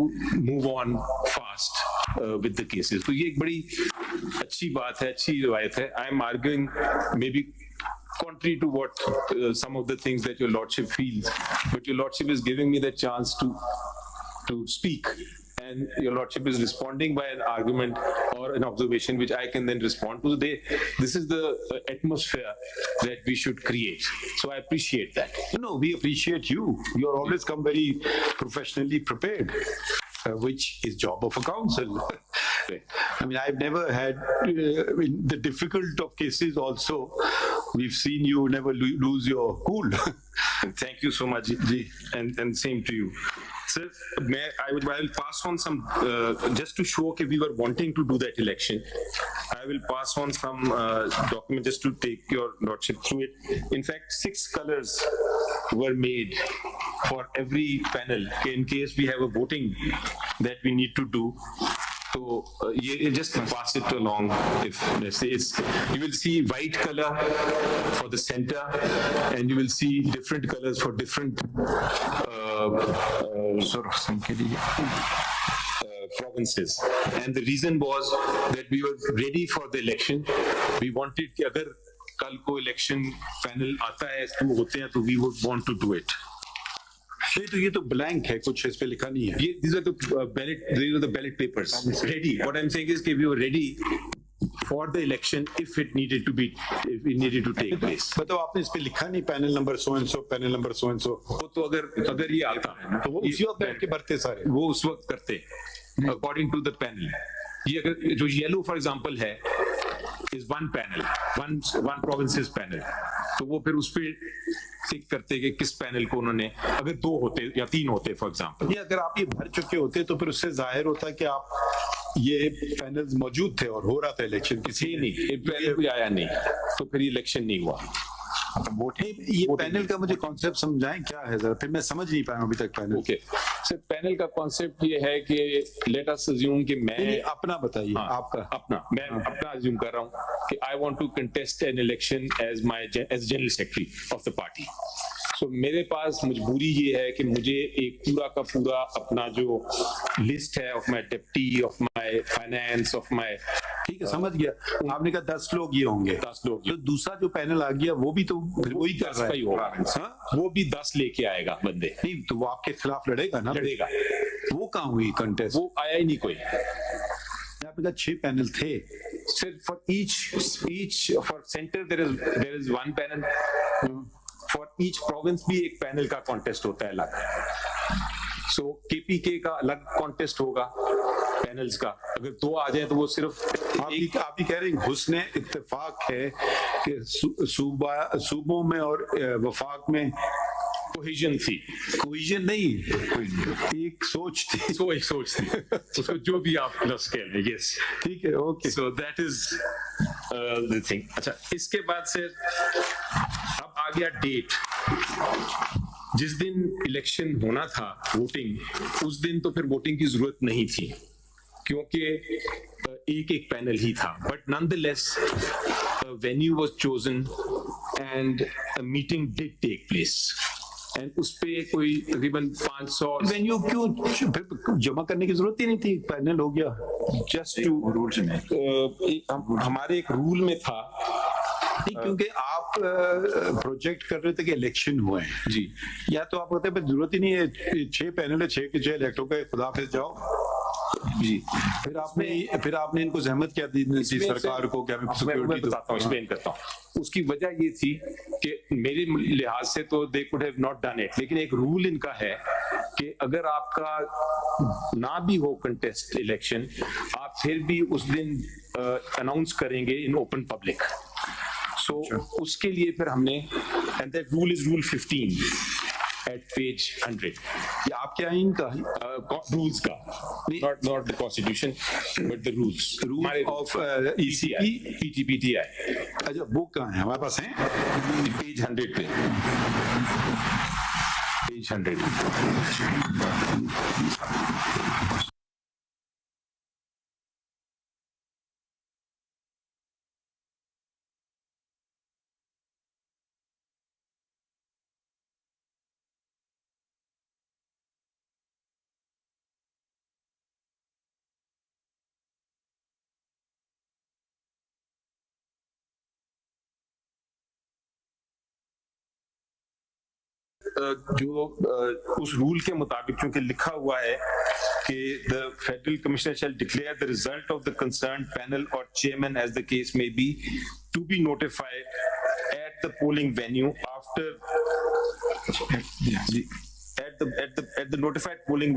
move on fast with the cases. तो ये एक बड़ी अच्छी बात है, अच्छी रिवायत है। I am arguing maybe contrary to what some of the things that your lordship feels, but your lordship is giving me the chance to speak. And your lordship is responding by an argument or an observation which I can then respond to. This is the atmosphere that we should create. So I appreciate that. No, we appreciate you. You are always come very professionally prepared, which is job of a council. I mean, I've never had in the difficult of cases also, we've seen you never lose your cool. Thank you so much, Ji, and same to you. Sir, I will pass on some, just to show that we were wanting to do that election, I will pass on some document just to take your lordship through it. In fact, 6 colors were made for every panel in case we have a voting that we need to do. So you just pass it along. If let's say you will see white color for the center, and you will see different colors for different provinces. And the reason was that we were ready for the election. We wanted कि अगर कल को election panel आता है, तो होते हैं, तो we would want to do it. तो ये तो ब्लैंक है, कुछ इस पे लिखा नहीं है। These are the ballot papers ready. What I'm saying is that we were ready for the election if it needed to take place. बताओ आपने इस पे लिखा नहीं panel number so and so, panel number so and सो। वो तो अगर ये आता है ना, तो वो उसी वक्त बैठ के भरते सारे, वो उस वक्त करते अकॉर्डिंग टू द पैनल। ये अगर जो येलो फॉर एग्जांपल है is one panel, one province's panel, तो वो फिर उस पे टिक करते कि किस पैनल को उन्होंने, अगर 2 होते या 3 होते फॉर एग्जांपल, ये अगर आप ये भर चुके होते तो फिर उससे जाहिर होता कि आप ये पैनल्स मौजूद थे और हो रहा था इलेक्शन, किसी नहीं पैनल कोई आया नहीं, तो फिर इलेक्शन नहीं हुआ। ये पैनल का मुझे कॉन्सेप्ट समझाएं क्या है जरा, फिर मैं समझ नहीं पाया अभी तक पैनल। ओके सर, पैनल का कॉन्सेप्ट ये है कि लेट अस अज्यूम कि मैं अपना बताइए, आपका मैं अपना अज्यूम कर रहा हूँ कि I want to contest an election as general secretary of the party. So मेरे पास मजबूरी ये है कि मुझे एक पूरा का पूरा अपना जो लिस्ट है of my deputy, of my finance, of my, ठीक है समझ गया, आपने कहा 10 लोग ये होंगे, 10 लोग, तो दूसरा जो पैनल आ गया वो भी तो फिर वही कर रहा है होगा, वो भी 10 लेके आएगा बंदे। नहीं तो वो आपके खिलाफ लड़ेगा ना, लड़ेगा। वो कहाँ हुई कंटेस्ट? वो आया ही नहीं कोई। आपने कहा 6 पैनल थे, सिर्फ for each for centre there is 1 panel, for each province भी एक पैनल का कॉन्टेस्ट होता है अलग। सो केपीके का अलग कॉन्टेस्ट होगा पैनल्स का, अगर 2 आ जाए तो वो सिर्फ आप ही कह रहे हैं हुस्ने इत्तेफाक है कि सूबों में और वफाक में कोहिजन थी, कोहिजन नहीं, एक सोच थी, एक सोच थी तो जो भी आप प्लस कह लें, यस ठीक है, okay, so that is the thing. अच्छा, इसके बाद से अब आ गया डेट, जिस दिन इलेक्शन होना था वोटिंग, उस दिन तो फिर वोटिंग की जरूरत नहीं थी क्योंकि एक पैनल ही था, but nonetheless venue was chosen and a meeting did take place and उस पे कोई तकरीबन 500 वेन्यू क्यों फिर जमा करने की जरूरत ही नहीं थी, पैनल हो गया जस्ट टू रूल्स में, हमारे एक रूल में था नहीं, क्योंकि आप प्रोजेक्ट कर रहे थे कि इलेक्शन हुए हैं जी, या तो आप कहते हैं जरूरत ही नहीं है, 6 पैनल है, 6 के 6 इलेक्ट हो गए, खुदा फिर जाओ जी। फिर आपने इनको जहमत क्या दी सरकार को, क्या मैं बताता हूँ, एक्सप्लेन करता हूँ। उसकी वजह ये थी कि मेरे लिहाज से तो they could have not done it, लेकिन एक रूल इनका है कि अगर आपका ना भी हो कंटेस्ट इलेक्शन, आप फिर भी उस दिन अनाउंस करेंगे इन ओपन पब्लिक। सो उसके लिए फिर हमने, and that rule is rule 15 at page 100. ये आपके आइन का रूल्स का, not the constitution but the rules of ECI PTPTI। अच्छा, बुक कहाँ है? हमारे पास है पेज 100 पे, पेज 100। जो उस रूल के मुताबिक चूंकि लिखा हुआ है कि the federal commissioner shall declare the result of the concern panel और chairman as the case may be to be notified at the polling venue after at the notified polling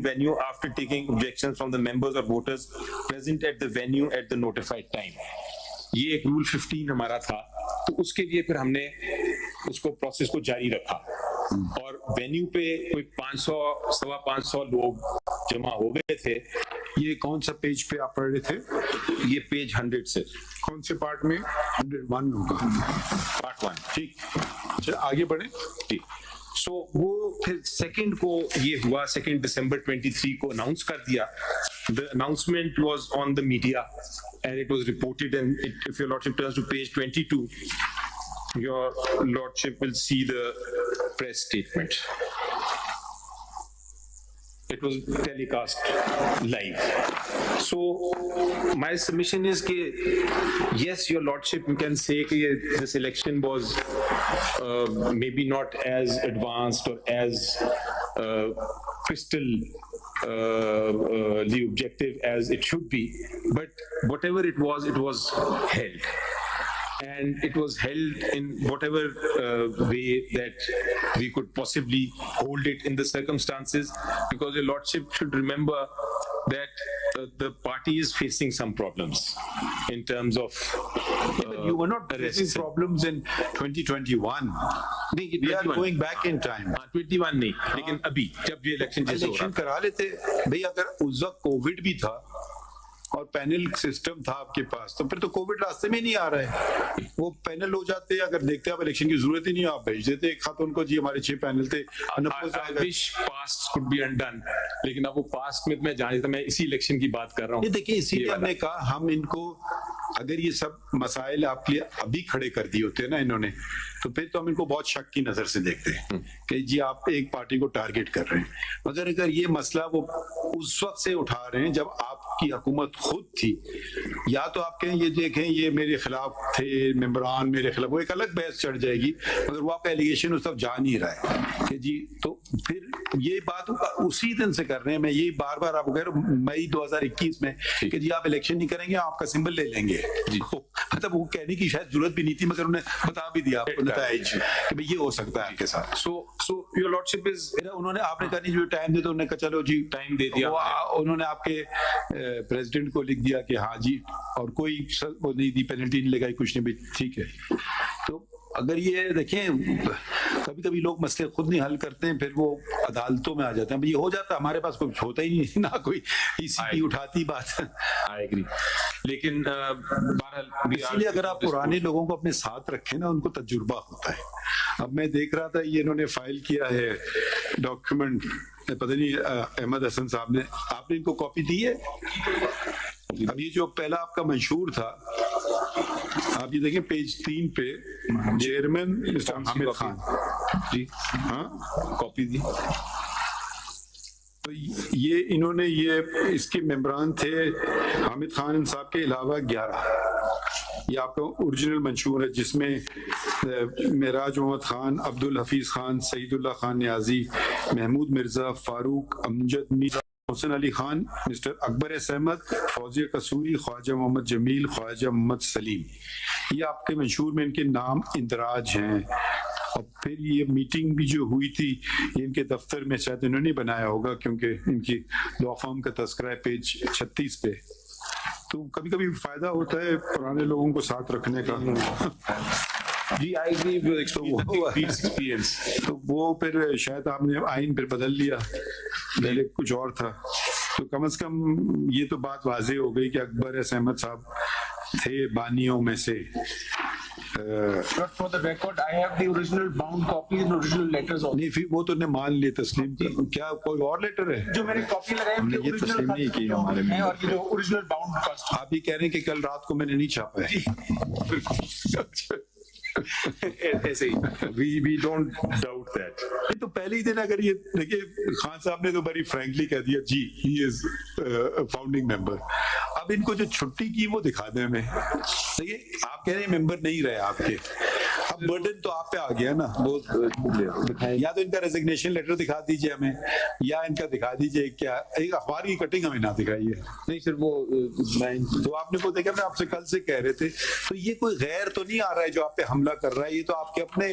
venue after taking objections from the members or voters present at the venue at the notified time। ये एक rule 15 हमारा था, तो उसके लिए फिर हमने उसको प्रोसेस को जारी रखा और वेन्यू पे कोई 500-550 लोग जमा हो गए थे। ये कौन सा पेज पे आप पढ़ रहे थे? ये पेज 100 से। कौन से पार्ट में? 101 होगा, पार्ट 1, ठीक। अच्छा, आगे बढ़े, ठीक। सो वो फिर सेकंड को ये हुआ, 2 दिसंबर 23 को अनाउंस कर दिया। The announcement was on the media and it was reported, and if your lordship turns to page 22, your lordship will see the press statement. It was telecast live. So my submission is that yes, your lordship, you can say that this election was maybe not as advanced or as crystal the objective as it should be, but whatever it was held, and it was held in whatever way that we could possibly hold it in the circumstances, because your lordship should remember that the party is facing some problems in terms of you were not facing problems in 2021. We are going back in time. 21 नहीं, लेकिन अभी जब ये election जैसे हो रहा करा लेते भाई, अगर उस वक्त कोविड भी था और पैनल सिस्टम था आपके पास, तो फिर तो कोविड रास्ते में नहीं आ रहा है। वो पैनल हो जाते, अगर देखते आप इलेक्शन की जरूरत ही नहीं, आप भेज देते एक खात उनको, जी हमारे 6 पैनल थे। Wish past could be undone, लेकिन अब वो पास्ट में मैं जान, मैं इसी इलेक्शन की बात कर रहा हूँ। देखिए, इसीलिए हमने कहा हम इनको अगर ये सब मसाइल आपके लिए अभी खड़े कर दिए होते हैं ना इन्होंने, तो फिर तो हम इनको बहुत शक की नजर से देखते हैं कि जी आप एक पार्टी को टारगेट कर रहे हैं। मगर अगर ये मसला वो उस वक्त से उठा रहे हैं जब आपकी हुकूमत खुद थी, या तो आप कहें ये देखें ये मेरे खिलाफ थे मेंबरान, मेरे खिलाफ, वो एक अलग बहस चढ़ जाएगी, मगर वो आपका एलिगेशन उस सब जा नहीं रहा है कि जी, तो फिर ये बात उसी दिन से कर रहे हैं। मैं यही बार बार आपको कह रहा हूँ मई 2021 में कि जी आप इलेक्शन नहीं करेंगे, आपका सिंबल ले लेंगे जी। मतलब वो कहने की शायद जरूरत भी नहीं थी, मगर उन्हें बता भी दिया कि भाई ये हो सकता है आपके साथ। सो योर लॉर्डशिप इज, उन्होंने आपने कहा नहीं जो टाइम दे, तो उन्होंने कहा चलो जी टाइम दे दिया, उन्होंने आपके प्रेसिडेंट को लिख दिया कि हाँ जी, और कोई वो नहीं दी, पेनल्टी नहीं लगाई, कुछ नहीं, भी ठीक है। तो अगर ये देखें, कभी कभी लोग मसले खुद नहीं हल करते हैं, फिर वो अदालतों में आ जाते हैं। ये हो जाता है, हमारे पास कुछ होता ही नहीं ना, कोई ईसीपी उठाती बात। आई एग्री, लेकिन इसलिए अगर आप पुराने लोगों को अपने साथ रखें ना, उनको तजुर्बा होता है। अब मैं देख रहा था ये इन्होंने फाइल किया है डॉक्यूमेंट, पता नहीं अहमद हसन साहब ने, आपने इनको कॉपी दी है? अब ये जो पहला आपका मंशूर था, आप ये देखें पेज 3 पे, चेयरमैन मिस्टर हामिद खान जी, हाँ कॉपी दी। तो ये इन्होंने ये इसके मेंबरान थे हामिद खान साहब के अलावा 11। ये आपका ओरिजिनल मंशूर है, जिसमें मेराज मोहम्मद खान, अब्दुल हफीज खान, सईदुल्लाह खान न्याजी, महमूद मिर्जा, फारूक अमजद मीर, हुसैन अली खान, मिस्टर अकबर एस अहमद, फौजिया कसूरी, ख्वाजा मोहम्मद जमील, ख्वाजा मोहम्मद सलीम, ये आपके मंशूर में इनके नाम इंदराज हैं। और फिर ये मीटिंग भी जो हुई थी, ये इनके दफ्तर में शायद इन्होंने बनाया होगा, क्योंकि इनकी लॉ फर्म का तस्करा है पेज 36 पे। तो कभी कभी फायदा होता है पुराने लोगों को साथ रखने का। जी आई एग्री, एक्सपीरियंस। तो वो फिर शायद आपने आइन फिर बदल लिया, पहले कुछ और था। तो कम से कम ये तो बात वाजे हो गई कि अकबर एस अहमद साहब थे बानियों में से। But for the record, I have the original bound copies and original letters also. नहीं, फिर वो तो ने मान लिए तस्लीम। क्या कोई और लेटर है जो मैंने कॉपी लगाई, हमने ये तस्लीम नहीं की हमारे में, और ये जो ओरिजिनल बाउंड कॉस्ट। आप ही कह रहे हैं कि कल रात को मैंने नहीं छापा है। ऐसे ही we don't doubt that। तो पहले ही दिन अगर ये देखिए, खान साहब ने तो बड़ी फ्रैंकली कह दिया जी ही इज फाउंडिंग मेंबर। अब इनको जो छुट्टी की वो दिखा दें हमें। देखिए आप कह रहे हैं मेंबर नहीं रहे आपके, अब बर्डन तो आप पे आ गया ना। वो या तो इनका रेजिग्नेशन लेटर दिखा दीजिए हमें, या इनका दिखा दीजिए क्या एक अखबार की कटिंग हमें ना दिखाइए। नहीं सर, वो तो आपने को देखा, मैं आपसे कल से कह रहे थे, तो ये कोई गैर तो नहीं आ रहा है जो आप पे हमला कर रहा है, ये तो आपके अपने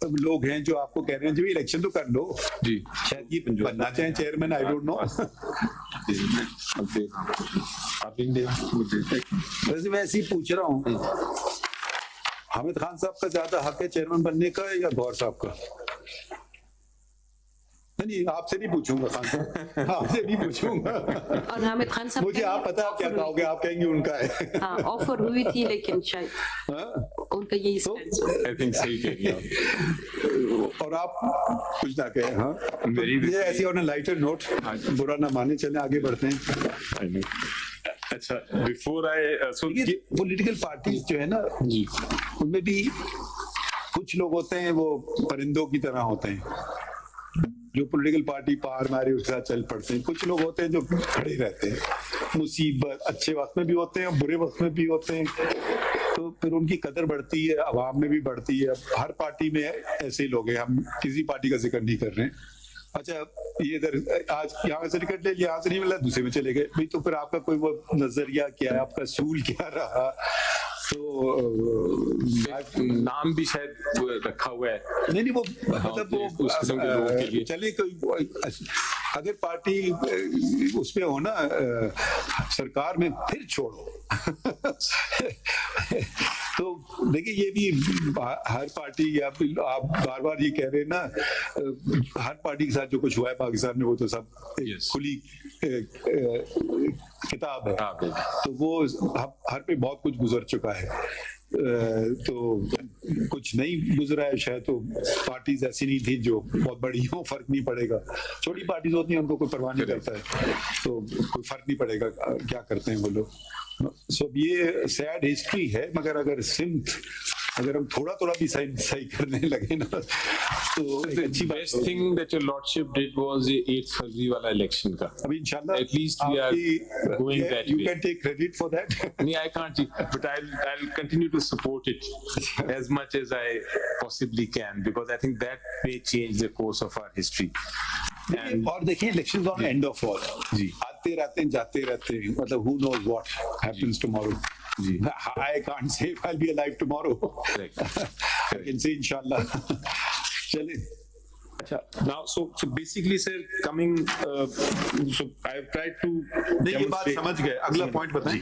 लोग हैं जो आपको कह रहे हैं जी इलेक्शन तो कर लो जी, शायद ये बनना चाहें चेयरमैन, आई डोंट नो। वैसे मैं ऐसे ही पूछ रहा हूँ, हामिद खान साहब का ज्यादा हक है चेयरमैन बनने का या गौर साहब का? नहीं, आपसे नहीं पूछूंगा खान साहब, आपसे नहीं पूछूंगा। और हामिद खान साहब मुझे आप पता आप क्या कहोगे, आप कहेंगे उनका है। हाँ, ऑफर हुई थी लेकिन शायद उनका यही आई थिंक सही कह रही आप। और आप कुछ ना कहें। हाँ, मेरी ऐसी ऑन अ लाइटर नोट, बुरा ना माने, चले आगे बढ़ते हैं। अच्छा, बिफोर आई पॉलिटिकल पार्टीज जो है ना जी, उनमें भी कुछ लोग होते हैं वो परिंदों की तरह होते हैं, जो पॉलिटिकल पार्टी पार मारे उसके साथ चल पड़ते हैं। कुछ लोग होते हैं जो खड़े रहते हैं, मुसीबत अच्छे वक्त में भी होते हैं, बुरे वक्त में भी होते हैं, तो फिर उनकी कदर बढ़ती है, अवाम में भी बढ़ती है। हर पार्टी में ऐसे ही लोग हैं, हम किसी पार्टी का जिक्र नहीं कर रहे हैं। अच्छा, ये इधर आज यहाँ से टिकट ले लिया, यहाँ से नहीं मिला, दूसरे में चले गए भाई, तो फिर आपका कोई वो नजरिया क्या है, आपका सूल क्या रहा? तो नाम भी शायद रखा हुआ है। नहीं, वो मतलब वो चले कोई, अगर पार्टी उसमें हो ना सरकार में, फिर छोड़ो। तो देखिए, ये भी हर पार्टी, आप बार बार ये कह रहे हैं ना, हर पार्टी के साथ जो कुछ हुआ है पाकिस्तान में, वो तो सब खुली किताब है। तो वो हर पे बहुत कुछ गुजर चुका है। तो कुछ नहीं गुजरा है शायद, तो पार्टीज ऐसी नहीं थी जो बहुत बड़ी हो, फर्क नहीं पड़ेगा। छोटी पार्टीज होती हैं, उनको कोई परवाह नहीं करता है, तो कोई फर्क नहीं पड़ेगा क्या करते हैं वो लोग। सो ये सैड हिस्ट्री है, मगर अगर अगर हम थोड़ा थोड़ा भी सही करने लगे ना तो the best thing that your lordship did was ये 8 फरवरी वाला इलेक्शन का। अभी इंशाल्लाह at least we are going that you way. can take credit for that. I can't, but I'll continue to support it as much as I possibly can, because I think that may change the course of our history. और देखिए election on and off all, जी आते रहते हैं जाते रहते हैं, मतलब who knows what happens tomorrow. I can't say if I'll be alive tomorrow. I can say inshallah. चले। Now, so basically, sir, coming, so I've tried to. नहीं ये बात समझ गए, अगला पॉइंट बताएं।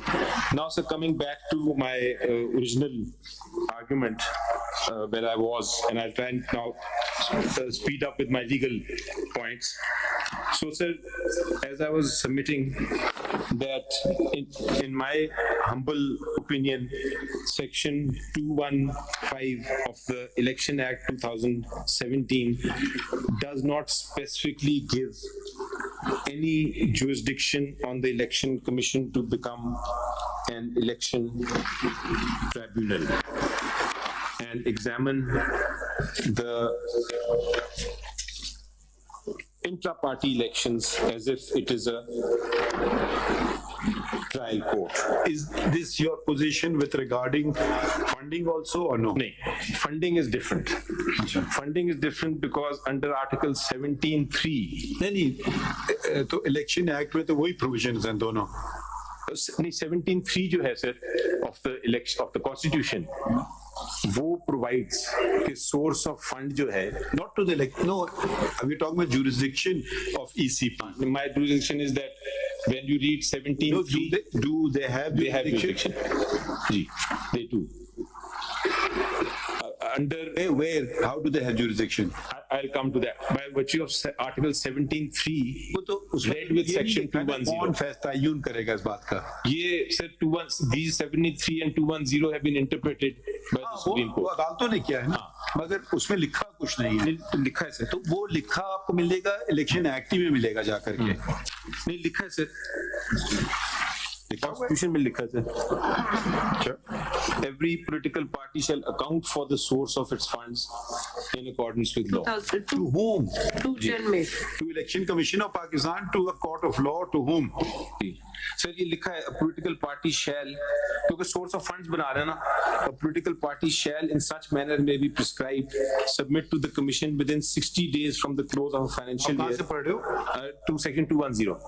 Now, sir, coming back to my original argument where I was, and I'll try and now speed up with my legal points. So, sir, as I was submitting that in my humble opinion, Section 215 of the Election Act 2017 does not specifically give any jurisdiction on the Election Commission to become an election tribunal and examine the intra-party elections as if it is a trial court. Is this your position with regarding funding also or no? No, funding is different. Funding is different because under Article 17(3). नहीं तो election act में तो वही provisions हैं दोनों। नहीं 17(3) जो है sir of the election of the constitution, वो प्रोवाइड्स कि सोर्स ऑफ फंड जो है not to the no, we talk about jurisdiction of ECP. My jurisdiction is that when you read 17(3), do they have jurisdiction? जी, they do. Under where? How do they have jurisdiction? I'll come to that. By virtue of Article 17(3), वो तो read with Section 210. कौन फैसला यून करेगा इस बात का? ये sir 21 these 73 and 210 have been interpreted by the Supreme Court. वो अदालतों ने किया है ना, मगर उसमें लिखा कुछ नहीं है। लिखा है सर, तो वो लिखा आपको मिलेगा इलेक्शन एक्ट में मिलेगा जाकर के। नहीं लिखा है सर, कॉन्स्टिट्यूशन में लिखा है। Every political party shall account for the source of its funds in accordance with law. To whom? 2010 में। To Election Commission of Pakistan, to a court of law, to whom? Sir ये लिखा है political party shall, क्योंकि source of funds बना रहे हैं ना, a political party shall in such manner may be prescribed submit to the commission within 60 days from the close of a financial year. कहाँ से पढ़ रहे हो? To Section 210.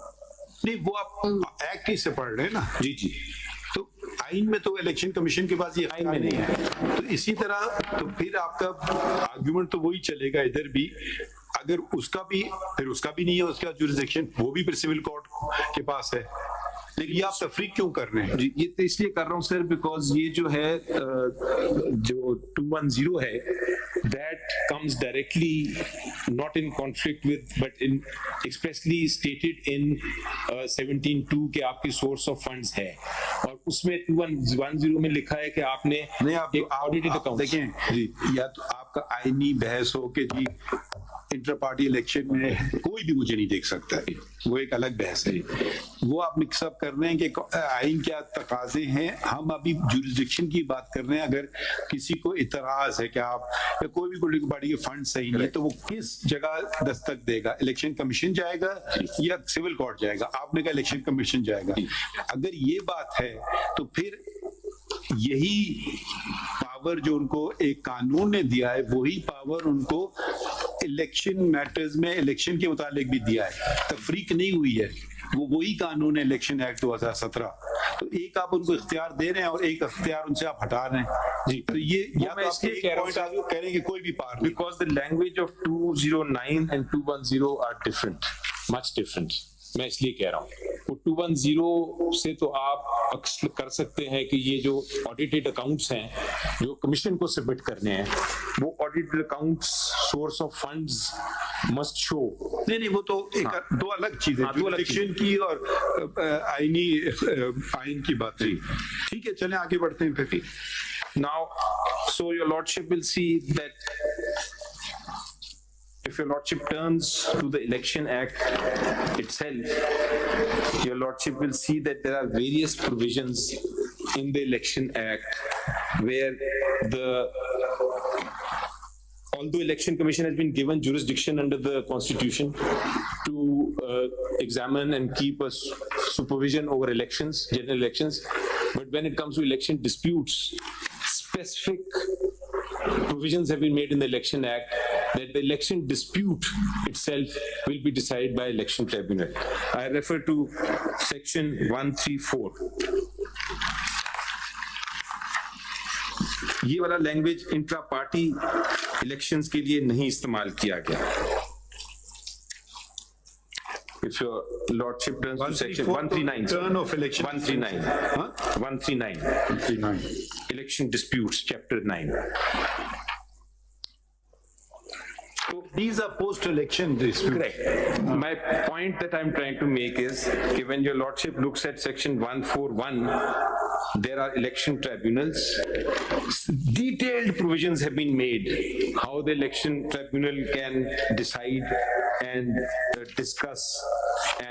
नहीं वो आप एक्ट ही से पढ़ रहे हैं ना? जी जी। तो आइन में तो इलेक्शन कमीशन के पास ये आइन में नहीं है। तो इसी तरह तो फिर आपका आर्गुमेंट तो वही चलेगा इधर भी, अगर उसका भी फिर उसका भी नहीं है उसका जुरिसडिक्शन, वो भी फिर सिविल कोर्ट के पास है। लेकिन ये आप तफरीक क्यों कर रहे हैं? जी ये तो इसलिए कर रहा हूँ सर बिकॉज ये जो है जो 210 है that comes directly not in conflict with but in expressly stated in 17(2) के आपकी source of funds है, और उसमें 210 में लिखा है कि आपने नहीं आप ऑडिटेड अकाउंट देखें जी, या तो आपका आईनी बहस हो कि जी इंटर पार्टी इलेक्शन में कोई भी मुझे नहीं देख सकता है, वो एक अलग बहस है। वो आप मिक्सअप कर रहे हैं कि आइन क्या तकाजे हैं, हम अभी जुरिसडिक्शन की बात कर रहे हैं। अगर किसी को इतराज है कि आप या कोई भी पॉलिटिकल पार्टी के फंड सही नहीं है तो वो किस जगह दस्तक देगा? इलेक्शन कमीशन जाएगा या सिविल कोर्ट जाएगा? आपने कहा इलेक्शन कमीशन जाएगा। अगर ये बात है तो फिर यही पावर जो उनको एक कानून ने दिया है वही पावर उनको इलेक्शन मैटर्स में इलेक्शन के मुतालिक भी दिया है, तफरीक नहीं हुई है। वो वही कानून है इलेक्शन एक्ट 2017। तो एक आप उनको इख्तियार दे रहे हैं और एक इख्तियार उनसे आप हटा रहे हैं जी। तो ये या मैं इसलिए कह रहा हूँ कह रहे हैं कि कोई भी power, because the language of 209 and 210 are different, much different. मैं इसलिए कह रहा हूँ वो 210 से तो आप अक्सर कर सकते हैं कि ये जो ऑडिटेड अकाउंट्स हैं जो कमीशन को सबमिट करने हैं वो audited accounts source of funds must show. नहीं वो तो एक दो अलग चीजें, जुरिसडिक्शन की और आइन की बात है। ठीक है चलें आगे बढ़ते हैं फिर। Now, so your lordship will see that if your lordship turns to the Election Act itself, your lordship will see that there are various provisions in the Election Act where although Election Commission has been given jurisdiction under the Constitution to examine and keep a supervision over elections, general elections, but when it comes to election disputes, specific provisions have been made in the Election Act that the election dispute itself will be decided by election tribunal. I refer to section 134. ये वाला language intra party elections के लिए नहीं इस्तेमाल किया गया. If your lordship turns to section 139, turn of election 139, election disputes, chapter 9. So these are post-election disputes. Correct. My point that I'm trying to make is that when your lordship looks at section 141, there are election tribunals. Detailed provisions have been made how the election tribunal can decide and discuss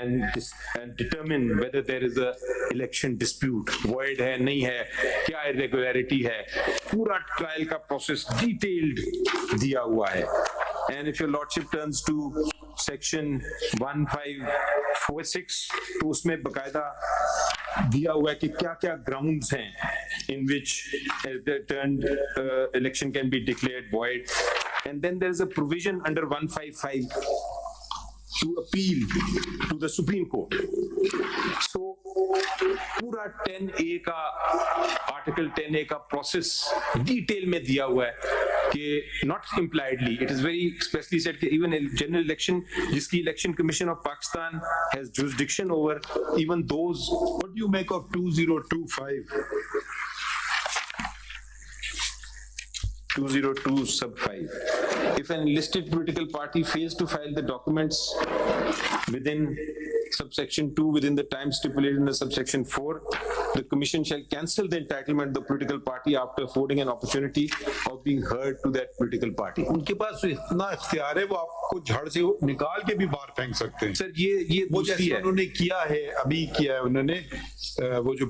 and determine whether there is a election dispute, void hai, nahi hai, kya irregularity hai. Pura trial ka process detailed diya hua hai. And if your lordship turns to section 1546, तो उसमें बकायदा दिया हुआ है कि क्या-क्या grounds हैं in which the turned election can be declared void. And then there is a provision under 155 to appeal to the Supreme Court. So पूरा 10A का आर्टिकल 10A का प्रोसेस डिटेल में दिया हुआ है कि not impliedly, it is very expressly said कि even a general election जिसकी Election Commission of Pakistan has jurisdiction over, even those. What do you make of 2025? 202 sub 5. If an enlisted political party fails to file the documents within subsection 2 within the time stipulated in the subsection 4, the commission shall cancel the entitlement of the political party after affording an opportunity of being heard to that political party. उनके पास इतना इख्तियार है वो आपको झड़ से निकाल के भी बाहर फेंक सकते हैं. सर ये वो जैसे उन्होंने किया है, अभी किया है उन्होंने, वो जो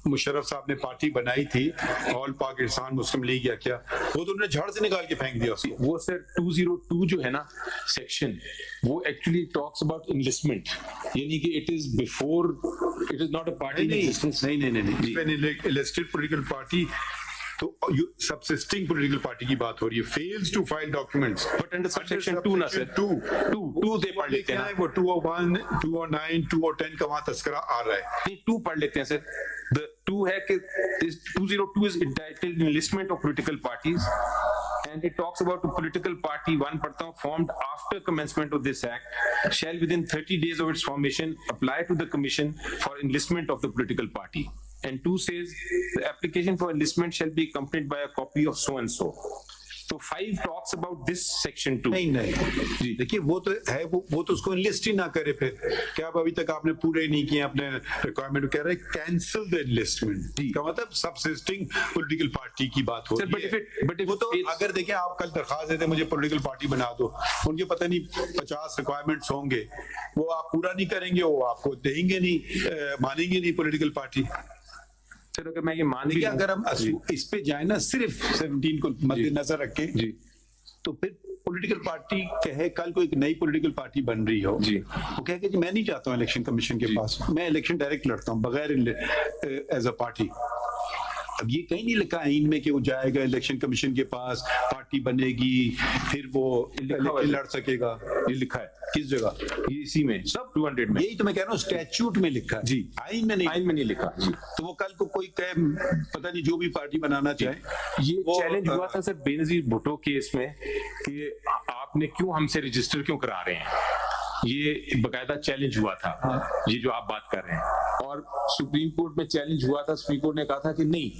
मुशर्रफ साहब ने पार्टी बनाई थी ऑल पाकिस्तान मुस्लिम लीग या क्या, वो तो उन्होंने झड़ से निकाल के फेंक दिया उसको. वो सर 202 जो है ना सेक्शन, वो एक्चुअली टॉक्स अबाउट इनलिस्टमेंट, यानी कि it is before, it is not a party in existence. नहीं इलेक्टेड पॉलिटिकल पार्टी तो सबसिस्टिंग पॉलिटिकल पार्टी की बात हो रही है, fails to file documents but under subsection 2 ना सर, 2 दे पढ़ लेते हैं, वो 201 209 210 का वहां तस्करा आ रहा है. नहीं 2 पढ़ लेते हैं सर. द 2 है कि 202 is entitled enlistment of political parties and it talks about a political party, one पढ़ता हूँ, formed after commencement of this act shall within 30 days of its formation apply to the commission for enlistment of the political party. And 2 says the application for enlistment shall be accompanied by a copy of so and so. So 5 talks about this section 2. नहीं जी देखिए वो तो है, वो तो उसको enlist ही ना करे. फिर क्या अभी तक आपने पूरे नहीं किए अपने रिक्वायरमेंट, कह रहे कैंसिल द एनलिस्टमेंट का मतलब सबसिस्टिंग पॉलिटिकल पार्टी की बात हो रही है. बट वो तो अगर देखें आप कल दरखास्त देते मुझे पॉलिटिकल पार्टी बना दो, उनके पता नहीं 50 रिक्वायरमेंट्स होंगे, वो आप पूरा नहीं करेंगे, वो आपको देंगे नहीं, मानेंगे नहीं पॉलिटिकल पार्टी. सर अगर मैं ये मान लिया, अगर हम इस पे जाए ना सिर्फ 17 को मद्देनजर रख के जी, तो फिर पॉलिटिकल पार्टी कहे कल को एक नई पॉलिटिकल पार्टी बन रही हो जी, वो कहे कि जी मैं नहीं चाहता हूँ इलेक्शन कमीशन के पास, मैं इलेक्शन डायरेक्ट लड़ता हूँ बगैर एज अ पार्टी. अब ये कहीं नहीं लिखा आईन में कि वो जाएगा इलेक्शन कमीशन के पास, पार्टी बनेगी, फिर वो लड़ सकेगा. ये लिखा है किस जगह? ये इसी में सब 200 में. यही तो मैं कह रहा हूँ स्टैट्यूट में लिखा है जी, आईन में नहीं लिखा जी. तो वो कल को कोई कहे पता नहीं जो भी पार्टी बनाना चाहे. ये चैलेंज हुआ था सर बेनजीर भुट्टो केस में कि आपने क्यों हमसे रजिस्टर क्यों करा रहे हैं, ये बकायदा चैलेंज हुआ था. ये जो आप बात कर रहे हैं, और सुप्रीम कोर्ट में चैलेंज हुआ था. सुप्रीम कोर्ट ने कहा था कि नहीं,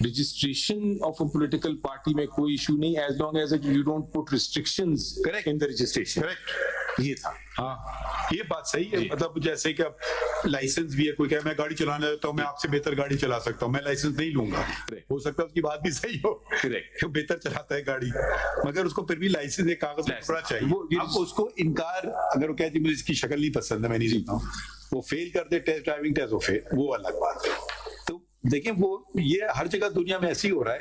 registration of a political party में कोई इशू नहीं, as long as you don't put restrictions in the registration. ये था। हाँ, ये बात सही है। मतलब जैसे कि अब लाइसेंस भी है, कोई कहे मैं गाड़ी चलाने देता हूँ, मैं आपसे बेहतर गाड़ी चला सकता हूँ, मैं लाइसेंस नहीं लूंगा। हो सकता है उसकी बात भी सही हो, क्यों बेहतर चलाता है गाड़ी, मगर उसको फिर भी लाइसेंस एक कागज में टुकड़ा चाहिए। अब उसको इनकार, अगर वो कहती मुझे इसकी शक्ल नहीं पसंद है, मैं नहीं सीखता हूँ, वो फेल कर दे टेस्ट ड्राइविंग टेस्ट, वो अलग बात है। तो देखिए वो ये हर जगह दुनिया में ऐसे ही हो रहा है।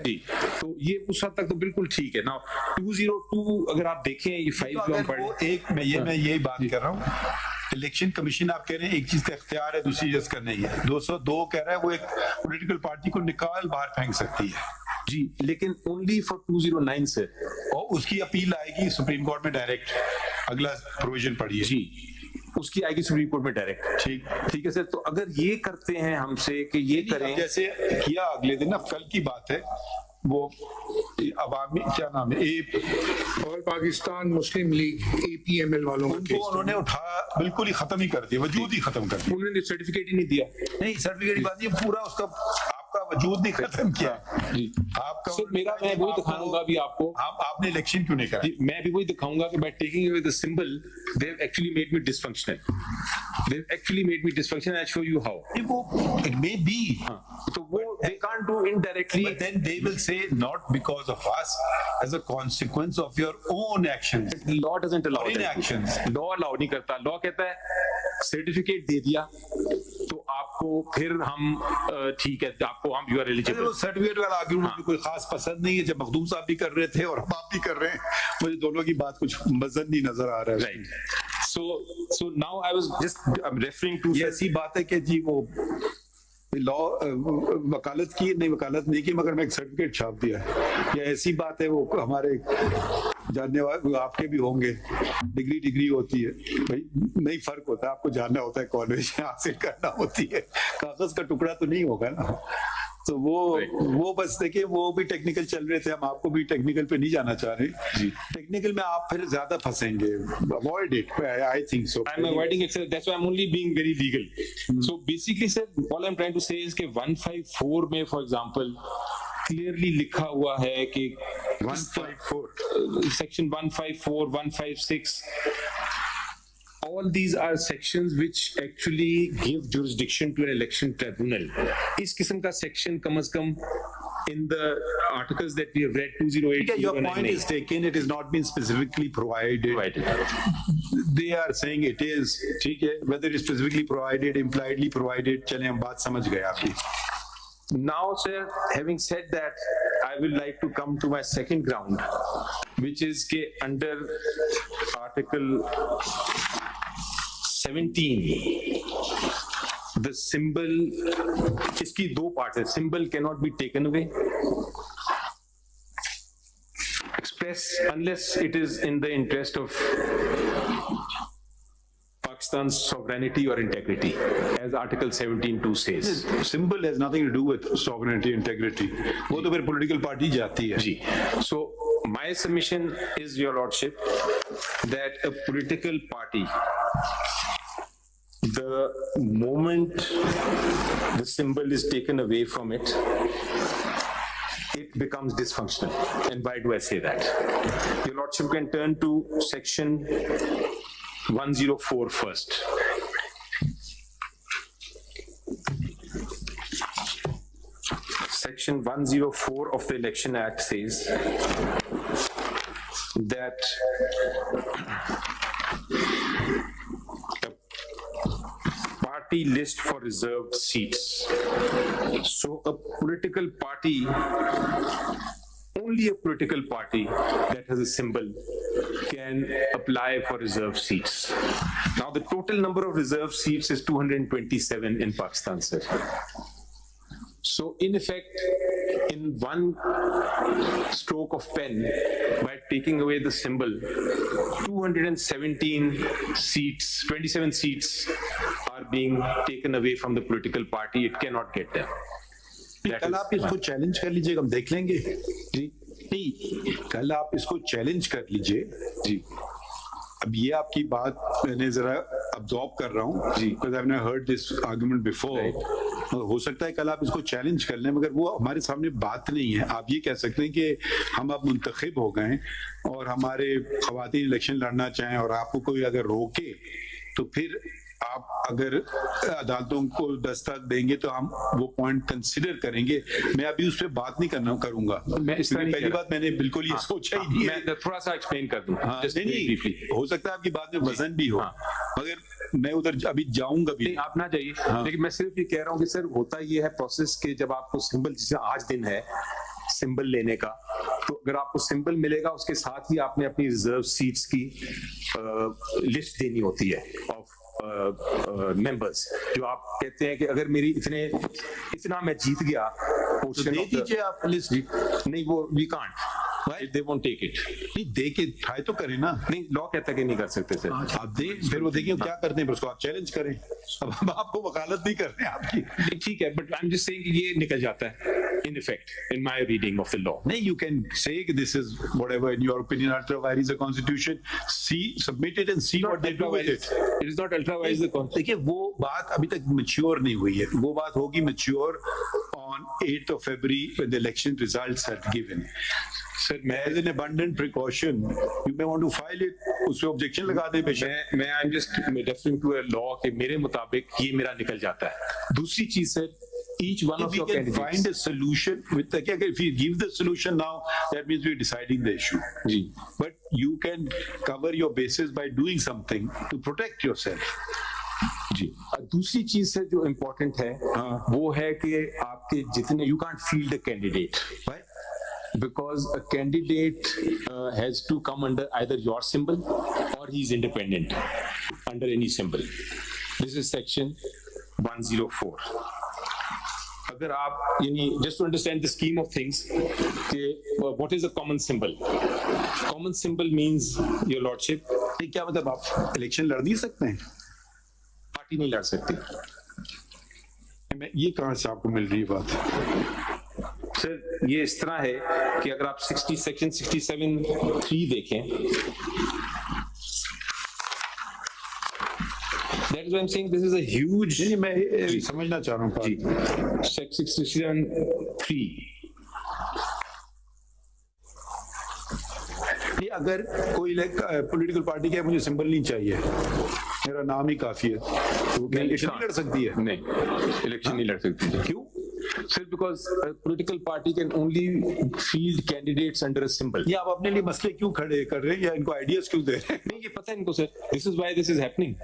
तो ये उस हद तक तो बिल्कुल ठीक है ना। 202 अगर आप देखें ये 5 एक मैं यही बात कर रहा हूँ, इलेक्शन कमीशन आप कह रहे हैं एक चीज का इख्तियार है, दूसरी चीज का नहीं है। 202 कह रहा है वो एक पॉलिटिकल पार्टी को निकाल बाहर फेंक सकती है जी, लेकिन ओनली फॉर 209 से, और उसकी अपील आएगी सुप्रीम कोर्ट में डायरेक्ट। अगला प्रोविजन पढ़िए जी, उसकी आएगी सुप्रीम कोर्ट में डायरेक्ट। ठीक है सर। तो अगर ये करते हैं हमसे कि ये करें, जैसे किया अगले दिन, अब कल की बात है, वो अवामी क्या नाम है, और पाकिस्तान मुस्लिम लीग APML वालों का उनको उन्होंने उठा बिल्कुल ही खत्म ही कर दिया, वजूद ही खत्म कर दिया। उन्होंने सर्टिफिकेट ही नहीं दिया। नहीं, सर्टिफिकेट की बात नहीं, पूरा उसका आपका वजूद नहीं खत्म किया जी। आपका सर मेरा, मैं वही दिखाऊंगा भी आपको, आपने इलेक्शन क्यों नहीं करा। मैं भी वही दिखाऊंगा कि by taking away the symbol they have actually made me dysfunctional. They have actually made me dysfunctional. I'll show you how. It may be. तो वो they can't do indirectly. But then they will say not because of us, as a consequence of your own actions. Law doesn't allow inactions. Law allow नहीं करता। Law कहता है certificate दे दिया तो आपको फिर हम ठीक है, आपको हम यू आर एलिजिबल। सर्टिफिकेट वाला आर्गुमेंट मुझे कोई खास पसंद नहीं है। जब मखदूम साहब भी कर रहे थे और हम आप भी कर रहे हैं, मुझे दोनों की बात कुछ मजन नहीं नजर आ रहा है। Right. So now I was just I'm referring to, ऐसी बात है कि जी वो लॉ वकालत की नहीं, वकालत नहीं की, मगर मैं एक सर्टिफिकेट छाप दिया। या ऐसी बात है, वो हमारे जानने वाले आपके भी होंगे, डिग्री होती है भाई, नहीं फर्क होता है, आपको जानना होता है, कॉलेज हासिल करना होती है, कागज का टुकड़ा तो नहीं होगा ना। तो वो बस देखिए, वो भी टेक्निकल चल रहे थे, हम आपको भी टेक्निकल पे नहीं जाना चाह रहे। टेक्निकल में आप फिर ज्यादा फंसेंगे। Avoid it. I think so. I'm avoiding it, sir. That's why I'm only being very legal. So basically, sir, all I'm trying to say is कि 154 में, for example, clearly लिखा हुआ है कि 154, section 154, 156. All these are sections which actually give jurisdiction to an election tribunal. इस किस्म का section कम से कम in the articles that we have read 208. Your point is taken. It is not been specifically provided. They are saying it is. ठीक है, whether it's specifically provided, impliedly provided, चलें हम बात समझ गए आपकी। Now, sir, having said that, I would like to come to my second ground, which is के under Article 17, the symbol, इसकी दो parts है. Symbol cannot be taken away, express unless it is in the interest of Pakistan's sovereignty or integrity, as Article 17(2) says. Symbol has nothing to do with sovereignty, integrity. वो तो फिर political party जाती है। जी। So my submission is, Your Lordship, that a political party, the moment the symbol is taken away from it, it becomes dysfunctional. And why do I say that? Your Lordship can turn to section 104 first. Section 104 of the Election Act says that a party list for reserved seats. So a political party, only a political party that has a symbol can apply for reserved seats. Now the total number of reserved seats is 227 in Pakistan, sir. So in effect, in one stroke of pen, by taking away the symbol, 217 seats, 27 seats are being taken away from the political party. It cannot get them. कल आप इसको challenge कर लीजिएगा, हम देख लेंगे। जी नहीं, कल आप इसको चैलेंज कर लीजिए। जी, अब ये आपकी बात मैंने जरा अब्सॉर्ब कर रहा हूँ जी, because I've never heard this argument before. हो सकता है कल आप इसको चैलेंज कर लें, मगर वो हमारे सामने बात नहीं है। आप ये कह सकते हैं कि हम अब मुंतखब हो गए और हमारे ख़वातीन इलेक्शन लड़ना चाहें और आपको कोई अगर रोके तो फिर आप अगर अदालतों को दस्तक देंगे तो हम वो पॉइंट कंसिडर करेंगे। मैं अभी उस पर बात नहीं करूंगा। मैं इस तरह पहली बात मैंने बिल्कुल ये सोचा ही नहीं है। मैं थोड़ा सा एक्सप्लेन कर दूं। नहीं, हो सकता है आपकी बात में वजन भी हो, मगर मैं उधर अभी जाऊंगा भी। आप ना जाइए, लेकिन मैं सिर्फ ये कह रहा हूँ कि सर होता ये है प्रोसेस के जब आपको सिंबल, जैसे आज दिन है सिंबल लेने का, तो अगर आपको सिंबल मिलेगा उसके साथ ही आपने अपनी रिजर्व सीट्स की लिस्ट देनी होती है ऑफ मेंबर्स, जो आप कहते हैं कि अगर मेरी इतना मैं जीत गया तो दे दीजिए आप लिस्ट। नहीं, वो we can't, they won't take it। नहीं, दे के ट्राई तो करें ना। नहीं, लॉ कहता है कि नहीं कर सकते सर। आप दें, फिर वो देखिए क्या करते हैं, उसको आप चैलेंज करें। अब हम आपको वकालत नहीं कर रहे हैं आपकी। ठीक है, but I am just saying ये निकल जाता है in effect in my reading of the law। नहीं, you can say this is whatever in your opinion ultra vires the constitution, see, submit it and see what they do with it। It is not ultra vires the constitution। देखिए वो बात अभी तक mature नहीं हुई है, वो बात होगी mature on 8th of February when the election results are given। Sir, as an abundant precaution, you may want to file it, उसमें objection लगा दे बेशक। मैं I'm just referring to a law कि मेरे मुताबिक ये मेरा निकल जाता है। दूसरी चीज sir, each one of your candidates find a solution with the, if you give the solution now, that means we're deciding the issue। जी, but you can cover your bases by doing something to protect yourself। जी, दूसरी चीज से जो important है वो है कि आपके जितने you can't field a candidate, right, because a candidate has to come under either your symbol or he is independent under any symbol। This is section 104। अगर आप यानी just to understand the scheme of things कि what is a common symbol? Common symbol means your lordship। क्या मतलब आप election लड़ नहीं सकते हैं? पार्टी नहीं लड़ सकती। ये कहाँ से आपको मिल रही बात? सर ये इस तरह है कि अगर आप सेक्शन 67(3) देखें, that is why I'm saying this is a huge। नहीं, मैं समझना चाह रहा हूँ जी। सेक्शन 67(3) अगर कोई पॉलिटिकल पार्टी का मुझे सिंबल नहीं चाहिए, मेरा नाम ही काफी है, तो वो इलेक्शन नहीं लड़ सकती है? नहीं, इलेक्शन नहीं लड़ सकती। क्यों? Sir, because a political party can only field candidates under a symbol। ये आप अपने लिए मसले क्यों खड़े कर रहे हैं या इनको आइडियाज क्यों दे रहे हैं? नहीं, ये पता है इनको sir. This is why this is happening।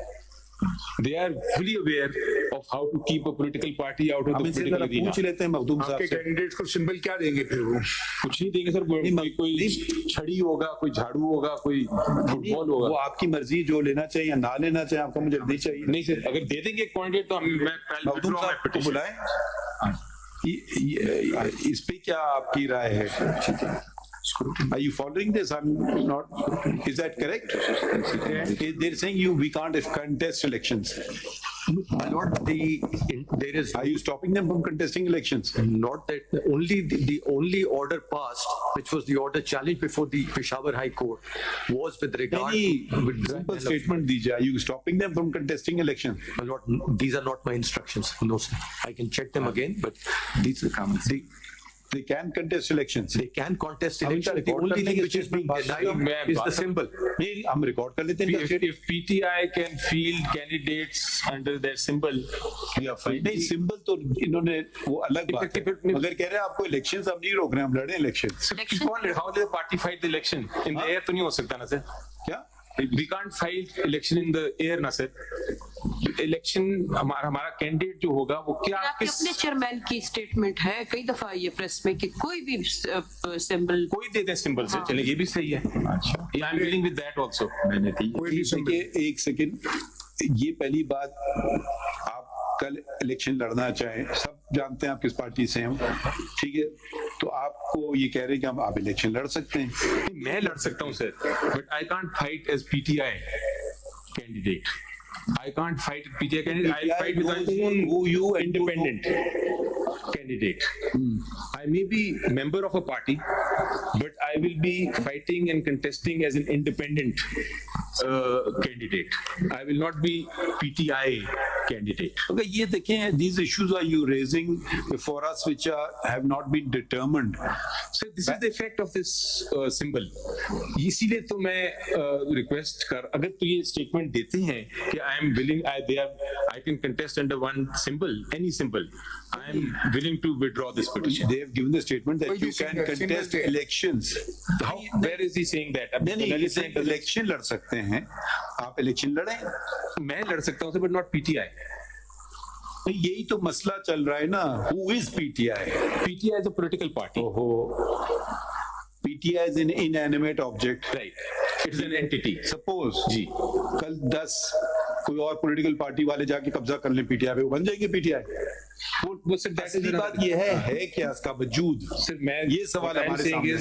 They are fully aware of how to keep a political party out of the political arena। पूछ लेते हैं मखदूम साहब से, आपके कैंडिडेट्स को सिंबल क्या देंगे फिर? वो कुछ नहीं देंगे सर। कोई छड़ी होगा, कोई झाड़ू होगा, कोई फुटबॉल होगा। वो आपकी मर्जी, जो लेना चाहिए या ना लेना चाहिए, आपको मुझे जल्दी चाहिए। नहीं सर, अगर दे देंगे एक कैंडिडेट तो मैं मखदूम साहब को बुलाएं। इस पे क्या आपकी राय है? Are you following this? I'm not. Is that correct? They're saying we can't contest elections. My lord, there is. Are you stopping them from contesting elections? Not that. Only the only order passed, which was the order challenged before the Peshawar High Court, was with regard to simple statement दीजिए. Are you stopping them from contesting elections? My lord, these are not my instructions. No, sir. I can check them again, but these are comments. They can contest elections. They can contest elections. The only thing which is being denied is the symbol. नहीं, हम record कर लेते हैं। If PTI can field candidates under their symbol, नहीं, symbol तो इन्होंने वो अलग बात है। अगर कह रहे हैं आपको इलेक्शंस हम नहीं रोक रहे, हम लड़े election. How will the party fight the election? In the air तो नहीं हो सकता ना सर? क्या? We can't fight election in the air ना सर। इलेक्शन हमारा कैंडिडेट जो होगा वो क्या अपने चेयरमैन की स्टेटमेंट है कई दफा ये प्रेस में कि कोई भी सिंबल कोई दे दे सिंबल से चले, ये भी सही है। अच्छा, I am dealing with that also. मैंने देखिए एक सेकंड, ये पहली बात, आप कल इलेक्शन लड़ना चाहें, सब जानते हैं आप किस पार्टी से हैं, ठीक है, तो आपको ये कह रहे हैं कि आप इलेक्शन लड़ सकते हैं। मैं लड़ सकता हूँ sir, but I can't fight as PTI candidate. I can't fight PTI candidate. I'll fight with my own independent candidate. I may be member of a party, but I will be fighting and contesting as an independent candidate. I will not be PTI candidate. Okay, ये देखें, these issues are you raising before us which have not been determined. So this is the effect of this symbol. इसीलिए तो मैं request कर, अगर तो ये statement देते हैं कि I am willing, I can contest under one symbol, any symbol. I am willing to withdraw this petition. They have given the statement that you can contest elections. How, where is he saying that? नहीं, election लड़ सकते हैं, आप election लड़ें, मैं लड़ सकता हूँ, but not PTI. यही तो मसला चल रहा है ना. Who is PTI? PTI is a political party. PTI is an inanimate object. Right. It's an entity. Suppose जी कल 10 कोई और पॉलिटिकल पार्टी वाले जाके कब्जा कर लें PTI पे, वो बन जाएंगे PTI. असली बात ये है क्या इसका वजूद? सर मैं ये सवाल हमारे सामने है.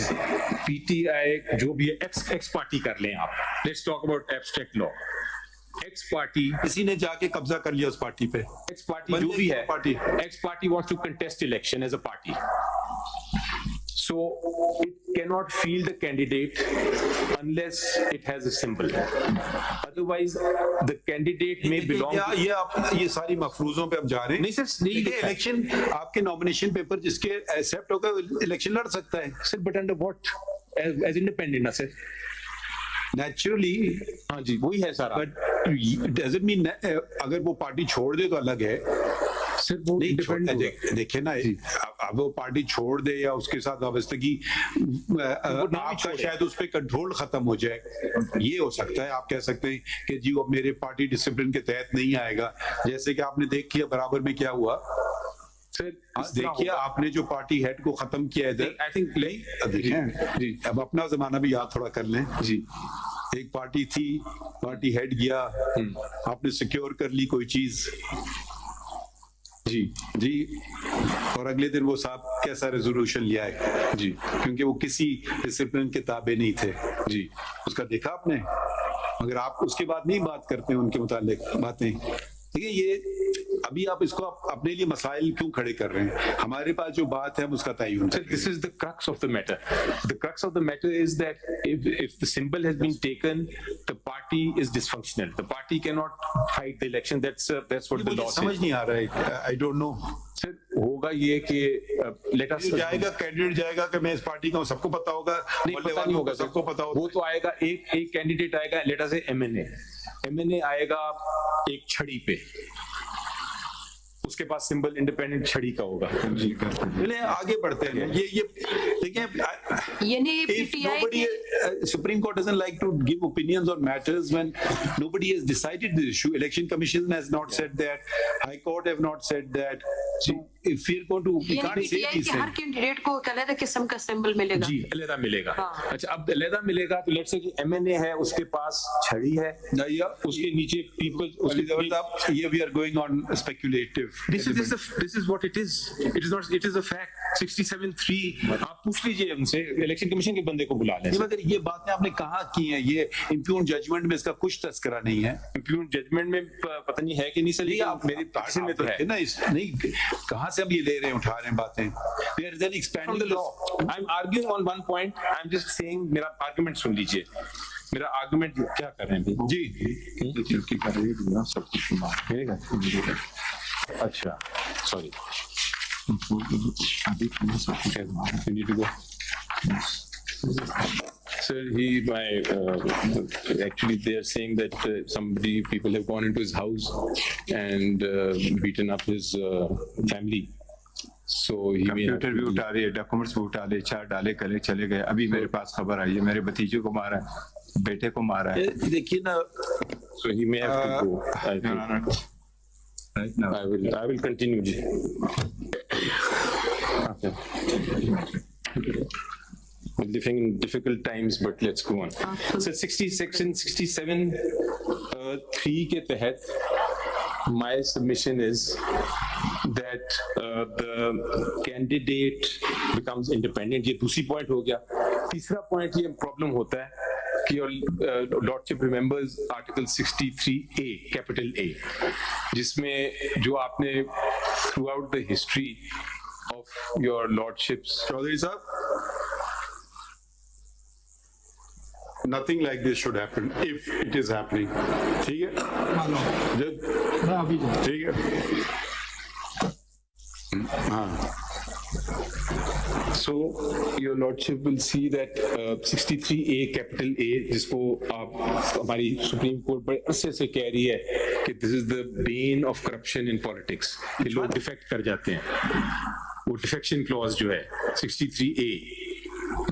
PTI जो भी है एक्स पार्टी कर लें आप. Let's talk about abstract law. X party किसी ने जाके कब्जा कर लिया उस पार्टी पे. एक्स पार्टी जो भी है, party x party wants to contest election as a party. So it cannot field the candidate unless it has a symbol. Otherwise, the candidate may belong. ये आप ये सारी मफरूजों पे अब जा रहे हैं. नहीं सर, नहीं इलेक्शन आपके नॉमिनेशन पेपर जिसके एक्सेप्ट होगा इलेक्शन लड़ सकता है. Sir but under what? As independent ना सर. नेचुरली हाँ जी वही है सारा. बट डज इट मीन अगर वो पार्टी छोड़ दे तो अलग है. सिर्फ वो देखिए ना, अब वो पार्टी छोड़ दे या उसके साथ वाबस्तगी आपका शायद उस पर कंट्रोल खत्म हो जाए, ये हो सकता है. आप कह सकते हैं कि जी वो मेरे पार्टी डिसिप्लिन के तहत नहीं आएगा, जैसे कि आपने देख लिया बराबर में क्या हुआ. देखिए आपने जो पार्टी हेड को खत्म किया इधर, आई थिंक देखिए जी अब अपना जमाना भी याद थोड़ा कर लें जी. एक पार्टी थी, पार्टी हेड गया, आपने सिक्योर कर ली कोई चीज जी जी, और अगले दिन वो साहब कैसा रेजोल्यूशन लिया है जी, क्योंकि वो किसी डिसिप्लिन के ताबे नहीं थे जी. उसका देखा आपने? मगर आप उसके बाद नहीं बात करते हैं उनके मुतालिक बातें. ठीक है, ये अभी आप इसको अपने लिए मसाइल क्यों खड़े कर रहे हैं? हमारे पास जो बात है हम उसका तयन. This is the crux of the matter. The crux of the matter is that if the symbol has been taken, the party is dysfunctional. The party cannot fight the election. That's what the law says. समझ नहीं आ रहा है. I don't know. Sir होगा ये कि let us जाएगा candidate जाएगा कि मैं इस पार्टी का हूं, सबको पता होगा. नहीं पता नहीं होगा, सबको पता होगा. वो तो आएगा एक कैंडिडेट आएगा, लेट अस से MNA आएगा एक छड़ी पे, उसके पास सिंबल इंडिपेंडेंट छड़ी का होगा जी. चलिए आगे बढ़ते हैं. ये देखिए, Supreme Court doesn't like to give opinions on matters when nobody has decided the issue. Election Commission has not said that. High Court have not said that. So if we're going to, we can't say these things. Her candidate को अलग किस्म का symbol मिलेगा जी, अलग मिलेगा. अच्छा अब अलग मिलेगा तो लेट्स से कि MNA है, उसके पास छड़ी है या उसके नीचे पीपल, उसके ये we are going on speculative. This is what it is. It is not. It is a fact. 67(3). आप पूछ लीजिए उनसे, इलेक्शन कमीशन के बंदे को बुला लें. मगर ये बातें आपने कहाँ की हैं? ये इम्प्यून जजमेंट में इसका कुछ तस्करा नहीं है. इम्प्यून जजमेंट में पता नहीं है कि नहीं. सर आप मेरी पार्टी में तो है ना. नहीं कहाँ से हम ये ले रहे हैं, उठा रहे हैं बातें. We are then expanding the law. I'm arguing on one point. I'm just saying मेरा आर्गुमेंट सुन लीजिए. मेरा आर्गुमेंट क्या कर रहे हैं जी? कर रही है सब कुछ. अच्छा sorry, you need to go. Sir, actually they are saying that people have gone into his house and beaten up his family. So he computer भी उठा रहे, डॉक्यूमेंट्स भी उठा ले, चार डाले कले चले गए. अभी मेरे पास खबर आई है मेरे भतीजे को मारा है, बेटे को मारा है. देखिए ना, so he may have to go. I think. Right now. I will continue. Okay. We're living in difficult times, but let's go on. So 66 and 67 3 के तहत my submission is that the candidate becomes independent. ये दूसरी point हो गया. तीसरा point ये problem होता है कि lordship remembers article 63A capital A, जिसमें जो आपने throughout the history of your lordships. Chaudhry sahab nothing like this should happen if it is happening. ठीक है? ठीक है? हाँ. So your lordship will see that 63A capital A जिसको आप हमारी सुप्रीम कोर्ट बड़े अरसे से कह रही है कि this is the bane of corruption in politics, कि लोग डिफेक्ट कर जाते हैं. वो डिफेक्शन क्लॉज जो है 63A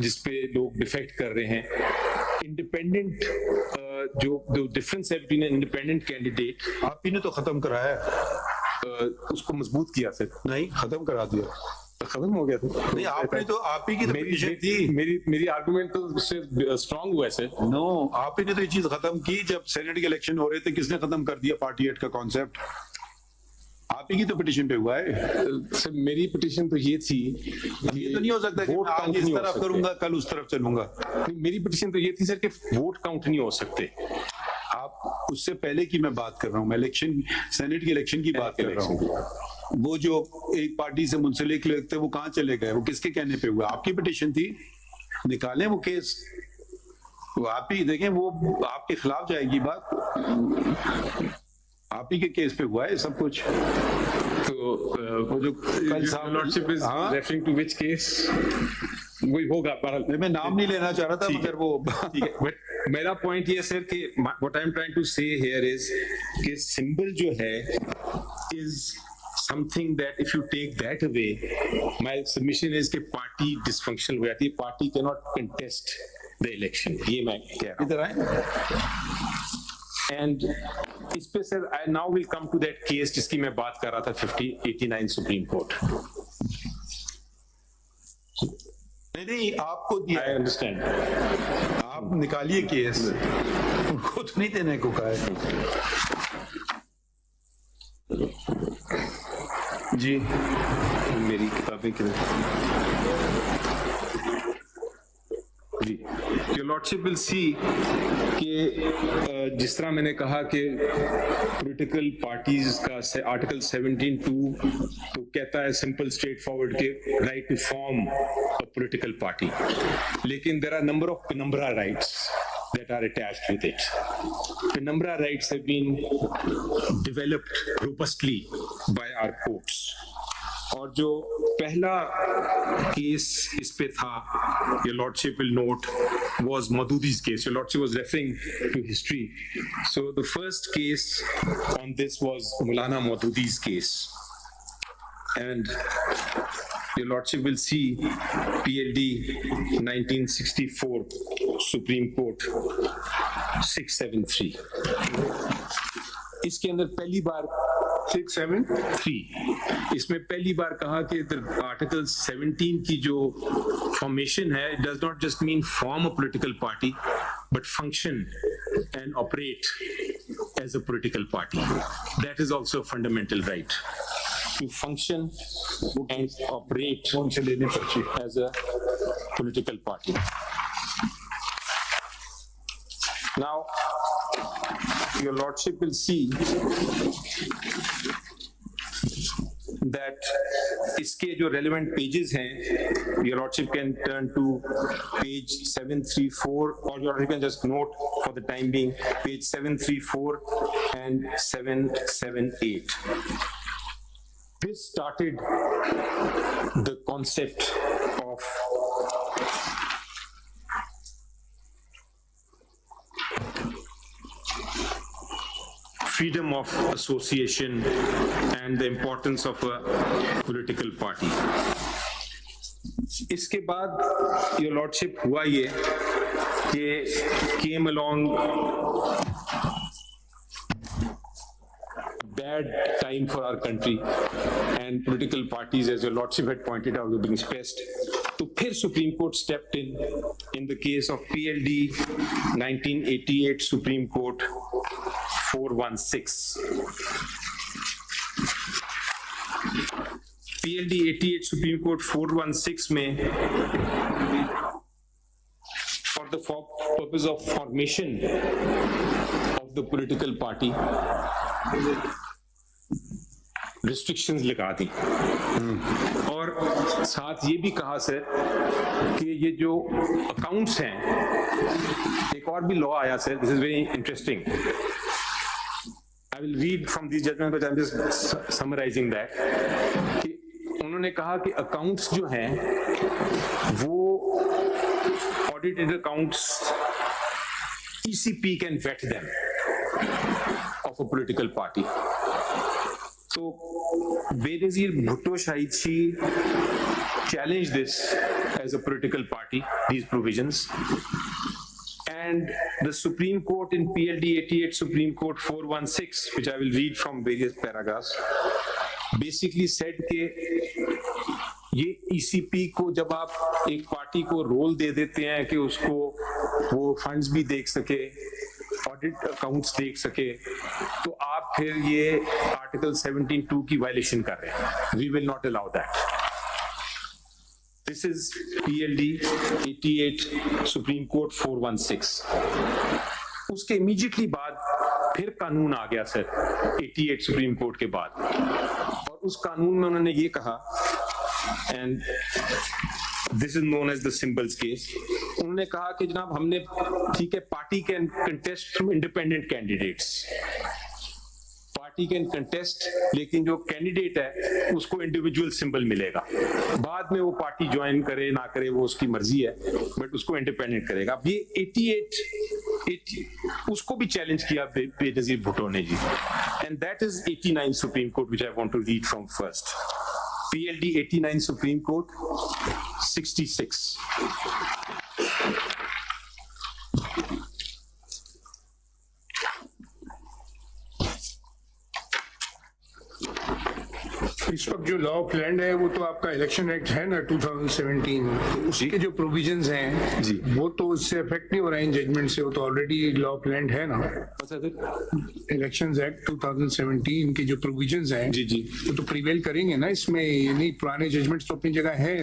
जिसपे लोग डिफेक्ट कर रहे हैं, इंडिपेंडेंट जो डिफरेंस है बिटवीन इंडिपेंडेंट कैंडिडेट, आप ही ने तो खत्म कराया है. उसको मजबूत किया सर. नहीं, खत्म करा दिया. खत्म हो गया था. नहीं, आपने तो आप ही की तो पोजीशन थी. मेरी आर्गुमेंट तो उससे स्ट्रांग हुआ है सर. नो, आप ही ने तो ये चीज खत्म की. जब सेनेट के इलेक्शन हो रहे थे, किसने खत्म कर दिया पार्टी हेड का कॉन्सेप्ट? आप ही की तो पिटीशन पे हुआ है. सर मेरी पिटीशन तो ये थी, ये तो नहीं हो सकता कि मैं आज इस तरफ करूंगा कल उस तरफ चलूंगा. मेरी पिटीशन तो ये थी सर कि वोट काउंट नहीं हो सकते. आप उससे पहले की मैं बात कर रहा हूँ, मैं इलेक्शन सेनेट के इलेक्शन की बात कर रहा हूँ. वो जो एक पार्टी से मुंसलिक लगते वो कहाँ चले गए? वो किसके कहने पे हुआ? आपकी पिटीशन थी. निकालें वो केस. वो आप ही देखें, वो आपके खिलाफ जाएगी बात. आप ही के केस पे हुआ है सब कुछ. तो वो जो lordship is referring to which case वही होगा. मैं नाम नहीं लेना चाह रहा था, मगर वो ठीक है. बट मेरा पॉइंट ये सर कि what I am trying to say here is कि सिंबल जो है is something that if you take that away, my submission is कि party dysfunctional हो जाती है. Party cannot contest the election. ये मैं कह रहा हूँ. इधर आए. And इस पे sir I now will come to that case जिसकी मैं बात कर रहा था 5089 सुप्रीम कोर्ट. नहीं, आपको दिया. I understand. आप निकालिए केस. उनको तो नहीं देने को कहा है. जी मेरी किताबें किधर? जी योर लॉर्डशिप विल सी कि जिस तरह मैंने कहा कि पॉलिटिकल पार्टीज का आर्टिकल 17(2) तो कहता है सिंपल स्ट्रेट फॉरवर्ड के right to form a political party, लेकिन there are number of penumbra rights that are attached with it. Penumbra rights have been developed robustly by our courts. और जो पहला case इस पे था, your lordship will note, was Maudud's case. Your lordship was referring to history. So the first case on this was Maulana Maudud's case. And your lordship will see PLD 1964 Supreme Court 673. इसके अंदर पहली बार 673 इसमें पहली बार कहा कि article 17 की जो formation है does not just mean form a political party but function and operate as a political party. That is also fundamental right to function and operate as a political party. Now, your lordship will see that इसके जो relevant pages हैं, your lordship can turn to page 734 or your lordship can just note for the time being page 734 and 778. This started the concept of freedom of association and the importance of a political party. इसके बाद your lordship हुआ ये कि came along bad time for our country and political parties, as your lordship had pointed out, were being stressed. तो फिर Supreme Court stepped in the case of PLD 1988 Supreme Court 416. PLD 88 Supreme Court 416 में for the purpose of formation of the political party restrictions लगा दी और साथ ये भी कहा sir कि ये जो अकाउंट्स हैं, एक और भी लॉ आया sir, this is very interesting. I will read from these judgments, but I'm just summarizing that. कि उन्होंने कहा कि अकाउंट्स जो हैं वो audited accounts ECP can vet them of a political party. So Benazir Bhutto Shahidchi challenged this as a political party, these provisions. And the Supreme Court in PLD 88, Supreme Court 416, which I will read from various paragraphs, basically said कि ये ECP को जब आप एक party को role दे देते हैं कि उसको वो फंड्स भी देख सके, ऑडिट अकाउंट्स देख सके, तो आप फिर ये आर्टिकल 17(2) की वायलेशन कर रहे हैं. We will not allow that. This is PLD 88 Supreme Court 416. उसके इमीडिएटली बाद फिर कानून आ गया सर 88 सुप्रीम कोर्ट के बाद, और उस कानून में उन्होंने ये कहा, and this is known as the symbols case. उन्होंने कहा कि जनाब हमने, ठीक है, party can contest through independent candidates, party can contest, लेकिन जो कैंडिडेट है उसको इंडिविजुअल सिंबल मिलेगा. बाद में वो पार्टी ज्वाइन करे ना करे वो उसकी मर्जी है, बट उसको इंडिपेंडेंट करेगा. अब ये 88 उसको भी चैलेंज किया बेनजीर भुट्टो ने जी, and that is 89 supreme court which I want to read from first. PLD 89 supreme court 66. इस वक्त जो लॉ ऑफ लैंड है वो तो आपका इलेक्शन एक्ट है ना 2017, तो उसके जो प्रोविजंस हैं जी, वो तो उससे अफेक्ट नहीं हो रहा है इन जजमेंट से, वो तो ऑलरेडी लॉ ऑफ लैंड है ना. इलेक्शंस एक्ट 2017 के जो प्रोविजंस हैं जी जी, वो तो प्रिवेल करेंगे ना इसमें. ये नहीं, पुराने जजमेंट्स तो अपनी जगह है,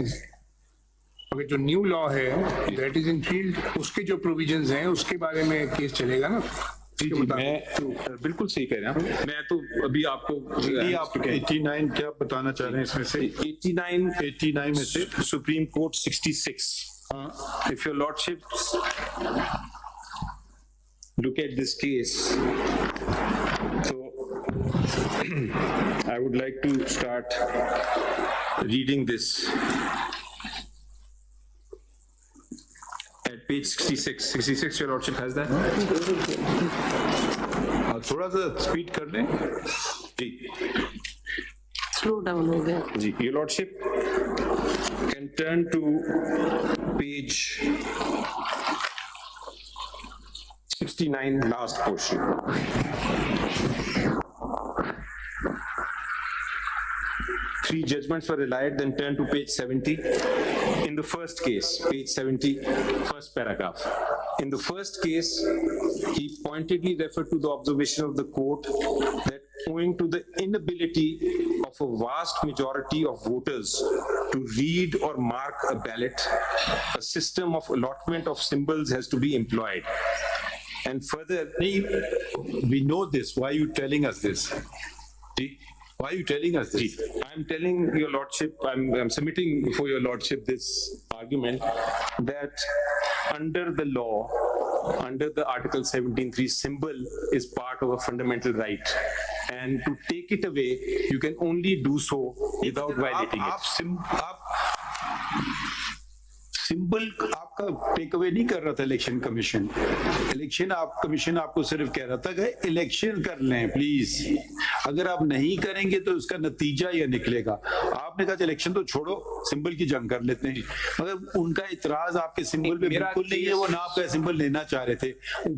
अगर जो न्यू लॉ है दैट इज इन फील्ड, उसके जो प्रोविजंस हैं उसके बारे में केस चलेगा ना. जी, मैं बिल्कुल सही कह रहे हैं. मैं तो अभी आपको आप 89 क्या बताना चाह रहे हैं इसमें से? 89 में से supreme court 66. If your lordship look at this case, so I would like to start reading this at page 66. Your lordship has that? थोड़ा सा स्पीड कर लें जी. स्लो डाउन हो गया जी. Your lordship can turn to page 69, last portion. Three judgments were relied, then turn to page 70. In the first case, page 70, first paragraph. In the first case, he pointedly referred to the observation of the court that owing to the inability of a vast majority of voters to read or mark a ballot, a system of allotment of symbols has to be employed. And further, we know this. Why are you telling us this? Why are you telling us this? I'm telling your lordship, I'm submitting before your lordship this argument that under the law, under the Article 17(3), symbol is part of a fundamental right, and to take it away, you can only do so without violating it. Symbol आपका take away नहीं कर रहा था election commission. Commission आपको सिर्फ कह रहा था कि इलेक्शन कर लें प्लीज. अगर आप नहीं करेंगे तो उसका नतीजा यह निकलेगा. आपने कहा इलेक्शन तो छोड़ो, सिंबल की जंग कर लेते हैं. मगर उनका इतराज आपके सिंबल पे बिल्कुल नहीं है. वो ना आपका सिंबल लेना चाह रहे थे,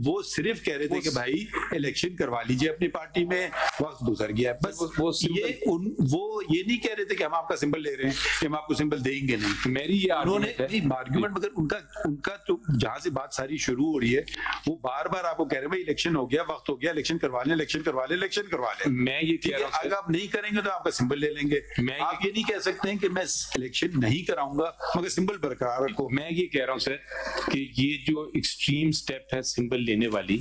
वो सिर्फ कह रहे थे कि भाई इलेक्शन करवा लीजिए अपनी पार्टी में, वक्त गुजर गया बस. वो ये नहीं कह रहे थे कि हम आपका सिंबल ले रहे हैं, कि हम आपको सिंबल देंगे नहीं. मेरी ये आर्गुमेंट, मगर उनका तो जहां से बात सारी शुरू हो रही है, वो बार बार आपको कह रहे हैं भाई इलेक्शन हो गया, वक्त हो गया, इलेक्शन करवा लें, इलेक्शन करवा लें, इलेक्शन करवा लें. मैं ये कह रहा हूं, अगर आप नहीं करेंगे तो आपका सिंबल ले लेंगे. आप ये नहीं कह सकते हैं कि मैं इलेक्शन नहीं कराऊंगा मगर सिंबल बरकरार रखो. मैं ये कह रहा हूं सर कि ये जो एक्सट्रीम स्टेप है सिंबल लेने वाली,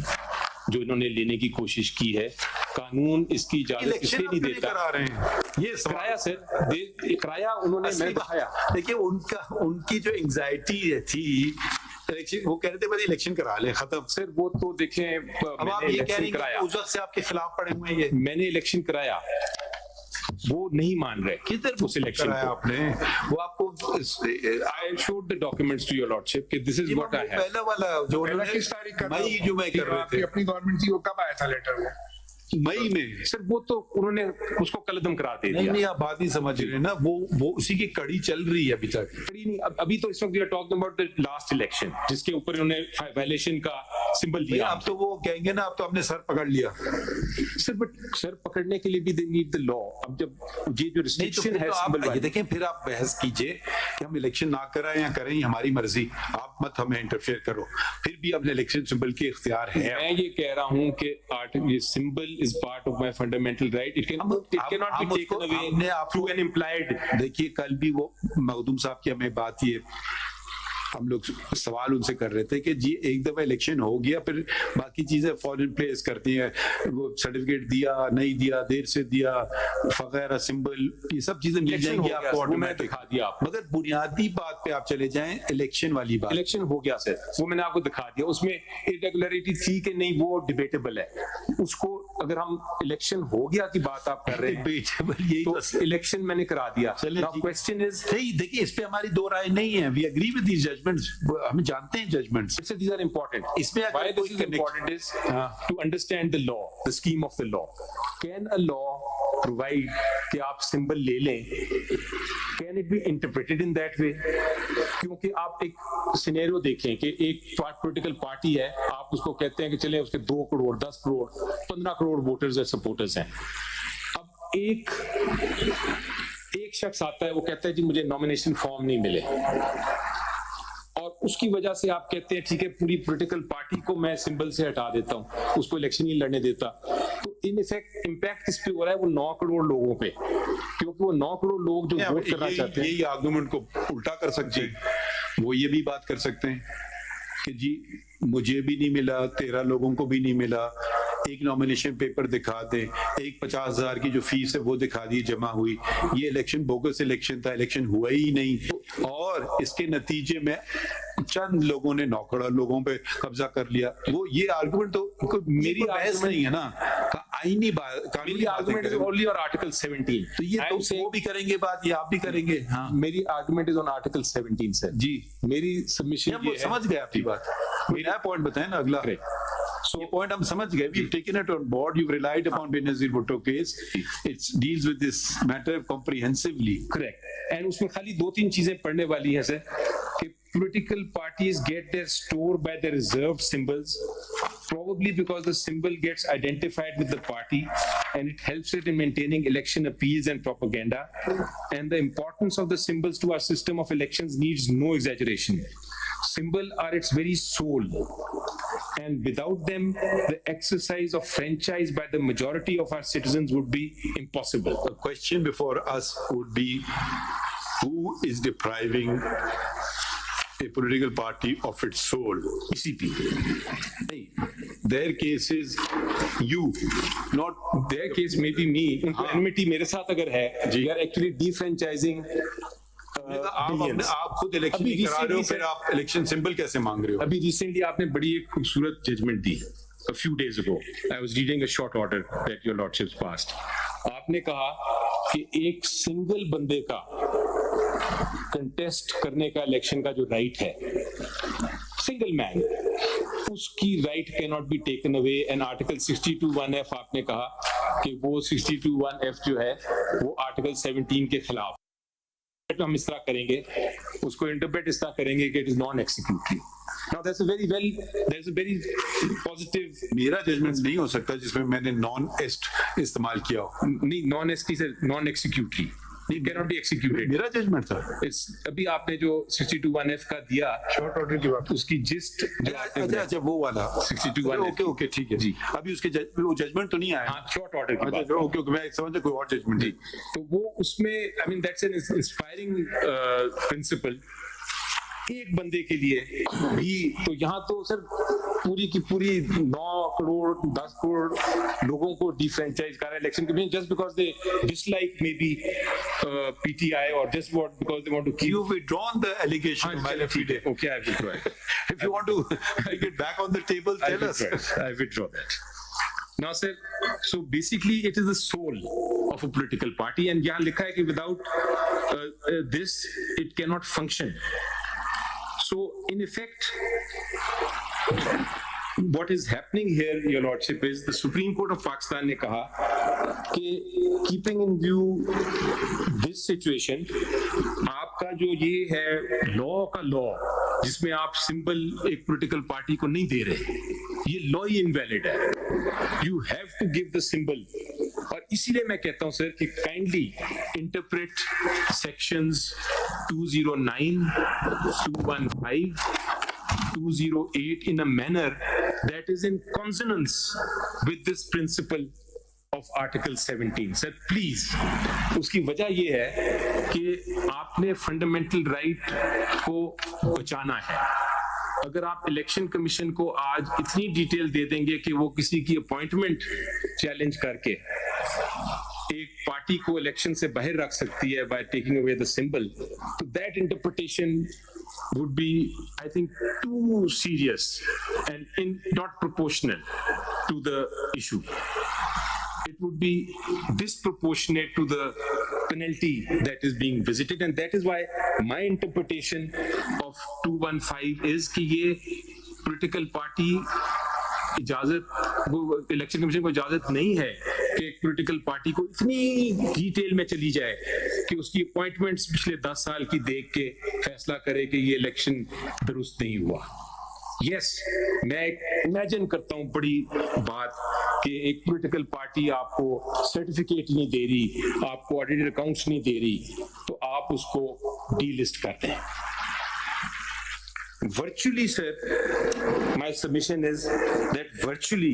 जो इन्होंने लेने की कोशिश की है, कानून इसकी इजाजत इसलिए नहीं देता। करा रहे हैं ये किराया सर किराया उन्होंने मैंने दिखाया। देखिए उनकी जो एंजाइटी थी वो कह रहे थे भाई इलेक्शन करा ले खत्म। सर वो तो देखें अब आप ये कह रहे हैं उस वक्त से आपके खिलाफ पड़े हुए हैं। ये मैंने इलेक्शन कराया, वो नहीं मान रहे। किधर उस इलेक्शन कराया आपने? वो आपको I showed the documents to your lordship कि this is what I have। पहला वाला जो किस तारीख का मई जो मैं कर रहे थे अपनी गवर्नमेंट थी, वो कब आया था लेटर? वो मई में। सर वो तो उन्होंने उसको कलदम करा दे दिया। नहीं आप बात नहीं समझ रहे ना, वो उसी की कड़ी चल रही है अभी तक। कड़ी नहीं, अभी तो इस वक्त we are talking about the last election जिसके ऊपर उन्होंने वायलेशन का सिंबल दिया। अब तो वो कहेंगे ना अब तो आपने सर पकड़ लिया। सर बट सर पकड़ने के लिए भी दे नीड द लॉ। अब जब ये जो रिस्ट्रिक्शन है सिंबल ये देखें, फिर आप बहस कीजिए कि हम इलेक्शन ना कराएं या करें, हमारी मर्जी, आप मत हमें इंटरफेयर करो। फिर भी अपने इलेक्शन सिंबल के इख्तियार है। मैं ये कह रहा हूँ कि ये symbol is part of my fundamental right, it cannot be taken away through an implied। देखिए कल भी वो मखदूम साहब की हमें बात ये हम लोग सवाल उनसे कर रहे थे कि जी एक दफा इलेक्शन हो गया फिर बाकी चीजें फॉरेन प्लेस करती हैं, वो सर्टिफिकेट दिया नहीं दिया, देर से दिया वगैरह, सिंबल, ये सब चीजें मिल जाएंगी आपको ऑटोमेटिक दिखा दिया। मगर बुनियादी बात पे आप चले जाएं, इलेक्शन वाली बात। इलेक्शन हो गया सर, वो मैंने आपको दिखा दिया, उसमें इरेगुलरिटी थी कि नहीं वो डिबेटेबल है। उसको अगर हम इलेक्शन हो गया की बात आप कर रहे हैं, यही तो इलेक्शन मैंने करा दिया। क्वेश्चन इज नहीं, देखिए इस पे हमारी दो राय नहीं है। We agree with these judgments, हम जानते हैं जजमेंट्स। These are important. इसमें why this is important is to understand the law, the scheme of the law. Can a law provide कि आप सिंबल ले लें? Can it be interpreted in that way? क्योंकि आप एक सिनेरियो देखें कि एक पॉलिटिकल पार्टी है, आप उसको कहते हैं कि चले उसके 2 करोड़ 10 करोड़ 15 करोड़ वोटर्स या सपोर्टर्स हैं। अब एक शख्स आता है, वो कहता है जी मुझे नॉमिनेशन फॉर्म नहीं मिले, और उसकी वजह से आप कहते हैं ठीक है पूरी पॉलिटिकल पार्टी को मैं सिंबल से हटा देता हूं, उसको इलेक्शन नहीं लड़ने देता। तो इन इफेक्ट इंपैक्ट किस पे हो रहा है? वो 9 करोड़ लोगों पे, क्योंकि वो 9 करोड़ लोग जो वोट करना चाहते हैं। यही आर्गुमेंट को उल्टा कर सकते हैं। वो ये भी बात कर सकते हैं कि जी मुझे भी नहीं मिला, 13 लोगों को भी नहीं मिला, एक नॉमिनेशन पेपर दिखा दे, एक 50,000 की जो फीस है वो दिखा दी जमा हुई, ये इलेक्शन बोगस इलेक्शन था, इलेक्शन हुआ ही नहीं, और इसके नतीजे में चंद लोगों ने 9 करोड़ लोगों पे कब्जा कर लिया। वो ये आर्गुमेंट तो मेरी बहस नहीं है ना, आईनी बात, मेरी argument is only on article 17। तो ये तो वो भी करेंगे बात, ये आप भी करेंगे। हाँ, मेरी argument is on article 17 sir. जी मेरी सबमिशन ये समझ गए आपकी बात। कोई नया पॉइंट बताएं ना अगला। So point हम समझ गए, we've taken it on board, you've relied upon Benazir Bhutto case, it deals with this matter comprehensively. Correct. And उसमें खाली 2-3 चीजें पढ़ने वाली हैं सर, कि political parties get their store by their reserved symbols, probably because the symbol gets identified with the party and it helps it in maintaining election appeals and propaganda. And the importance of the symbols to our system of elections needs no exaggeration. Symbol are its very soul, and without them the exercise of franchise by the majority of our citizens would be impossible. The question before us would be, who is depriving a political party of its soul? PPP. Their case is you, not their case may be me. उनको enmity मेरे साथ अगर है, we are actually defranchising आप खुद election नहीं करा रहे हो, फिर आप इलेक्शन सिंबल कैसे मांग रहे हो? अभी रिसेंटली आपने बड़ी एक खूबसूरत जजमेंट दी। A few days ago, I was reading a short order that your lordships passed. आपने कहा कि एक सिंगल बंदे का कंटेस्ट करने का इलेक्शन का जो राइट है, सिंगल मैन, उसकी right can not be taken away. And article 62(1)(f) आपने कहा कि वो 62(1)(f) जो है वो आर्टिकल 17 के खिलाफ। हम इस तरह करेंगे, उसको इंटरप्रेट इस तरह करेंगे कि it is non executory. Now there's a very positive। मेरा जजमेंट नहीं हो सकता जिसमें मैंने नॉन एस्ट इस्तेमाल किया हो। नहीं, नॉन एस्ट की नॉन एक्सिक्यूटरी cannot be executed। मेरा जजमेंट था। अभी आपने जो 62(1)(f) का दिया शॉर्ट ऑर्डर की बात, उसकी जिस्ट अच्छा वो वाला 62(1)(f) ओके ठीक है जी। अभी उसके वो जजमेंट तो नहीं आया। हाँ, शॉर्ट ऑर्डर की बात। ओके मैं समझा कोई और जजमेंट जी। तो वो उसमें I mean that's an inspiring principle. एक बंदे के लिए भी, तो यहाँ तो सर पूरी की पूरी 9 करोड़ 10 करोड़ लोगों को डिफ्रेंचाइज कर रहा है election commission just because they dislike may be PTI or just what because they want to keep. You've withdrawn the allegation of malafide. Okay, I withdraw it. If you want to take it back on the table, tell us. I withdraw that. Now, sir, so basically it is the soul of a political party and यहाँ लिखा है कि without this it cannot function. So in effect, what is happening here, Your Lordship, is the Supreme Court of Pakistan ने कहा कि keeping in view this situation, आपका जो ये है लॉ का लॉ जिसमें आप सिंबल एक पॉलिटिकल पार्टी को नहीं दे रहे, ये लॉ ही इनवैलिड है. You have to give the symbol. और इसीलिए मैं कहता हूं सर कि kindly interpret sections 209, 215, 208 in a manner that is in consonance with this principle of Article 17. Sir, please, उसकी वजह ये है कि आपने फंडामेंटल राइट को बचाना है. अगर आप इलेक्शन कमीशन को आज इतनी डिटेल दे देंगे कि वो किसी की अपॉइंटमेंट चैलेंज करके एक पार्टी को इलेक्शन से बाहर रख सकती है by taking away the symbol, तो that interpretation would be, I think, too serious and not proportional to the issue. It would be disproportionate to the penalty that is being visited, and that is why my interpretation of 215 is कि ये political party इजाजत election commission को इजाजत नहीं है कि एक political party को इतनी डिटेल में चली जाए कि उसकी अपॉइंटमेंट्स पिछले 10 साल की देख के फैसला करे कि ये इलेक्शन दुरुस्त नहीं हुआ. यस, मैं इमेजिन करता हूं बड़ी बात कि एक पॉलिटिकल पार्टी आपको सर्टिफिकेट नहीं दे रही, आपको ऑडिटेड अकाउंट्स नहीं दे रही, तो आप उसको डीलिस्ट करते हैं. Virtually, sir, my submission is that virtually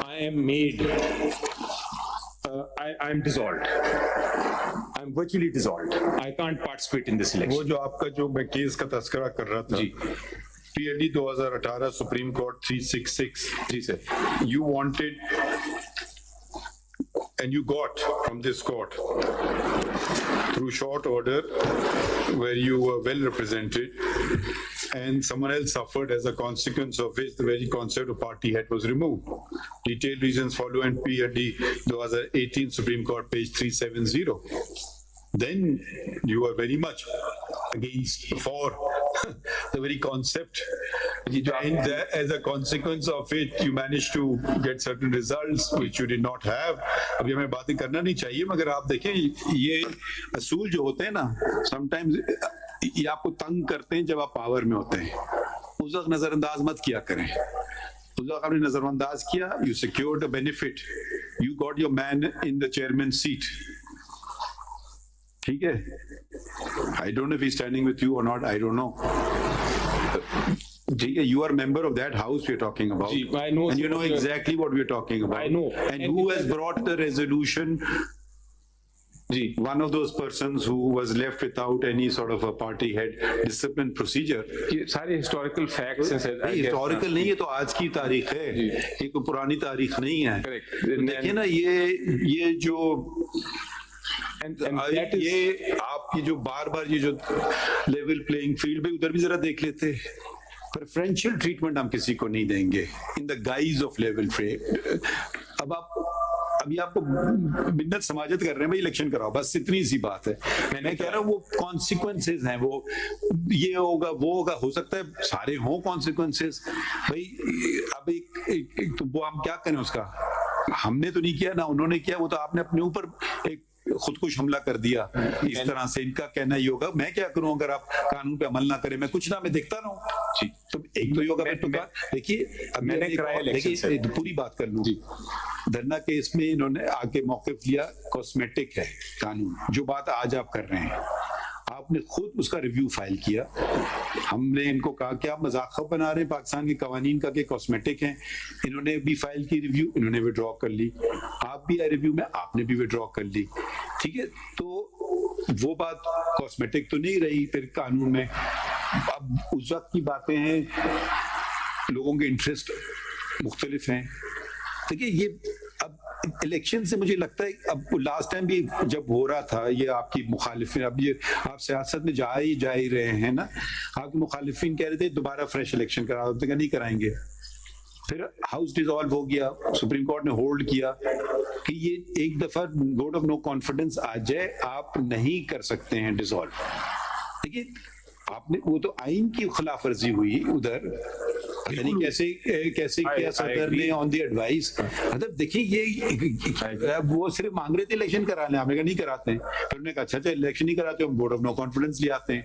I am made, I am dissolved. I am virtually dissolved. I can't participate in this election. वो जो आपका जो मैं केस का तस्करा कर रहा था, PLD 2018 Supreme Court 366. Ji sir. You wanted and you got from this court through short order where you were well represented and someone else suffered as a consequence of which the very concept of party head was removed. Detailed reasons follow in PLD 2018 Supreme Court page 370. Then you were very much against for the very concept, and as a consequence of it you managed to get certain results which you did not have. अभी हमें बातें करना नहीं चाहिए, मगर आप देखें ये असूल जो होते हैं ना, sometimes ये आपको तंग करते हैं जब आप पावर में होते हैं. उस वक्त नजरअंदाज मत किया करें. उस वक्त आपने नजरअंदाज किया, you secured a benefit, you got your man in the chairman's seat. ठीक है? I don't know if he's standing with you or not, I don't know. ठीक है, you are a member of that house we're talking about. I know, and you know exactly what we're talking about. I know. And who has brought the resolution? One of those persons who was left without any sort of a party head discipline procedure. ये सारे historical facts हैं sir. Historical नहीं है, तो आज की तारीख है, ये कोई पुरानी तारीख नहीं है. देखिए ना, ये जो ये आपकी जो बार ये जो लेवल प्लेइंग फील्ड में, उधर भी जरा देख लेते. प्रेफरेंशियल ट्रीटमेंट हम किसी को नहीं देंगे in the guys of level playing. अब आप अभी आपको मिन्नत समाजत कर रहे हैं भाई इलेक्शन कराओ, बस इतनी सी बात है. मैं कह रहा हूँ वो कॉन्सिक्वेंसेज हैं, वो ये होगा वो होगा, हो सकता है सारे हों कॉन्सिक्वेंसेज भाई. अब एक तो वो हम क्या करें उसका, हमने तो नहीं किया ना उन्होंने किया, वो तो आपने अपने ऊपर एक खुदकुश हमला कर दिया इस तरह से. इनका कहना ये होगा, मैं क्या करूं अगर आप कानून पे अमल ना करें, मैं कुछ ना, मैं देखता रहूं. तो एक तो योगा देखिए, अब मैंने देखिए पूरी बात कर लूं. धरना केस में इन्होंने आके मौक़िफ़ लिया, कॉस्मेटिक है कानून, जो बात आज आप कर रहे हैं आपने खुद उसका रिव्यू फाइल किया. हमने इनको कहा कि आप मजाक बना रहे हैं पाकिस्तान के कवानीन का कि कॉस्मेटिक हैं. इन्होंने भी फाइल की रिव्यू, इन्होंने विड्रॉ कर ली. आप भी आए रिव्यू में, आपने भी विड्रॉ कर ली. ठीक है, तो वो बात कॉस्मेटिक तो नहीं रही फिर कानून में. अब उस वक्त की बातें हैं, लोगों के इंटरेस्ट मुख्तलिफ हैं। देखिए ये अब इलेक्शन से मुझे लगता है, अब लास्ट टाइम भी जब हो रहा था ये आपकी मुखालिफिन, अब ये आप सियासत में जा ही रहे हैं ना, आपके मुखालिफिन कह रहे थे दोबारा फ्रेश इलेक्शन कराओ, तो नहीं कराएंगे। फिर हाउस डिसॉल्व हो गया, सुप्रीम कोर्ट ने होल्ड किया कि ये एक दफा वोट ऑफ नो कॉन्फिडेंस आ जाए, आप नहीं कर सकते हैं डिसॉल्व। देखिए आपने वो तो आइन की खिलाफ वर्जी हुई उधर, यानी कैसे क्या सदर ने ऑन द एडवाइस, मतलब देखिए ये वो सिर्फ मांग रहे थे इलेक्शन कराने, आपने कहा नहीं कराते हैं, फिर उन्होंने कहा अच्छा इलेक्शन नहीं कराते, हम वोट ऑफ नो कॉन्फिडेंस ले आते हैं।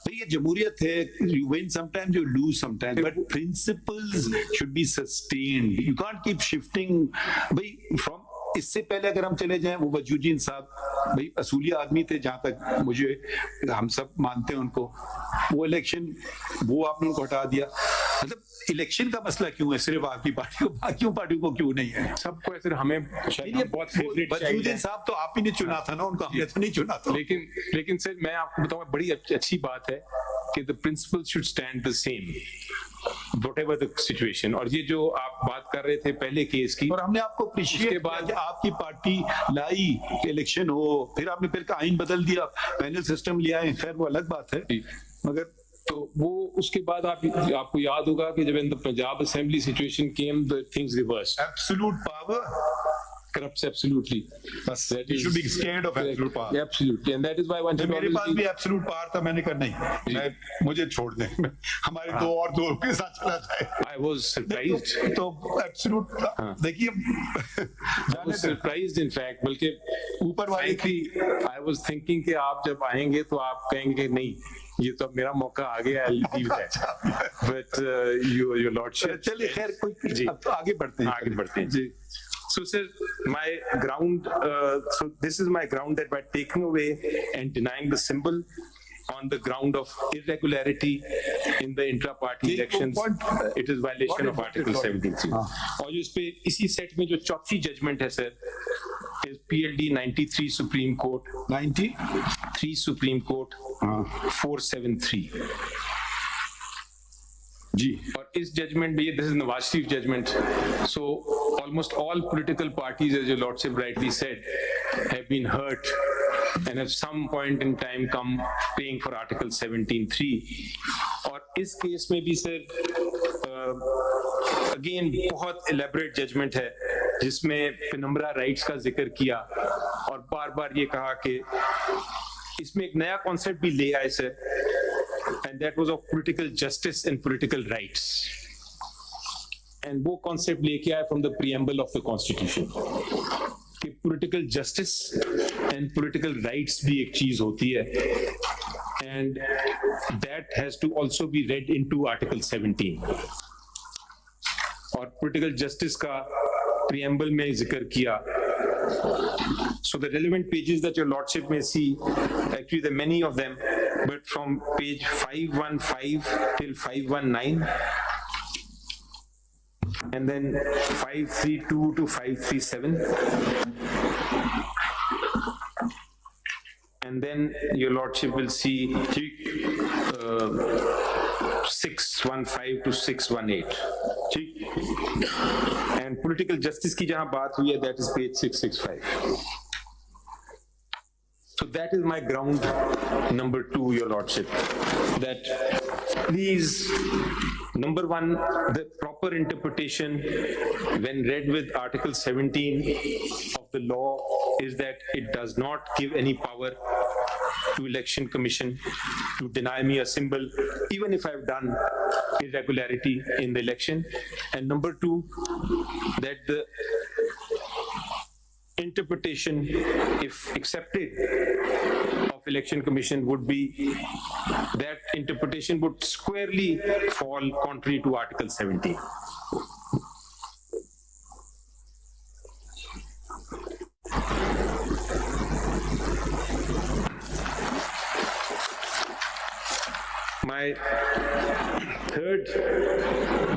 तो ये जमहूरियत है, you win sometimes, you lose sometimes, but principles should be sustained. You can't keep shifting. भाई from इससे पहले अगर हम चले जाएं, वो वजूदीन साहब भाई असूली आदमी थे, जहां तक मुझे, हम सब मानते हैं उनको, वो इलेक्शन वो आपने उनको हटा दिया। मतलब इलेक्शन का मसला क्यों है सिर्फ आपकी पार्टी को, बाकियों पार्टियों को क्यों नहीं है? सबको ऐसे हमें बहुत फेवरेट वजूदीन साहब तो आप ही ने चुना था ना उनको, हमने तो नहीं चुना था। लेकिन सर मैं आपको बताऊंगा, बड़ी अच्छी बात है कि the principle should stand the same whatever the situation। और ये जो आप बात कर रहे थे पहले केस की, और हमने आपको अप्रिशिएट के बाद आपकी पार्टी लाई इलेक्शन हो, फिर आपने फिर आइन बदल दिया, पैनल सिस्टम लिया है, खैर वो अलग बात है, मगर तो वो उसके बाद आपको याद होगा कि जब in the Punjab assembly situation came, the things reversed. Absolute power corrupts absolutely. Bas, you should be scared of absolute power. Yeah, absolutely, and that is why one should मेरे पास भी absolute power था, मैंने कहा नहीं, मुझे छोड़ दें, हमारे दो और दो के साथ चला जाए। I was surprised. तो absolute देखिए, I was surprised in fact, बल्कि ऊपर वाले की I was thinking कि आप जब आएंगे तो आप कहेंगे नहीं ये तो मेरा मौका आ गया, but your lordship। चलिए खैर कोई, अब तो आगे बढ़ते हैं जी। So sir, my ground, so this is my ground that by taking away and denying the symbol on the ground of irregularity in the intra-party elections, it is violation of Article 17(3). और जो इस पे इसी set में जो चौथी judgment है sir, is PLD 93 Supreme Court 93 Supreme Court 473 जी। और इस जजमेंट में ये, this is Nawaz Sharif judgment, so almost all political parties, as your lordship rightly said, have been hurt and at some point in time come paying for Article 17(3). और इस case में भी sir again बहुत elaborate जजमेंट है, जिसमें penumbra rights का जिक्र किया और बार बार ये कहा कि इसमें एक नया कॉन्सेप्ट भी ले आए sir, and that was of political justice and political rights, and वो concept लेके आए from the preamble of the constitution कि political justice and political rights भी एक चीज होती है, and that has to also be read into Article 17। और political justice का preamble में जिक्र किया। So the relevant pages that your lordship may see, actually there are many of them, but from page 515 till 519, and then 532 to 537, and then your lordship will see 615 to 618, and political justice की जहां बात हुई है, that is page 665. So that is my ground number 2, your lordship, that please, number 1, the proper interpretation when read with Article 17 of the law is that it does not give any power to Election Commission to deny me a symbol, even if I've done irregularity in the election. And number 2, that the interpretation, if accepted, of Election Commission would be that interpretation would squarely fall contrary to Article 17. My third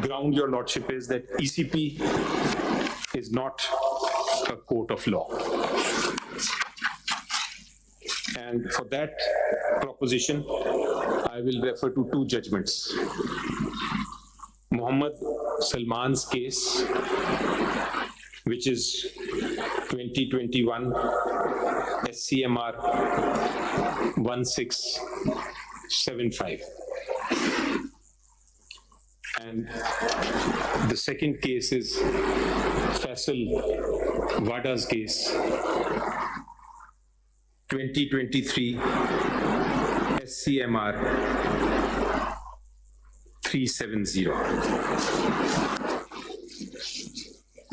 ground, your lordship, is that ECP is not a court of law. And for that proposition, I will refer to 2 judgments. Muhammad Salman's case, which is 2021 SCMR 1675. And the second case is Faisal Wada's case, 2023 SCMR 370.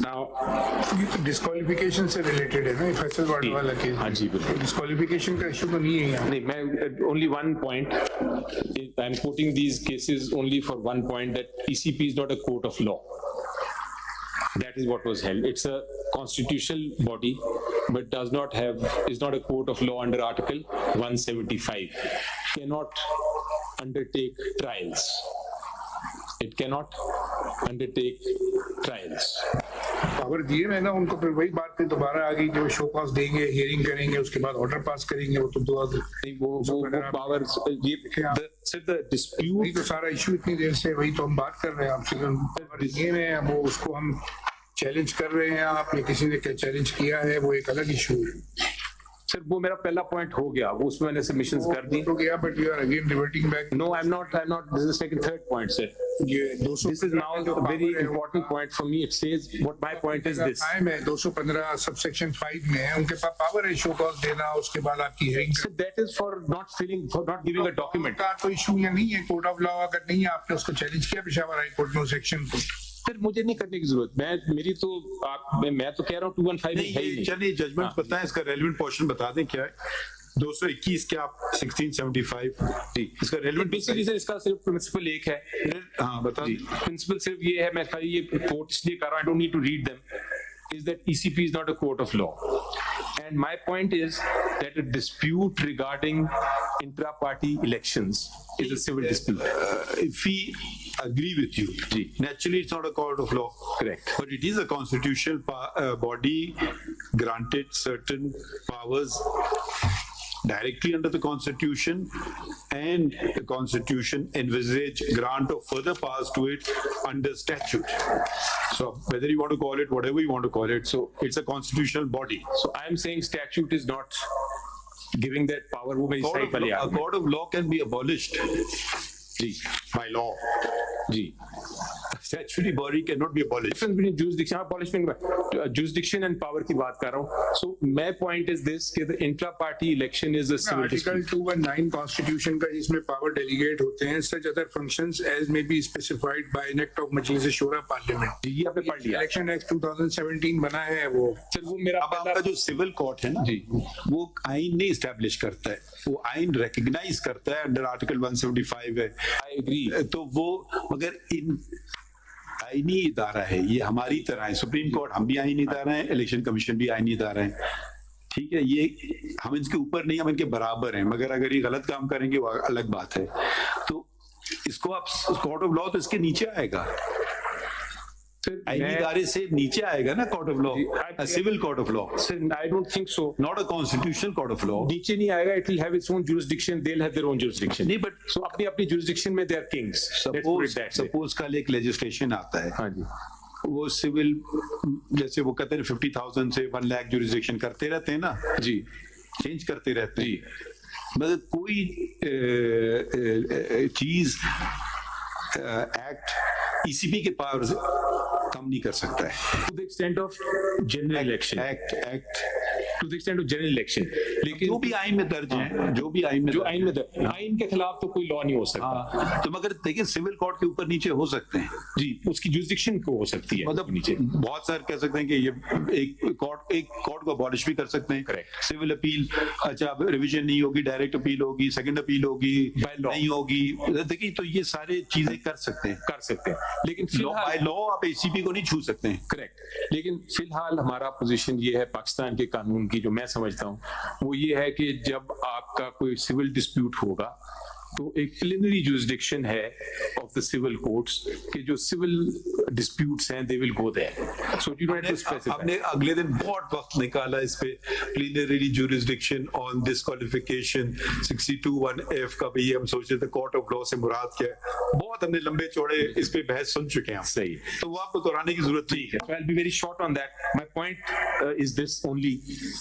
Now, ये तो disqualification से related है ना, Faisal ward वाला case. हाँ जी बिल्कुल, disqualification का issue तो नहीं है यहाँ। नहीं, मैं only one point. I'm quoting these cases only for one point, that PCP is not a court of law. That is what was held. It's a constitutional body, but is not a court of law under Article 175. Cannot undertake trials. It cannot undertake trials. Power दिए मैं ना उनको, फिर वही बात पे दोबारा आ गई कि वो शो कॉज देंगे, हियरिंग करेंगे, उसके बाद ऑर्डर पास करेंगे। वो तो वो पावर ये डिस्प्यूट तो सारा इशू इतनी देर से वही तो हम बात कर रहे हैं आपसे। दिए में वो उसको हम चैलेंज कर रहे हैं, आपने किसी ने क्या चैलेंज किया है, वो एक अलग इशू है। सर वो मेरा पहला पॉइंट हो गया, वो उसमें मैंने सबमिशंस कर दी। हो गया, but you are again reverting back. No, I am not, this is second third point sir. This is now a very important point for me. It says what my point is this. 215 subsection 5 में है, उनके पास power है show cause देना, उसके बाद आपकी hearing. So that is for not giving a document. का तो इशू या नहीं है, कोर्ट ऑफ लॉ अगर नहीं है, आपने उसको चैलेंज किया पेशावर हाई कोर्ट में सेक्शन को। सर मुझे नहीं करने की जरूरत, मैं तो कह रहा हूँ 215 में है ही नहीं। चलिए जजमेंट बताएं, इसका रेलेवेंट पोर्शन बता दें क्या है। 221 के आप 1675 जी, इसका रेलेवेंट बेसिकली सर इसका सिर्फ प्रिंसिपल एक है। हाँ बता दी, प्रिंसिपल सिर्फ ये है, मैं खाली ये कोट इसलिए कर रहा हूँ, I don't need to read them, is that ECP is not a court of law. And my point is that a dispute regarding intra-party elections is a civil dispute. If we agree with you, naturally it's not a court of law. Correct. But it is a constitutional body granted certain powers directly under the Constitution, and the Constitution envisage grant of further powers to it under statute. So whether you want to call it whatever you want to call it, so it's a constitutional body. So I am saying statute is not giving that power. A court of law can be abolished by law. Statutory body cannot be abolished. Difference between jurisdiction and power की बात कर रहा हूँ. So my point is this, कि the intra-party election is a civil dispute. Article 219 Constitution का जिसमें power delegate होते हैं, such other functions as may be specified by an act of Majlis Shura Parliament. ये आपने पढ़ लिया. Election Act 2017 बना है वो. सर वो मेरा आपका जो सिविल कोर्ट है ना वो आइन नहीं स्टैब्लिश करता है, वो आइन रिकॉग्नाइज करता है अंडर आर्टिकल 175 है। I agree. तो वो मगर आईनी इदारा है, ये हमारी तरह है। सुप्रीम कोर्ट हम भी आईनी इदारा है, इलेक्शन कमीशन भी आईनी इदारा है, ठीक है। ये हम इनके ऊपर नहीं, हम इनके बराबर हैं, मगर अगर ये गलत काम करेंगे वो अलग बात है। तो इसको आप कोर्ट ऑफ लॉ तो इसके नीचे आएगा, आईनी इदारे से नीचे आएगा ना court of law, civil court of law. I don't think so. Not a constitutional court of law. नीचे नहीं आएगा, it will have its own jurisdiction, they'll have their own jurisdiction. नहीं, but so अपनी jurisdiction में they are kings. Suppose कल एक legislation आता है, हाँ जी, वो सिविल जैसे वो कहते हैं 50,000 से 1 लाख जुरिस्डिक्शन करते रहते हैं ना जी, चेंज करते रहते हैं, मतलब कोई चीज एक्ट ECP के पावर कम नहीं कर सकता है। To the extent of general election. Act. To the extent of general election. लेकिन जो भी आइन में दर्ज है, जो आइन में दर्ज, आइन के खिलाफ तो कोई लॉ नहीं हो सकता। तो मगर देखिए सिविल कोर्ट के ऊपर नीचे हो सकते हैं जी, उसकी जुरिस्डिक्शन को हो सकती है, मतलब नीचे बहुत सारे कह सकते हैं कि ये एक कोर्ट को अबॉलिश भी कर सकते हैं। करेक्ट। सिविल अपील, अच्छा रिवीजन नहीं होगी, डायरेक्ट अपील होगी, सेकंड अपील होगी, नहीं होगी, देखिए तो ये सारे चीजें कर सकते हैं। लेकिन बाय लॉ आप ACP को नहीं छू सकते हैं। करेक्ट। लेकिन फिलहाल हमारा पोजीशन ये है पाकिस्तान के कानून की, जो मैं समझता हूँ वो ये है कि जब आपका कोई सिविल डिस्प्यूट होगा तो एक प्लिनरी जुरिसडिक्शन है ऑफ द सिविल कोर्ट्स कि जो सिविल डिस्प्यूट्स हैं they will go there. So you don't have to specify. हमने अगले दिन बहुत वक्त निकाला इस पे, प्लिनरी जुरिसडिक्शन ऑन डिस्क्वालिफिकेशन 62(1)(f का भी हम सोच रहे थे कोर्ट ऑफ लॉ से मुराद क्या है, बहुत हमने लंबे चौड़े इस पे बहस सुन चुके हैं। सही, तो वो आपको दोहराने की जरूरत नहीं है। I'll be very short on that. My point is this only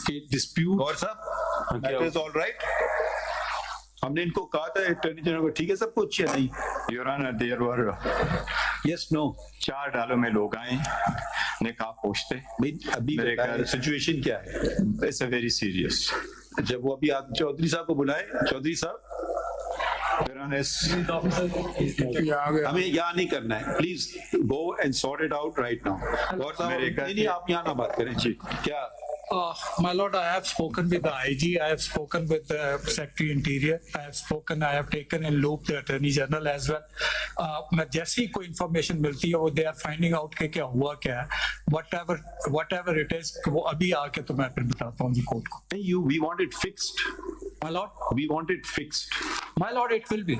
कि dispute और सब that is all right। हमने इनको कहा था अटॉर्नी जनरल को, ठीक है सब कुछ है नहीं। Your honour there were yes no 4 डालों में लोग आए, ने कहा पूछते अभी सिचुएशन क्या है? It's a very serious. जब वो अभी आप चौधरी साहब को बुलाए, चौधरी साहब हमें यहाँ नहीं करना है, please go and sort it out right now. और नहीं आप यहाँ ना बात करें जी। क्या My lord, I have spoken with the IG, I have spoken with the Secretary Interior, I have taken in loop the Attorney General as well. मैं जैसी कोई information मिलती है वो they are finding out कि क्या हुआ क्या है, whatever it is, वो अभी आके तो मैं फिर बताता हूँ जी कोर्ट को। We want it fixed. My lord, we want it fixed. My lord, it will be.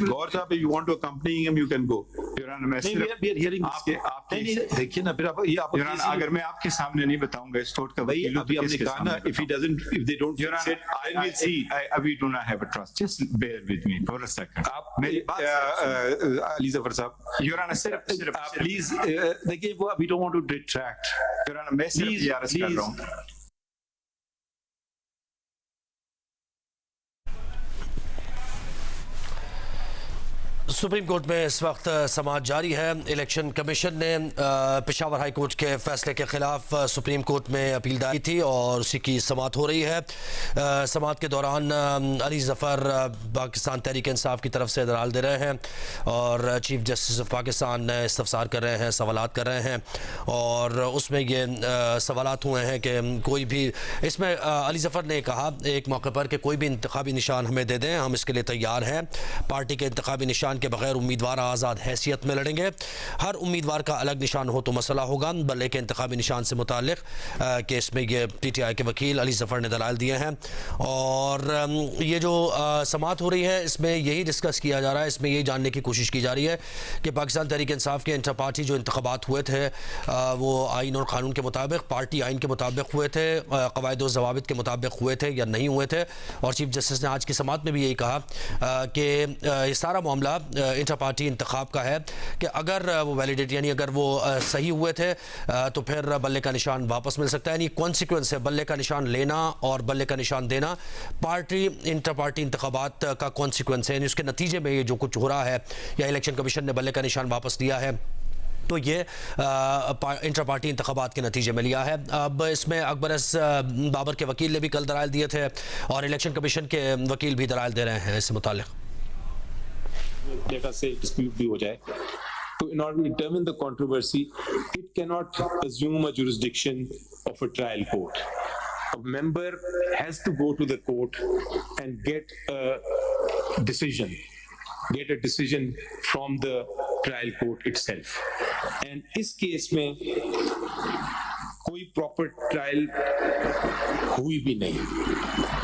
गौर साहब, if you want to accompany him, you can go. Your Honor, मैं सिर्फ we are hearing नहीं देखिए ना, फिर आप ये आप अगर मैं आपके सामने नहीं बताऊंगा इस कोर्ट का वकील, अभी हमने कहा ना, if they don't fix it, I will see. We do not have a trust. Just bear with me for a second. आप मेरी अली जफर साहब, Your Honor, सिर्फ प्लीज देखिए वो we don't want to detract. Your Honor, मैं सिर्फ ये अर्ज कर रहा हूँ। सुप्रीम कोर्ट में इस वक्त समाअत जारी है। इलेक्शन कमीशन ने पेशावर हाई कोर्ट के फैसले के खिलाफ सुप्रीम कोर्ट में अपील दायर की थी और उसी की समाअत हो रही है। समाअत के दौरान अली जफ़र पाकिस्तान तहरीक इंसाफ की तरफ से दलाल दे रहे हैं और चीफ जस्टिस ऑफ पाकिस्तान इस्तफसार कर रहे हैं, सवालात कर रहे हैं और उसमें ये सवालात हुए हैं कि कोई भी इसमें अली जफ़र ने कहा एक मौके पर कि कोई भी इंतखाबी निशान हमें दे दें, हम इसके लिए तैयार हैं। पार्टी के इंतखाबी निशान के बगैर उम्मीदवार आज़ाद हैसियत में लड़ेंगे। हर उम्मीदवार का अलग निशान हो तो मसला होगा। बल्ले के इंतखाबी निशान से मुताल्लिक केस में ये PTI के वकील अली जफ़र ने दलाल दिए हैं और ये जो समाअत हो रही है इसमें यही डिस्कस किया जा रहा है, इसमें यही जानने की कोशिश की जा रही है कि पाकिस्तान तहरीक इंसाफ के इंटर पार्टी जो इंतखाबात हुए थे वो आइन और क़ानून के मुताबिक, पार्टी आइन के मुताबिक हुए थे, क़वायद और ज़वाबित के मुताबिक हुए थे या नहीं हुए थे। और चीफ जस्टिस ने आज की समाअत में भी यही कहा कि ये सारा मामला इंटर पार्टी इंतखाब का है कि अगर वो वैलिडेट यानी अगर वो सही हुए थे तो फिर बल्ले का निशान वापस मिल सकता है। यानी कॉन्सिक्वेंस है बल्ले का निशान लेना और बल्ले का निशान देना, पार्टी इंटर पार्टी इंतखाबात का कॉन्सिक्वेंस है। यानी उसके नतीजे में ये जो कुछ हो रहा है या इलेक्शन कमीशन ने बल्ले का निशान वापस लिया है तो ये इंटर पार्टी इंतखाबात के नतीजे में लिया है। अब इसमें अकबर बाबर के वकील ने भी कल दलाइल दिए थे और इलेक्शन कमीशन के वकील भी दलाइल दे रहे हैं इससे मुताल्लिक। Let us say dispute भी हो जाए तो in order to determine the controversy, it cannot assume a jurisdiction of a trial court. A member has to go to the court and get a decision from the trial court itself. And इस case में कोई proper trial हुई भी नहीं।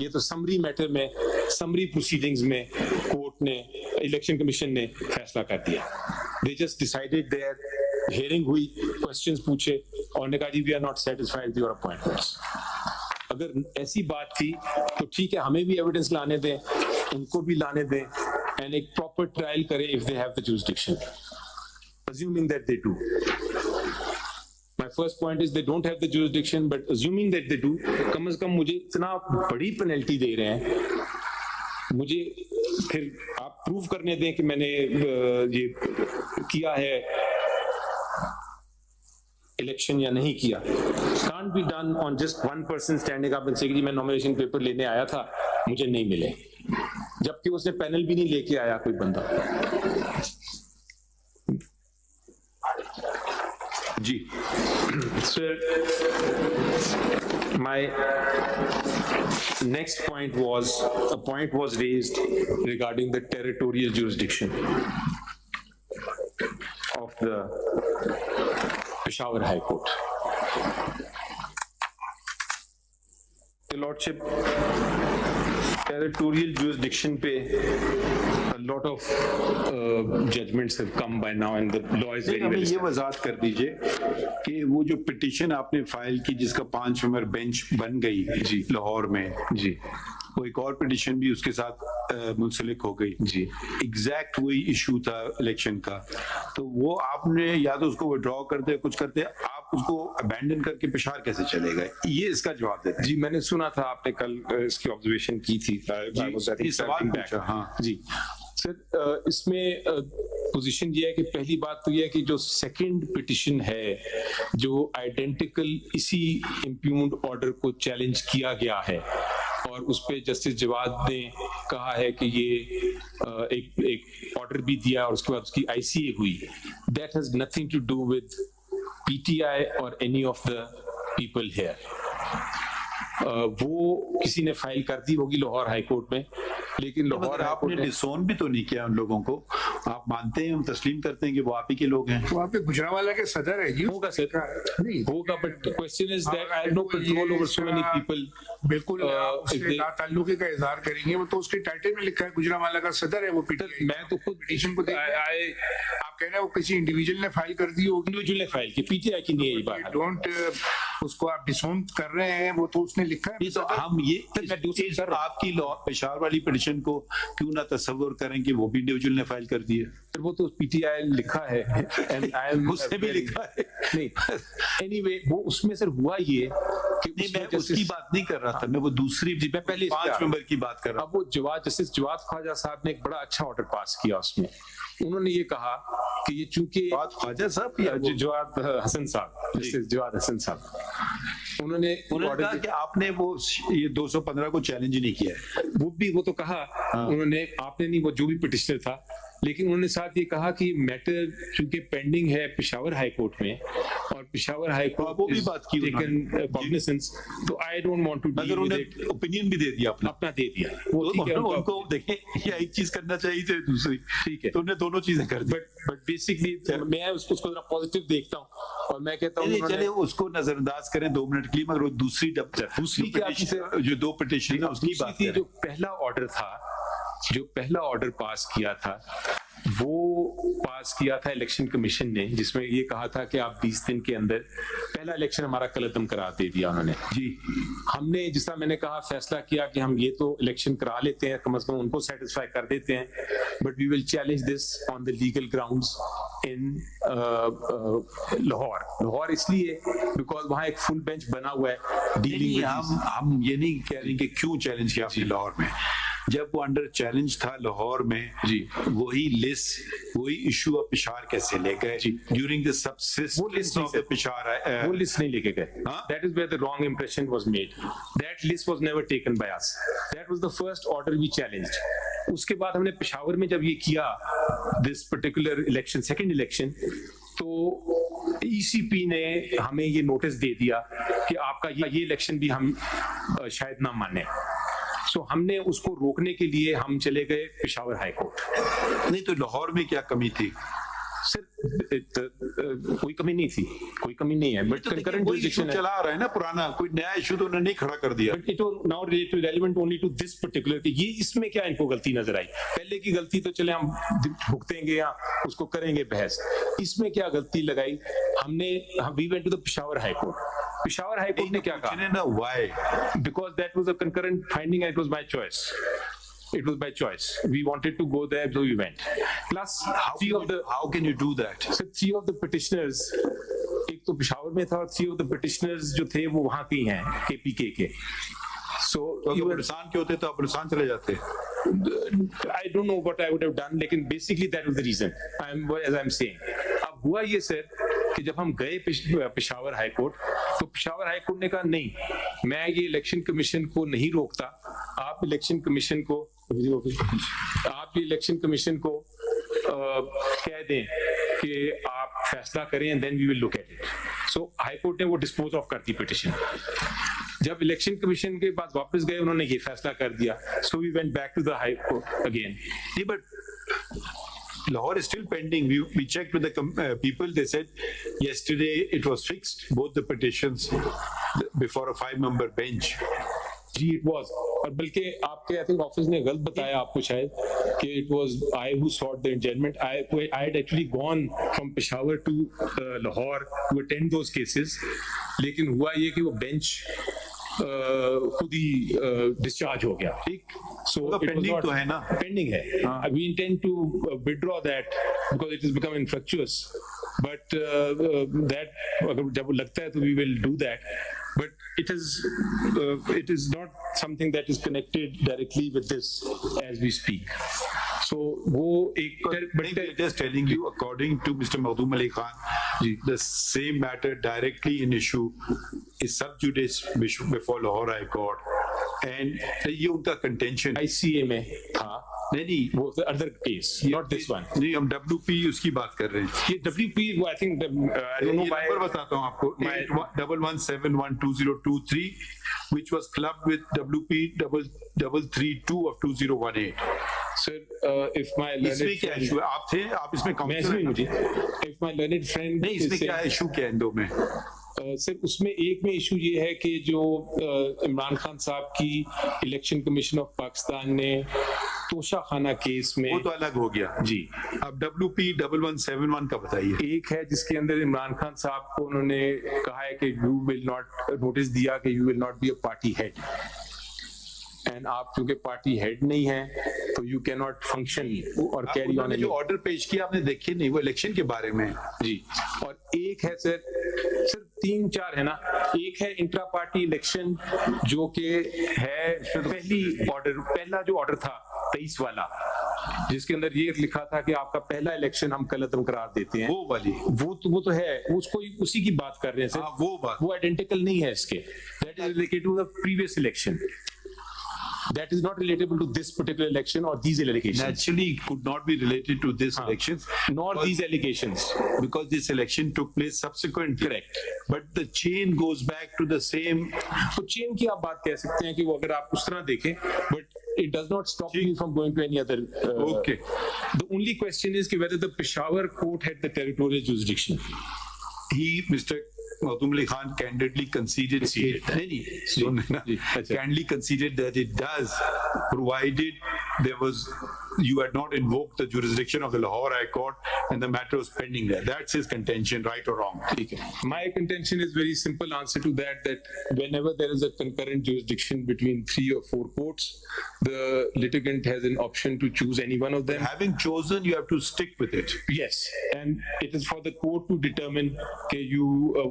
ये तो summary matter में, summary proceedings में कोर्ट ने, इलेक्शन कमीशन ने फैसला कर दिया। They just decided, there hearing हुई, क्वेश्चंस पूछे और ने कहा जी we are not satisfied with your appointments. अगर ऐसी बात थी तो ठीक है, हमें भी एविडेंस लाने दें, उनको भी लाने दें एंड एक प्रॉपर ट्रायल करें if they have the jurisdiction, assuming that they do. My first point is they don't have the jurisdiction, but assuming that they do, कम से कम मुझे इतना बड़ी पेनल्टी दे रहे हैं, मुझे फिर आप प्रूव करने दें कि मैंने ये किया है इलेक्शन या नहीं किया। Can't be done on just one person standing up and saying कि मैं नॉमिनेशन पेपर लेने आया था, मुझे नहीं मिले, जबकि उसने पैनल भी नहीं लेके आया कोई बंदा। जी sir, my next point was raised regarding the territorial jurisdiction of the Peshawar High Court. The Lord lordship territorial jurisdiction पे a lot of judgments have come by now and the law is very well ये वजाहत कर दीजिए कि वो जो petition आपने file की जिसका 5 मेंबर बेंच बन गई जी लाहौर में जी, वो एक और पिटीशन भी उसके साथ मुंसलिक हो गई जी, एग्जैक्ट वही इशू था इलेक्शन का, तो वो आपने या तो उसको विड्रॉ करते कुछ करते, आप उसको अबैंडन करके पेशावर कैसे चलेगा, ये इसका जवाब देते जी। मैंने सुना था आपने कल इसकी ऑब्जर्वेशन की थी, सवाल पूछा। हाँ जी सर, इसमें पोजीशन ये है कि पहली बात तो ये है कि जो सेकंड पिटिशन है जो आइडेंटिकल इसी इम्प्यून्ड ऑर्डर को चैलेंज किया गया है और उस पे जस्टिस जवाद ने कहा है कि ये एक ऑर्डर भी दिया और उसके बाद उसकी आईसीए हुई, that has nothing to do with PTI और any of the people here. वो किसी ने फाइल कर दी होगी लाहौर हाई कोर्ट में, लेकिन लाहौर आपने डिसोन भी तो नहीं किया उन लोगों को, आप मानते हैं, हम तस्लीम करते हैं कि वो आप ही के लोग हैं। वहाँ पे गुजरांवाला के सदर है जी, होगा सर, नहीं होगा, but question is that I have no control over so many people. बिल्कुल ताल्लुकी का इजहार करेंगे, वो तो उसके टाइटल में लिखा है गुजरांवाला का सदर है वो पीटीआई। मैं तो खुद पिटीशन को आप कह रहे हैं वो किसी इंडिविजुअल ने फाइल कर दी होगी, इंडिविजुअल ने फाइल की, पीटीआई की नहीं है ये बात। डोंट उसको आप डिसोन कर रहे हैं, वो तो उसने लिखा है। तो हम ये आपकी पेशावर वाली पिटीशन को क्यों ना तस्वुर करें कि वो भी इंडिविजुअल ने फाइल कर दी है, फिर वो तो पीटीआई लिखा है एंड आई एम उसने भी लिखा है। नहीं एनीवे वो उसमें सर हुआ ये कि नहीं, मैं उसकी बात नहीं कर रहा था, मैं वो दूसरी मैं पहले 5 मेंबर की बात कर रहा हूं। अब वो जस्टिस जवाद ख्वाजा साहब ने एक बड़ा अच्छा ऑर्डर पास किया, उसमें उन्होंने ये कहा कि ये चूंकि ख्वाजा साहब या जवाद हसन साहब, जस्टिस जवाद हसन साहब, उन्होंने कहा कि आपने वो ये 215 को चैलेंज नहीं किया है, वो तो कहा उन्होंने, आपने नहीं, वो जो भी पिटिशनर था, लेकिन उन्होंने साथ ये कहा कि मैटर चूंकि पेंडिंग है पेशावर हाई कोर्ट में और पेशावर हाई कोर्ट वो भी बात की टेकन कॉग्निसेंस, तो I don't want to deal with it. Opinion भी दे दिया अपना दे दिया, वो ठीक है, उनको देखें ये एक चीज करना चाहिए थी, दूसरी ठीक है, तो उन्होंने दोनों चीजें कर दी। बट बेसिकली मैं उसको जरा पॉजिटिव देखता हूं और मैं कहता हूं चलिए उसको नजरअंदाज करें 2 मिनट के लिए, मगर वो दूसरी जो 2 पिटीशन है उसकी बात करें। जो पहला ऑर्डर था, जो पहला ऑर्डर पास किया था, वो पास किया था इलेक्शन कमीशन ने, जिसमें ये कहा था कि आप 20 दिन के अंदर पहला इलेक्शन हमारा कलअदम करा दे दिया उन्होंने जी। हमने जिस तरह मैंने कहा फैसला किया कि हम ये तो इलेक्शन करा लेते हैं, कम से कम उनको सेटिस्फाई कर देते हैं, but we will challenge this on the legal grounds in Lahore इसलिए बिकॉज वहां एक फुल बेंच बना हुआ है डीलिंग। हम ये नहीं कह रहे कि क्यों चैलेंज किया आपने लाहौर में, जब वो अंडर चैलेंज था लाहौर में जी, वही लिस्ट वही इशू ऑफ पेशावर कैसे ले गए during the subsistence of the Peshawar, वो लिस्ट नहीं लेके गए, that is where the wrong impression was made, that list was never taken by us, that was the first order we challenged. उसके बाद हमने पेशावर में जब ये किया this particular election, second election, तो ईसीपी ने हमें ये नोटिस दे दिया कि आपका ये इलेक्शन भी हम शायद ना माने, सो हमने उसको रोकने के लिए हम चले गए पेशावर हाई कोर्ट। नहीं तो लाहौर में क्या कमी थी सर? कोई कमी नहीं थी, कोई कमी नहीं है, बट कंकरेंट जुरिसडिक्शन चला आ रहा है ना पुराना, कोई नया इशू तो उन्होंने नहीं खड़ा कर दिया, but it was now relevant only to this particular. ये इसमें क्या इनको गलती नजर आई? पहले की गलती तो चले हम भुगतेंगे या उसको करेंगे बहस, इसमें क्या गलती लगाई हमने? We went to the Peshawar high court. Peshawar high court ने क्या कहा? Why? Because that was a concurrent finding and it was my choice. It was by choice. We wanted to go there, so we went. Plus, how can you do that? So 3 of the petitioners, एक तो पेशावर में था और 3 of the petitioners जो थे वो वहाँ के हैं, KPK के. So अफगानिस्तान के होते तो अफगानिस्तान चले जाते. I don't know what I would have done, लेकिन basically that was the reason. As I'm saying. अब हुआ ये सर कि जब हम गए पेशावर हाई कोर्ट, तो पेशावर हाई कोर्ट ने कहा नहीं, मैं ये इलेक्शन कमीशन को नहीं रोकता, आप इलेक्शन कमीशन को कह दें कि आप फैसला करें and then we will look at it. So high court ने वो डिस्पोज ऑफ कर दी पिटिशन. जब इलेक्शन कमीशन के पास वापस गए उन्होंने ये फैसला कर दिया, so we went back to the high court again. But Lahore is still pending. We checked with the people. They said yesterday it was fixed, both the petitions, before a 5-member bench. जी it was, और बल्कि आपके I think office ने गलत बताया आपको शायद कि it was I who sought the adjournment. I had actually gone from Peshawar to Lahore to attend those cases, लेकिन हुआ ये कि वो बेंच खुद ही डिस्चार्ज हो गया. ठीक, so पेंडिंग तो है ना, पेंडिंग है. We intend to withdraw that because it has become infructuous, but that अगर जब लगता है तो we will do that, but it is not something that is connected directly with this as we speak. So वो एक but just telling you, according to Mr. Makhdoom Ali Khan, the same matter directly in issue is sub judice before Lahore High Court, and ये उनका contention ICA में था. नहीं वो other case, not this one. नहीं, हम WP उसकी बात कर रहे हैं. ये WP वो I think I don't know why. Number बताता हूँ आपको, 11712023, which was clubbed with WP 332 of 2018. Sir, if my learned इसमें क्या इशू है? आप थे, आप इसमें काउंसलर मुझे. If my learned friend नहीं, इसमें क्या इशू क्या है इन दो में? सर उसमें एक में इशू ये है कि जो इमरान खान साहब की इलेक्शन कमीशन ऑफ पाकिस्तान ने तोशा खाना केस में, वो तो अलग हो गया जी. अब WP 1171 का बताइए. एक है जिसके अंदर इमरान खान साहब को उन्होंने कहा है कि यू विल नॉट, नोटिस दिया कि you will not be a party head, and आप क्योंकि पार्टी हेड नहीं है तो यू कैन नॉट फंक्शन और कैरी ऑन. जो ऑर्डर पेश किया आपने देखे नहीं, वो इलेक्शन के बारे में जी. और एक है सर 3-4 है ना. एक है इंट्रा पार्टी इलेक्शन जो कि है पहला जो ऑर्डर था 23 वाला, जिसके अंदर ये लिखा था कि आपका पहला इलेक्शन हम कल अदम करार देते हैं. वो वाली वो तो है, उसको उसी की बात कर रहे हैं सर. वो आइडेंटिकल नहीं है इसके. That is related to the previous election. That is not relatable to this particular election or these allegations. Naturally, it could not be related to this elections, nor these allegations, because this election took place subsequently. Correct. But the chain goes back to the same. तो chain की आप बात कह सकते हैं कि वो अगर आप उस तरह देखें, but it does not stop you from going to any other. Okay. The only question is कि whether the Peshawar court had the territorial jurisdiction. Mr. Makhdoom Ali Khan candidly conceded that it does, provided you had not invoked the jurisdiction of the Lahore High Court and the matter was pending there. That's his contention, right or wrong? My contention is very simple answer to that whenever there is a concurrent jurisdiction between 3 or 4 courts, the litigant has an option to choose any one of them. Having chosen, you have to stick with it. Yes, and it is for the court to determine कि you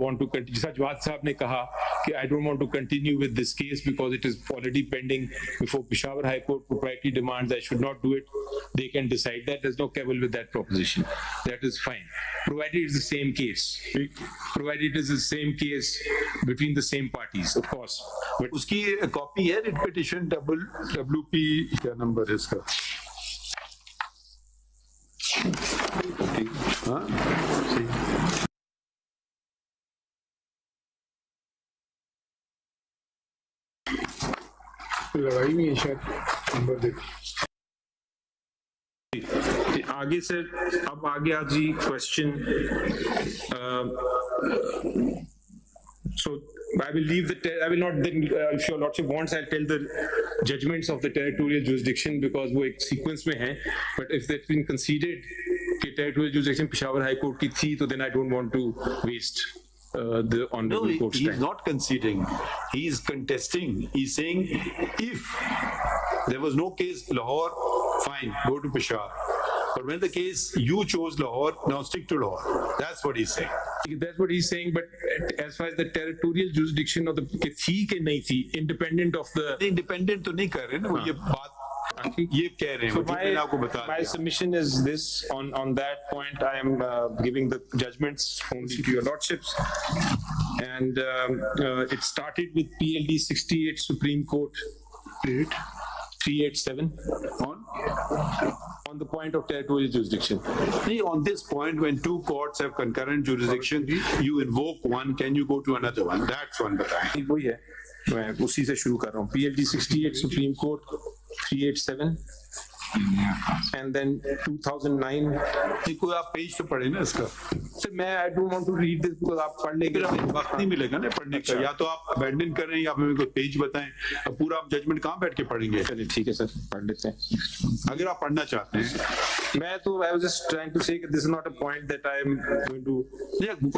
want to continue. जैसा जवाद साहब ने कहा कि I don't want to continue with this case because it is already pending before Peshawar High Court. Propriety demands I should not do it. They can decide that. There's no quibble with that proposition. That is fine, provided it's the same case. Provided it is the same case between the same parties, of course. But उसकी copy है writ petition WP क्या number है इसका? हाँ लगाई नहीं है शायद, नंबर देख. आगे सर, अब आगे आज जी question. So I will leave I will not then, if your lordship wants, I'll tell the judgments of the territorial jurisdiction because वो एक sequence में है. But if that's been conceded कि territorial jurisdiction Peshawar High Court की थी, तो then I don't want to waste the honorable court's time. He's not conceding. He is contesting. He's saying if there was no case Lahore, fine, go to Peshawar. But when the case you chose Lahore, now stick to Lahore. That's what he's saying. That's what he's saying. But as far as the territorial jurisdiction of the थी कि नहीं थी, independent of the independent तो नहीं कर रहे ना, वो ये बात ये कह रहे हैं. So my submission is this. On that point, I am giving the judgments only to your lordships, and it started with PLD 68 Supreme Court 387 on the point of territorial jurisdiction. On this point, when 2 courts have concurrent jurisdiction, you invoke one, can you go to another one? That's one बताएं. वही है, मैं उसी से शुरू कर रहा हूँ. PLD 68 Supreme Court 387 and then 2009. कोई आप पेज तो पढ़े ना इसका? सर मैं I don't want to read this because आप पढ़ने के वक्त नहीं मिलेगा ना पढ़ने का, या तो आप अबैंडन कर रहे हैं या फिर मेरे को पेज बताएं, अब पूरा आप जजमेंट कहाँ बैठ के पढ़ेंगे? चलिए ठीक है सर, पढ़ लेते हैं अगर आप पढ़ना चाहते हैं। मैं तो I was just trying to say that this is not a point that I am going to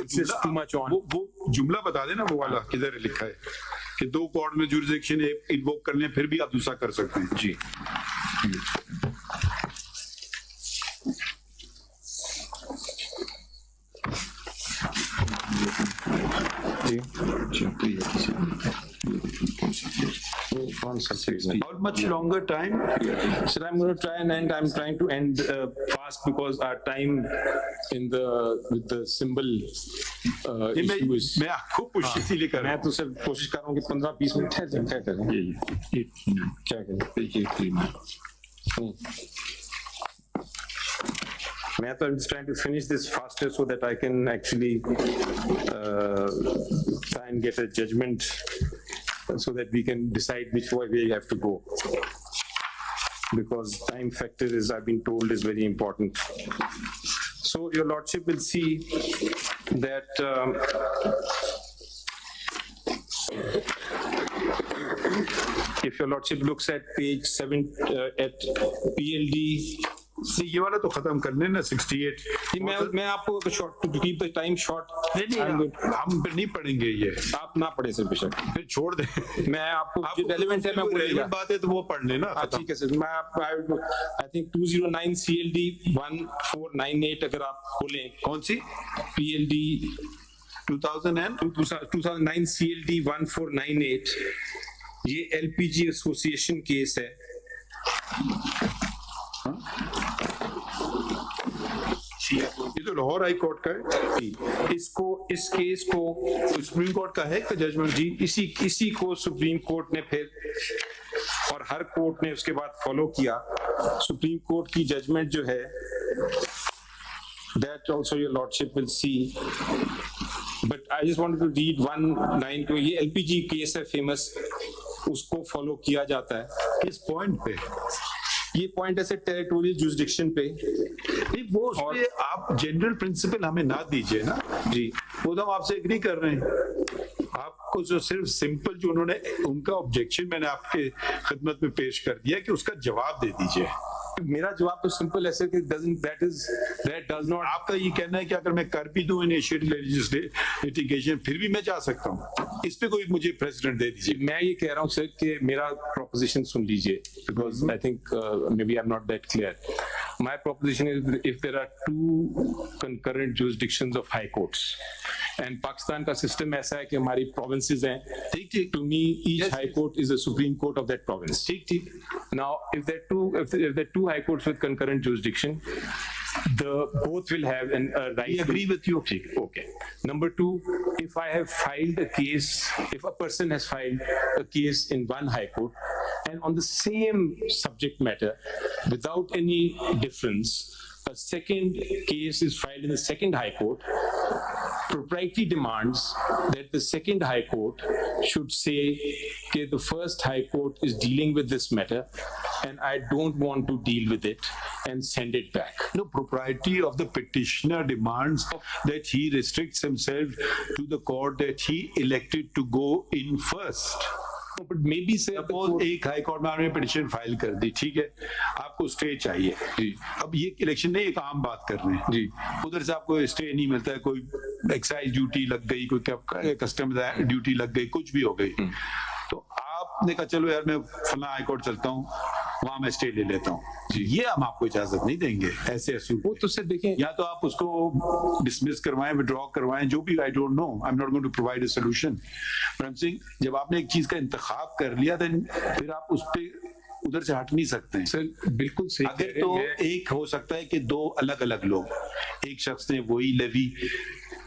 insist too much on. वो जुमला बता देना वो वाला किधर लिखा है कि 2 कोर्ट में जुरिसडिक्शन इन्वोक कर लें फिर भी आप दूसरा कर सकते हैं। जी How much longer time? Sir, I'm going to try and I'm trying to end fast because our time in with the symbol issue is. मैं आपको पुश इसीलिए कर रहा हूँ। मैं तो सर कोशिश कर रहा हूँ कि 15-20 मिनट ठहर क्या करें? क्या करें? मैं तो just trying to finish this faster so that I can actually try and get a judgment so that we can decide which way we have to go. Because time factor is, I've been told, is very important. So your lordship will see that if your lordship looks at page 7 at PLD. ये वाला तो खत्म कर लेना 68। मैं आपको short to keep the time short हम फिर नहीं पढ़ेंगे ये, आप ना पढ़े सर बेशक, फिर छोड़ दे। मैं आपको रेलेवेंट है, मैं बोलूंगा बात है तो वो पढ़ लेना। ठीक है सर, मैं आई थिंक 209 CLD 1498 अगर आप खोलें। कौन सी? PLD 2009 CLD 1498, ये LPG एसोसिएशन केस है। ये तो लाहौर हाई कोर्ट का है। इस केस को सुप्रीम कोर्ट का है जजमेंट जी। इसी को सुप्रीम कोर्ट ने फिर और हर कोर्ट ने उसके बाद फॉलो किया। सुप्रीम कोर्ट की जजमेंट जो है, that also your lordship will see, but I just wanted to read one line to ये LPG केस है फेमस, उसको फॉलो किया जाता है। किस पॉइंट पे? ये पॉइंट ऐसे टेरिटोरियल जुरिसडिक्शन पे नहीं, वो उसपे आप जनरल प्रिंसिपल हमें ना दीजिए ना जी, वो तो हम आपसे एग्री कर रहे हैं। आपको जो सिर्फ सिंपल जो उन्होंने उनका ऑब्जेक्शन मैंने आपके खिदमत में पेश कर दिया कि उसका जवाब दे दीजिए। मेरा जवाब तो सिंपल ऐसे कि that does not, आपका ये कहना है कि अगर मैं कर भी दूं इनिशिएटिव लिटिगेशन फिर भी मैं जा सकता हूं, इस पे कोई मुझे प्रेसिडेंट दे दीजिए। मैं ये कह रहा हूं सर कि मेरा प्रोपोजिशन सुन लीजिए, because I think maybe I'm not that clear. My proposition is if there are 2 concurrent jurisdictions of high courts and Pakistan का सिस्टम ऐसा है कि हमारी provinces हैं, ठीक, to me each high court is a supreme court of that province, ठीक। Now if there are 2 high courts with concurrent jurisdiction, both will have a right. I agree with you. Okay. Number 2, if I have filed a case, if a person has filed a case in one high court and on the same subject matter without any difference, a second case is filed in the second high court, propriety demands that the second high court should say that the first high court is dealing with this matter and I don't want to deal with it and send it back. No, propriety of the petitioner demands that he restricts himself to the court that he elected to go in first. But maybe say suppose एक high court में आपने petition file कर दी, ठीक है, आपको stay चाहिए जी। अब ये इलेक्शन नहीं, एक आम बात कर रहे हैं जी, उधर से आपको स्टे नहीं मिलता है, कोई एक्साइज ड्यूटी लग गई, कोई कस्टम ड्यूटी लग गई, कुछ भी हो गई, तो आपने कहा चलो यार मैं फला हाई कोर्ट चलता हूँ, वहां मैं स्टे ले लेता हूँ जी। ये हम आपको इजाजत नहीं देंगे ऐसे असूल। वो तो सर देखें, या तो आप उसको डिसमिस करवाएं, विड्रॉ करवाएं, जो भी, I don't know, I am not going to provide a solution, but I am saying जब आपने एक चीज का इंतखाब कर लिया फिर आप उस पे उधर से हट नहीं सकते हैं सर। बिल्कुल सही। अगर तो एक हो सकता है कि 2 अलग अलग लोग, एक शख्स ने वही लेवी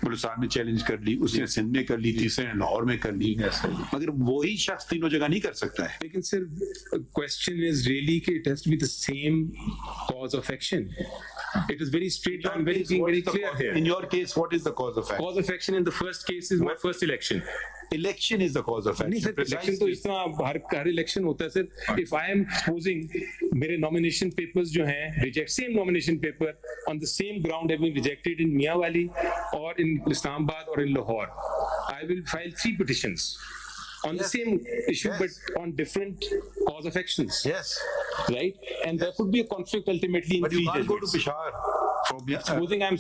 बलूचिस्तान में चैलेंज कर ली, उसने सिंध में कर ली, तीसरे ने लाहौर में कर ली, मगर वही शख्स तीनों जगह नहीं कर सकता है। लेकिन सर क्वेश्चन इज रियली कि it has to be the same cause of action. It is very straight on, very clear here. In your case, what is the cause of action? Cause of action in the first case is my first election. Election is the cause of नहीं action. Sir, election तो इस तरह हर election होता है sir. If I am supposing मेरे nomination papers जो हैं reject, same nomination paper on the same ground have been rejected in Miawali or in Islamabad or in Lahore, I will file 3 petitions on the same issue, but on different cause of actions. Yes. Right? And there could be a conflict ultimately in But you three can't go to judgments. Peshawar. Supposing I'm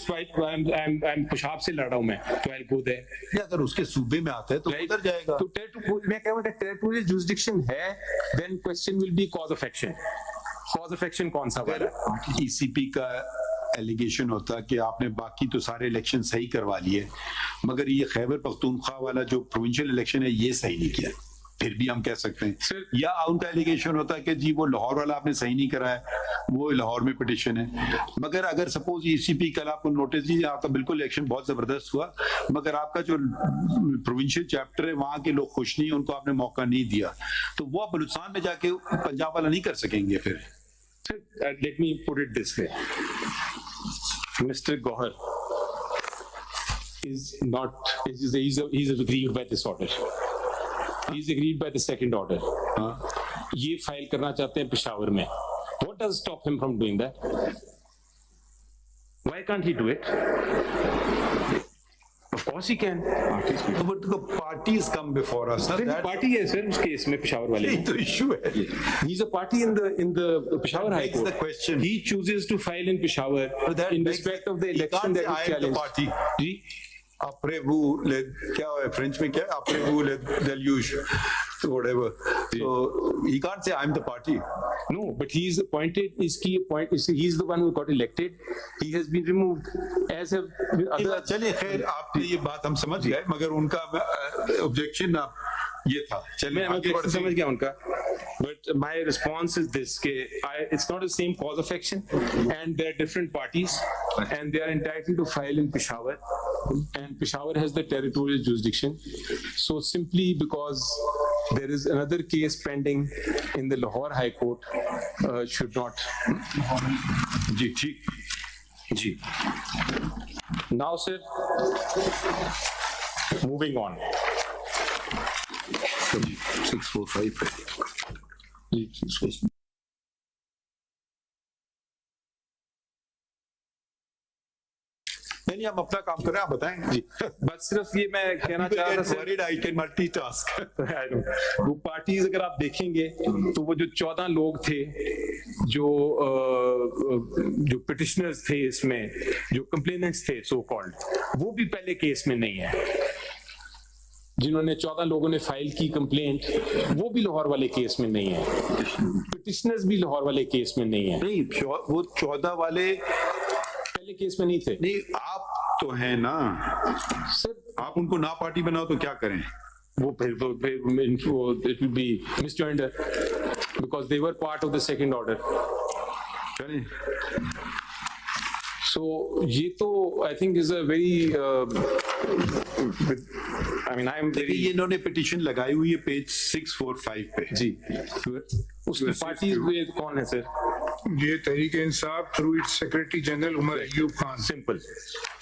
Peshawar से लड़ रहा हूँ मैं, तो I'll go there. या अगर उसके सूबे में आता है तो उधर जाएगा. तो मैं कह रहा हूँ territorial jurisdiction है, then question will be cause of action. Cause of action कौन सा वाला? ECP का एलिगेशन होता कि आपने बाकी तो सारे इलेक्शन सही करवा लिए, मगर ये खैबर पख्तूनख्वा वाला जो प्रोविंशियल इलेक्शन है ये सही नहीं किया, फिर भी हम कह सकते हैं. या उनका एलिगेशन होता है कि जी वो लाहौर वाला आपने सही नहीं कराया, वो लाहौर में पिटिशन है. मगर अगर सपोज ECP कल आपको नोटिस दी, आपका बिल्कुल इलेक्शन बहुत जबरदस्त हुआ, मगर आपका जो प्रोविंशियल चैप्टर है वहां के लोग खुश नहीं, उनको आपने मौका नहीं दिया, तो वो बलूचिस्तान में जाके पंजाब वाला नहीं कर सकेंगे फिर. Let me put it this way. Mr. Gohar is not, he's aggrieved by this order. He's aggrieved by the second order. ये फाइल करना चाहते हैं पेशावर में. What does stop him from doing that? Why can't he do it? Of course he can. But the parties come before us. Party है sir उस case में पेशावर वाले. यही तो issue है. He's a party in the Peshawar High Court. The question. He chooses to file in Peshawar in respect of the election that is challenged. Party. Ji. Après vous, क्या है French में क्या? Après vous le deluge. Whatever. So he can't say I'm the party. No, but he's appointed. He's the one who got elected. He has been removed. As have other. चलिए खैर आपने ये बात हम समझ गए, मगर उनका objection ये था. मैं समझ गया उनका. But my response is this: it's not the same cause of action, and there are different parties, and they are entitled to file in Peshawar, and Peshawar has the territorial jurisdiction. So simply because there is another case pending in the Lahore High Court, should not. जी ठीक. जी. Now, sir, moving on. 645 नहीं, हम अपना काम कर रहे हैं, आप बताएं जी. बस सिर्फ ये मैं कहना चाह रहा था, I can multitask. वो पार्टीज अगर आप देखेंगे तो वो जो 14 लोग थे जो पिटिशनर्स थे इसमें, जो कंप्लेनेंट्स थे सो कॉल्ड, वो भी पहले केस में नहीं है. जिन्होंने 14 लोगों ने फाइल की कंप्लेंट, वो भी लाहौर वाले केस में नहीं है. पिटिशनर्स भी लाहौर वाले केस में नहीं है. नहीं, वो 14 वाले पहले केस में नहीं थे. नहीं, आप तो हैं ना सर, आप उनको ना पार्टी बनाओ तो क्या करें? वो फिर it will be misjoinder because they were part of the second order. चलें. So ये तो I think is a very I mean I am very. ये इन्होंने पिटीशन लगाई हुई है पेज 645 पे. जी. उसकी पार्टी में कौन है सर? ये Tehreek-e Insaf through its secretary general Umar Ayub Khan. Simple.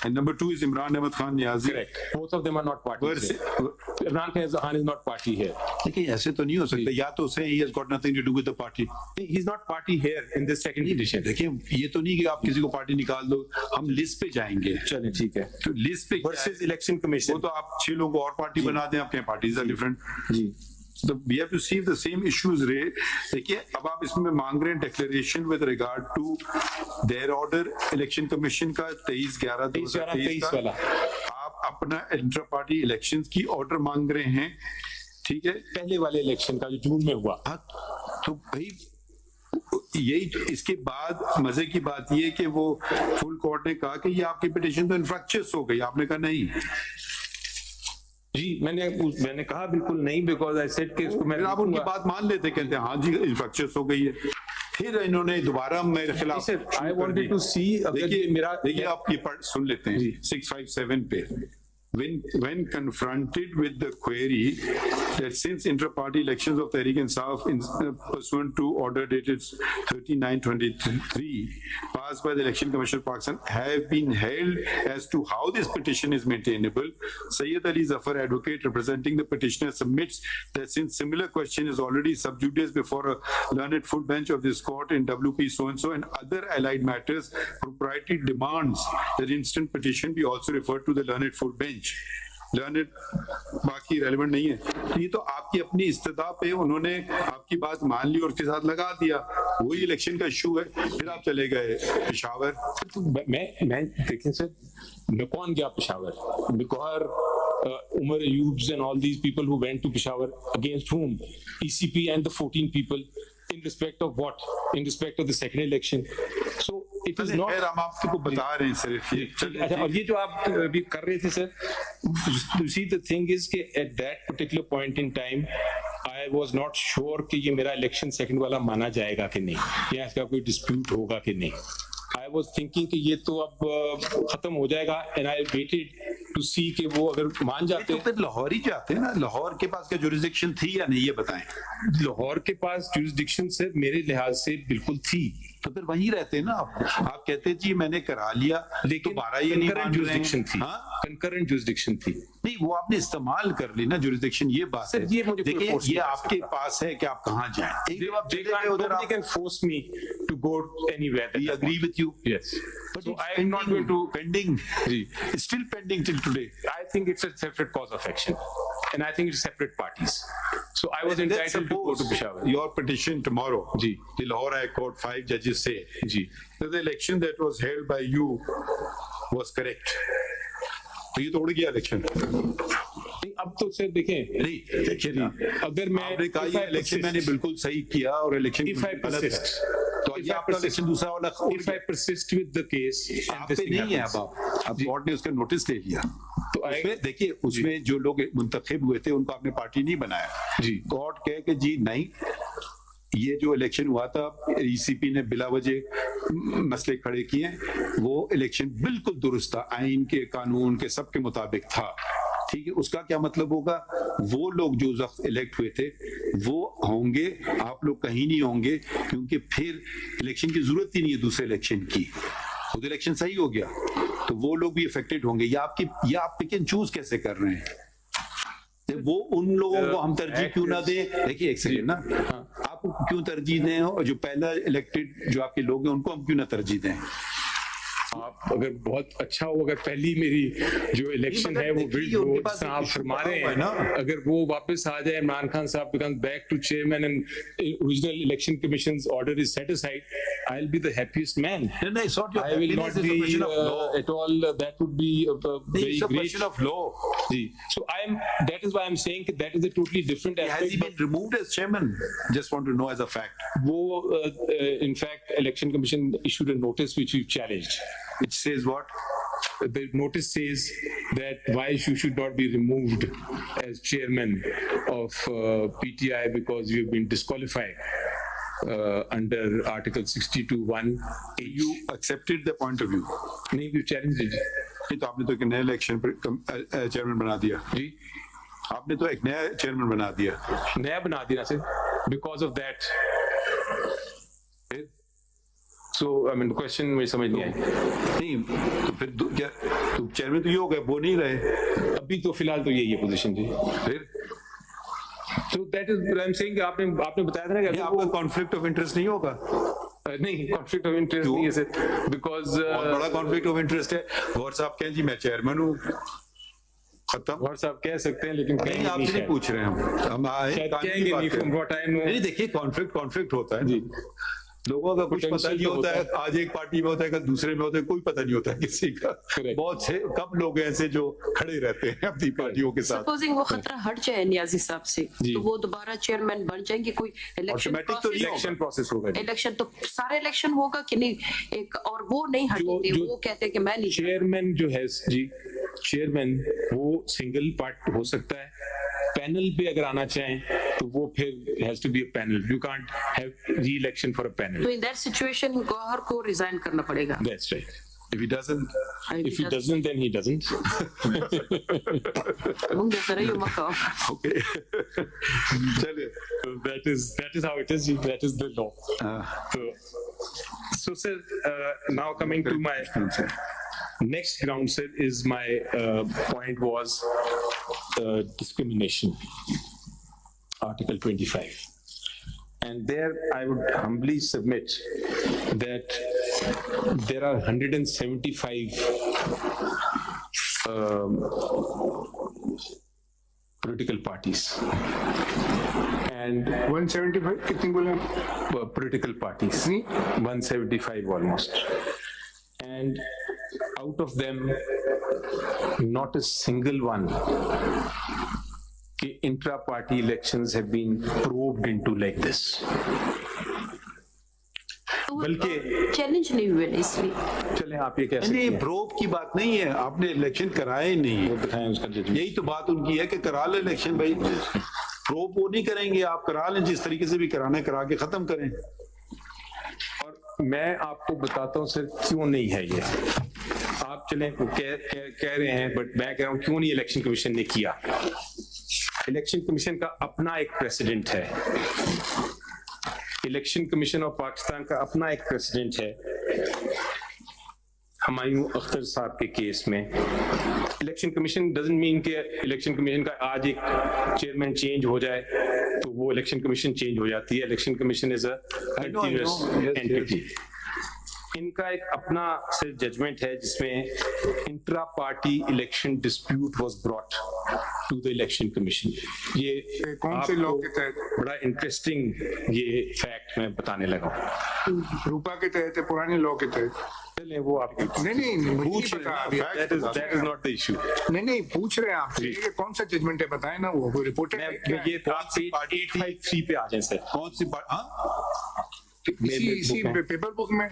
And number 2 is Imran Ahmad Khan Niazi. Correct. Both of them are not parties. Imran Khan is not party here. लेकिन ऐसे तो नहीं हो सकता. या तो say he has got nothing to do with the party. He's not party here in this second petition. देखिए ये तो नहीं कि आप किसी को पार्टी निकाल दो. हम लिस्ट पे जाएंगे. चलिए ठीक है. तो लिस्ट पे versus election commission. वो तो आप 6 लोगों को और पार्टी बना दें, आपके पार्टीज आर डिफरेंट. जी. So we have to see if the same issues raised. देखिए अब आप इसमें मांग रहे हैं declaration with regard to their order election commission का 23/11/2023 वाला. आप अपना इंटर पार्टी इलेक्शंस की ऑर्डर मांग रहे हैं, ठीक है, पहले वाले इलेक्शन का जो जून में हुआ. तो भाई यही इसके बाद मजे की बात ये कि वो फुल कोर्ट ने कहा कि ये आपकी पिटीशन तो इन्फ्रैक्चर्स हो गई. आपने कहा नहीं जी. मैंने कहा बिल्कुल नहीं, बिकॉज आई सेड कि इसको मैं आप उनकी बात मान लेते, कहते हैं हाँ जी इन्फ्रैक्चर्स हो गई है. फिर इन्होंने दोबारा मेरे खिलाफ आई वांटेड टू सी. देखिए आप ये सुन लेते हैं 657 पे. When confronted with the query that since intra-party elections of Tehreek-e-Insaf pursuant to order dated 39/23 passed by the Election Commission of Pakistan have been held as to how this petition is maintainable, Sayyid Ali Zafar, advocate representing the petitioner, submits that since similar question is already sub judice before a learned full bench of this court in WP so-and-so and other allied matters, propriety demands that instant petition be also referred to the learned full bench. Learned बाकी relevant नहीं है, ये तो आपकी अपनी इस्तिदा पे उन्होंने आपकी बात मान ली और उसके साथ लगा दिया, वही इलेक्शन का इशू है, फिर आप चले गए पेशावर। मैं देखें सर, मैं कौन गया Peshawar? Because Umar Ayubs and all these people who went to Peshawar, against whom? ECP and the 14 people, in respect of what? In respect of the second election. So it is not. हम आपको बता रहे हैं सिर्फ ये। अच्छा, और ये जो आप अभी कर रहे थे sir, you see the thing is कि at that particular point in time I was not sure कि ये मेरा election second वाला माना जाएगा कि नहीं, या इसका कोई dispute होगा कि नहीं। I was thinking कि ये तो अब खत्म हो जाएगा, and I waited to see कि वो अगर मान जाते तो फिर लाहौर ही जाते हैं ना, लाहौर के पास क्या jurisdiction थी या नहीं, ये बताएं। लाहौर के पास jurisdiction से मेरे लिहाज से बिल्कुल थी, तो फिर वहीं रहते हैं ना आप कहते जी मैंने करा लिया, लेकिन दोबारा ये नहीं मान jurisdiction थी, concurrent jurisdiction थी। नहीं, वो आपने इस्तेमाल कर ली ना जुरिस्डिक्शन, ये बात है। ये मुझे देखिए ये आपके पास है कि आप कहाँ जाएं। एक जब आप चले गए उधर, they can force me to go anywhere. We agree with you. Yes. But So it's I am not going to pending. It's still pending till today. I think it's a separate cause of action, and I think it's separate parties. So I was entitled to go to Peshawar. Your petition tomorrow, the Lahore High Court 5 judges say that the election that was held by you was correct. तो ये तो उड़ गया election. नहीं, अब तो sir देखें, नहीं देखिए ना, अगर मैं आपने कहा ये इलेक्शन मैंने बिल्कुल सही किया और इलेक्शन गलत है, तो ये आपका इलेक्शन दूसरा वाला if I persist with the case, आप पे नहीं है, अब कोर्ट ने उसका नोटिस ले लिया। तो उसमें देखिए, उसमें जो लोग मुंतखब हुए थे उनको आपने पार्टी नहीं बनाया, कोर्ट कहे कि जी नहीं, ये जो इलेक्शन हुआ था ईसीपी ने बिला वजह मसले खड़े किए, वो इलेक्शन बिल्कुल दुरुस्त था, आइन के कानून के सब के मुताबिक था, ठीक है। उसका क्या मतलब होगा, वो लोग जो उस वक्त इलेक्ट हुए थे वो होंगे, आप लोग कहीं नहीं होंगे, क्योंकि फिर इलेक्शन की जरूरत ही नहीं है दूसरे इलेक्शन की, खुद इलेक्शन सही हो गया, तो वो लोग भी अफेक्टेड होंगे। या आप पिक एंड चूज कैसे कर रहे हैं, वो उन लोगों को हम तरजीह क्यों ना दें? देखिए एक सेकेंड ना, आप क्यों तरजीह दें, और जो पहला इलेक्टेड जो आपके लोग हैं उनको हम क्यों ना तरजीह दें? आप अगर बहुत अच्छा हो, अगर पहली मेरी जो इलेक्शन है वो विल्ड रोड साहब फरमा रहे हैं ना, अगर वो वापस आ जाए, Imran Khan sahab become back to chairman and original election commission's order is set aside, I'll be the happiest man. I will not be at all, that would be a very it's a great question of law. So that is why I'm saying that is a totally different aspect. Has he been removed as chairman? Just want to know as a fact. वो in fact election commission issued a notice which we challenged, which says what? The notice says that why you should not be removed as chairman of PTI because you've been disqualified under Article 62(1). You accepted the point of view? नहीं, you challenged it. नहीं, तो आपने तो एक नया election chairman बना दिया जी, आपने तो एक नया चेयरमैन बना दिया। नया बना दिया sir, because of that. So I mean the question मुझे समझ नहीं आई। नहीं तो फिर क्या, तो चेयरमैन तो ये हो गए, वो नहीं रहे अभी, तो फिलहाल तो यही है पोजीशन जी। फिर So that is what I'm saying, आपने बताया था ना कि आपका कॉन्फ्लिक्ट ऑफ इंटरेस्ट नहीं होगा? नहीं, कॉन्फ्लिक्ट ऑफ इंटरेस्ट नहीं है सर, बिकॉज बहुत बड़ा कॉन्फ्लिक्ट ऑफ इंटरेस्ट है। गौर साहब कहें जी मैं चेयरमैन हूँ, खत्म। गौर साहब कह सकते हैं, लेकिन नहीं, आपसे नहीं पूछ रहे हैं हम कहेंगे नहीं, from what I know। नहीं देखिए, कॉन्फ्लिक्ट होता है जी, लोगों का कुछ पता नहीं होता है, आज एक पार्टी में होता है, कल दूसरे में होता है, कोई पता नहीं होता है किसी का। बहुत से कम लोग हैं ऐसे जो खड़े रहते हैं अपनी पार्टियों के साथ। सपोजिंग वो खतरा हट जाए नियाजी साहब से, तो वो दोबारा चेयरमैन बन जाएंगे, कोई इलेक्शन प्रोसेस होगा, इलेक्शन तो सारे इलेक्शन होगा कि नहीं, एक और वो नहीं हटेंगे, वो कहते हैं कि मैं नहीं। चेयरमैन जो है जी, चेयरमैन वो सिंगल पार्ट हो सकता है, पैनल पे अगर आना चाहें तो वो फिर has to be a panel, you can't have re election for a panel. तो इन दैट सिचुएशन गौहर को रिजाइन करना पड़ेगा। That's right. If he doesn't, then he doesn't. Okay. That is how it is. That is the law. So sir, now coming to my next ground, sir, is my point was discrimination, Article 25. And there I would humbly submit that there are 175 political parties. And 175 कितनी बोले? Political parties. 175 almost. And out of them, not a single one intra-party elections have been probed into like this. बल्कि challenge नहीं हुए इसलिए चले आप ये कैसे नहीं, प्रोब की बात नहीं है, आपने इलेक्शन कराए नहीं, वो दिखाएं उसका जजमेंट। यही तो बात उनकी है कि करा ले इलेक्शन भाई, प्रोब वो नहीं करेंगे, आप करा लें, जिस तरीके से भी कराना करा के खत्म करें। और मैं आपको बताता हूँ सर क्यों नहीं है ये। आप चलें कह रहे हैं, बट मैं कह रहा हूँ क्यों नहीं इलेक्शन कमीशन ने किया। इलेक्शन कमीशन का अपना एक प्रेसिडेंट है, इलेक्शन कमीशन ऑफ पाकिस्तान का अपना एक प्रेसिडेंट है। हुमायूं अख्तर साहब के केस में इलेक्शन कमीशन डजंट मीन कि इलेक्शन कमीशन का आज एक चेयरमैन चेंज हो जाए तो वो इलेक्शन कमीशन चेंज हो जाती है। Election commission is a continuous entity. इनका एक अपना सिर्फ जजमेंट है जिसमें intra party election dispute was brought to the election commission. ये कौन से लॉ के तहत? बड़ा इंटरेस्टिंग ये फैक्ट मैं बताने लगा। रूपा के तहत है, पुराने लॉ के तहत? वो आप नहीं पूछ that is not the issue. नहीं पूछ रहे हैं आपसे ये कौन सा जजमेंट है, बताएं ना। वो रिपोर्ट है ये 853 पे आ जाए सर। कौन सी इसी पेपर बुक में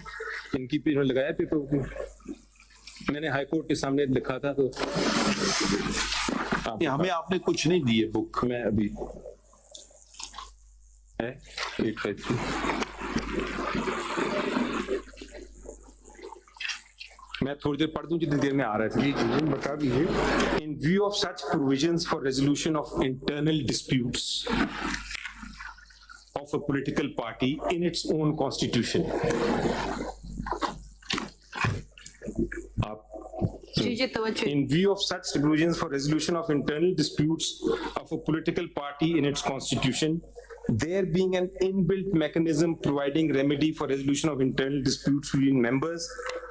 इनकी पेज में लगाया, पेपर बुक में मैंने हाई कोर्ट के सामने लिखा था। तो हमें आपने कुछ नहीं दी है बुक में अभी है 853। मैं थोड़ी देर पढ़ दूं जितनी देर में आ रहा था। जी बता दीजिए। इन view of such provisions for resolution of internal disputes of a political party in its own constitution. In view of such provisions for resolution of internal disputes of a political party in its constitution, there being an inbuilt mechanism providing remedy for resolution of internal disputes between members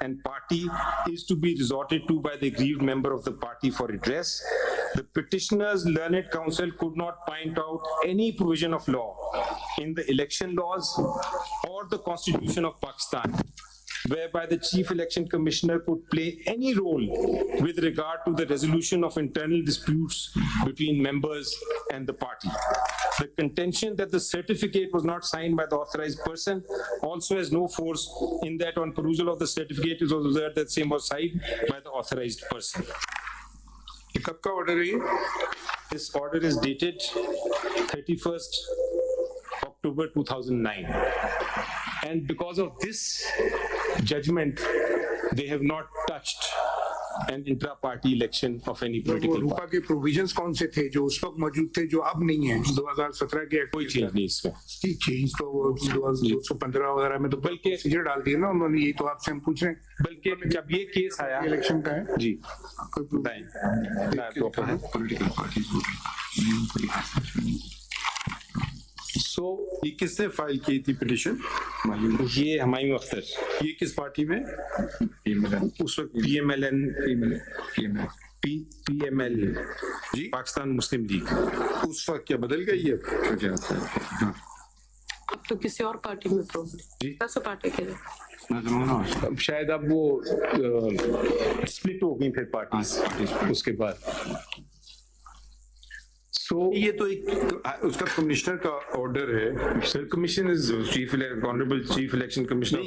and party is to be resorted to by the aggrieved member of the party for redress. The petitioner's learned counsel could not point out any provision of law in the election laws or the Constitution of Pakistan whereby the Chief Election Commissioner could play any role with regard to the resolution of internal disputes between members and the party. The contention that the certificate was not signed by the authorized person also has no force in that on perusal of the certificate it was observed that same was signed by the authorized person. कब का order है ये? This order is dated 31st October 2009. And because of this judgment, they have not touched an intra-party election of any political रूपा के provisions कौन से थे जो उस वक्त मौजूद थे जो अब नहीं है? 2017 के कोई चेंज नहीं इसमें। चेंज तो 215 वगैरह में तो बल्कि प्रोसीजर डाल दिया ना उन्होंने। यही तो आपसे हम पूछ रहे हैं। बल्कि जब ये केस आया इलेक्शन का है जी पॉलिटिकल पार्टीज। सो ये किसने फाइल की थी पिटीशन? ये हुमायूं अख्तर। ये किस पार्टी में? उस वक्त PML जी पाकिस्तान मुस्लिम लीग। उस वक्त क्या बदल गई है? अब तो किसी और पार्टी में प्रॉब्लम पार्टी के लिए शायद अब वो स्प्लिट हो गई फिर पार्टी उसके बाद। So, ये तो एक उसका कमिश्नर का ऑर्डर है। Sir commission is honourable chief election commissioner.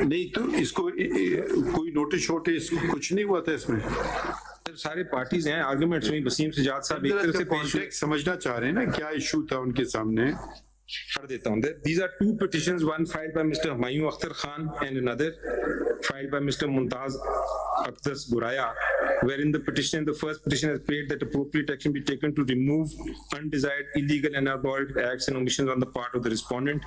नहीं तो इसको कोई नोटिस शोटिस कुछ नहीं हुआ था इसमें? सर सारे पार्टीज हैं, आर्गुमेंट्स हुई। वसीम सजाद साहब एक तरह से कॉन्टेक्स्ट समझना चाह रहे हैं ना, क्या इशू था उनके सामने। पढ़ देता हूँ। These are two petitions, one filed by Mr. Humayun Akhtar Khan and another filed by Mr. Mumtaz Aqdas Guraya, wherein the first petition has prayed that appropriate action be taken to remove undesired, illegal and unavoided acts and omissions on the part of the respondent,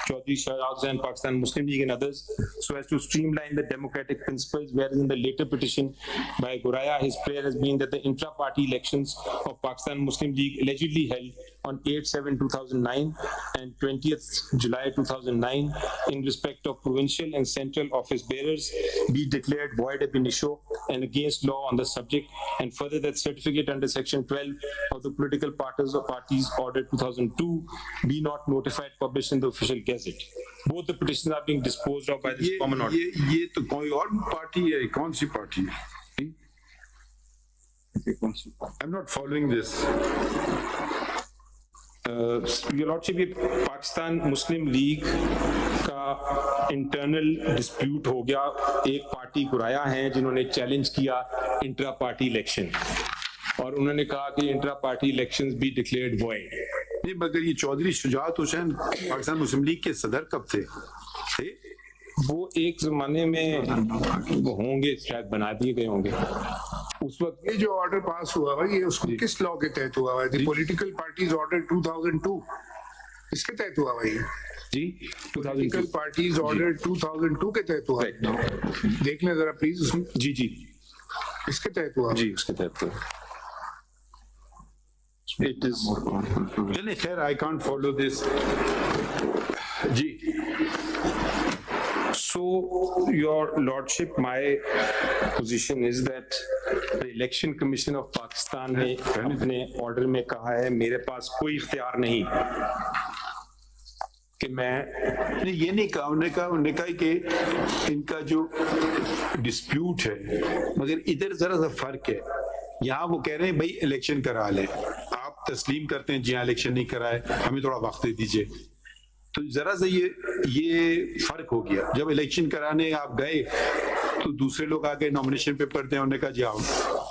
Chaudhry Shahzad and Pakistan Muslim League and others, so as to streamline the democratic principles, whereas in the later petition by Guraya, his prayer has been that the intra-party elections of Pakistan Muslim League allegedly held on 8/7/2009 and 20th July 2009 in respect of provincial and central office bearers be declared void ab initio and against law on the subject, and further that certificate under section 12 of the political parties order 2002 be not notified, published in the official gazette. Both the petitions are being disposed of by this common order. ये तो कोई और party है, कौन सी party है? I'm not following this. Your Lordship, ये पाकिस्तान मुस्लिम league का internal dispute हो गया। एक पार्टी गुराया हैं जिन्होंने चैलेंज किया इंट्रा पार्टी इलेक्शन और उन्होंने कहा कि intra party elections be declared void. नहीं, मगर ये चौधरी शुजात हुसैन पाकिस्तान मुस्लिम लीग के सदर कब थे? वो एक जमाने में वो होंगे, शायद बना दिए गए होंगे उस वक्त। ये जो ऑर्डर पास हुआ है ये उसको किस लॉ के तहत हुआ है? पॉलिटिकल पार्टीज ऑर्डर 2002 इसके तहत हुआ है ये जी। पॉलिटिकल पार्टीज ऑर्डर 2002 के तहत हुआ है। देख लें जरा प्लीज उसमें। जी जी, इसके तहत हुआ जी, उसके तहत हुआ। It is. चलिए खैर, I can't follow this. Ji. So, Your Lordship, my position is that the Election Commission of Pakistan ने अपने ऑर्डर में कहा है मेरे पास कोई इख्तियार नहीं कि मैं ये नहीं कहा। उन्होंने कहा कि इनका जो डिस्प्यूट है, मगर इधर जरा सा फर्क है। यहाँ वो कह रहे हैं भाई इलेक्शन करा लें, आप तस्लीम करते हैं जी हाँ इलेक्शन नहीं कराए, हमें थोड़ा वक्त दे दीजिए। तो जरा सा ये फर्क हो गया। जब इलेक्शन कराने आप गए तो दूसरे लोग आके नॉमिनेशन पेपर दें, उन्होंने कहा जी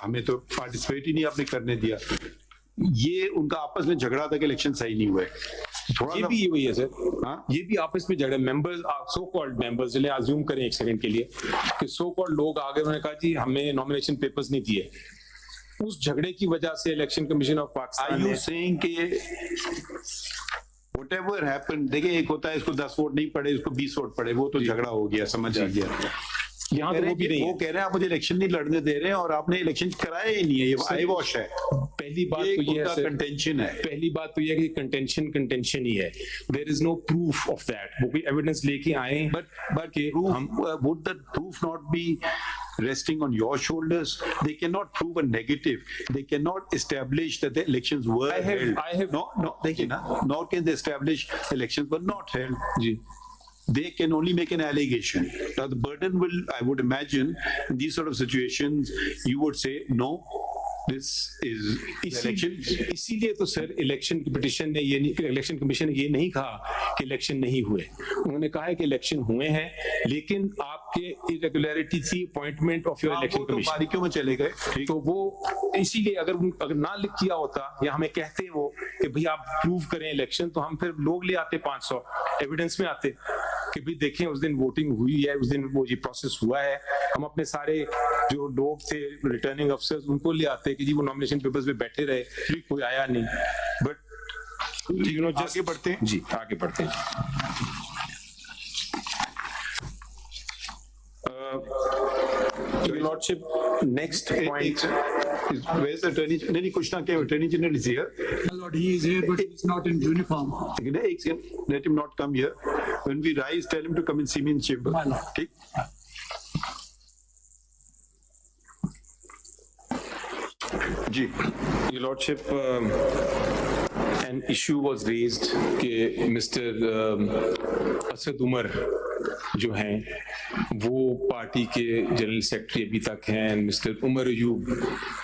हमें तो पार्टिसिपेट ही नहीं आपने करने दिया। ये उनका आपस में झगड़ा था कि इलेक्शन सही नहीं हुए। थोड़ा ये भी हुई है सर। हाँ, ये भी आपस में झगड़े मेंबर्स, सो कॉल्ड मेंबर्स, जिन्हें अज्यूम करें एक सेकंड के लिए कि सो कॉल्ड लोग आगे, उन्होंने कहा जी हमें नॉमिनेशन पेपर्स नहीं दिए। उस झगड़े की वजह से election commission of Pakistan Are you saying कि whatever happened, देखिए एक होता है इसको 10 वोट नहीं पड़े, इसको 20 वोट पड़े, वो तो झगड़ा हो गया, समझ आ गया। यहाँ तो वो भी नहीं है। वो कह रहे हैं आप मुझे इलेक्शन नहीं लड़ने दे रहे हैं और आपने इलेक्शन कराया ही नहीं है, ये आई वॉश है। पहली बात तो ये है कंटेंशन है। पहली बात तो ये है कि कंटेंशन ही है। There is no proof of that. वो कोई एविडेंस लेके आए, but would the proof not be resting on your shoulders? They cannot prove a negative. They cannot establish that the elections were held. No, they cannot. Nor can they establish elections were not held. They can only make an allegation. Now the burden will, I would imagine, in these sort of situations, you would say no. This is election. इसीलिए तो sir election petition ने ये नहीं, election commission ने ये नहीं कहा कि इलेक्शन नहीं हुए। उन्होंने कहा है कि इलेक्शन हुए हैं, लेकिन आपके इरेगुलरिटी थी appointment of your election commission, बारीकियों में चले गए। तो वो इसीलिए अगर ना लिख किया होता या हमें कहते वो कि भाई आप प्रूव करें इलेक्शन, तो हम फिर लोग ले आते 500 एविडेंस में आते कि भाई देखें उस दिन वोटिंग हुई है, उस दिन वो ये प्रोसेस हुआ है। हम अपने सारे जो लोग थे रिटर्निंग अफसर्स उनको ले आते कि जी वो नॉमिनेशन पेपर्स पे बैठे रहे, कोई आया नहीं। बट यू नो आगे बढ़ते हैं जी, आगे बढ़ते हैं। Your Lordship, next point. Where's the attorney? नहीं कुछ ना क्या attorney general is here. My lord, he is here, but he is not in uniform. एक second, let him not come here. When we rise, tell him to come and see me in chamber. ठीक? जी, Your Lordship, an issue was raised कि Mr. Asad Umar जो हैं वो party के general secretary अभी तक हैं, and Mr. Umar Ayub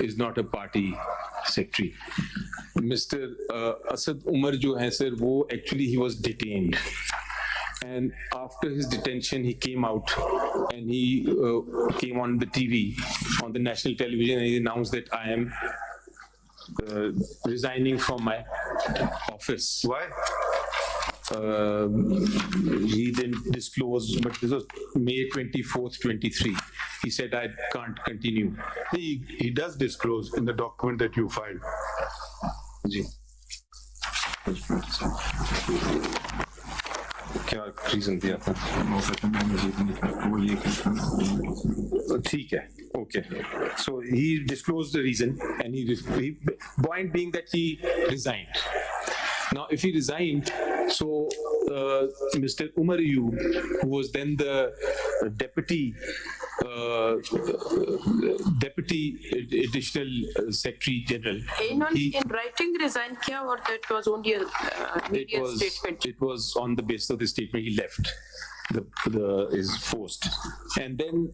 is not a party secretary. Mr. Asad Umar जो हैं सर, वो actually he was detained. And after his detention, he came out and he came on the TV, on the national television, and he announced that I am resigning from my office. Why? he didn't disclose, but this was May 24th, 23. He said, I can't continue. He does disclose in the document that you filed. जी. क्या reason दिया था? ठीक है, okay. So he disclosed the reason, and he point being that he resigned. Now, if he resigned, so Mr. Umar Ayub, who was then the deputy additional secretary general, in writing resign kiya, or that was only a media statement? It was on the basis of the statement he left his post, and then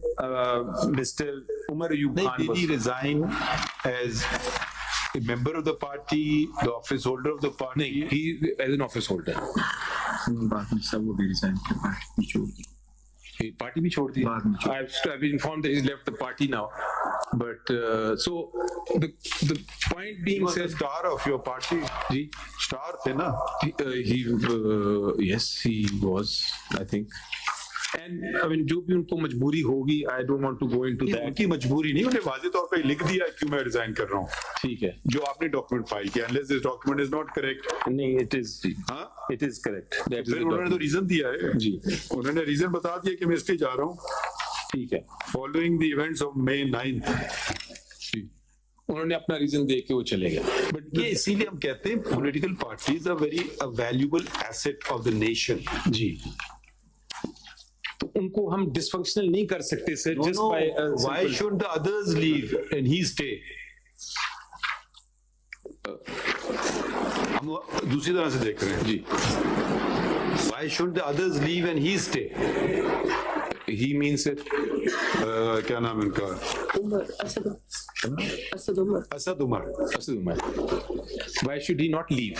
Mr. Umar Ayub Khan did he resign as a member of the party, the office holder of the party? No, he as an office holder. Party भी छोड़ दिया. I've been informed that he's left the party now, but so the point being, he was the star of your party. Ji star थे ना? Yes, he was, I think. And I mean, जो भी उनको मजबूरी होगी, I don't want to go into that. उनकी मजबूरी नहीं, उन्हें वाज़े तौर पे लिख दिया क्यों मैं रिजाइन कर रहा हूँ. ठीक है. जो आपने डॉक्यूमेंट फाइल किया, unless this document is not correct. नहीं, it is. हाँ, it is correct. फिर उन्होंने तो रीजन दिया है. जी. उन्होंने रीजन बता दिया कि मैं इसलिए जा रहा हूँ. ठीक है. Following the events of May 9th. उन्होंने अपना रीजन दे के वो चले गए. बट ये इसीलिए हम कहते हैं political parties are very valuable asset of the nation. जी. तो उनको हम डिसफंक्शनल नहीं कर सकते sir. Just by why should the others leave and he stay? हम दूसरी तरह से देख रहे हैं. जी. Why should the others leave and he stay? He means it. क्या नाम है इनका? Asad Umar. Why should he not leave?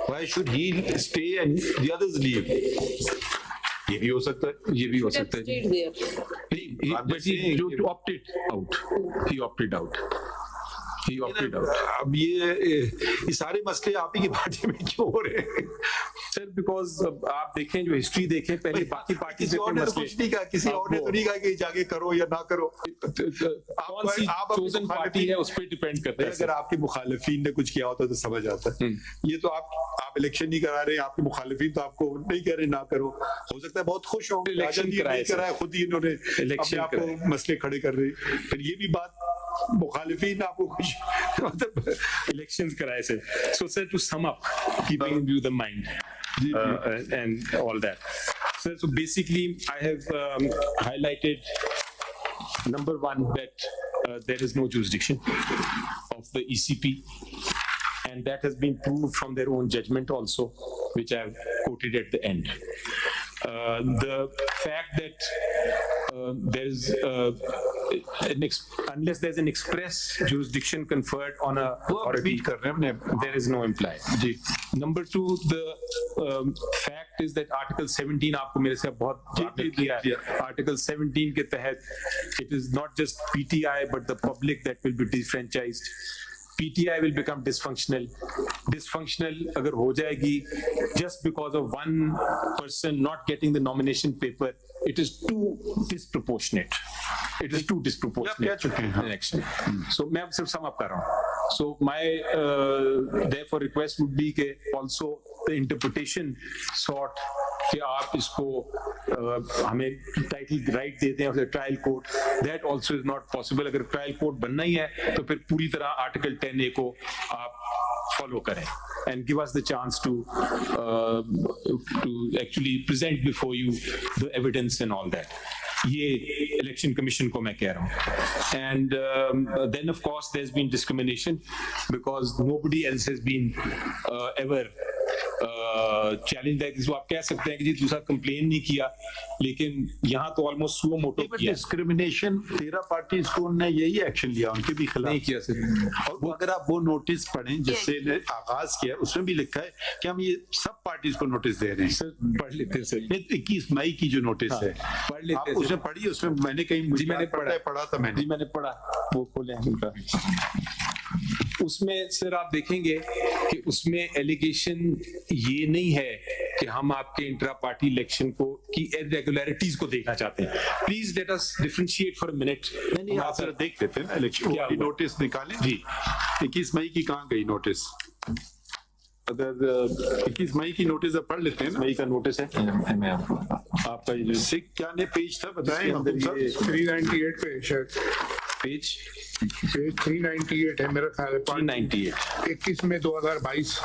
Why should he stay and the others leave? ये भी हो सकता है. ये भी हो सकता है. But he opted out. He opted out. अब ये सारे मसले आप ही की पार्टी में क्यों हो रहे हैं? सर बिकॉज आप देखें, जो हिस्ट्री देखें, पहले बाकी पार्टी से कुछ नहीं कहा, किसी और ने तो नहीं कहा कि जाके करो या ना करो. कौन सी चोजन पार्टी है उस पर डिपेंड करता है. अगर आपके मुखालिफिन ने कुछ किया होता तो समझ आता है. ये तो आप इलेक्शन नहीं करा रहे, आपके मुखालिफिन तो आपको नहीं कह रहे ना करो. हो सकता है बहुत खुश हो इलेक्शन कराया, खुद ही इन्होंने अपने आप को मसले खड़े कर रहे. फिर ये भी बात मुखालिफिन आपको कुछ मतलब इलेक्शंस कराए से. So sir, to sum up, keeping you the mind and all that. So basically, I have highlighted number one that there is no jurisdiction of the ECP, and that has been proved from their own judgment also, which I have quoted at the end. The fact that there is unless there's an express jurisdiction conferred on a authority, there is no implied. Number two, the fact is that Article 17 आपको मेरे से बहुत बात किया है. Article 17 के तहत it is not just PTI but the public that will be disfranchised. PTI will become dysfunctional. Dysfunctional अगर हो जाएगी just because of one person not getting the nomination paper, it is too disproportionate. It is too disproportionate election. So मैं सिर्फ sum up कर रहा हूँ. So my therefore request would be कि also the interpretation sought कि आप इसको हमें टाइटल राइट देते हैं trial court, that also is not possible. अगर ट्रायल कोर्ट बनना ही है तो फिर पूरी तरह आर्टिकल 10A को आप फॉलो करें and give us the chance to actually present before you the evidence and all that. ये इलेक्शन कमीशन को मैं कह रहा हूँ. And then of course there's been discrimination because nobody else has been ever challenge that. इसको आप कह सकते हैं कि जी दूसरा कंप्लेन नहीं किया, लेकिन यहाँ तो ऑलमोस्ट सुओ मोटो किया. डिस्क्रिमिनेशन 13 पार्टीज को उन्होंने यही एक्शन लिया, उनके भी खिलाफ नहीं किया सर. और अगर आप वो नोटिस पढ़ें जिससे आगाज किया, उसमें भी लिखा है कि हम ये सब पार्टीज को नोटिस दे रहे हैं. सर पढ़ लेते हैं सर. 21 मई की जो नोटिस है पढ़ लेते हैं. उसमें पढ़ी, उसमें मैंने कहीं मैंने पढ़ा था मैंने. जी मैंने पढ़ा, वो खोले उनका. उसमें सर आप देखेंगे कि उसमें एलिगेशन ये नहीं है कि हम आपके इंट्रा पार्टी इलेक्शन को की इरेगुलरिटीज को देखना चाहते हैं। Please let us differentiate for a minute. नहीं आप जरा देख लेते हैं ना इलेक्शन की नोटिस निकालें जी। 21 मई की कहाँ गई नोटिस? अगर 21 मई की नोटिस अब पढ़ लेते हैं ना। मई का नोटिस है आपका ये सिख क्या ने पेज था बताएं हम सब। 398 पे शायद पेज 398 है मेरा ख्याल है। 398 21 में 2022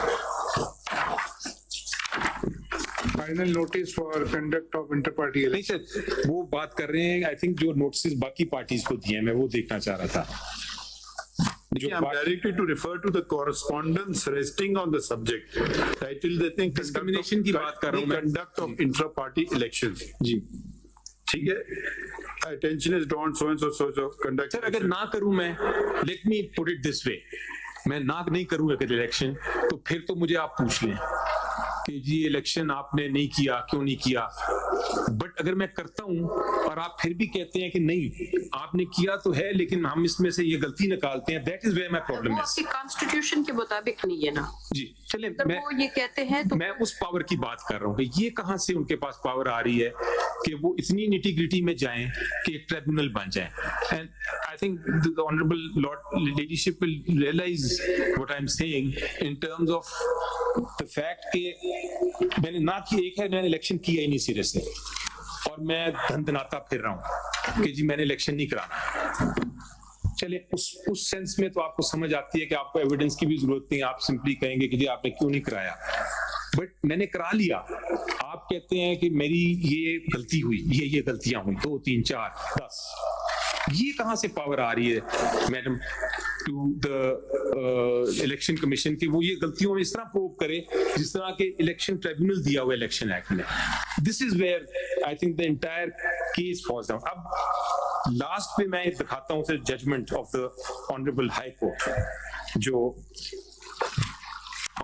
final notice for conduct of inter party. नहीं सर, वो बात कर रहे हैं आई थिंक जो नोटिस बाकी पार्टीज को दिए हैं, मैं वो देखना चाह रहा था। I'm directed to refer to the correspondence resting on the subject. Title देते हैं डिस्क्रिमिनेशन की बात कर रहा हूँ मैं। Conduct of intra party elections. जी ठीक है। Attention is drawn so and so so conduct. Sir अगर ना करूं मैं, let me put it this way, मैं ना नहीं करूं अगर इलेक्शन, तो फिर तो मुझे आप पूछ लें कि जी इलेक्शन आपने नहीं किया, क्यों नहीं किया। बट अगर मैं करता हूं और आप फिर भी कहते हैं कि नहीं आपने किया तो है लेकिन हम इसमें से ये गलती निकालते हैं, that is where my problem है। आपके कॉन्स्टिट्यूशन के मुताबिक नहीं है ना जी। चले मैं वो ये कहते हैं तो मैं उस पावर की बात कर रहा हूँ कि ये कहां से उनके पास पावर आ रही है कि वो इतनी निटी-ग्रिटी में जाएं कि एक ट्रिब्यूनल बन जाए। And I think the honourable lord leadership will realise what I am saying in terms of the fact कि मैंने ना की एक है मैंने इलेक्शन किया ही नहीं सिरे से और मैं धंधनाता फिर रहा हूँ कि जी मैंने इलेक्शन नहीं कराना। चले उस सेंस में तो आपको समझ आती है कि आपको एविडेंस की भी जरूरत नहीं, आप सिंपली कहेंगे कि जी आपने क्यों नहीं कराया। बट मैंने करा लिया, आप कहते हैं कि मेरी ये गलती हुई, ये गलतियां हुई 2 3 4 10, ये कहां से पावर आ रही है madam to the election commission की वो ये गलतियों में इस तरह प्रूव करे जिस तरह के इलेक्शन ट्रिब्यूनल दिया हुआ इलेक्शन एक्ट में। This is where I think the entire case falls down. अब लास्ट पे मैं दिखाता हूं sir judgment of the honourable high court जो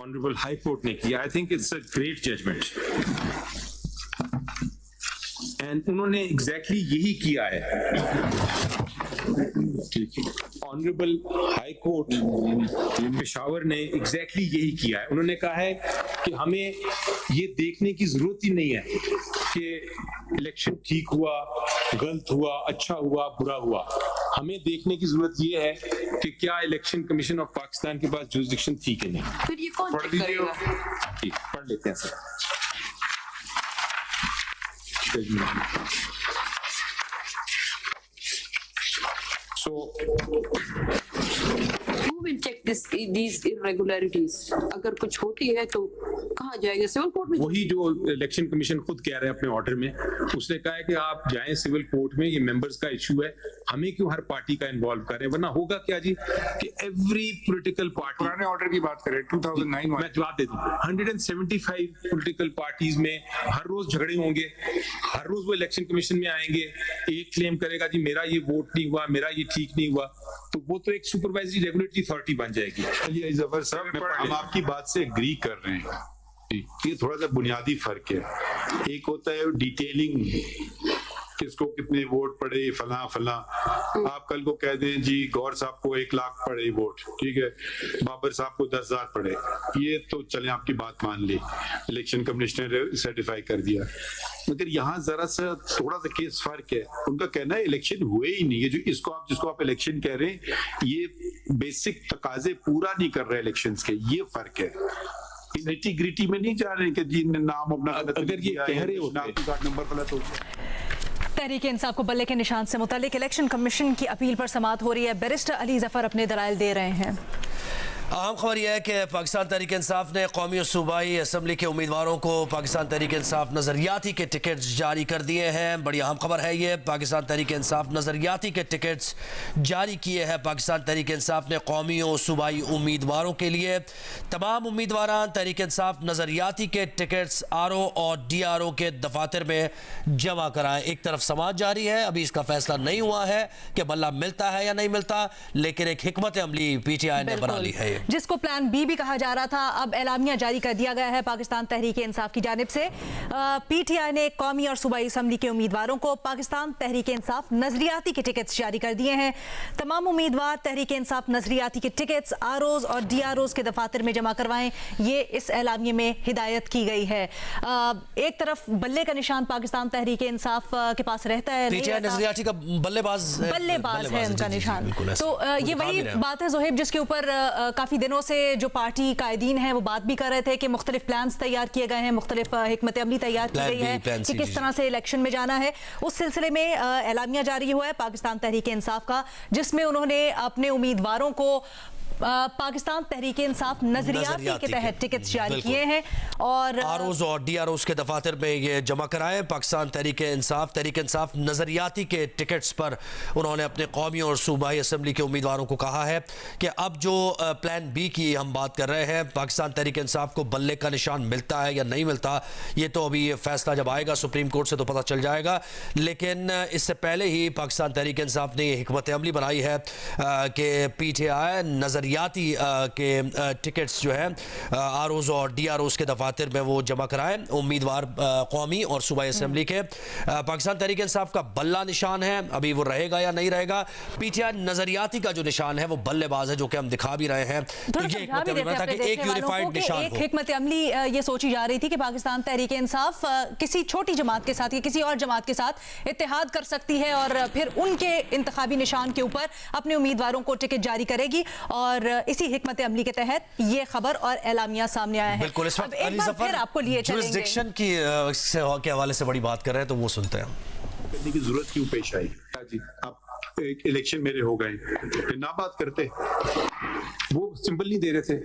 ऑनरेबल हाई कोर्ट ने किया। I think it's a great judgment and उन्होंने एग्जैक्टली यही किया है। ऑनरेबल हाई कोर्ट पेशावर ने एग्जैक्टली यही किया है। उन्होंने कहा है कि हमें ये देखने की जरूरत ही नहीं है कि इलेक्शन ठीक हुआ, गलत हुआ, अच्छा हुआ, बुरा हुआ। हमें देखने की जरूरत ये है कि क्या इलेक्शन कमीशन ऑफ पाकिस्तान के पास जुरिसडिक्शन थी कि नहीं। फिर ये कौन चेक करेगा? ठीक, पढ़ लेते हैं sir. So, who will check these irregularities? अगर कुछ होती है तो कहाँ जाएगा? सिविल कोर्ट में? वही जो इलेक्शन कमीशन खुद कह रहे हैं अपने ऑर्डर में, उसने कहा है कि आप जाएं सिविल कोर्ट में, ये मेंबर्स का इशू है, हमें क्यों हर पार्टी का इन्वॉल्व कर रहे हैं। वरना होगा क्या जी कि एवरी पॉलिटिकल पार्टी, पुराने ऑर्डर की बात करें 2009 मैं जवाब दे दूं, 175 पॉलिटिकल पार्टीज में हर रोज झगड़े होंगे, हर रोज वो इलेक्शन कमीशन में आएंगे, एक क्लेम करेगा जी मेरा ये वोट नहीं हुआ, मेरा ये ठीक नहीं हुआ, तो वो तो एक सुपरवाइजरी रेगुलेटरी अथॉरिटी बन जाएगी। चलिए जफर साहब हम आपकी बात से एग्री कर रहे हैं, ये थोड़ा सा बुनियादी फर्क है। एक होता है डिटेलिंग, किसको कितने वोट पड़े, फला फला। आप कल को कह दें जी गौर साहब को 1 लाख पड़े वोट, ठीक है, बाबर साहब को 10,000 पड़े, ये तो चले आपकी बात मान ली, इलेक्शन कमिश्नर ने सर्टिफाई कर दिया। मगर यहाँ जरा सा थोड़ा सा केस फर्क है। उनका कहना है इलेक्शन हुए ही नहीं है, जो जिसको आप इलेक्शन कह रहे हैं ये बेसिक तकाजे पूरा नहीं कर रहे इलेक्शंस के, ये फर्क है। निटी-ग्रिटी में नहीं जा रहे कि जी नाम अपना अगर ये कह रहे होते नंबर गलत हो तहरीक इंसाफ को बल्ले के निशान से मुतालिक इलेक्शन कमीशन की अपील पर समाअत हो रही है। बैरिस्टर अली जफर अपने दलाइल दे रहे हैं। अहम खबर यह है कि पाकिस्तान तहरीक इंसाफ ने कौमी और सूबाई असम्बली के उम्मीदवारों को पाकिस्तान तहरीक इंसाफ नज़रियाती के टिकट्स जारी कर दिए हैं। बड़ी अहम खबर है ये, पाकिस्तान तहरीक इंसाफ नज़रियाती के टिकट्स जारी किए हैं। पाकिस्तान तहरीक इंसाफ ने कौमी और सूबाई उम्मीदवारों के लिए तमाम उम्मीदवार तहरीक इंसाफ नज़रियाती के टिकट्स RO और DRO के दफातर में जमा कराएं। एक तरफ समाअत जारी है, अभी इसका फैसला नहीं हुआ है कि बल्ला मिलता है या नहीं मिलता, लेकिन एक हिकमत अमली PTI ने बना ली है। जिसको प्लान बी भी कहा जा रहा था, अब एलामिया जारी कर दिया गया है पाकिस्तान तहरीक इंसाफ की जानिब से। पीटीआई ने कौमी और सूबाई असम्बली के उम्मीदवारों को पाकिस्तान तहरीक इंसाफ नजरियाती के टिकट्स जारी कर दिए हैं। तमाम उम्मीदवार तहरीक इंसाफ नजरियाती के टिकट्स आरओज और डीआरओज के दफातर में जमा करवाएं, ये इस एलामिया में हिदायत की गई है। एक तरफ बल्ले का निशान पाकिस्तान तहरीक इंसाफ के पास रहता है, नजरियाती का बल्लेबाज है उनका निशान। तो ये वही बात है जोहेब, जिसके ऊपर काफी दिनों से जो पार्टी कायदीन है वो बात भी कर रहे थे कि मुख्तलिफ प्लान्स तैयार किए गए हैं, मुख्तलिफ हिकमत अमली तैयार की गई है कि किस तरह से इलेक्शन में जाना है। उस सिलसिले में एलामिया जारी हुआ है पाकिस्तान तहरीक इंसाफ का, जिसमें उन्होंने अपने उम्मीदवारों को पाकिस्तान तहरीक इंसाफ नजरियाती के तहत टिकट्स जारी किए हैं और आरओज और डीआरओज के दफातर में ये जमा कराए। पाकिस्तान तहरीक इंसाफ नजरियाती के टिकट्स पर उन्होंने अपने कौमी और सूबाई असम्बली के उम्मीदवारों को कहा है कि अब जो प्लान बी की हम बात कर रहे हैं, पाकिस्तान तहरीक इंसाफ को बल्ले का निशान मिलता है या नहीं मिलता, ये तो अभी फैसला जब आएगा सुप्रीम कोर्ट से तो पता चल जाएगा। लेकिन इससे पहले ही पाकिस्तान तहरीक इंसाफ ने हिकमत अमली बनाई है कि पीटीआई नजरियाती के टिकट्स जो है आरओज और डीआरओज के दफातर में वो जमा कराएं उम्मीदवार कौमी और सूबाई असम्बली के। पाकिस्तान तहरीक इंसाफ का बल्ला निशान है, अभी वो रहेगा या नहीं रहेगा। पीटीआई नजरियाती का जो निशान है वो बल्लेबाज है, जो कि हम दिखा भी रहे हैं। तो ये एक यूनिफाइड निशान एक हिकमत अमली ये सोची जा रही थी कि पाकिस्तान तहरीक इंसाफ किसी छोटी जमात के साथ या किसी और जमात के साथ इत्तेहाद कर सकती है और फिर उनके इंतखाबी निशान के ऊपर अपने उम्मीदवारों को टिकट जारी करेगी, और इसी हिकमत अमली के तहत ये खबर और एलामिया सामने आया है। बिल्कुल, इस वक्त एक बार फिर आपको लिए जुरिसडिक्शन की के हवाले से बड़ी बात कर रहे हैं, तो वो सुनते हैं। करने की जरूरत क्यों पेश आई? जी, आप एक इलेक्शन मेरे हो गए, फिर ना बात करते, वो सिंबल नहीं दे रहे थे,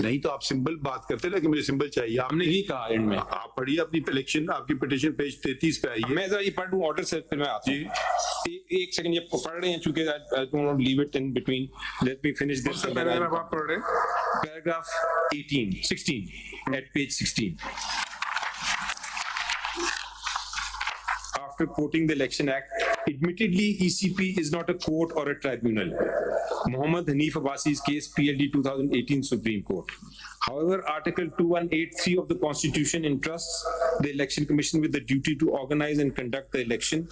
नहीं तो आप सिंबल बात करते ना कि मुझे सिंबल चाहिए, आपने ही कहा एंड में। आप पढ़िए अपनी इलेक्शन, आपकी पिटीशन पेज 33 पे आइए। मैं जरा ये पढ़ दूं ऑर्डर से, फिर मैं आता हूं। एक सेकंड, ये पढ़ रहे हैं चूंकि I don't want to leave it in between, let me finish this. Paragraph आप पढ़ रहे हैं? Paragraph 16 at page 16. After quoting the Election Act, admittedly ECP is not a court or a tribunal. Muhammad Hanif Abbasi's case, PLD 2018 Supreme Court. However, Article 2183 of the Constitution entrusts the Election Commission with the duty to organize and conduct the election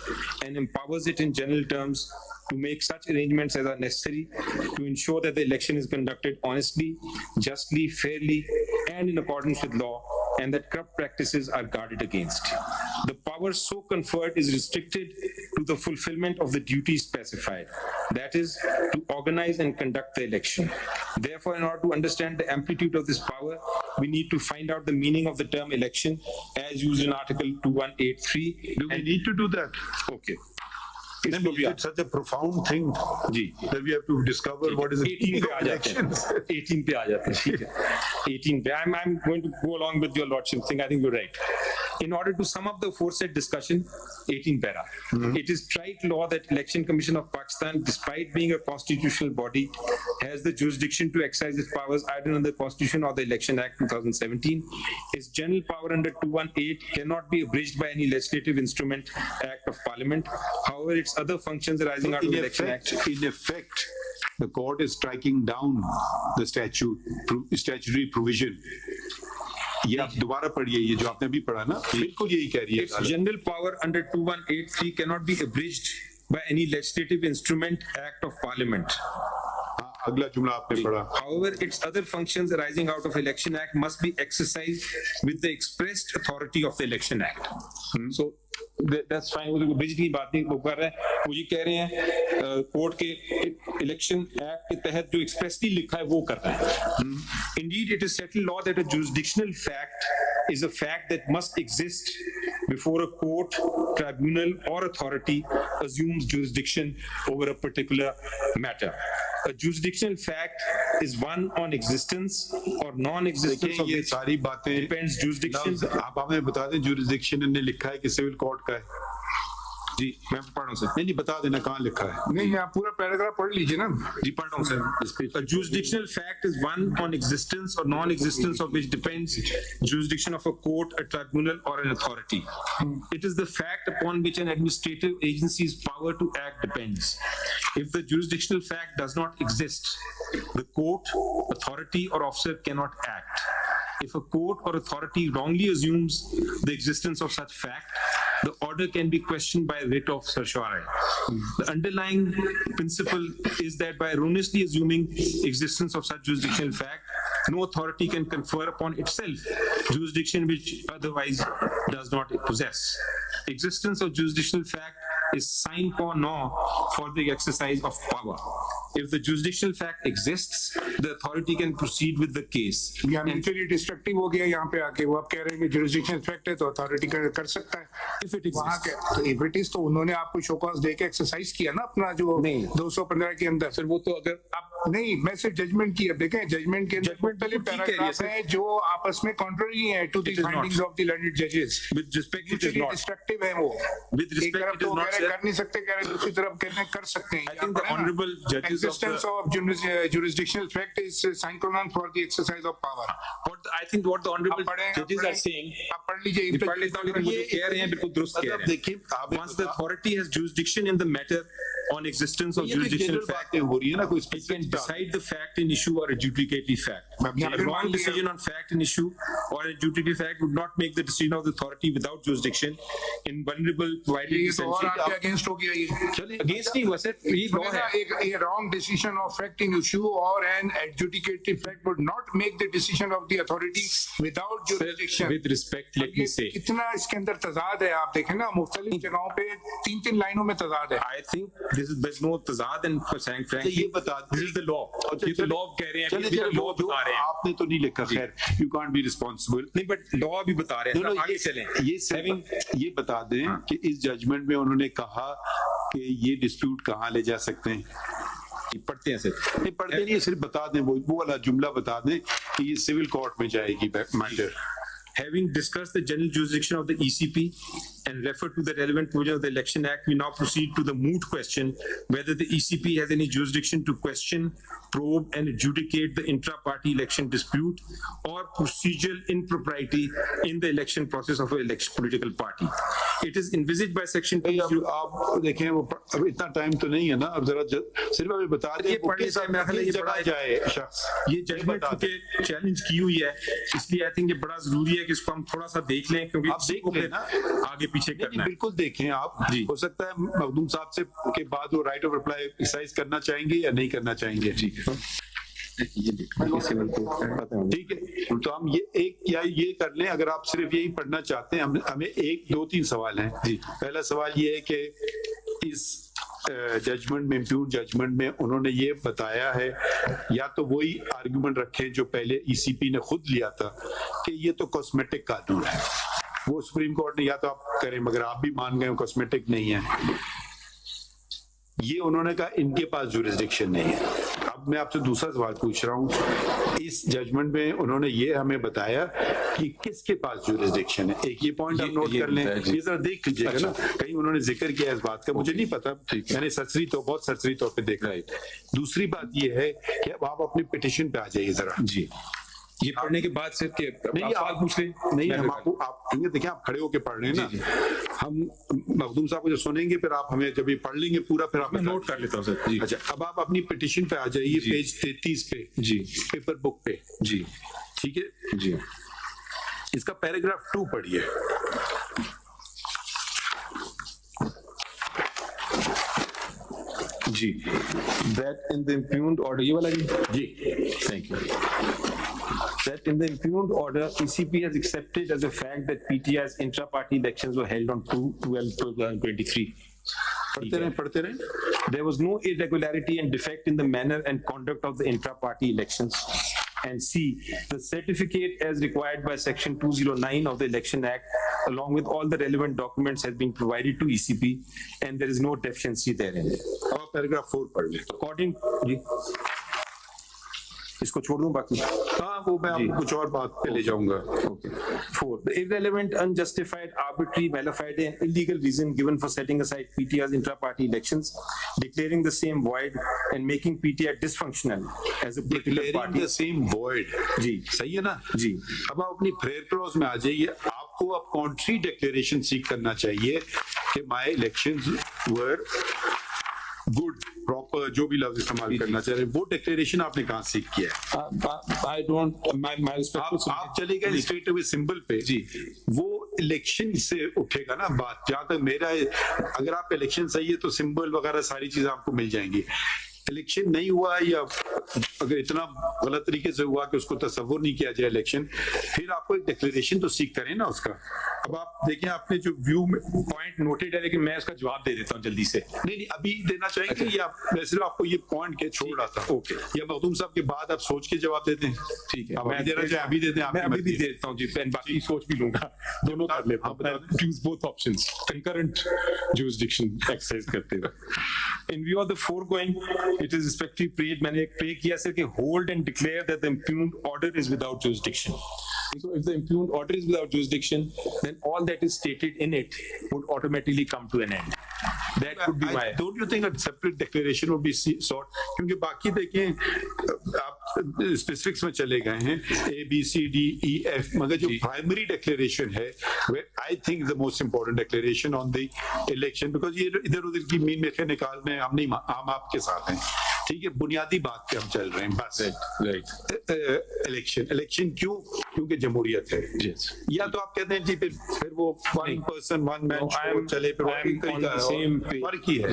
and empowers it in general terms to make such arrangements as are necessary to ensure that the election is conducted honestly, justly, fairly, and in accordance with law, and that corrupt practices are guarded against. The power so conferred is restricted to the fulfillment of the duties specified, that is, to organize and conduct the election. Therefore, in order to understand the amplitude of this power, we need to find out the meaning of the term election as used in Article 2183. Do we need to do that? Okay. It's such a profound thing that we have to discover what is 18 पे आ जाते हैं, 18 पे आ जाते हैं, ठीक है, 18 पे। I'm going to go along with your lordship thing. I think you're right. In order to sum up the aforesaid discussion, 18 para. It is trite law that Election Commission of Pakistan, despite being a constitutional body, has the jurisdiction to exercise its powers either under the Constitution or the Election Act 2017. Its general power under 218 cannot be abridged by any legislative instrument, Act of Parliament. However, its other functions arising out of the Election Act. In effect, the court is striking down the statutory provision. ये आप दोबारा पढ़िए, ये जो आपने अभी पढ़ा ना, बिल्कुल यही कह रही है। Its general power under 2183 cannot be abridged by any legislative instrument, Act of Parliament. अगला जुमला आपने पढ़ा। However, its other functions arising out of Election Act must be exercised with the expressed authority of the Election Act. So that's fine. वो bridge की बात नहीं वो कर रहे हैं, वो ये कह रहे हैं कोर्ट के इलेक्शन एक्ट के तहत जो एक्सप्रेसली लिखा है वो कर रहे हैं। Indeed, it is settled law that a jurisdictional fact is a fact that must exist before a court, tribunal, or authority assumes jurisdiction over a particular matter. A jurisdictional fact is one on existence or non-existence of which सारी बातें depends jurisdiction. आप हमें बता दें, jurisdiction ने लिखा है कि सिविल कोर्ट का है, जी मैं पढ़ रहा हूँ सर। नहीं बता देना कहाँ लिखा है। नहीं आप पूरा पैराग्राफ पढ़ लीजिए ना। जी पढ़ रहा हूँ sir. A jurisdictional fact is one on existence or non-existence of which depends jurisdiction of a court, a tribunal, or an authority. It is the fact upon which an administrative agency's power to act depends. If the jurisdictional fact does not exist, the court, authority, or officer cannot act. If a court or authority wrongly assumes the existence of such fact, the order can be questioned by writ of certiorari. The underlying principle is that by erroneously assuming existence of such jurisdictional fact, no authority can confer upon itself jurisdiction which otherwise does not possess. Existence of jurisdictional fact is sine qua non for the exercise of power. If the jurisdictional fact exists, the authority can proceed with the case. या mutually destructive हो गया यहाँ पे आके, वो आप कह रहे हैं कि जुरिस्डिक्शन फैक्ट है तो अथॉरिटी कर सकता है। If it exists. वहाँ के तो इफ इट इज तो उन्होंने आपको शो कॉज दे के एक्सरसाइज किया ना अपना जो 215 के अंदर। सर वो तो अगर आप नहीं, मैं सिर्फ जजमेंट की, अब देखें जजमेंट के अंदर मुख्तलिफ पैराग्राफ हैं जो आपस में कॉन्ट्ररी हैं to the findings of the learned जजेस। With respect, it is not. Destructive है वो। With respect, it is not, sir. कर नहीं सकते, कह रहे दूसरी तरफ कहते हैं कर सकते हैं। I think the honorable judges existence of jurisdictional fact is sine qua non for the exercise of power. I think what the honorable judges are saying, आप पढ़ लीजिए। पढ़ लेता हूँ, लेकिन वो जो कह रहे हैं बिल्कुल दुरुस्त कह रहे हैं। देखिए once the authority has jurisdiction in the matter on existence of jurisdictional fact, हो रही है ना, कोई it can decide the fact in issue or adjudicatory fact. A wrong decision on fact in issue or adjudicatory fact would not make the decision of the authority without jurisdiction in vulnerable provided ये तो और आपके against हो गया ये। चलिए against नहीं हुआ सर, ये लॉ है। A wrong decision of fact in issue or an adjudicatory fact would not make the decision of the authority without jurisdiction. With respect, let me say, कितना इसके अंदर तजाद है, आप देखें ना मुख्तलिफ जगहों पे 3-3 लाइनों में तजाद है। I think there's no tazad and saying frankly, ये बता this is the law. ये तो law कह रहे हैं, चलिए law बता रहे हैं। आपने तो नहीं लिखा, खैर you can't be responsible. नहीं but law भी बता रहे हैं। आगे चलें। ये बता दें कि इस जजमेंट में उन्होंने कहा कि ये डिस्प्यूट कहाँ ले जा सकते हैं। पढ़ते हैं सर। नहीं पढ़ते नहीं, सिर्फ बता दें, वो वाला जुमला बता दें कि ये सिविल कोर्ट में जाएगी matter. Having discussed the general jurisdiction of the ECP and referred to the relevant provision of the Election Act, we now proceed to the moot question whether the ECP has any jurisdiction to question, probe, and adjudicate the intra-party election dispute or procedural impropriety in the election process of a political party. It is envisaged by Section 2. आप देखें वो अब इतना time तो नहीं है ना, अब जरा सिर्फ अभी बता दें ये जजमेंट के चैलेंज की हुई है, इसलिए आई थिंक ये बड़ा जरूरी है कि इसको हम थोड़ा सा देख लें, क्योंकि आप देख लें ना, आगे पीछे करना है। बिल्कुल देखें आप। हो सकता है मखदूम साहब से के बाद वो राइट ऑफ रिप्लाई एक्सरसाइज करना चाहेंगे या नहीं करना चाहेंगे। ठीक है ठीक है, तो हम ये एक या ये कर लें, अगर आप सिर्फ यही पढ़ना चाहते हैं। हमें 1, 2, 3 सवाल हैं। जी पहला सवाल ये है कि इस जजमेंट में, इम्प्यून जजमेंट में उन्होंने ये बताया है, या तो वही आर्गुमेंट रखें जो पहले ईसीपी ने खुद लिया था कि ये तो कॉस्मेटिक कानून है। वो सुप्रीम कोर्ट ने या तो आप करें, मगर आप भी मान गए कॉस्मेटिक नहीं है। ये उन्होंने कहा इनके पास जुरिस्डिक्शन नहीं है। अब मैं आपसे दूसरा सवाल पूछ रहा हूँ, इस जजमेंट में उन्होंने ये हमें बताया कि किसके पास जुरिस्डिक्शन है। एक ये पॉइंट आप नोट कर लें, ये जरा देख लीजिएगा ना, कहीं उन्होंने जिक्र किया इस बात का, मुझे नहीं पता, मैंने सरसरी तो बहुत सरसरी तौर पे देखा है। दूसरी बात ये है कि अब आप अपनी पिटिशन पे आ जाइए जरा। जी ये पढ़ने के बाद सिर्फ के नहीं आप पूछ लें, नहीं हम आपको आप देखिए आप खड़े होके पढ़ रहे हैं ना, हम मखदूम साहब को जो सुनेंगे फिर आप हमें जब पढ़ लेंगे पूरा, फिर आप नोट कर लेता हूँ सर। जी अच्छा, अब आप अपनी पिटिशन पे आ जाइए, पेज 33 पे जी, पेपर बुक पे जी, ठीक है जी। इसका पैराग्राफ 2 पढ़िए। जी that in the impugned order, ये वाला जी, thank you. That in the impugned order, ECP has accepted as a fact that PTI's intra-party elections were held on 2/12/2023. पढ़ते रहे। There was no irregularity and defect in the manner and conduct of the intra-party elections. And C, the certificate as required by Section 209 of the Election Act, along with all the relevant documents, has been provided to ECP, and there is no deficiency therein. Paragraph 4 पढ़ लें। According इसको छोड़ दूं बाकी? हाँ, वो मैं आपको कुछ और बात पे ले जाऊंगा. Okay. 4. The irrelevant, unjustified, arbitrary, malafide, and illegal reason given for setting aside PTI's intra-party elections, declaring the same void, and making PTI dysfunctional as a political Declaring party. the same void. जी, सही है ना? जी. अब आप अपनी prayer clause में आ जाइए. आपको अब कॉन्ट्री डिक्लेरेशन सीक करना चाहिए कि my elections were good, proper, जो भी लफ्ज इस्तेमाल करना चाह रहे हैं, वो डिक्लेरेशन आपने कहाँ सीख किया है? I don't. My respect. आप चले गए स्ट्रेट अवे सिंबल पे. जी. वो इलेक्शन से उठेगा ना बात. जहां तक मेरा, अगर आप इलेक्शन सही है तो सिंबल वगैरह सारी चीजें आपको मिल जाएंगी. इलेक्शन नहीं हुआ या अगर इतना गलत तरीके से हुआ कि उसको तस्वुर नहीं किया जाए इलेक्शन, फिर आपको एक डिक्लेरेशन तो सीख करें ना उसका. अब आप देखें, आपने जो व्यू में पॉइंट नोटेड है, लेकिन मैं इसका जवाब दे देता हूँ जल्दी से. नहीं अभी देना चाहेंगे या मैं सिर्फ आपको ये पॉइंट के छोड़ रहा था. ओके. या मखदूम साहब के बाद आप सोच के जवाब देते हैं? ठीक है. मैं देना चाहे अभी दे दें. मैं अभी भी दे देता हूँ जी, बाकी सोच भी लूंगा. दोनों कर लेता हूँ. Choose both options. Concurrent jurisdiction exercise करते हुए. In view of the foregoing, it is respectively prayed, मैंने एक pray किया सर कि hold and declare that the impugned order is without jurisdiction. So if the impugned order is without jurisdiction, then all that is stated in it would automatically come to an end. That would be my. Don't you think a separate declaration would be sought? क्योंकि बाकी देखें, आप specifics में चले गए हैं, A B C D E F, मगर जो प्राइमरी डिक्लेरेशन है, I think the most important declaration on the election, because ये इधर उधर की मीन मेखे निकालने हम नहीं, हम आपके साथ हैं. ठीक है, बुनियादी बात पे हम चल रहे हैं बस. इलेक्शन क्यों? क्योंकि जमहूरियत है. या तो आप कहते हैं जी फिर वो one person one man show चले, फर्क ही है.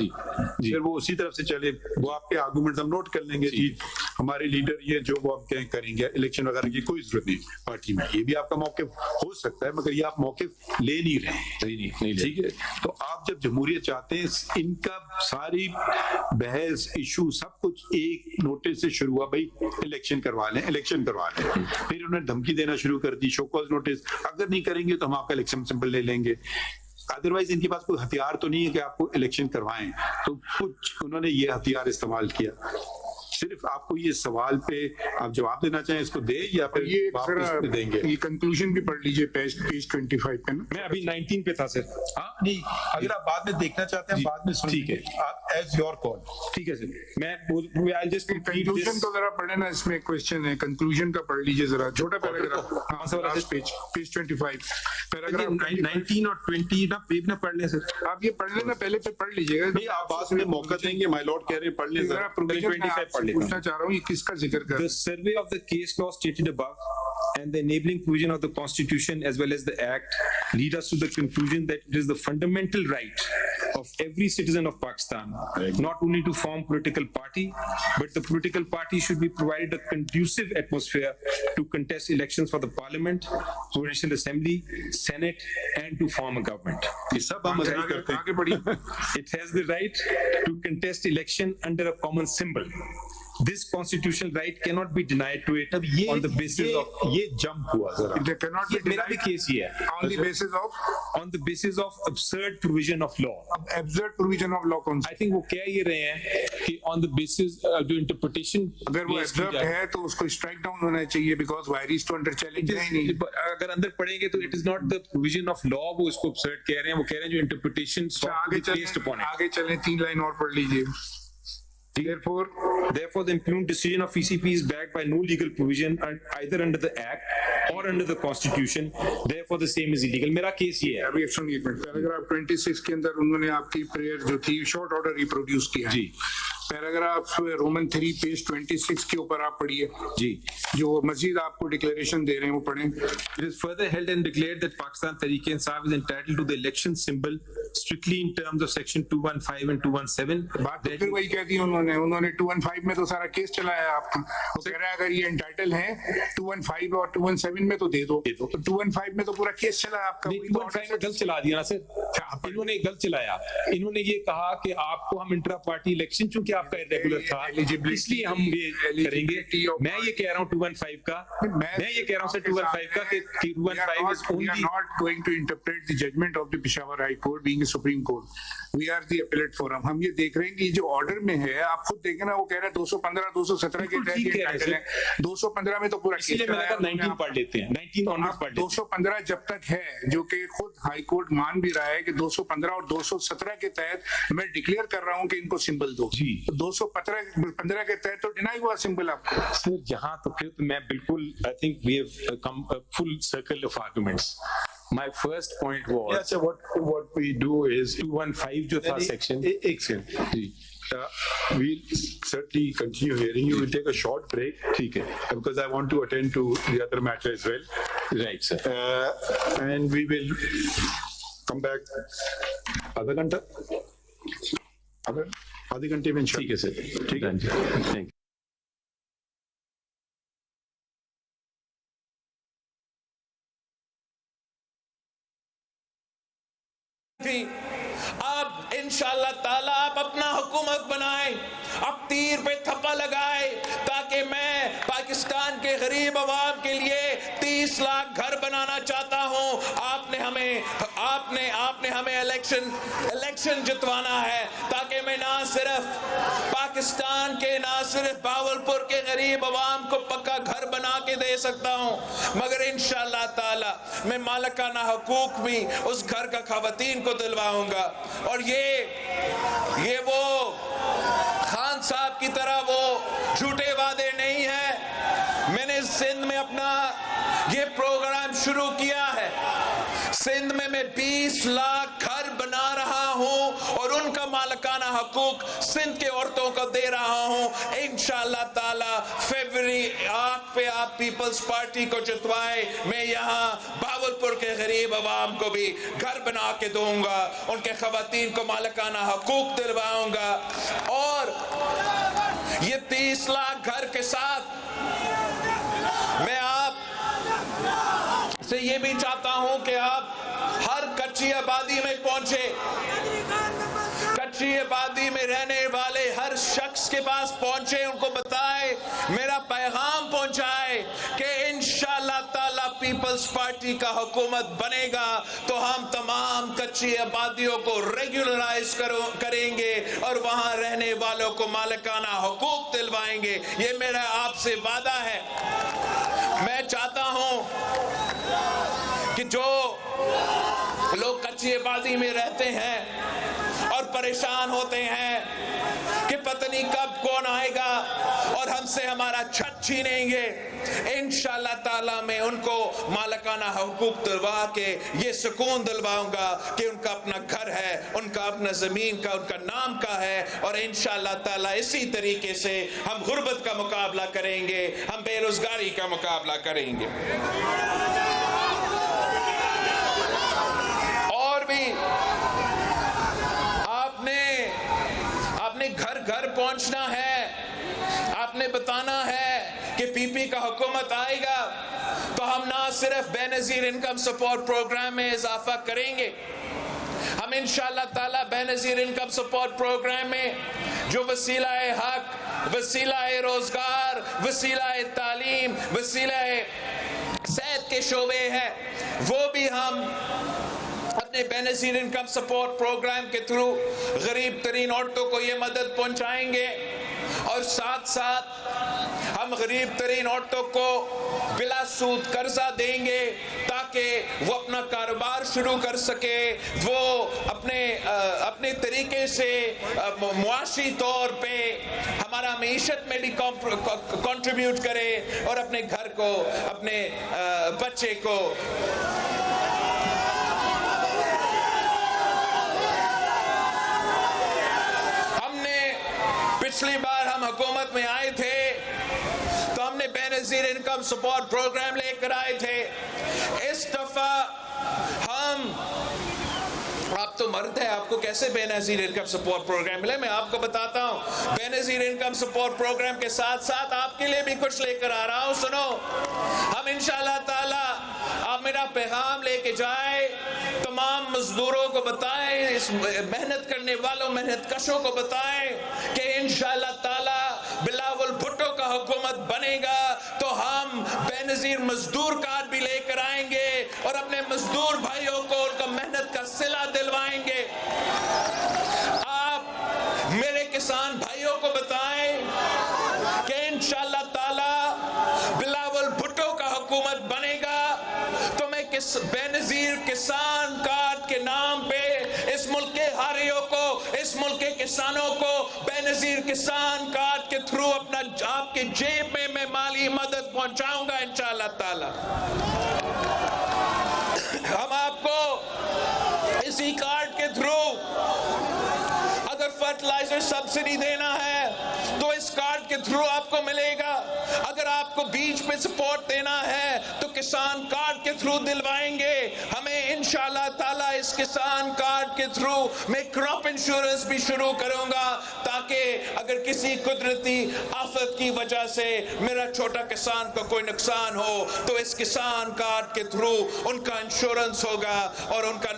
फिर वो उसी तरफ से चले, वो आपके आर्गुमेंट्स हम नोट कर लेंगे जी, हमारे लीडर ये जो वो हम कहें करेंगे, इलेक्शन वगैरह की कोई जरूरत नहीं पार्टी में. ये भी आपका मौके हो सकता है, मगर ये आप मौके ले नहीं रहे. ठीक है, तो आप जब जमहूरियत चाहते हैं, इनका सारी बहस इशू सब कुछ एक नोटिस से शुरू हुआ, भाई इलेक्शन करवा लें. फिर उन्होंने धमकी देना शुरू कर दी, शो कॉज नोटिस, अगर नहीं करेंगे तो हम आपका इलेक्शन सिंबल ले लेंगे. अदरवाइज इनके पास कोई हथियार तो नहीं है कि आपको इलेक्शन करवाएं. तो कुछ उन्होंने ये हथियार इस्तेमाल किया. सिर्फ आपको ये सवाल पे आप जवाब देना चाहें, इसको दे या फिर ये वापस देंगे? ये कंक्लूजन भी पढ़ लीजिए पेज 25 पे ना. मैं अभी 19 पे था सर. हाँ नहीं, अगर आप बाद में देखना चाहते हैं बाद में सुन. ठीक है, आप एज योर कॉल. ठीक है सर. मैं आई जस्ट कंक्लूजन तो जरा पढ़े ना, इसमें क्वेश्चन है, कंक्लूजन का पढ़ लीजिए जरा, छोटा पैराग्राफ. हाँ सर, लास्ट पेज 25 पैराग्राफ 19 और 20 ना पेज ना पढ़ लें सर. आप ये पढ़ लेना, पहले पे पढ़ लीजिएगा. नहीं, आप बाद में मौका देंगे, माय लॉर्ड कह रहे हैं, पढ़ लें जरा. 25 पढ़ लें. पूछना चाह रहा हूँ, ये किसका जिक्र कर. The survey of the case law stated above and the enabling provision of the Constitution as well as the Act lead us to the conclusion that it is the fundamental right of every citizen of Pakistan not only to form political party, but the political party should be provided a conducive atmosphere to contest elections for the Parliament, Provincial Assembly, Senate, and to form a government. ये सब हम agree करते हैं. आगे बढ़िए. It has the right to contest election under a common symbol. This constitutional right cannot be denied to it on the basis of ये jump हुआ जरा. They cannot be मेरा भी केस ये है. on the basis of absurd provision of law. absurd provision of law कौन सा? I think वो कह ये रहे हैं कि on the basis जो interpretation, अगर वो absurd है तो उसको strike down होना चाहिए, because वायरिस तो अंडर चैलेंज है ही नहीं. अगर अंदर पढ़ेंगे तो it is not the provision of law, वो इसको absurd कह रहे हैं. वो कह रहे हैं जो interpretation based upon it. आगे चलें, 3 लाइन और पढ़ लीजिए. Therefore, the impugned decision of ECP is backed by no legal provision either under the Act or under the Constitution. Therefore, the same is illegal. मेरा केस ये है. अभी सुनिए, पैराग्राफ 26 के अंदर उन्होंने आपकी प्रेयर जो थी शॉर्ट ऑर्डर रिप्रोड्यूस किया जी. पैराग्राफ रोमन 3 पेज 26 के ऊपर आप पढ़िए जी, जो मजीद आपको डिक्लेरेशन दे रहे हैं वो पढ़ें. It is further held and declared that Pakistan Tehreek-e-Insaf is entitled to the election symbol strictly in terms of section 215 and 217. बात तो फिर वही कह दी उन्होंने 215 में तो सारा केस चलाया आपका. वो कह रहा है अगर ये एंटाइटल है 215 और 217 में तो दे दो. तो 215 में तो पूरा केस चला आपका. 215 में गलत चला दिया ना सर. इन्होंने गलत चलाया. इन्होंने ये कहा कि आपको हम इंट्रा पार्टी इलेक्शन, चूंकि आपका इरेगुलर था, इसलिए हम ये करेंगे। मैं ये कह रहा हूँ 215 का, मैं ये कह रहा हूँ सर 215 का कि 215 is we are only not going to interpret the judgment of the Peshawar High Court being a Supreme Court. We are the appellate forum. हम ये देख रहे हैं कि जो ऑर्डर में है, आप खुद देखें ना, वो कह रहे हैं 215 217 के तहत ये टाइटल है। 215 में तो पूरा केस इसलिए मैंने कहा 19 पढ़ लेते हैं, 19 ऑनवर्ड्स पढ़ लेते हैं। 215 जब तक है, जो कि खुद हाई कोर्ट मान भी रहा है कि 215 और 217 के तहत मैं डिक्लेयर कर रहा हूं कि इनको सिंबल दो। जी, तो 215 के तहत तो डिनाई हुआ सिंबल आपको। सर यहाँ तो फिर मैं बिल्कुल, I think we have come full circle of arguments. My first point was, yeah, so what we do is 215 जो था सेक्शन, एक second ji, we'll certainly continue hearing you. We'll take a short break, ठीक है, because I want to attend to the other matter as well. Right, sir. And we will come back आधा घंटा, आधे घंटे में। ठीक है सर, ठीक है, थैंक यू। अब इंशाअल्लाह ताला आप अपना हुकूमत बनाएं, अब तीर पे थप्पा लगाए, ताकि मैं पाकिस्तान के गरीब अवाम के लिए 30 लाख घर बनाना चाहता हूं। आपने हमें इलेक्शन जितवाना है, ताकि मैं ना सिर्फ पाकिस्तान के, ना सिर्फ बावलपुर के गरीब अवाम को पक्का घर बना के दे सकता हूं, मगर इंशाअल्लाह ताला मैं मालिकाना हुकूक भी उस घर का खवातीन को दिलवाऊंगा। और ये वो खान साहब की तरह वो झूठे वादे नहीं है। मैंने सिंध में अपना ये प्रोग्राम शुरू किया है। सिंध में मैं 20 लाख घर बना रहा हूं और उनका मालिकाना हकूक सिंध के औरतों को दे रहा हूं। इंशाअल्लाह ताला फरवरी 8 पे आप पीपल्स पार्टी को जितवाए, मैं यहाँ बावलपुर के गरीब अवाम को भी घर बना के दूंगा, उनके खवातीन को मालिकाना हकूक दिलवाऊंगा। और ये 30 लाख घर के साथ मैं आप से ये भी चाहता हूं कि आप हर कच्ची आबादी में पहुंचे, कच्ची आबादी में रहने वाले हर शख्स के पास पहुंचे, उनको बताए, मेरा पैगाम पहुंचाए कि इंशाअल्लाह ताला पीपल्स पार्टी का हुकूमत बनेगा तो हम तमाम कच्ची आबादियों को रेगुलराइज करेंगे और वहां रहने वालों को मालिकाना हुकूक दिलवाएंगे। ये मेरा आपसे वादा है। मैं चाहता हूं कि जो लोग कच्ची आबादी में रहते हैं और परेशान होते हैं कि पता नहीं कब कौन आएगा और हमसे हमारा छत छीनेंगे, इंशाअल्लाह ताला मैं उनको मालिकाना हुकूक दिलवा के ये सुकून दिलवाऊंगा कि उनका अपना घर है, उनका अपना जमीन का, उनका नाम का है। और इंशाअल्लाह ताला इसी तरीके से हम गुर्बत का मुकाबला करेंगे, हम बेरोजगारी का मुकाबला करेंगे। और भी आपने घर घर पहुंचना है, आपने बताना है कि पीपी का हुकूमत आएगा तो हम ना सिर्फ बेनजीर इनकम सपोर्ट प्रोग्राम में इजाफा करेंगे, हम इंशाअल्लाह ताला बेनजीर इनकम सपोर्ट प्रोग्राम में जो वसीला-ए हक, वसीला-ए रोजगार, वसीला-ए तालीम, वसीला-ए सेहत के शोबे हैं, वो भी हम अपने बेनजीर इनकम सपोर्ट प्रोग्राम के थ्रू गरीब तरीन औरतों को ये मदद पहुंचाएंगे। और साथ साथ हम गरीब तरीन औरतों को बिला सूद कर्जा देंगे ताकि वो अपना कारोबार शुरू कर सके, वो अपने तरीके से मुआशी तौर पे हमारा मईशत में भी कंट्रीब्यूट करे और अपने घर को, अपने बच्चे को पिछली बार हम हुकूमत में आए थे तो हमने बेनजीर इनकम सपोर्ट प्रोग्राम लेकर आए थे। इस दफा आप तो मर्द है, आपको कैसे बेनजीर इनकम सपोर्ट प्रोग्राम मिले? मैं आपको बताता हूँ, बेनजीर इनकम सपोर्ट प्रोग्राम के साथ साथ आपके लिए भी कुछ लेकर आ रहा हूँ। सुनो, हम इंशाअल्लाह ताला आप मेरा पैगाम लेके जाए तमाम मजदूरों को बताएं, इस मेहनत करने वालों मेहनत कशों को बताएं कि इंशाअल्लाह ताला बिलावल भुट्टो का हुकूमत बनेगा तो हम बेनजीर मजदूर कार्ड भी लेकर आएंगे और अपने मजदूर भाइयों को उनका मेहनत का सिला दिलवाएंगे। आप मेरे किसान भाइयों को बताएं कि इंशाअल्लाह ताला बिलावल भुट्टो का हुकूमत बनेगा तो मैं बेनजीर किसान कार्ड के नाम पे इस मुल्क के हारियों को, इस मुल्क के किसानों को बेनजीर किसान कार्ड के थ्रू अपना आपके जेब में मैं माली मदद पहुंचाऊंगा इंशाअल्लाह ताला। हम आपको इसी कार्ड के थ्रू अगर फर्टिलाइजर सब्सिडी देना है तो इस कार्ड के थ्रू आपको मिलेगा। अगर आपको बीज पे सपोर्ट देना है तो किसान कार्ड के थ्रू दिलवाएंगे। हमें इंशाअल्लाह ताला इस किसान कार्ड के थ्रू मैं क्रॉप इंश्योरेंस भी शुरू करूंगा ताकि अगर किसी कुदरती आफत की वजह से मेरा छोटा किसान को कोई नुकसान हो तो इस किसान कार्ड के थ्रू उनका इंश्योरेंस होगा और उनका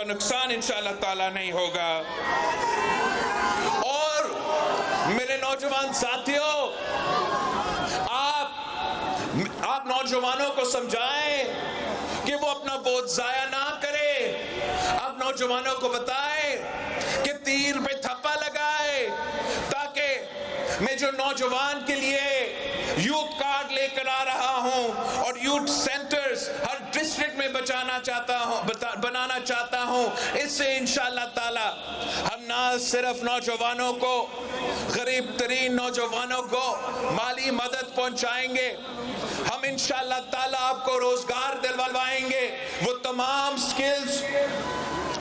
नुकसान इंशाअल्लाह ताला नहीं होगा। और मेरे नौजवान साथियों, आप नौजवानों को समझाएं कि वो अपना वोट जाया ना करे। आप नौजवानों को बताएं कि तीर पे थप्पा लगाए ताकि मैं जो नौजवान के लिए यूथ कार्ड लेकर आ रहा हूं और यूथ सेंटर्स हर डिस्ट्रिक्ट में बनाना चाहता हूं, इससे इंशाअल्लाह ताला हम ना सिर्फ नौजवानों को, गरीब तरीन नौजवानों को माली मदद पहुंचाएंगे, हम इंशाअल्लाह ताला आपको रोजगार दिलवाएंगे, वो तमाम स्किल्स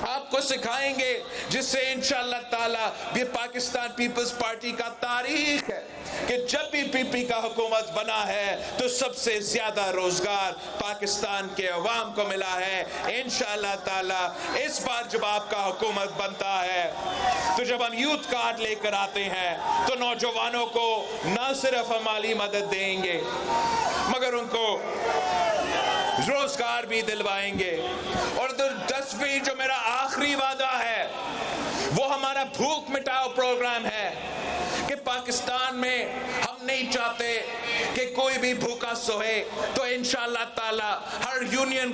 आपको सिखाएंगे जिससे इंशाअल्लाह ताला ये पाकिस्तान पीपल्स पार्टी का तारीख है कि जब भी पीपी का हुकूमत बना है तो सबसे ज्यादा रोजगार पाकिस्तान के अवाम को मिला है। इंशाअल्लाह ताला इस बार जब आपका हुकूमत बनता है तो जब हम यूथ कार्ड लेकर आते हैं तो नौजवानों को न सिर्फ हम माली मदद देंगे मगर उनको रोजगार भी दिलवाएंगे। और 10वीं जो मेरा आखिरी वादा है वो हमारा भूख मिटाओ प्रोग्राम है कि पाकिस्तान में हम नहीं चाहते कि कोई भी भूखा सोए। तो इंशाअल्लाह ताला हर यूनियन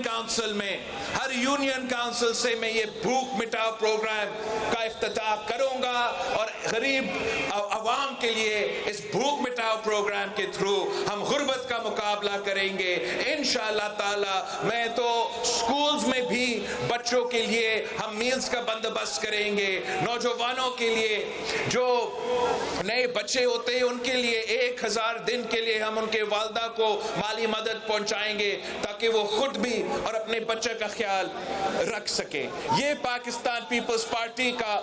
काउंसिल से मैं ये भूख मिटाओ प्रोग्राम का इफ्तिताह करूंगा और गरीब अवाम के लिए इस भूख मिटाओ प्रोग्राम के थ्रू हम गुर्बत का मुकाबला करेंगे इंशाअल्लाह ताला। मैं तो स्कूल्स में भी बच्चों के लिए हम मील्स का बंदोबस्त करेंगे। नौजवानों के लिए जो नए बच्चे होते हैं उनके लिए 1000 दिन के लिए हम उनके वालदा को माली मदद पहुंचाएंगे ताकि वो खुद भी और अपने बच्चे का ख्याल रख सके। ये पाकिस्तान पीपल्स पार्टी का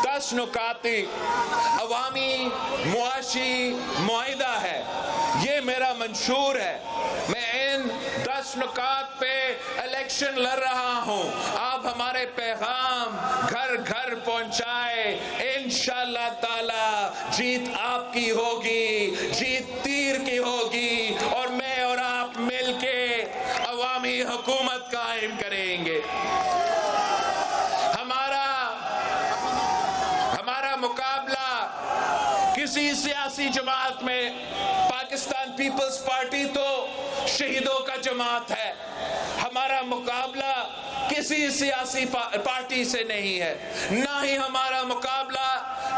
10 नुकाती अवामी मुआशी मुआहिदा है, ये मेरा मंशूर है। मैं इन 10 नुकात पे इलेक्शन लड़ रहा हूं। आप हमारे पैगाम घर घर पहुंचाए, इंशाअल्लाह ताला जीत आपकी होगी, जीत तीर की होगी और मैं और आप मिलके अवामी हुकूमत कायम करेंगे। हमारा मुकाबला किसी सियासी जमात में, पाकिस्तान पीपल्स पार्टी तो शहीदों का जमात है, हमारा मुकाबला किसी सियासी पार्टी से नहीं है, ना ही हमारा मुकाबला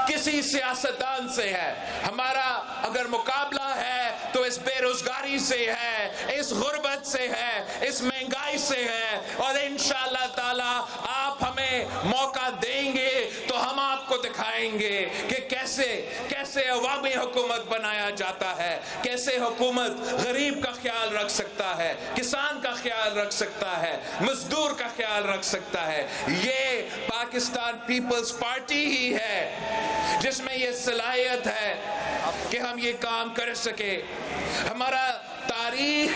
किसी सियासतदान से है। हमारा अगर मुकाबला है तो इस बेरोजगारी से है, इस गुर्बत से है, इस महंगाई से है और इंशाअल्लाह ताला आप हमें मौका देंगे तो हम आपको दिखाएंगे कि कैसे अवामी हुकूमत बनाया जाता है, कैसे हुकूमत गरीब का ख्याल रख सकता है, किसान का ख्याल रख सकता है, मजदूर का ख्याल रख सकता है। ये पाकिस्तान पीपल्स पार्टी ही है जिसमें ये सलाहियत है कि हम ये काम कर सके। हमारा तारीख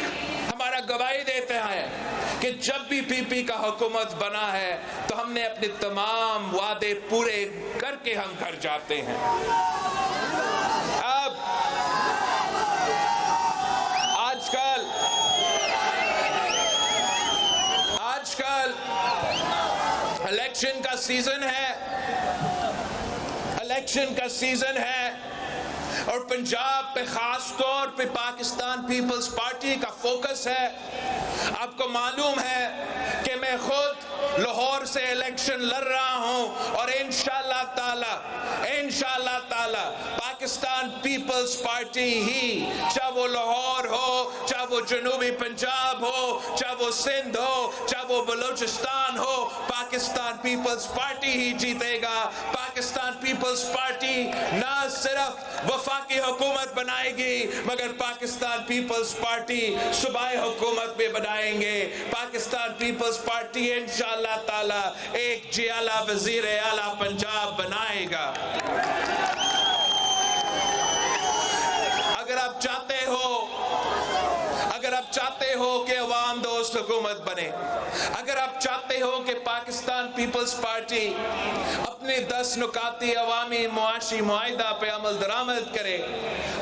हमारा गवाही देते हैं कि जब भी पीपी का हुकूमत बना है तो हमने अपने तमाम वादे पूरे करके हम घर जाते हैं। अब आजकल इलेक्शन का सीजन है, इलेक्शन का सीजन है और पंजाब पे खास तौर पे पाकिस्तान पीपल्स पार्टी का फोकस है। आपको मालूम है कि मैं खुद लाहौर से इलेक्शन लड़ रहा हूं और इंशाअल्लाह ताला पाकिस्तान पीपल्स पार्टी ही, चाहे वो लाहौर हो, चाहे वो जनूबी पंजाब हो, चाहे वो सिंध हो, चाहे वो बलूचिस्तान हो, पाकिस्तान पीपल्स पार्टी ही जीतेगा। पाकिस्तान पीपल्स पार्टी ना सिर्फ वफाकी हुकूमत बनाएगी मगर पाकिस्तान पीपल्स पार्टी सूबाई हुकूमत भी बनाएंगे। पाकिस्तान पीपल्स पार्टी इंशाअल्लाह ताला एक जियाला वजीर आला पंजाब बनाएगा। अगर आप चाहते हो कि अवाम दोस्त हुकूमत बने, अगर आप चाहते हो कि पाकिस्तान पीपल्स पार्टी अपने 10 नुकाती अवामी मुआशी मुआहिदा पे अमल दरामद करे,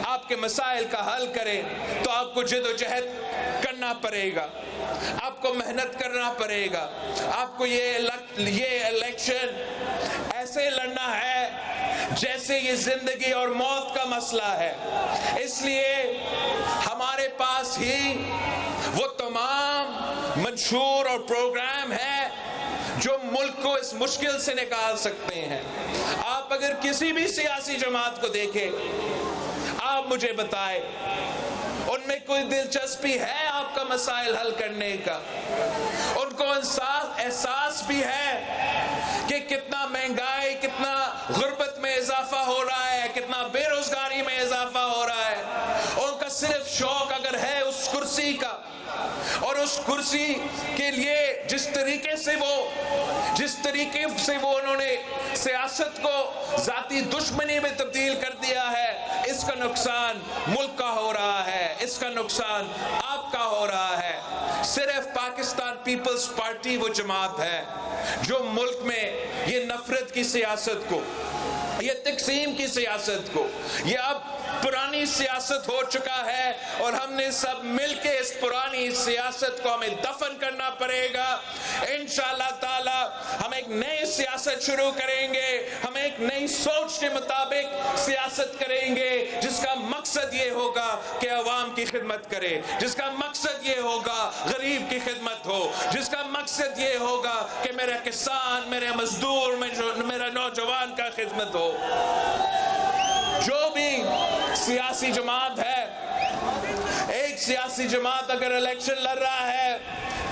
आपके मसाइल का हल करे, तो आपको जिदोजहद करना पड़ेगा, आपको मेहनत करना पड़ेगा। आपको ये इलेक्शन ऐसे लड़ना है जैसे ये जिंदगी और मौत का मसला है। इसलिए हमारे पास ही वो तमाम मंशूर और प्रोग्राम है जो मुल्क को इस मुश्किल से निकाल सकते हैं। आप अगर किसी भी सियासी जमात को देखें, आप मुझे बताएं उनमें कोई दिलचस्पी है आपका मसाइल हल करने का? उनको एहसास भी है कि कितना महंगाई, कितना गुर्बत में इजाफा हो रहा है, कितना बेरोजगारी में इजाफा हो रहा है। उनका सिर्फ शौक अगर है उस कुर्सी का, और उस कुर्सी के लिए जिस तरीके से वो उन्होंने सियासत को जाती दुश्मनी में तब्दील कर दिया है, इसका नुकसान मुल्क का हो रहा है, इसका नुकसान आपका हो रहा है। सिर्फ पाकिस्तान पीपल्स पार्टी वो जमात है जो मुल्क में ये नफरत की सियासत को, ये तकसीम की सियासत को, ये अब पुरानी सियासत हो चुका है और हमने सब मिलके इस पुरानी सियासत को हमें दफन करना पड़ेगा। इंशाअल्लाह ताला हम एक नई सियासत शुरू करेंगे, हम एक नई सोच के मुताबिक सियासत करेंगे जिसका मकसद ये होगा कि अवाम की खिदमत करे, जिसका मकसद ये होगा गरीब की खिदमत हो, जिसका मकसद ये होगा कि मेरा किसान, मेरे मजदूर, मेरा नौजवान का खिदमत हो। जो भी सियासी जमात है, एक सियासी जमात अगर इलेक्शन लड़ रहा है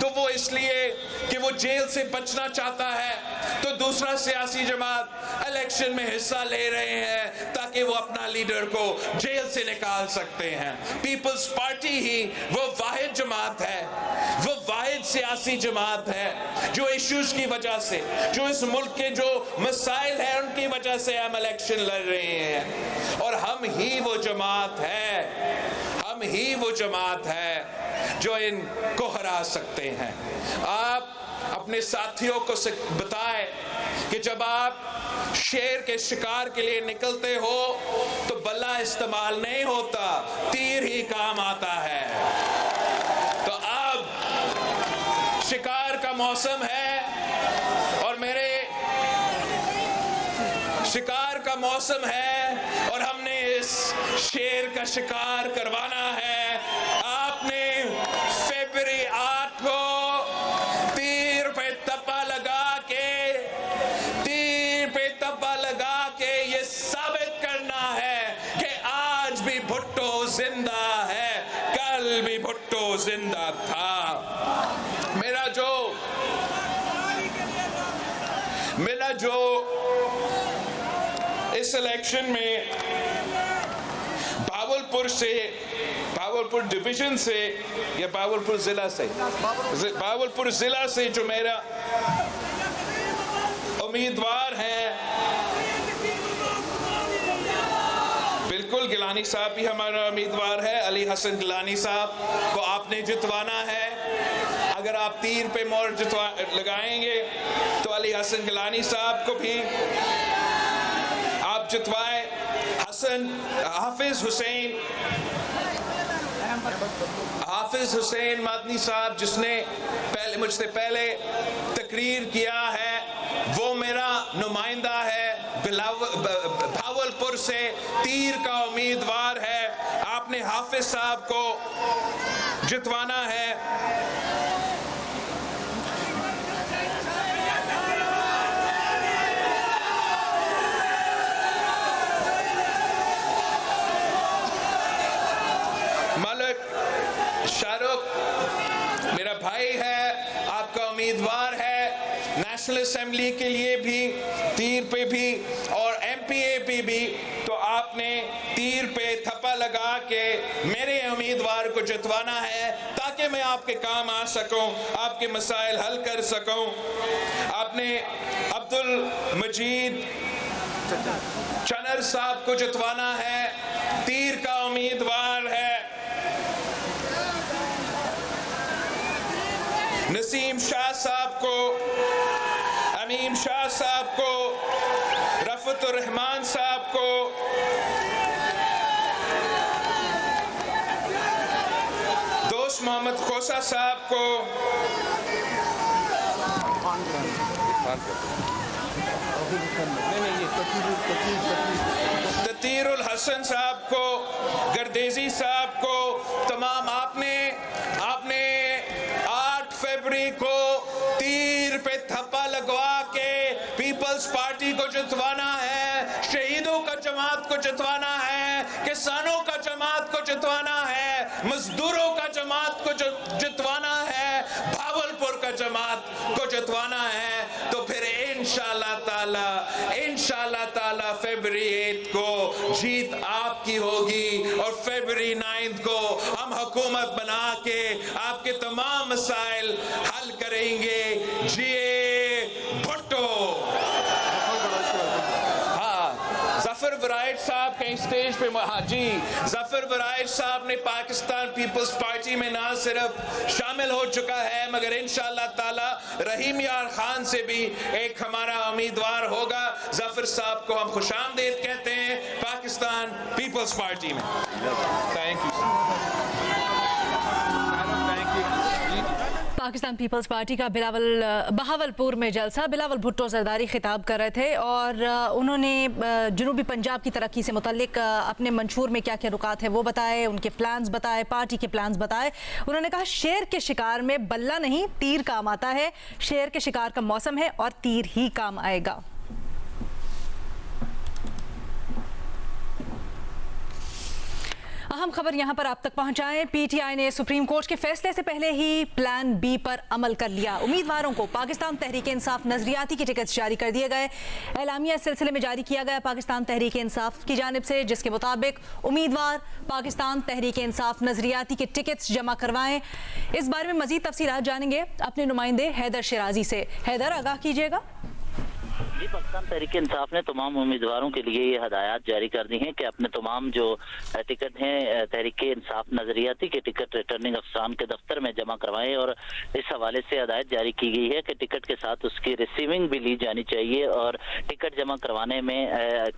तो वो इसलिए कि वो जेल से बचना चाहता है, तो दूसरा सियासी जमात इलेक्शन में हिस्सा ले रहे हैं ताकि वो अपना लीडर को जेल से निकाल सकते हैं। पीपल्स पार्टी ही वो वाहिद जमात है, वो वाहिद सियासी जमात है जो इश्यूज की वजह से, जो इस मुल्क के जो मसाइल हैं उनकी वजह से हम इलेक्शन लड़ रहे हैं। और हम ही वो जमात है जो इनको हरा सकते हैं। आप अपने साथियों को बताएं कि जब आप शेर के शिकार के लिए निकलते हो तो बल्ला इस्तेमाल नहीं होता, तीर ही काम आता है। तो अब शिकार का मौसम है और मेरे शिकार का मौसम है और हमने इस शेर का शिकार करवाना है। आपने फरवरी 8 को तीर पे तप्पा लगा के ये साबित करना है कि आज भी भुट्टो जिंदा है, कल भी भुट्टो जिंदा था। मेरा जो इस इलेक्शन में भावलपुर डिवीजन से या भावलपुर जिला से जो मेरा उम्मीदवार है, बिल्कुल गिलानी साहब भी हमारा उम्मीदवार है। अली हसन गिलानी साहब को आपने जितवाना है। अगर आप तीर पे मोहर लगाएंगे तो अली हसन गिलानी साहब को भी आप जितवाएं। हाफिज हुसैन मदनी साहब जिसने मुझसे पहले तकरीर किया है, नुमाइंदा है, भावलपुर से तीर का उम्मीदवार है। आपने हाफिज साहब को जितवाना है। शाहरुख मेरा भाई है, आपका उम्मीदवार है नेशनल असेंबली के लिए भी, तीर पे भी और एमपीए पे भी। तो आपने तीर पे थप्पा लगा के मेरे उम्मीदवार को जितवाना है ताकि मैं आपके काम आ सकूं, आपके मसाइल हल कर सकूं। आपने अब्दुल मजीद चनर साहब को जितवाना है, तीर का उम्मीदवार है। नसीम शाह साहब को, अमीम शाह साहब को, रफतुर रहमान साहब को, दोस्त मोहम्मद खोसा साहब को, ततीरुल हसन साहब को, गर्देजी साहब को, तमाम आपने 8 फरवरी को तीर पे थप्पा लगवा के पीपल्स पार्टी को जितवाना है, शहीदों का जमात को जितवाना है, किसानों का जमात को जितवाना है, मजदूरों का जमात को जितवाना है, भावलपुर का जमात को जितवाना है। तो फिर इंशाअल्लाह ताला फरवरी 8 को जीत आपकी होगी और फरवरी 9 को हम हुकूमत बना के आपके तमाम मसाइल हल करेंगे। जिए भुट्टो। जफर बराइट साहब कहीं स्टेज पे, हाँ जी, जफर बराइट साहब ने पाकिस्तान पीपल्स पार्टी में ना सिर्फ शामिल हो चुका है मगर इंशाअल्लाह ताला रहीम यार खान से भी एक हमारा उम्मीदवार होगा। जफर साहब को हम खुशामदीद कहते हैं पाकिस्तान पीपल्स पार्टी में। Thank you. Pakistan peoples party का बहावलपुर में जलसा, बिलावल भुट्टो जरदारी खिताब कर रहे थे और उन्होंने जनूबी पंजाब की तरक्की से मुतल्लिक अपने मंशूर में क्या क्या रुकात है वो बताए, उनके प्लान्स बताए, पार्टी के प्लान्स बताए। उन्होंने कहा शेर के शिकार में बल्ला नहीं तीर काम आता है, शेर के शिकार का मौसम है और तीर ही काम आएगा। अहम खबर यहां पर आप तक पहुंचाएं। पीटीआई ने सुप्रीम कोर्ट के फैसले से पहले ही प्लान बी पर अमल कर लिया। उम्मीदवारों को पाकिस्तान तहरीक इंसाफ नजरियाती के टिकट जारी कर दिए गए। एलामिया इस सिलसिले में जारी किया गया पाकिस्तान तहरीक इंसाफ की जानिब से, जिसके मुताबिक उम्मीदवार पाकिस्तान तहरीक इंसाफ नजरियाती के टिकट्स जमा करवाएं। इस बारे में मजीद तफसीलात जानेंगे अपने नुमाइंदे हैदर शिराजी से। हैदर, आगाह कीजिएगा। जी, पाकिस्तान तहरीक इंसाफ ने तमाम उम्मीदवारों के लिए ये हदायत जारी कर दी हैं कि अपने तमाम जो टिकट हैं तहरीक इंसाफ नजरियाती के टिकट रिटर्निंग अफसरान के दफ्तर में जमा करवाएं और इस हवाले से हदायत जारी की गई है कि टिकट के साथ उसकी रिसीविंग भी ली जानी चाहिए और टिकट जमा करवाने में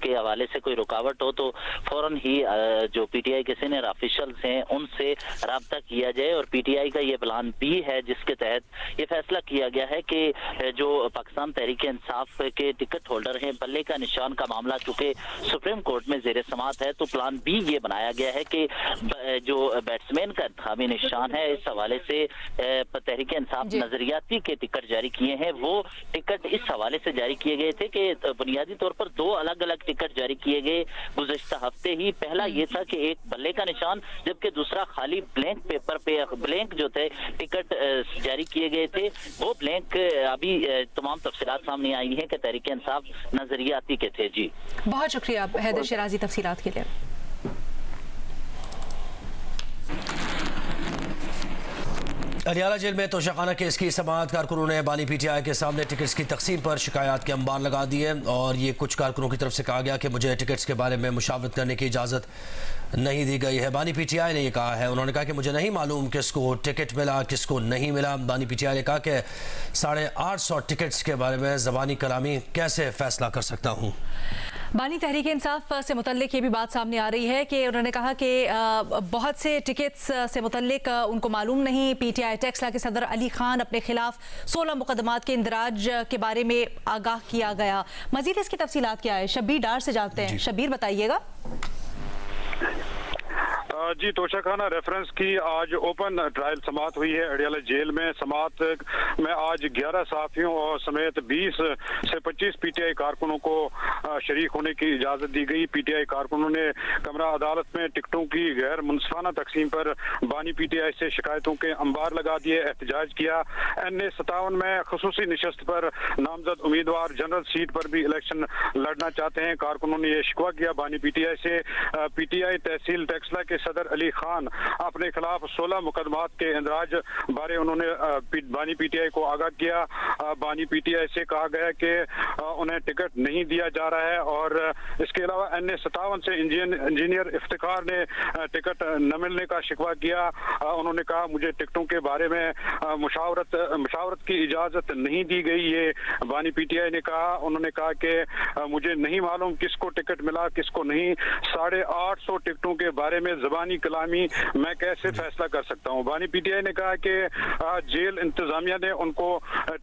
के हवाले से कोई रुकावट हो तो फौरन ही जो पीटीआई के सीनियर ऑफिशियल्स हैं उनसे रब्ता किया जाए। और पीटीआई का ये प्लान बी है जिसके तहत ये फैसला किया गया है कि जो पाकिस्तान तहरीक इंसाफ के टिकट होल्डर हैं, बल्ले का निशान का मामला चूंकि सुप्रीम कोर्ट में जेर समात है तो प्लान बी ये बनाया गया है कि जो बैट्समैन का इंतखाबी निशान है इस हवाले से तहरीक इंसाफ नजरियाती के टिकट जारी किए हैं। वो टिकट इस हवाले से जारी किए गए थे कि बुनियादी तौर पर 2 अलग अलग टिकट जारी किए गए गुज़िश्ता हफ्ते ही। पहला ये था कि एक बल्ले का निशान जबकि दूसरा खाली ब्लैंक पेपर पे ब्लैंक जो थे टिकट जारी किए गए थे। वो ब्लैंक अभी तमाम तफसीलात सामने आई है कि तहरीक इंसाफ नजरियाती के थे। जी, बहुत शुक्रिया हैदर शिराजी तफसीलात के लिए। अलियाला जेल में तोशाखाना केस की समाअत कारकुनों ने बानी पीटीआई के सामने टिकट्स की तकसीम पर शिकायत के अंबार लगा दिए और ये कुछ कारकुनों की तरफ से कहा गया कि मुझे टिकट्स के बारे में मुशावरत करने की इजाज़त नहीं दी गई है। बानी पीटीआई ने ये कहा है, उन्होंने कहा कि मुझे नहीं मालूम किसको टिकट मिला किसको नहीं मिला। बानी पीटीआई ने कहा कि 850 टिकट्स के बारे में ज़बानी कलामी कैसे फैसला कर सकता हूँ। बानी तहरीक इंसाफ से मुतल्लिक ये भी बात सामने आ रही है कि उन्होंने कहा कि बहुत से टिकट्स से मुतल्लिक उनको मालूम नहीं। पीटीआई टेक्सला के सदर अली खान अपने खिलाफ 16 मुकदमात के इंदराज के बारे में आगाह किया गया। मजीद इसकी तफसीलात क्या है, शब्बीर डार से जानते हैं। शब्बीर बताइएगा। जी, तोशा खाना रेफरेंस की आज ओपन ट्रायल समात हुई है अडियाला जेल में। समात में आज 11 सहाफियों और समेत 20 से 25 पीटीआई कारकुनों को शरीक होने की इजाजत दी गई। पीटीआई कारकुनों ने कमरा अदालत में टिकटों की गैर मुनसिफाना तकसीम पर बानी पीटीआई से शिकायतों के अंबार लगा दिए, एहतजाज किया। NA-57 में खसूसी निशस्त पर नामजद उम्मीदवार जनरल सीट पर भी इलेक्शन लड़ना चाहते हैं। कारकुनों ने यह शिकवा किया बानी पीटीआई से। पीटीआई तहसील टेक्सला के सदर अली खान अपने खिलाफ 16 मुकदमात के इंदराज बारे उन्होंने बानी पीटीआई को आगाह किया। बानी पीटीआई से कहा गया कि उन्हें टिकट नहीं दिया जा रहा है और इसके अलावा NA-57 से इंजीनियर इफ्तिखार ने टिकट न मिलने का शिकवा किया। उन्होंने कहा मुझे टिकटों के बारे में मुशावरत की इजाजत नहीं दी गई। ये बानी पीटीआई ने कहा। उन्होंने कहा कि मुझे नहीं मालूम किसको टिकट मिला किसको नहीं। 850 टिकटों के बारे में ज़बानी कलामी मैं कैसे फैसला कर सकता हूँ। बानी पीटीआई ने कहा कि जेल इंतजामिया ने उनको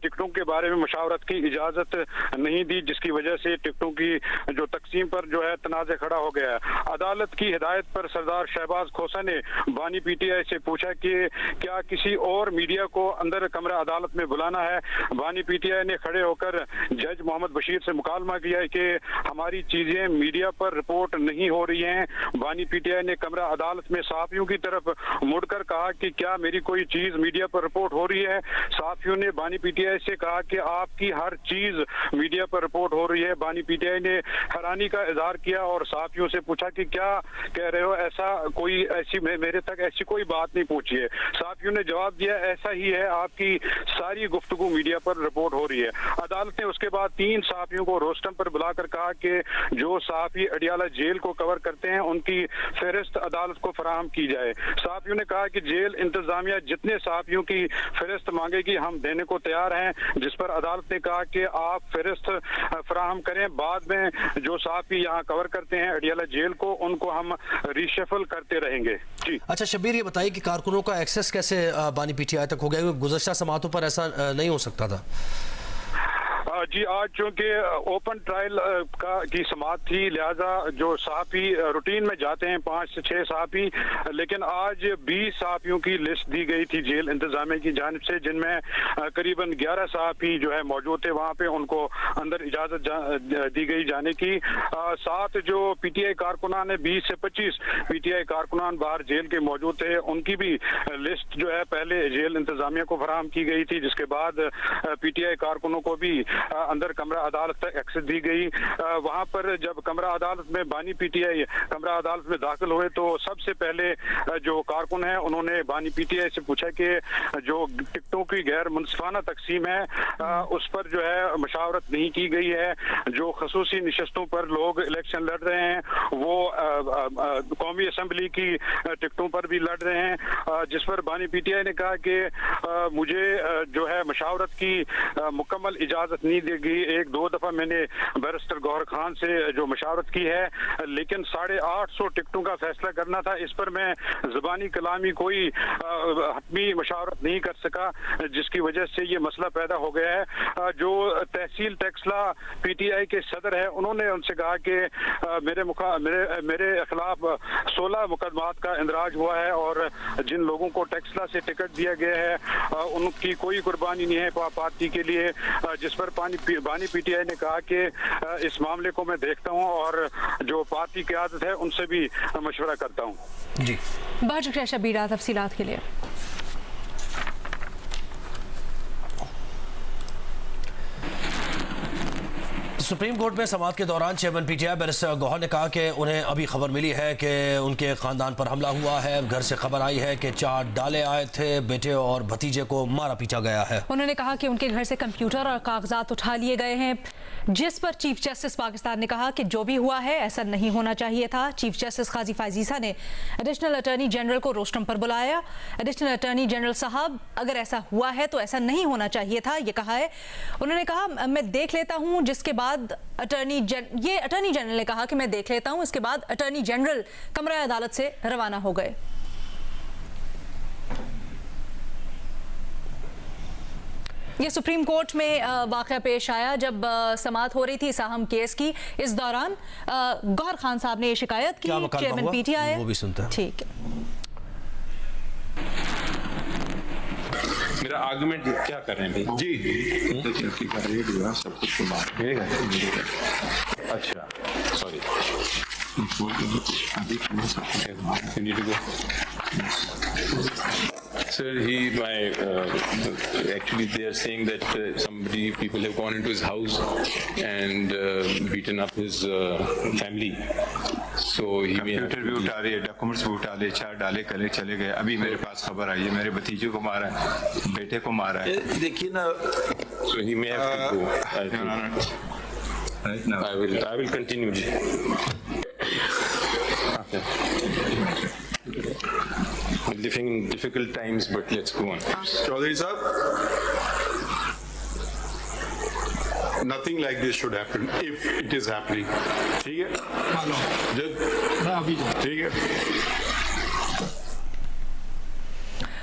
टिकटों के बारे में मुशावरत की इजाजत नहीं दी, जिसकी वजह से टिकटों की जो तकसीम पर जो है तनाज़े खड़ा हो गया है। अदालत की हिदायत पर सरदार शहबाज खोसा ने बानी पीटीआई से पूछा कि क्या किसी और मीडिया को अंदर कमरा अदालत में बुलाना है। बानी पीटीआई ने खड़े होकर जज मोहम्मद बशीर से मुकालमा किया कि हमारी चीजें मीडिया पर रिपोर्ट नहीं हो रही हैं। बानी पीटीआई ने कमरा अदालत में सहाफियों की तरफ मुड़कर कहा कि क्या मेरी कोई चीज मीडिया पर रिपोर्ट हो रही है। सहाफियों ने बानी पीटीआई से कहा कि आपकी हर चीज मीडिया पर रिपोर्ट हो रही है। बानी पीटीआई ने हैरानी का इजहार किया और सहाफियों से पूछा कि क्या कह रहे हो, ऐसी मेरे तक ऐसी कोई बात नहीं पहुंची है। सहाफियों ने जवाब दिया ऐसा ही है, आपकी सारी गुफ्तगू मीडिया पर रिपोर्ट हो रही है। अदालत ने उसके बाद 3 सहाफियों को रोस्टम पर बुलाकर कहा कि जो सहाफी अडियाला जेल को कवर करते हैं उनकी फहरिस्त अदालत को फराहम की जाए। सहाफियों ने कहा कि जेल इंतजामिया जितने सहाफियों की फहरिस्त मांगेगी हम देने को तैयार हैं, जिस पर अदालत ने कहा कि आप फहरिस्त फराहम करें। बाद में जो सहाफी यहाँ कवर करते हैं अडियाला जेल को उनको हम रिशफल करते रहेंगे। जी अच्छा शब्बीर, ये बताइए कि कारकुनों का एक्सेस कैसे बानी पीटीआई तक हो गया? गुज़श्ता समातों पर ऐसा नहीं हो सकता था। जी, आज चूंकि ओपन ट्रायल की समात थी लिहाजा जो सहाफी रूटीन में जाते हैं 5 से 6 सहाफी, लेकिन आज 20 सहाफियों की लिस्ट दी गई थी जेल इंतजामिया की जानिब से, जिनमें करीबन 11 सहाफी जो है मौजूद थे। वहाँ पे उनको अंदर इजाजत दी गई जाने की। 7 जो पीटीआई कारकुनान है 20 से 25 पीटीआई कारकुनान बाहर जेल के मौजूद थे, उनकी भी लिस्ट जो है पहले जेल इंतजामिया को फराहम की गई थी, जिसके बाद पीटीआई कारकुनों को भी अंदर कमरा अदालत तक एक्सेस दी गई। वहां पर जब कमरा अदालत में बानी पीटीआई कमरा अदालत में दाखिल हुए तो सबसे पहले जो कारकुन है उन्होंने बानी पीटीआई से पूछा कि जो टिकटों की गैर मुनसिफाना तकसीम है उस पर जो है मुशावरत नहीं की गई है। जो खसूसी निशस्तों पर लोग इलेक्शन लड़ रहे हैं वो कौमी असम्बली की टिकटों पर भी लड़ रहे हैं, जिस पर बानी पीटीआई ने कहा कि मुझे जो है मुशावरत की मुकम्मल इजाजत नहीं देगी। 1-2 दफा मैंने बैरिस्टर गौहर खान से जो मशावरत की है, लेकिन 850 टिकटों का फैसला करना था, इस पर मैं ज़बानी कलामी कोई हतमी मशावरत नहीं कर सका, जिसकी वजह से ये मसला पैदा हो गया है। जो तहसील टेक्सला पीटीआई के सदर है उन्होंने उनसे कहा कि मेरे खिलाफ 16 मुकदमात का इंदराज हुआ है और जिन लोगों को टेक्सला से टिकट दिया गया है उनकी कोई कुर्बानी नहीं है पार्टी के लिए, जिस पर बानी पीटीआई ने कहा कि इस मामले को मैं देखता हूं और जो पार्टी की आदत है उनसे भी मशवरा करता हूं। जी, बहुत शुक्रिया शब्बीर तफसीलात के लिए। सुप्रीम कोर्ट में समाअत के दौरान चेयरमैन पीटीआई बैरिस्टर गौहर ने कहा कि उन्हें अभी खबर मिली है कि उनके खानदान पर हमला हुआ है। घर से खबर आई है कि 4 डाले आए थे, बेटे और भतीजे को मारा पीटा गया है। उन्होंने कहा कि उनके घर से कंप्यूटर और कागजात उठा लिए गए हैं। जिस पर चीफ जस्टिस पाकिस्तान ने कहा कि जो भी हुआ है ऐसा नहीं होना चाहिए था। चीफ जस्टिस काजी फायजीसा ने एडिशनल अटॉर्नी जनरल को रोस्टम पर बुलाया। एडिशनल अटॉर्नी जनरल साहब, अगर ऐसा हुआ है तो ऐसा नहीं होना चाहिए था, ये कहा है। उन्होंने कहा मैं देख लेता हूं, जिसके बाद अटॉर्नी जनरल ने कहा कि मैं देख लेता हूं। इसके बाद अटॉर्नी जनरल कमरा अदालत से रवाना हो गए। ये सुप्रीम कोर्ट में वाक़या पेश आया जब समाअत हो रही थी साहम केस की। इस दौरान गौहर खान साहब ने ये शिकायत की, चेयरमैन पीटीआई। वो भी सुनता है। ठीक है, मेरा आर्गुमेंट क्या कर रहे हैं भाई? जी सब कुछ अच्छा, sorry, Sir, actually they are saying that people have gone into his house and beaten up his family. So he may have computer भी उठा रही है, डॉक्यूमेंट्स भी उठा ले, चार डाले कले चले गए। अभी मेरे पास खबर आई है मेरे भतीजे को मारा है, बेटे को मारा है। देखिए ना, so he may have to go. Right now. I will continue. Okay. We're living in difficult times, but let's go on. Chaudhary sahab, nothing like this should happen if it is happening. ठीक है, ठीक है।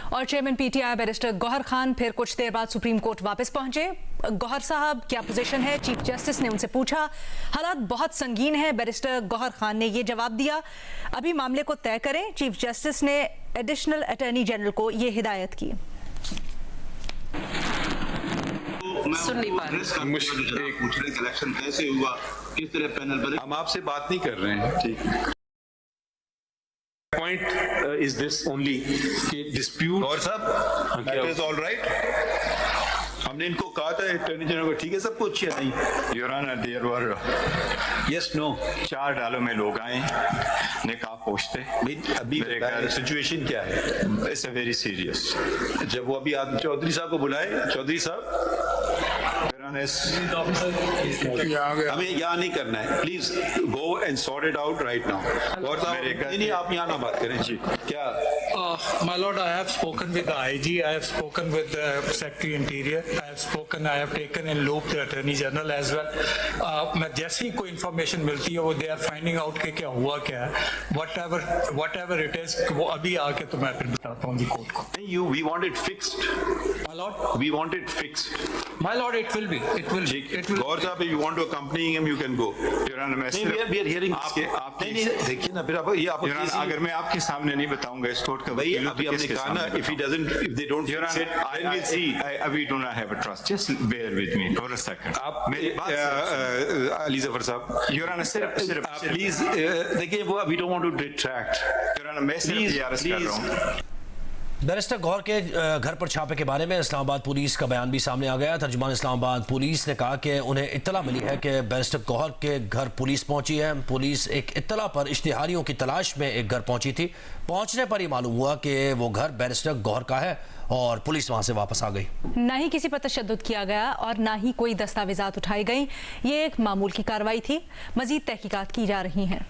और chairman PTI barrister Gohar Khan फिर कुछ देर बाद supreme court वापस पहुंचे। गौहर साहब, क्या पोजीशन है? चीफ जस्टिस ने उनसे पूछा। हालात बहुत संगीन है, बैरिस्टर गौहर खान ने ये जवाब दिया। अभी मामले को तय करें। चीफ जस्टिस ने एडिशनल अटॉर्नी जनरल को ये हिदायत की। सुन नहीं पा रहे, इलेक्शन कैसे हुआ, किस तरह पैनल बने, हम आपसे बात नहीं कर रहे हैं। ठीक, Point is this only dispute. और साहब, that is all right. हमने इनको कहा था अटॉर्नी जनरल को, ठीक है सब कुछ या नहीं? Your Honor, there were yes no 4 डालों में लोग आए, निकाह पोछते। अभी सिचुएशन क्या है? It's a very serious. जब वो अभी आप चौधरी साहब को बुलाए, चौधरी साहब हमें यहाँ नहीं करना है, please go and sort it out right now. और नहीं, आप यहाँ ना बात करें। जी, क्या? My lord, I have spoken with the IG, I have spoken with the Secretary Interior, I have taken in loop the Attorney General as well. मैं जैसे ही कोई इंफॉर्मेशन मिलती है वो they are finding out कि क्या हुआ क्या है, whatever it is, वो अभी आके तो मैं फिर बताता हूँ जी कोर्ट को। नहीं, we want it fixed. My lord, we want it fixed. My lord, it will be. गौर साहब, if you want to accompany him, you can go. Your Honor, मैं we are hearing. नहीं देखिए ना, फिर आप ये आप अगर मैं आपके सामने नहीं बताऊंगा इस कोर्ट का वकील, अभी हमने कहा ना, if they don't fix it, then we'll see. We do not have a trust. Just bear with me for a second. Ali Zafar साहब, Your Honor, सिर्फ प्लीज देखिए, वो we don't want to detract. Your Honor, मैं सिर्फ ये अर्ज कर रहा हूँ। बैरिस्टर गौहर के घर पर छापे के बारे में इस्लामाबाद पुलिस का बयान भी सामने आ गया। तर्जुमान इस्लामाबाद पुलिस ने कहा कि उन्हें इत्तला मिली है कि बैरिस्टर गौहर के घर पुलिस पहुंची है। पुलिस एक इत्तला पर इश्तिहारियों की तलाश में एक घर पहुंची थी। पहुंचने पर ही मालूम हुआ कि वो घर बैरिस्टर गौहर का है और पुलिस वहां से वापस आ गई। न ही किसी पर तशद्दुद किया गया और ना ही कोई दस्तावेजात उठाई गई। ये एक मामूल की कार्रवाई थी। मजीद तहकीकात की जा रही हैं।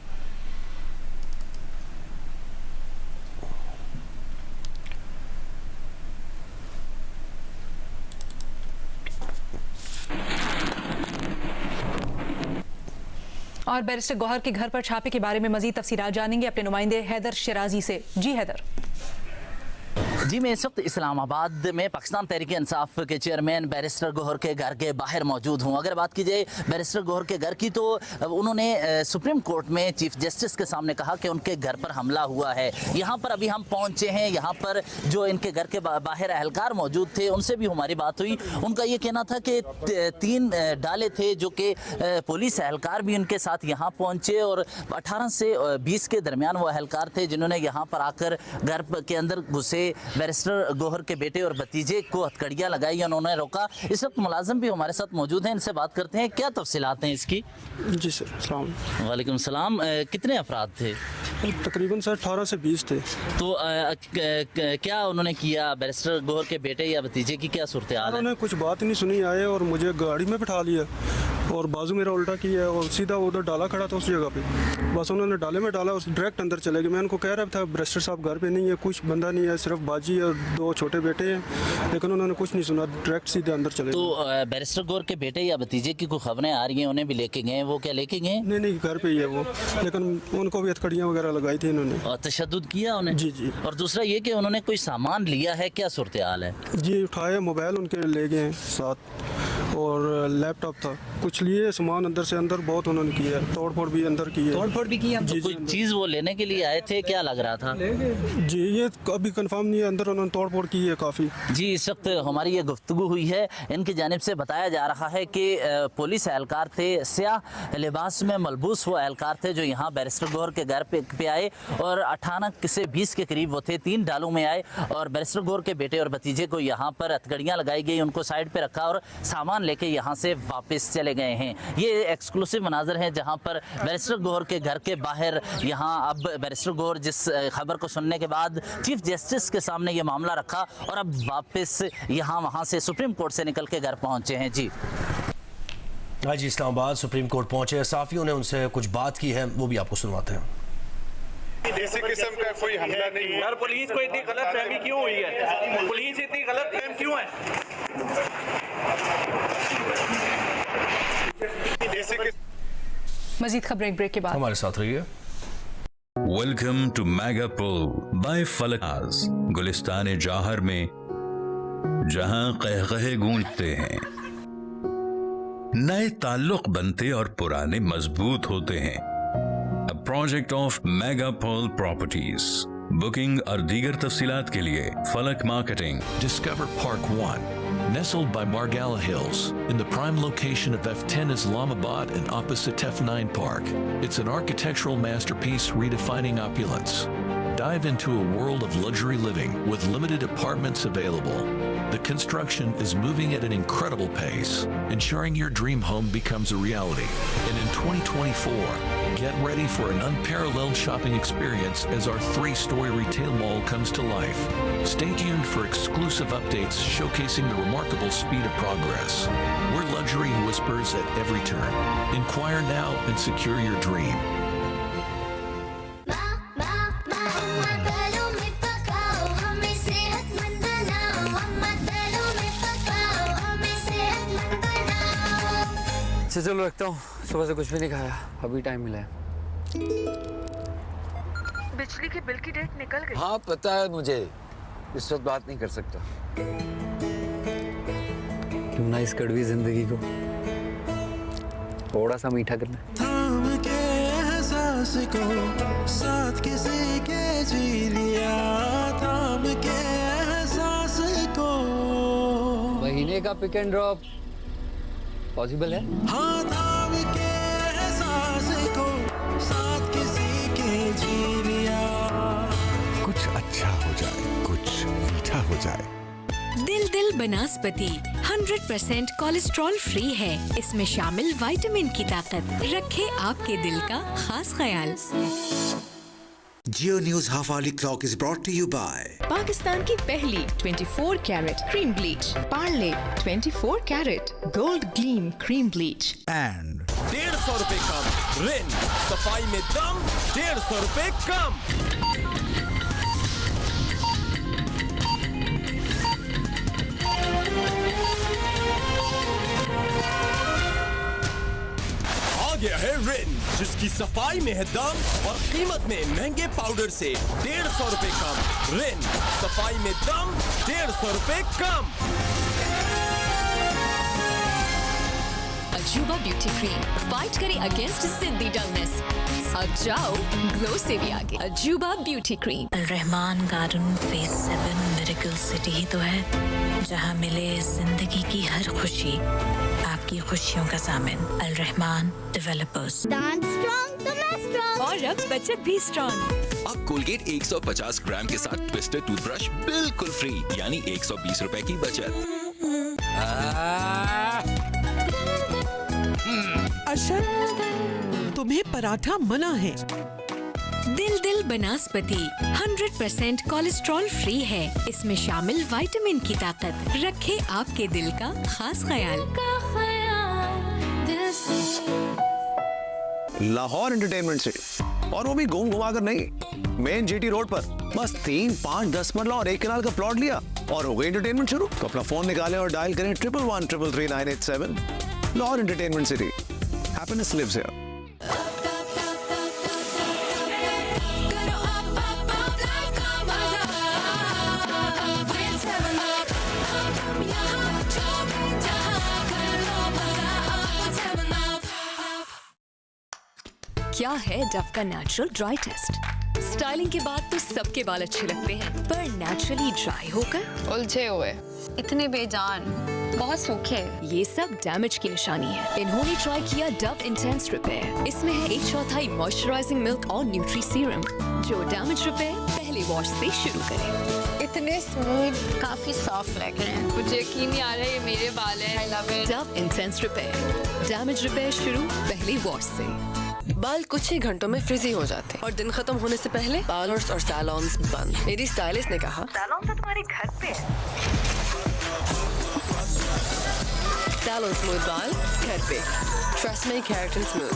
और बैरिस्टर गौहर के घर पर छापे के बारे में मजीद तफसीलात जानेंगे अपने नुमाइंदे हैदर शिराजी से। जी हैदर। जी, मैं इस वक्त इस्लामाबाद में पाकिस्तान तहरीक इंसाफ के चेयरमैन बैरिस्टर गौहर के घर के बाहर मौजूद हूँ। अगर बात की जाए बैरिस्टर गौहर के घर की, तो उन्होंने सुप्रीम कोर्ट में चीफ जस्टिस के सामने कहा कि उनके घर पर हमला हुआ है। यहाँ पर अभी हम पहुँचे हैं, यहाँ पर जो इनके घर के बाहर अहलकार मौजूद थे उनसे भी हमारी बात हुई। उनका ये कहना था कि 3 डाले थे जो कि पुलिस अहलकार भी उनके साथ यहाँ पहुँचे और 18 से 20 के दरमियान वो अहलकार थे जिन्होंने यहाँ पर आकर घर के अंदर घुसे, बैरिस्टर गौहर के बेटे और भतीजे को हथकड़ियाँ लगाई, उन्होंने रोका। इस वक्त मुलाजिम भी हमारे साथ मौजूद हैं, इनसे बात करते हैं क्या तफसीलात हैं इसकी। जी सर, अस्सलाम वालेकुम सलाम। कितने अफराद थे? तकरीबन सर 18 से 20 थे। तो क्या उन्होंने किया? बैरिस्टर गौहर के बेटे या भतीजे की क्या सूरत हाल है? उन्होंने कुछ बात नहीं सुनी, आए और मुझे गाड़ी में बिठा लिया और बाजू मेरा उल्टा किया है और सीधा उधर डाला खड़ा था उस जगह पे, बस उन्होंने डाले में डाला, उस डायरेक्ट अंदर चले गए। मैं उनको कह रहा था बैरिस्टर साहब घर पे नहीं है, कुछ बंदा नहीं है, सिर्फ बाजी और 2 छोटे बेटे हैं, लेकिन उन्होंने कुछ नहीं सुना, डायरेक्ट सीधे अंदर चले गए। तो बैरिस्टर गौर के बेटे या भतीजे की कोई खबरें आ रही हैं, उन्हें भी लेके गए, वो क्या लेके गए? नहीं घर पे ही है वो, लेकिन उनको भी हथकड़ियाँ वगैरह लगाई थी इन्होंने और तशद्दुद किया उन्हें? जी। और दूसरा ये कि उन्होंने कोई सामान लिया है, क्या सूरत हाल है? जी उठाए, मोबाइल उनके ले गए साथ और लैपटॉप था, कुछ लिए सामान अंदर से अंदर बहुत उन्होंने किया, तोड़ फोड़ भी अंदर की है। तोड़ फोड़ भी किया? जी, कोई चीज वो लेने के लिए आए थे, क्या लग रहा था? जी ये अभी कंफर्म नहीं है, अंदर उन्होंने तोड़ फोड़ की है काफी। जी इस वक्त हमारी ये गुफ्तगू हुई है, इनकी जानिब से बताया जा रहा है कि पुलिस एहलकार थे, स्याह लिबास में मलबूस वो एहलकार थे जो यहाँ बैरिस्टर गौहर के घर पे आए और 18 से 20 के करीब वो थे, 3 डालों में आए और बैरिस्टर गौहर के बेटे और भतीजे को यहाँ पर हथकड़ियाँ लगाई गई, उनको साइड पे रखा और सामान लेके यहाँ से वापस चले गए हैं। ये एक्सक्लूसिव मनाजर हैं जहाँ पर बैरिस्टर गौहर के घर के बाहर यहाँ अब बैरिस्टर गौहर जिस खबर को सुनने के बाद चीफ जस्टिस के सामने ये मामला रखा और अब वापस यहाँ वहाँ से सुप्रीम कोर्ट से निकल के घर पहुँचे हैं। जी आज इस्लामाबाद सुप्रीम कोर्ट पहुंचे, साफियों ने उनसे कुछ बात की है, वो भी आपको सुनवाते हैं। इसी किस्म का कोई हमला नहीं है। यार पुलिस को इतनी गलत फहमी क्यों हुई है? पुलिस इतनी गलत फहम क्यों है? मजीद खबरें ब्रेक के बाद हमारे साथ रहिए। Welcome to mega pull bye फलकाज Gulistan जौहर में, जहां कहकहे गूंजते हैं, नए ताल्लुक बनते और पुराने मजबूत होते हैं। अ प्रोजेक्ट ऑफ मेगा पुल प्रॉपर्टीज। बुकिंग और दीगर तफसीलात के लिए Falak marketing. Discover Park 1, nestled by Margalla Hills, in the prime location of F10 Islamabad and opposite F9 Park. It's an architectural masterpiece redefining opulence. Dive into a world of luxury living with limited apartments available. The construction is moving at an incredible pace, ensuring your dream home becomes a reality. And in 2024, get ready for an unparalleled shopping experience as our 3-story retail mall comes to life. Stay tuned for exclusive updates showcasing the remarkable speed of progress. Where luxury whispers at every turn. Inquire now and secure your dream. चलो रखता हूँ, सुबह से कुछ भी नहीं खाया, अभी टाइम मिला है। बिजली के बिल की डेट निकल गई। हाँ पता है मुझे, इस वक्त बात नहीं कर सकता। क्यों ना इस कड़वी जिंदगी को थोड़ा सा मीठा करना। थाम के एहसास को साथ किसी के जी लिया, थाम के एहसास को। महीने का पिक एंड ड्रॉप पॉसिबल है? हाँ थाम के एहसास को साथ किसी के जी लिया। कुछ अच्छा हो जाए, कुछ मीठा हो जाए। दिल बनास्पति 100% कोलेस्ट्रॉल फ्री है, इसमें शामिल विटामिन की ताकत रखे आपके दिल का खास ख्याल। Geo News Half Hourly Clock is brought to you by Pakistan की पहली 24 carat cream bleach, Parle 24 carat gold gleam cream bleach. And 150 रुपए कम रिन, सफाई में दम 150 रुपए कम। गया है रिन, जिसकी सफाई में है दम और कीमत में महंगे पाउडर से 150 रुपए कम। रिन, सफाई में दम 150 रुपए कम। अजूबा ब्यूटी क्रीम फाइट करे अगेंस्ट जिद्दी डलनेस। अब जाओ ग्लो से भी आगे। Ajooba beauty cream. Al Rahman garden phase 7 medical city ही तो है, जहाँ मिले जिंदगी की हर खुशी, आपकी खुशियों का सामान। अल रहमान डेवलपर्स। डांस स्ट्रॉन्ग तो मैं स्ट्रॉन्ग, और अब बचत भी स्ट्रॉन्ग। अब कोलगेट 150 ग्राम के साथ ट्विस्टर टूथब्रश बिल्कुल फ्री, यानी 120 रुपए की बचत। अशर, तुम्हें पराठा मना है। दिल बनास्पति 100% कोलेस्ट्रॉल फ्री है, इसमें शामिल विटामिन की ताकत रखे आपके दिल का खास ख्याल। लाहौर एंटरटेनमेंट से, और वो भी घूम घुमा कर नहीं, मेन जीटी रोड पर। बस 3, 5, 10 मरला और 1 कनाल का प्लॉट लिया और हो गई एंटरटेनमेंट शुरू। तो अपना फोन निकालें और डायल करें 1113333987। Lahore entertainment city, happiness lives here. क्या है डव का नेचुरल ड्राई टेस्ट? स्टाइलिंग के बाद तो सबके बाल अच्छे लगते हैं, पर नेचुरली ड्राई होकर उलझे हुए, इतने बेजान, बहुत सूखे। ये सब डैमेज की निशानी है। इन्होंने ट्राई किया डव इंटेंस रिपेयर। इसमें है 1/4 मॉइस्चराइजिंग मिल्क और न्यूट्री सीरम, जो डैमेज रिपेयर पहले वॉश से शुरू करे। इतने स्मूथ, काफी सॉफ्ट लग रहे हैं। मुझे यकीन नहीं आ रहा है ये मेरे बाल हैं। I love it। Dove intense repair, damage repair शुरू पहले वॉश से। बाल कुछ ही घंटों में फ्रिजी हो जाते हैं और दिन खत्म होने से पहले पार्लर्स और सैलून्स बंद। मेरी स्टाइलिस्ट ने कहा सैलून तो तुम्हारे घर पे है। सैलून स्मूथ बाल घर पे, ट्रस्ट मी, केराटिन स्मूथ।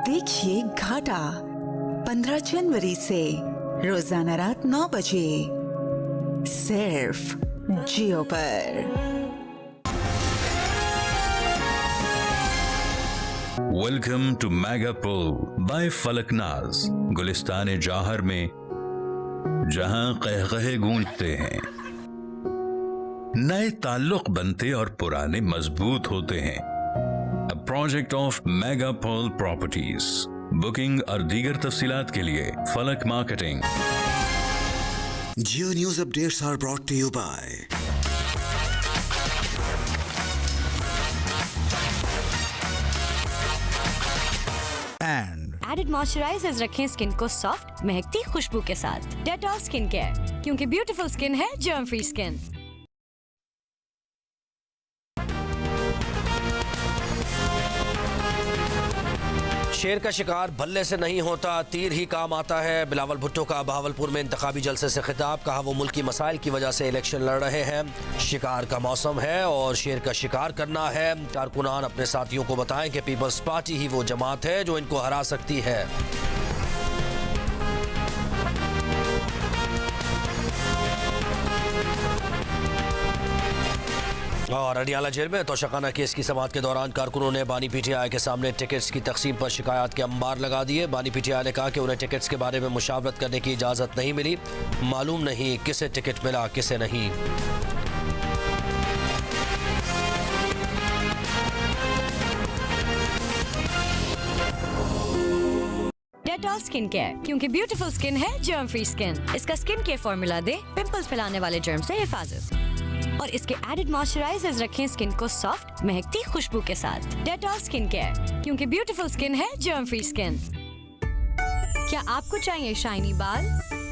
देखिए घाटा 15 जनवरी से रोजाना रात 9 बजे सिर्फ जियो पर। Welcome to mega pull bye Falaknaz, Gulistan जौहर में, जहां कहकहे गूंजते हैं, नए ताल्लुक बनते और पुराने मजबूत होते हैं। अ प्रोजेक्ट ऑफ मेगा पुल प्रॉपर्टीज। बुकिंग और दीगर तफसीलात के लिए Falak marketing. Geo News updates are brought to you by added moisturisers रखें स्किन को सॉफ्ट महकती खुशबू के साथ। डेटॉल स्किन केयर, क्योंकि ब्यूटीफुल स्किन है जर्म फ्री स्किन। शेर का शिकार भल्ले से नहीं होता, तीर ही काम आता है। बिलावल भुट्टो का बहावलपुर में इंतखाबी जलसे से खिताब। कहा वो मुल्की मसाइल की वजह से इलेक्शन लड़ रहे हैं। शिकार का मौसम है और शेर का शिकार करना है। कारकुनान अपने साथियों को बताएं कि पीपल्स पार्टी ही वो जमात है जो इनको हरा सकती है। और अडियाला जेल में तोशाखाना केस की समाअत के दौरान कारकुनों ने बानी पीटीआई के सामने टिकट्स की तकसीम पर शिकायत के अंबार लगा दिए। बानी पीटीआई ने कहा कि उन्हें टिकट्स के बारे में मुशावरत करने की इजाज़त नहीं मिली। मालूम नहीं किसे टिकट मिला किसे नहीं। डेटॉल स्किन केयर, क्योंकि ब्यूटीफुल स्किन है जर्म फ्री स्किन। इसका स्किन केयर फॉर्मूला दे पिंपल्स फैलाने वाले जर्म से हिफाजत, और इसके एडिड मॉइस्चराइजर्स रखें स्किन को सॉफ्ट महकती खुशबू के साथ। डेटॉल स्किन केयर, क्योंकि ब्यूटीफुल स्किन है जर्म फ्री स्किन। क्या आपको चाहिए शाइनी बाल?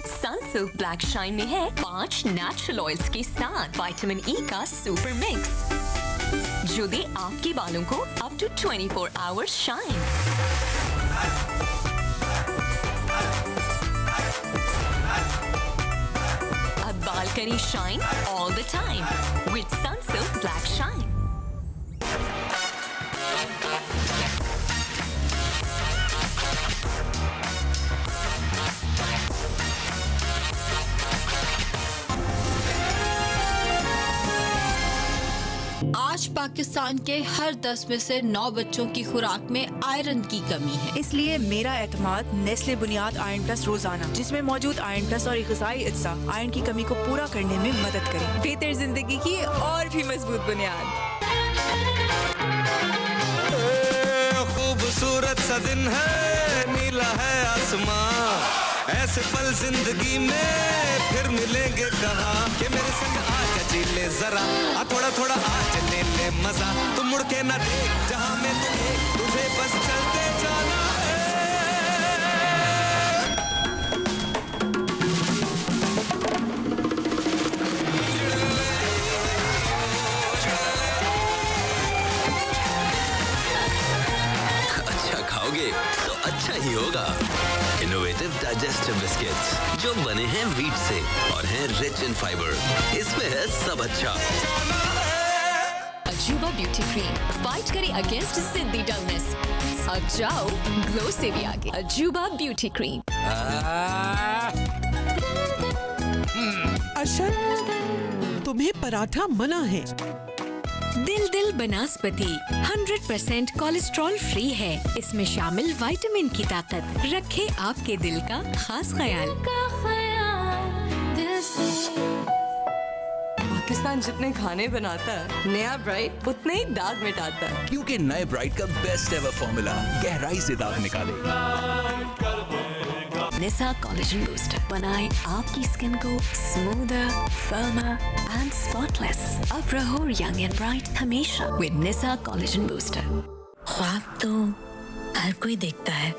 सनसिल्क ब्लैक शाइन में है 5 नेचुरल ऑयल्स के साथ विटामिन ई का सुपर मिक्स, जो दे आपके बालों को अप टू 24 आवर्स शाइन। बाल करें shine all the time with Sunsilk black shine. आज पाकिस्तान के हर 10 में से 9 बच्चों की खुराक में आयरन की कमी है। इसलिए मेरा एतमाद नेस्ले बुनियाद आयरन प्लस रोजाना, जिसमें मौजूद आयरन प्लस और ग़िज़ाई अज्जा आयरन की कमी को पूरा करने में मदद करें। बेहतर जिंदगी की और भी मजबूत बुनियाद। खूबसूरत सा दिन है, नीला है आसमां, ऐसे पल जिंदगी में फिर मिलेंगे कहाँ। कि मेरे संग आके जी ले जरा, थोड़ा थोड़ा आज ले ले मजा। तुम मुड़ के ना देख जहाँ में तुझे बस चलते जाना है। अच्छा खाओगे तो अच्छा ही होगा। इनोवेटिव डाइजेस्टिव बिस्किट्स जो बने हैं वीट से और हैं रिच इन फाइबर। इसमें है सब अच्छा। अजूबा ब्यूटी क्रीम फाइट करे अगेंस्ट जिद्दी डलनेस। अब जाओ ग्लो से भी आगे, अजूबा ब्यूटी क्रीम। अशर, तुम्हें पराठा मना है। दिल बनास्पति 100% कोलेस्ट्रॉल फ्री है। इसमें शामिल विटामिन की ताकत रखे आपके दिल का खास ख्याल। पाकिस्तान जितने खाने बनाता है, नया ब्राइट उतने ही दाग मिटाता है। क्योंकि नए ब्राइट का बेस्ट एवर फॉर्मूला गहराई से दाग निकाले। निसा कोलेजन बूस्टर बनाए आपकी स्किन को स्मूदर, फर्मर एंड स्पॉटलेस। अब रहो यंग एंड ब्राइट हमेशा विद निसा कोलेजन बूस्टर। ख्वाब तो हर कोई देखता है,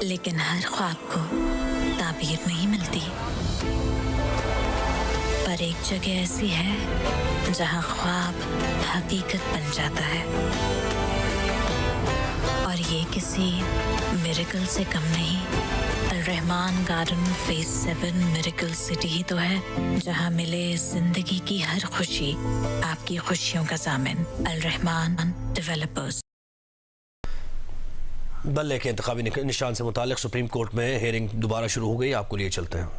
लेकिन हर ख्वाब को ताबीर नहीं मिलती। पर एक जगह ऐसी है जहां ख्वाब हकीकत बन जाता है, और ये किसी मिरेकल से कम नहीं। Rahman garden phase 7 miracle city ही तो है, जहां मिले जिंदगी की हर खुशी आपकी खुशियों का ज़ामिन। अल रहमान डेवलपर्स। बल्ले के इंतखाबी निशान से मुतालिक सुप्रीम कोर्ट में हेयरिंग दोबारा शुरू हो गई। आपको लिए चलते हैं।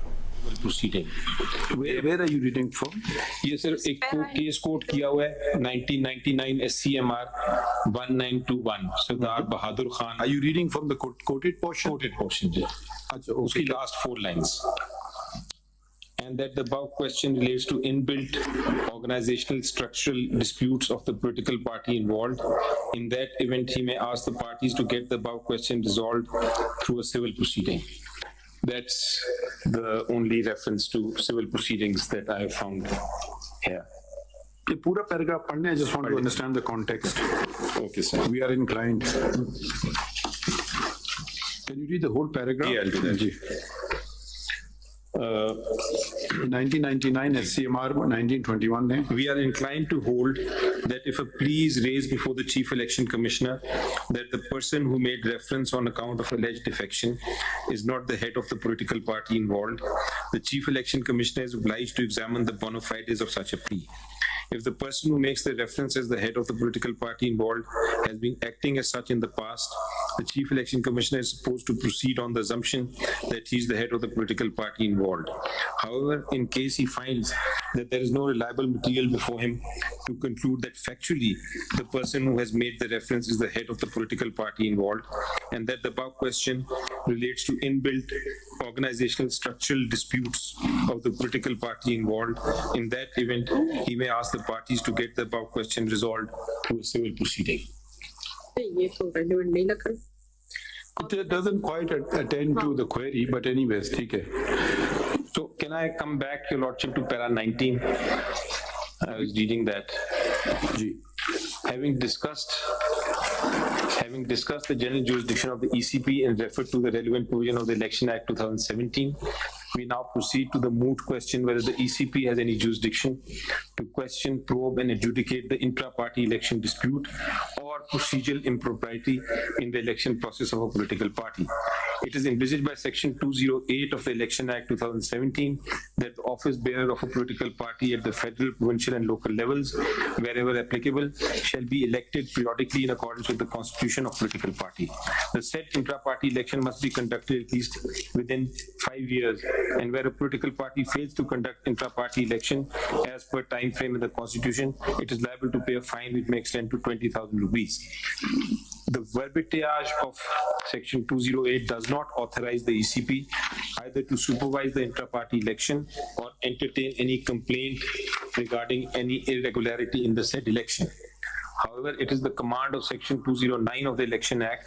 Proceeding. Where are you reading from? ये सिर्फ एक केस कोट किया हुआ है 1999 SCMR 1921 Sardar Bahadur Khan. Are you reading from the quoted portion? Quoted portion, जी। अच्छा, उसकी last 4 lines. And that the above question relates to inbuilt organizational structural disputes of the political party involved. In that event, he may ask the parties to get the above question resolved through a civil proceeding. That's the only reference to civil proceedings that I have found here. ये पूरा paragraph पढ़ने, I just want to understand the context. Okay, sir. We are inclined. Can you read the whole paragraph? Yeah, I'll do that. Ji. 1999 SCMR 1921 ने we are inclined to hold that if a plea is raised before the Chief Election Commissioner that the person who made reference on account of alleged defection is not the head of the political party involved, the Chief Election Commissioner is obliged to examine the bona fides of such a plea. If the person who makes the reference as the head of the political party involved has been acting as such in the past, the Chief Election Commissioner is supposed to proceed on the assumption that he is the head of the political party involved. However, in case he finds that there is no reliable material before him to conclude that factually the person who has made the reference is the head of the political party involved, and that the above question relates to inbuilt organizational structural disputes of the political party involved, in that event, he may ask the parties to get the above question resolved through a civil proceeding. It doesn't quite attend to the query, but anyways, ठीक है. So can I come back, Your Lordship, to para 19? I was reading that. Ji. Having discussed the general jurisdiction of the ECP and referred to the relevant provision of the Election Act 2017, we now proceed to the moot question whether the ECP has any jurisdiction to question, probe, and adjudicate the intra-party election dispute or procedural impropriety in the election process of a political party. It is envisaged by Section 208 of the Election Act 2017 that the office bearer of a political party at the federal, provincial, and local levels, wherever applicable, shall be elected periodically in accordance with the Constitution of political party. The said intra-party election must be conducted at least within 5 years, and where a political party fails to conduct intra-party election as per time frame in the Constitution, it is liable to pay a fine which may extend to 20,000 rupees. The verbiage of Section 208 does not authorize the ECP either to supervise the intra-party election or entertain any complaint regarding any irregularity in the said election. However, it is the command of Section 209 of the Election Act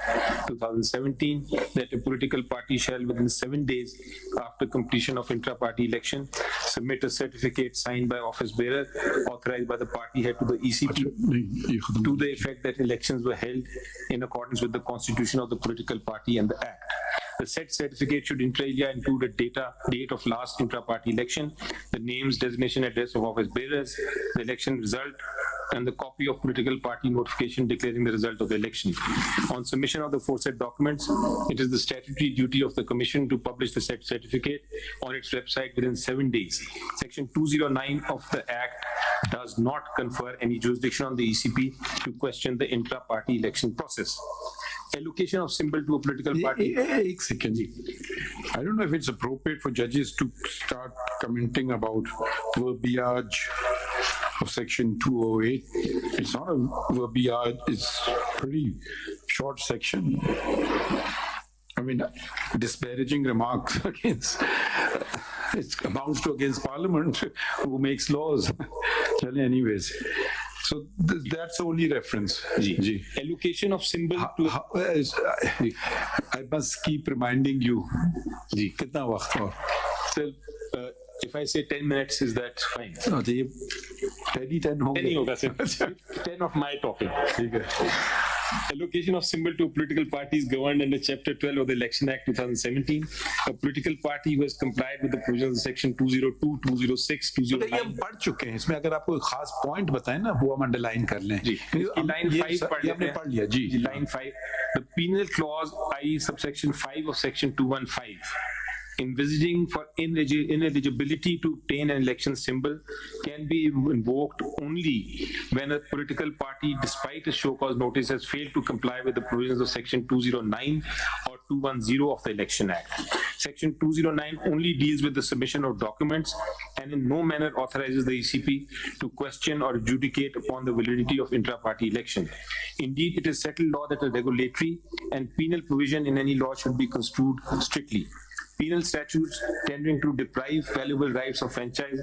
2017 that a political party shall, within 7 days after completion of intra-party election, submit a certificate signed by office bearer authorized by the party head to the ECP to the effect that elections were held in accordance with the Constitution of the political party and the Act. The said certificate should inter alia include a date of last intra-party election, the names, designation, address of office bearers, the election result, and the copy of political party notification declaring the result of the election. On submission of the aforesaid documents, it is the statutory duty of the Commission to publish the said certificate on its website within 7 days. Section 209 of the Act does not confer any jurisdiction on the ECP to question the intra-party election process. Allocation of symbol to a political party. एक second. I don't know if it's appropriate for judges to start commenting about verbiage of section 208. It's not a verbiage, it's pretty short section. I mean, disparaging remarks against, it amounts to against Parliament who makes laws. Anyways. So that's the only reference. Ji. Allocation of symbol to I must keep reminding you. Ji. Kitna waqt aur? Sir, if I say 10 minutes, is that fine? No, 10 hoga, sir. 10 of my talking. Allocation of symbol to a political party is governed under Chapter 12 of the Election Act 2017. A political party who has complied with the provisions of Section 202, 206, 209. ये हम पढ़ चुके हैं. इसमें अगर आपको खास point बताएं ना, वो हम अंडरलाइन कर लें. जी. Line 5 पढ़ लिया. जी. Line 5. The penal clause, i.e. subsection 5 of Section 215. Envisaging for ineligibility to obtain an election symbol can be invoked only when a political party, despite a show cause notice, has failed to comply with the provisions of Section 209 or 210 of the Election Act. Section 209 only deals with the submission of documents and in no manner authorizes the ECP to question or adjudicate upon the validity of intra-party election. Indeed, it is settled law that a regulatory and penal provision in any law should be construed strictly. Penal statutes tending to deprive valuable rights of franchise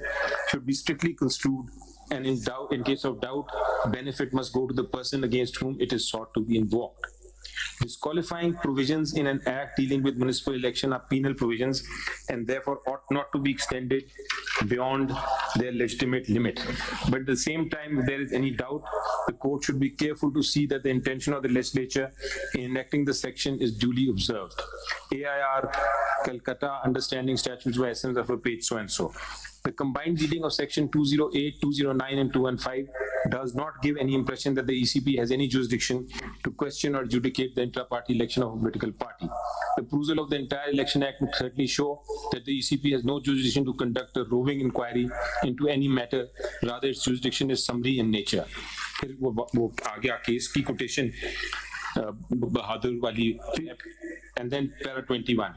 should be strictly construed, and in case of doubt, benefit must go to the person against whom it is sought to be invoked. Disqualifying provisions in an act dealing with municipal election are penal provisions and therefore ought not to be extended beyond their legitimate limit. But at the same time, if there is any doubt, the court should be careful to see that the intention of the legislature in enacting the section is duly observed. AIR, Calcutta, Understanding Statutes by Essence of a page so and so. The combined reading of Section 208, 209 and 215 does not give any impression that the ECP has any jurisdiction to question or adjudicate the intra-party election of a political party. The perusal of the entire Election Act would certainly show that the ECP has no jurisdiction to conduct a roving inquiry into any matter. Rather, its jurisdiction is summary in nature. फिर वो आ गया case की quotation बहादुर वाली, and then para 21.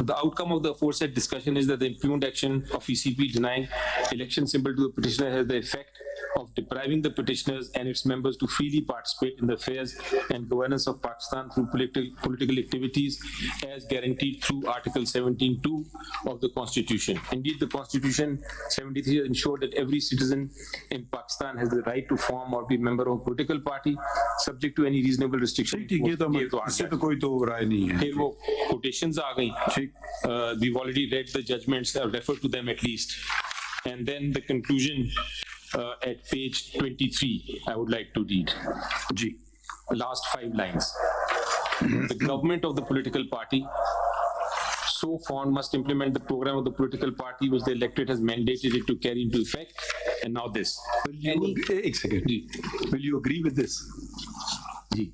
The outcome of the aforesaid discussion is that the impugned action of ECP denying election symbol to the petitioner has the effect of depriving the petitioners and its members to freely participate in the affairs and governance of Pakistan through political activities as guaranteed through Article 17(2) of the Constitution. Indeed, the Constitution 73 has ensured that every citizen in Pakistan has the right to form or be a member of a political party, subject to any reasonable restriction. इससे तो कोई तो राय नहीं है. फिर वो quotations आ गई. We've already read the judgments, referred to them at least. And then the conclusion at page 23, I would like to read. G. Last 5 lines. The government of the political party so formed must implement the program of the political party which the electorate has mandated it to carry into effect. And now this. Will you agree with this? G.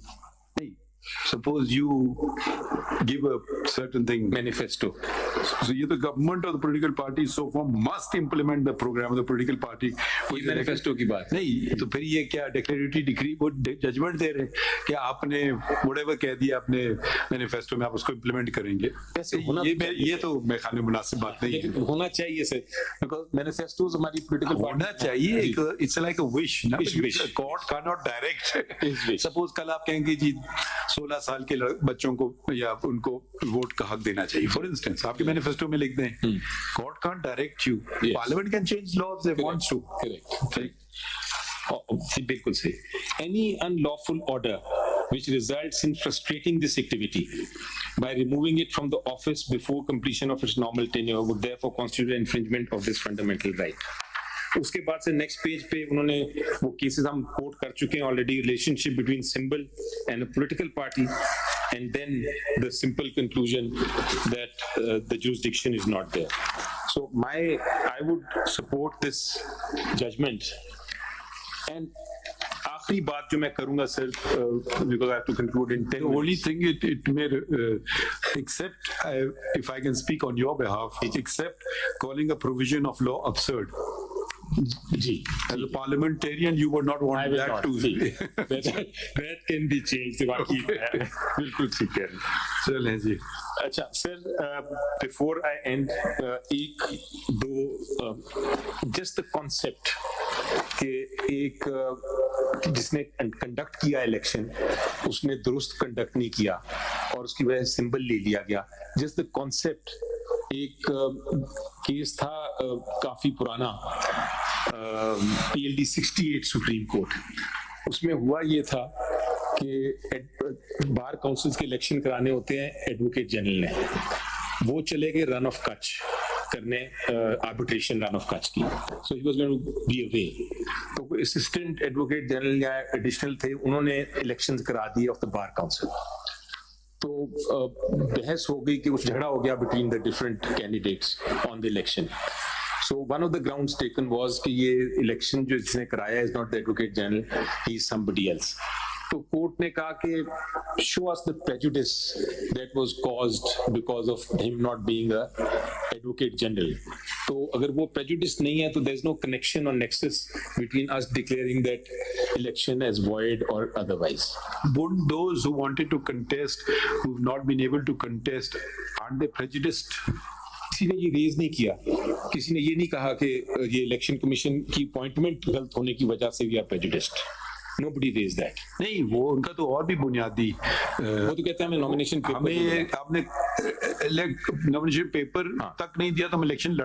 Suppose you give a certain thing. Manifesto. So the government of the political party so formed must implement the program of the political party. Manifesto की बात नहीं, तो फिर ये क्या declaratory decree वो judgment दे रहे हैं कि आपने whatever कह दिया अपने manifesto में आप उसको implement करेंगे. ये तो मेरे ख्याल में मुनासिब बात नहीं है. होना चाहिए सर, because manifestos हमारी political party होना चाहिए. It's like a wish. Court cannot direct. Suppose कल आप कहेंगे जी 16 साल के बच्चों को या उनको वोट का हक देना चाहिए. For instance, आपके मैनिफेस्टो में लिख दें, God can't direct you. Parliament can change laws if they want to. Correct. बिल्कुल सही. Any unlawful order which results in frustrating this activity by removing it from the office before completion of its normal tenure would therefore constitute an infringement of this fundamental right. उसके बाद से next page पे उन्होंने वो cases हम coat कर चुके हैं already. Relationship between symbol and a political party and then the simple conclusion that the jurisdiction is not there. So I would support this judgment. And आखिरी बात जो मैं करूंगा sir, because I have to conclude in 10 minutes. The only thing it may, except if I can speak on your behalf, except calling a provision of law absurd. As a parliamentarian, you would not want that to be. That can be changed. बाकी बिल्कुल ठीक है. चलें जी. अच्छा sir, before I end, just the concept कि एक जिसने conduct किया इलेक्शन उसने दुरुस्त कंडक्ट नहीं किया और उसकी वजह से सिंबल ले लिया गया. जस्ट द कॉन्सेप्ट, एक केस था काफी पुराना, PLD 68 सुप्रीम कोर्ट. उसमें हुआ ये था कि बार काउंसिल्स के इलेक्शन कराने होते हैं एडवोकेट जनरल ने, वो चले गए रन ऑफ कच करने, आर्बिट्रेशन रन ऑफ कच की. So he was going to be away. तो असिस्टेंट एडवोकेट जनरल या एडिशनल थे, उन्होंने इलेक्शंस करा दिए ऑफ द बार काउंसिल. तो बहस हो गई कि कुछ झगड़ा हो गया between the different candidates on the election. So one of the grounds taken was कि ये इलेक्शन जो जिसने कराया is not the advocate general, he is somebody else. तो कोर्ट ने कहा कि show us the prejudice that was caused because of him not being a advocate general. तो अगर वो prejudice नहीं है तो there is no connection or nexus between us declaring that election as void or otherwise. Wouldn't those who wanted to contest, who've not been able to contest, aren't they prejudiced? किसी ने ये raise नहीं किया, किसी ने ये नहीं कहा कि ये इलेक्शन कमीशन की अपॉइंटमेंट गलत होने की वजह से we are prejudiced. Nobody raised that. नहीं, वो उनका तो और भी बुनियादी, वो तो कहते हैं हमें नॉमिनेशन पेपर, आपने नॉमिनेशन पेपर तक नहीं दिया तो हम इलेक्शन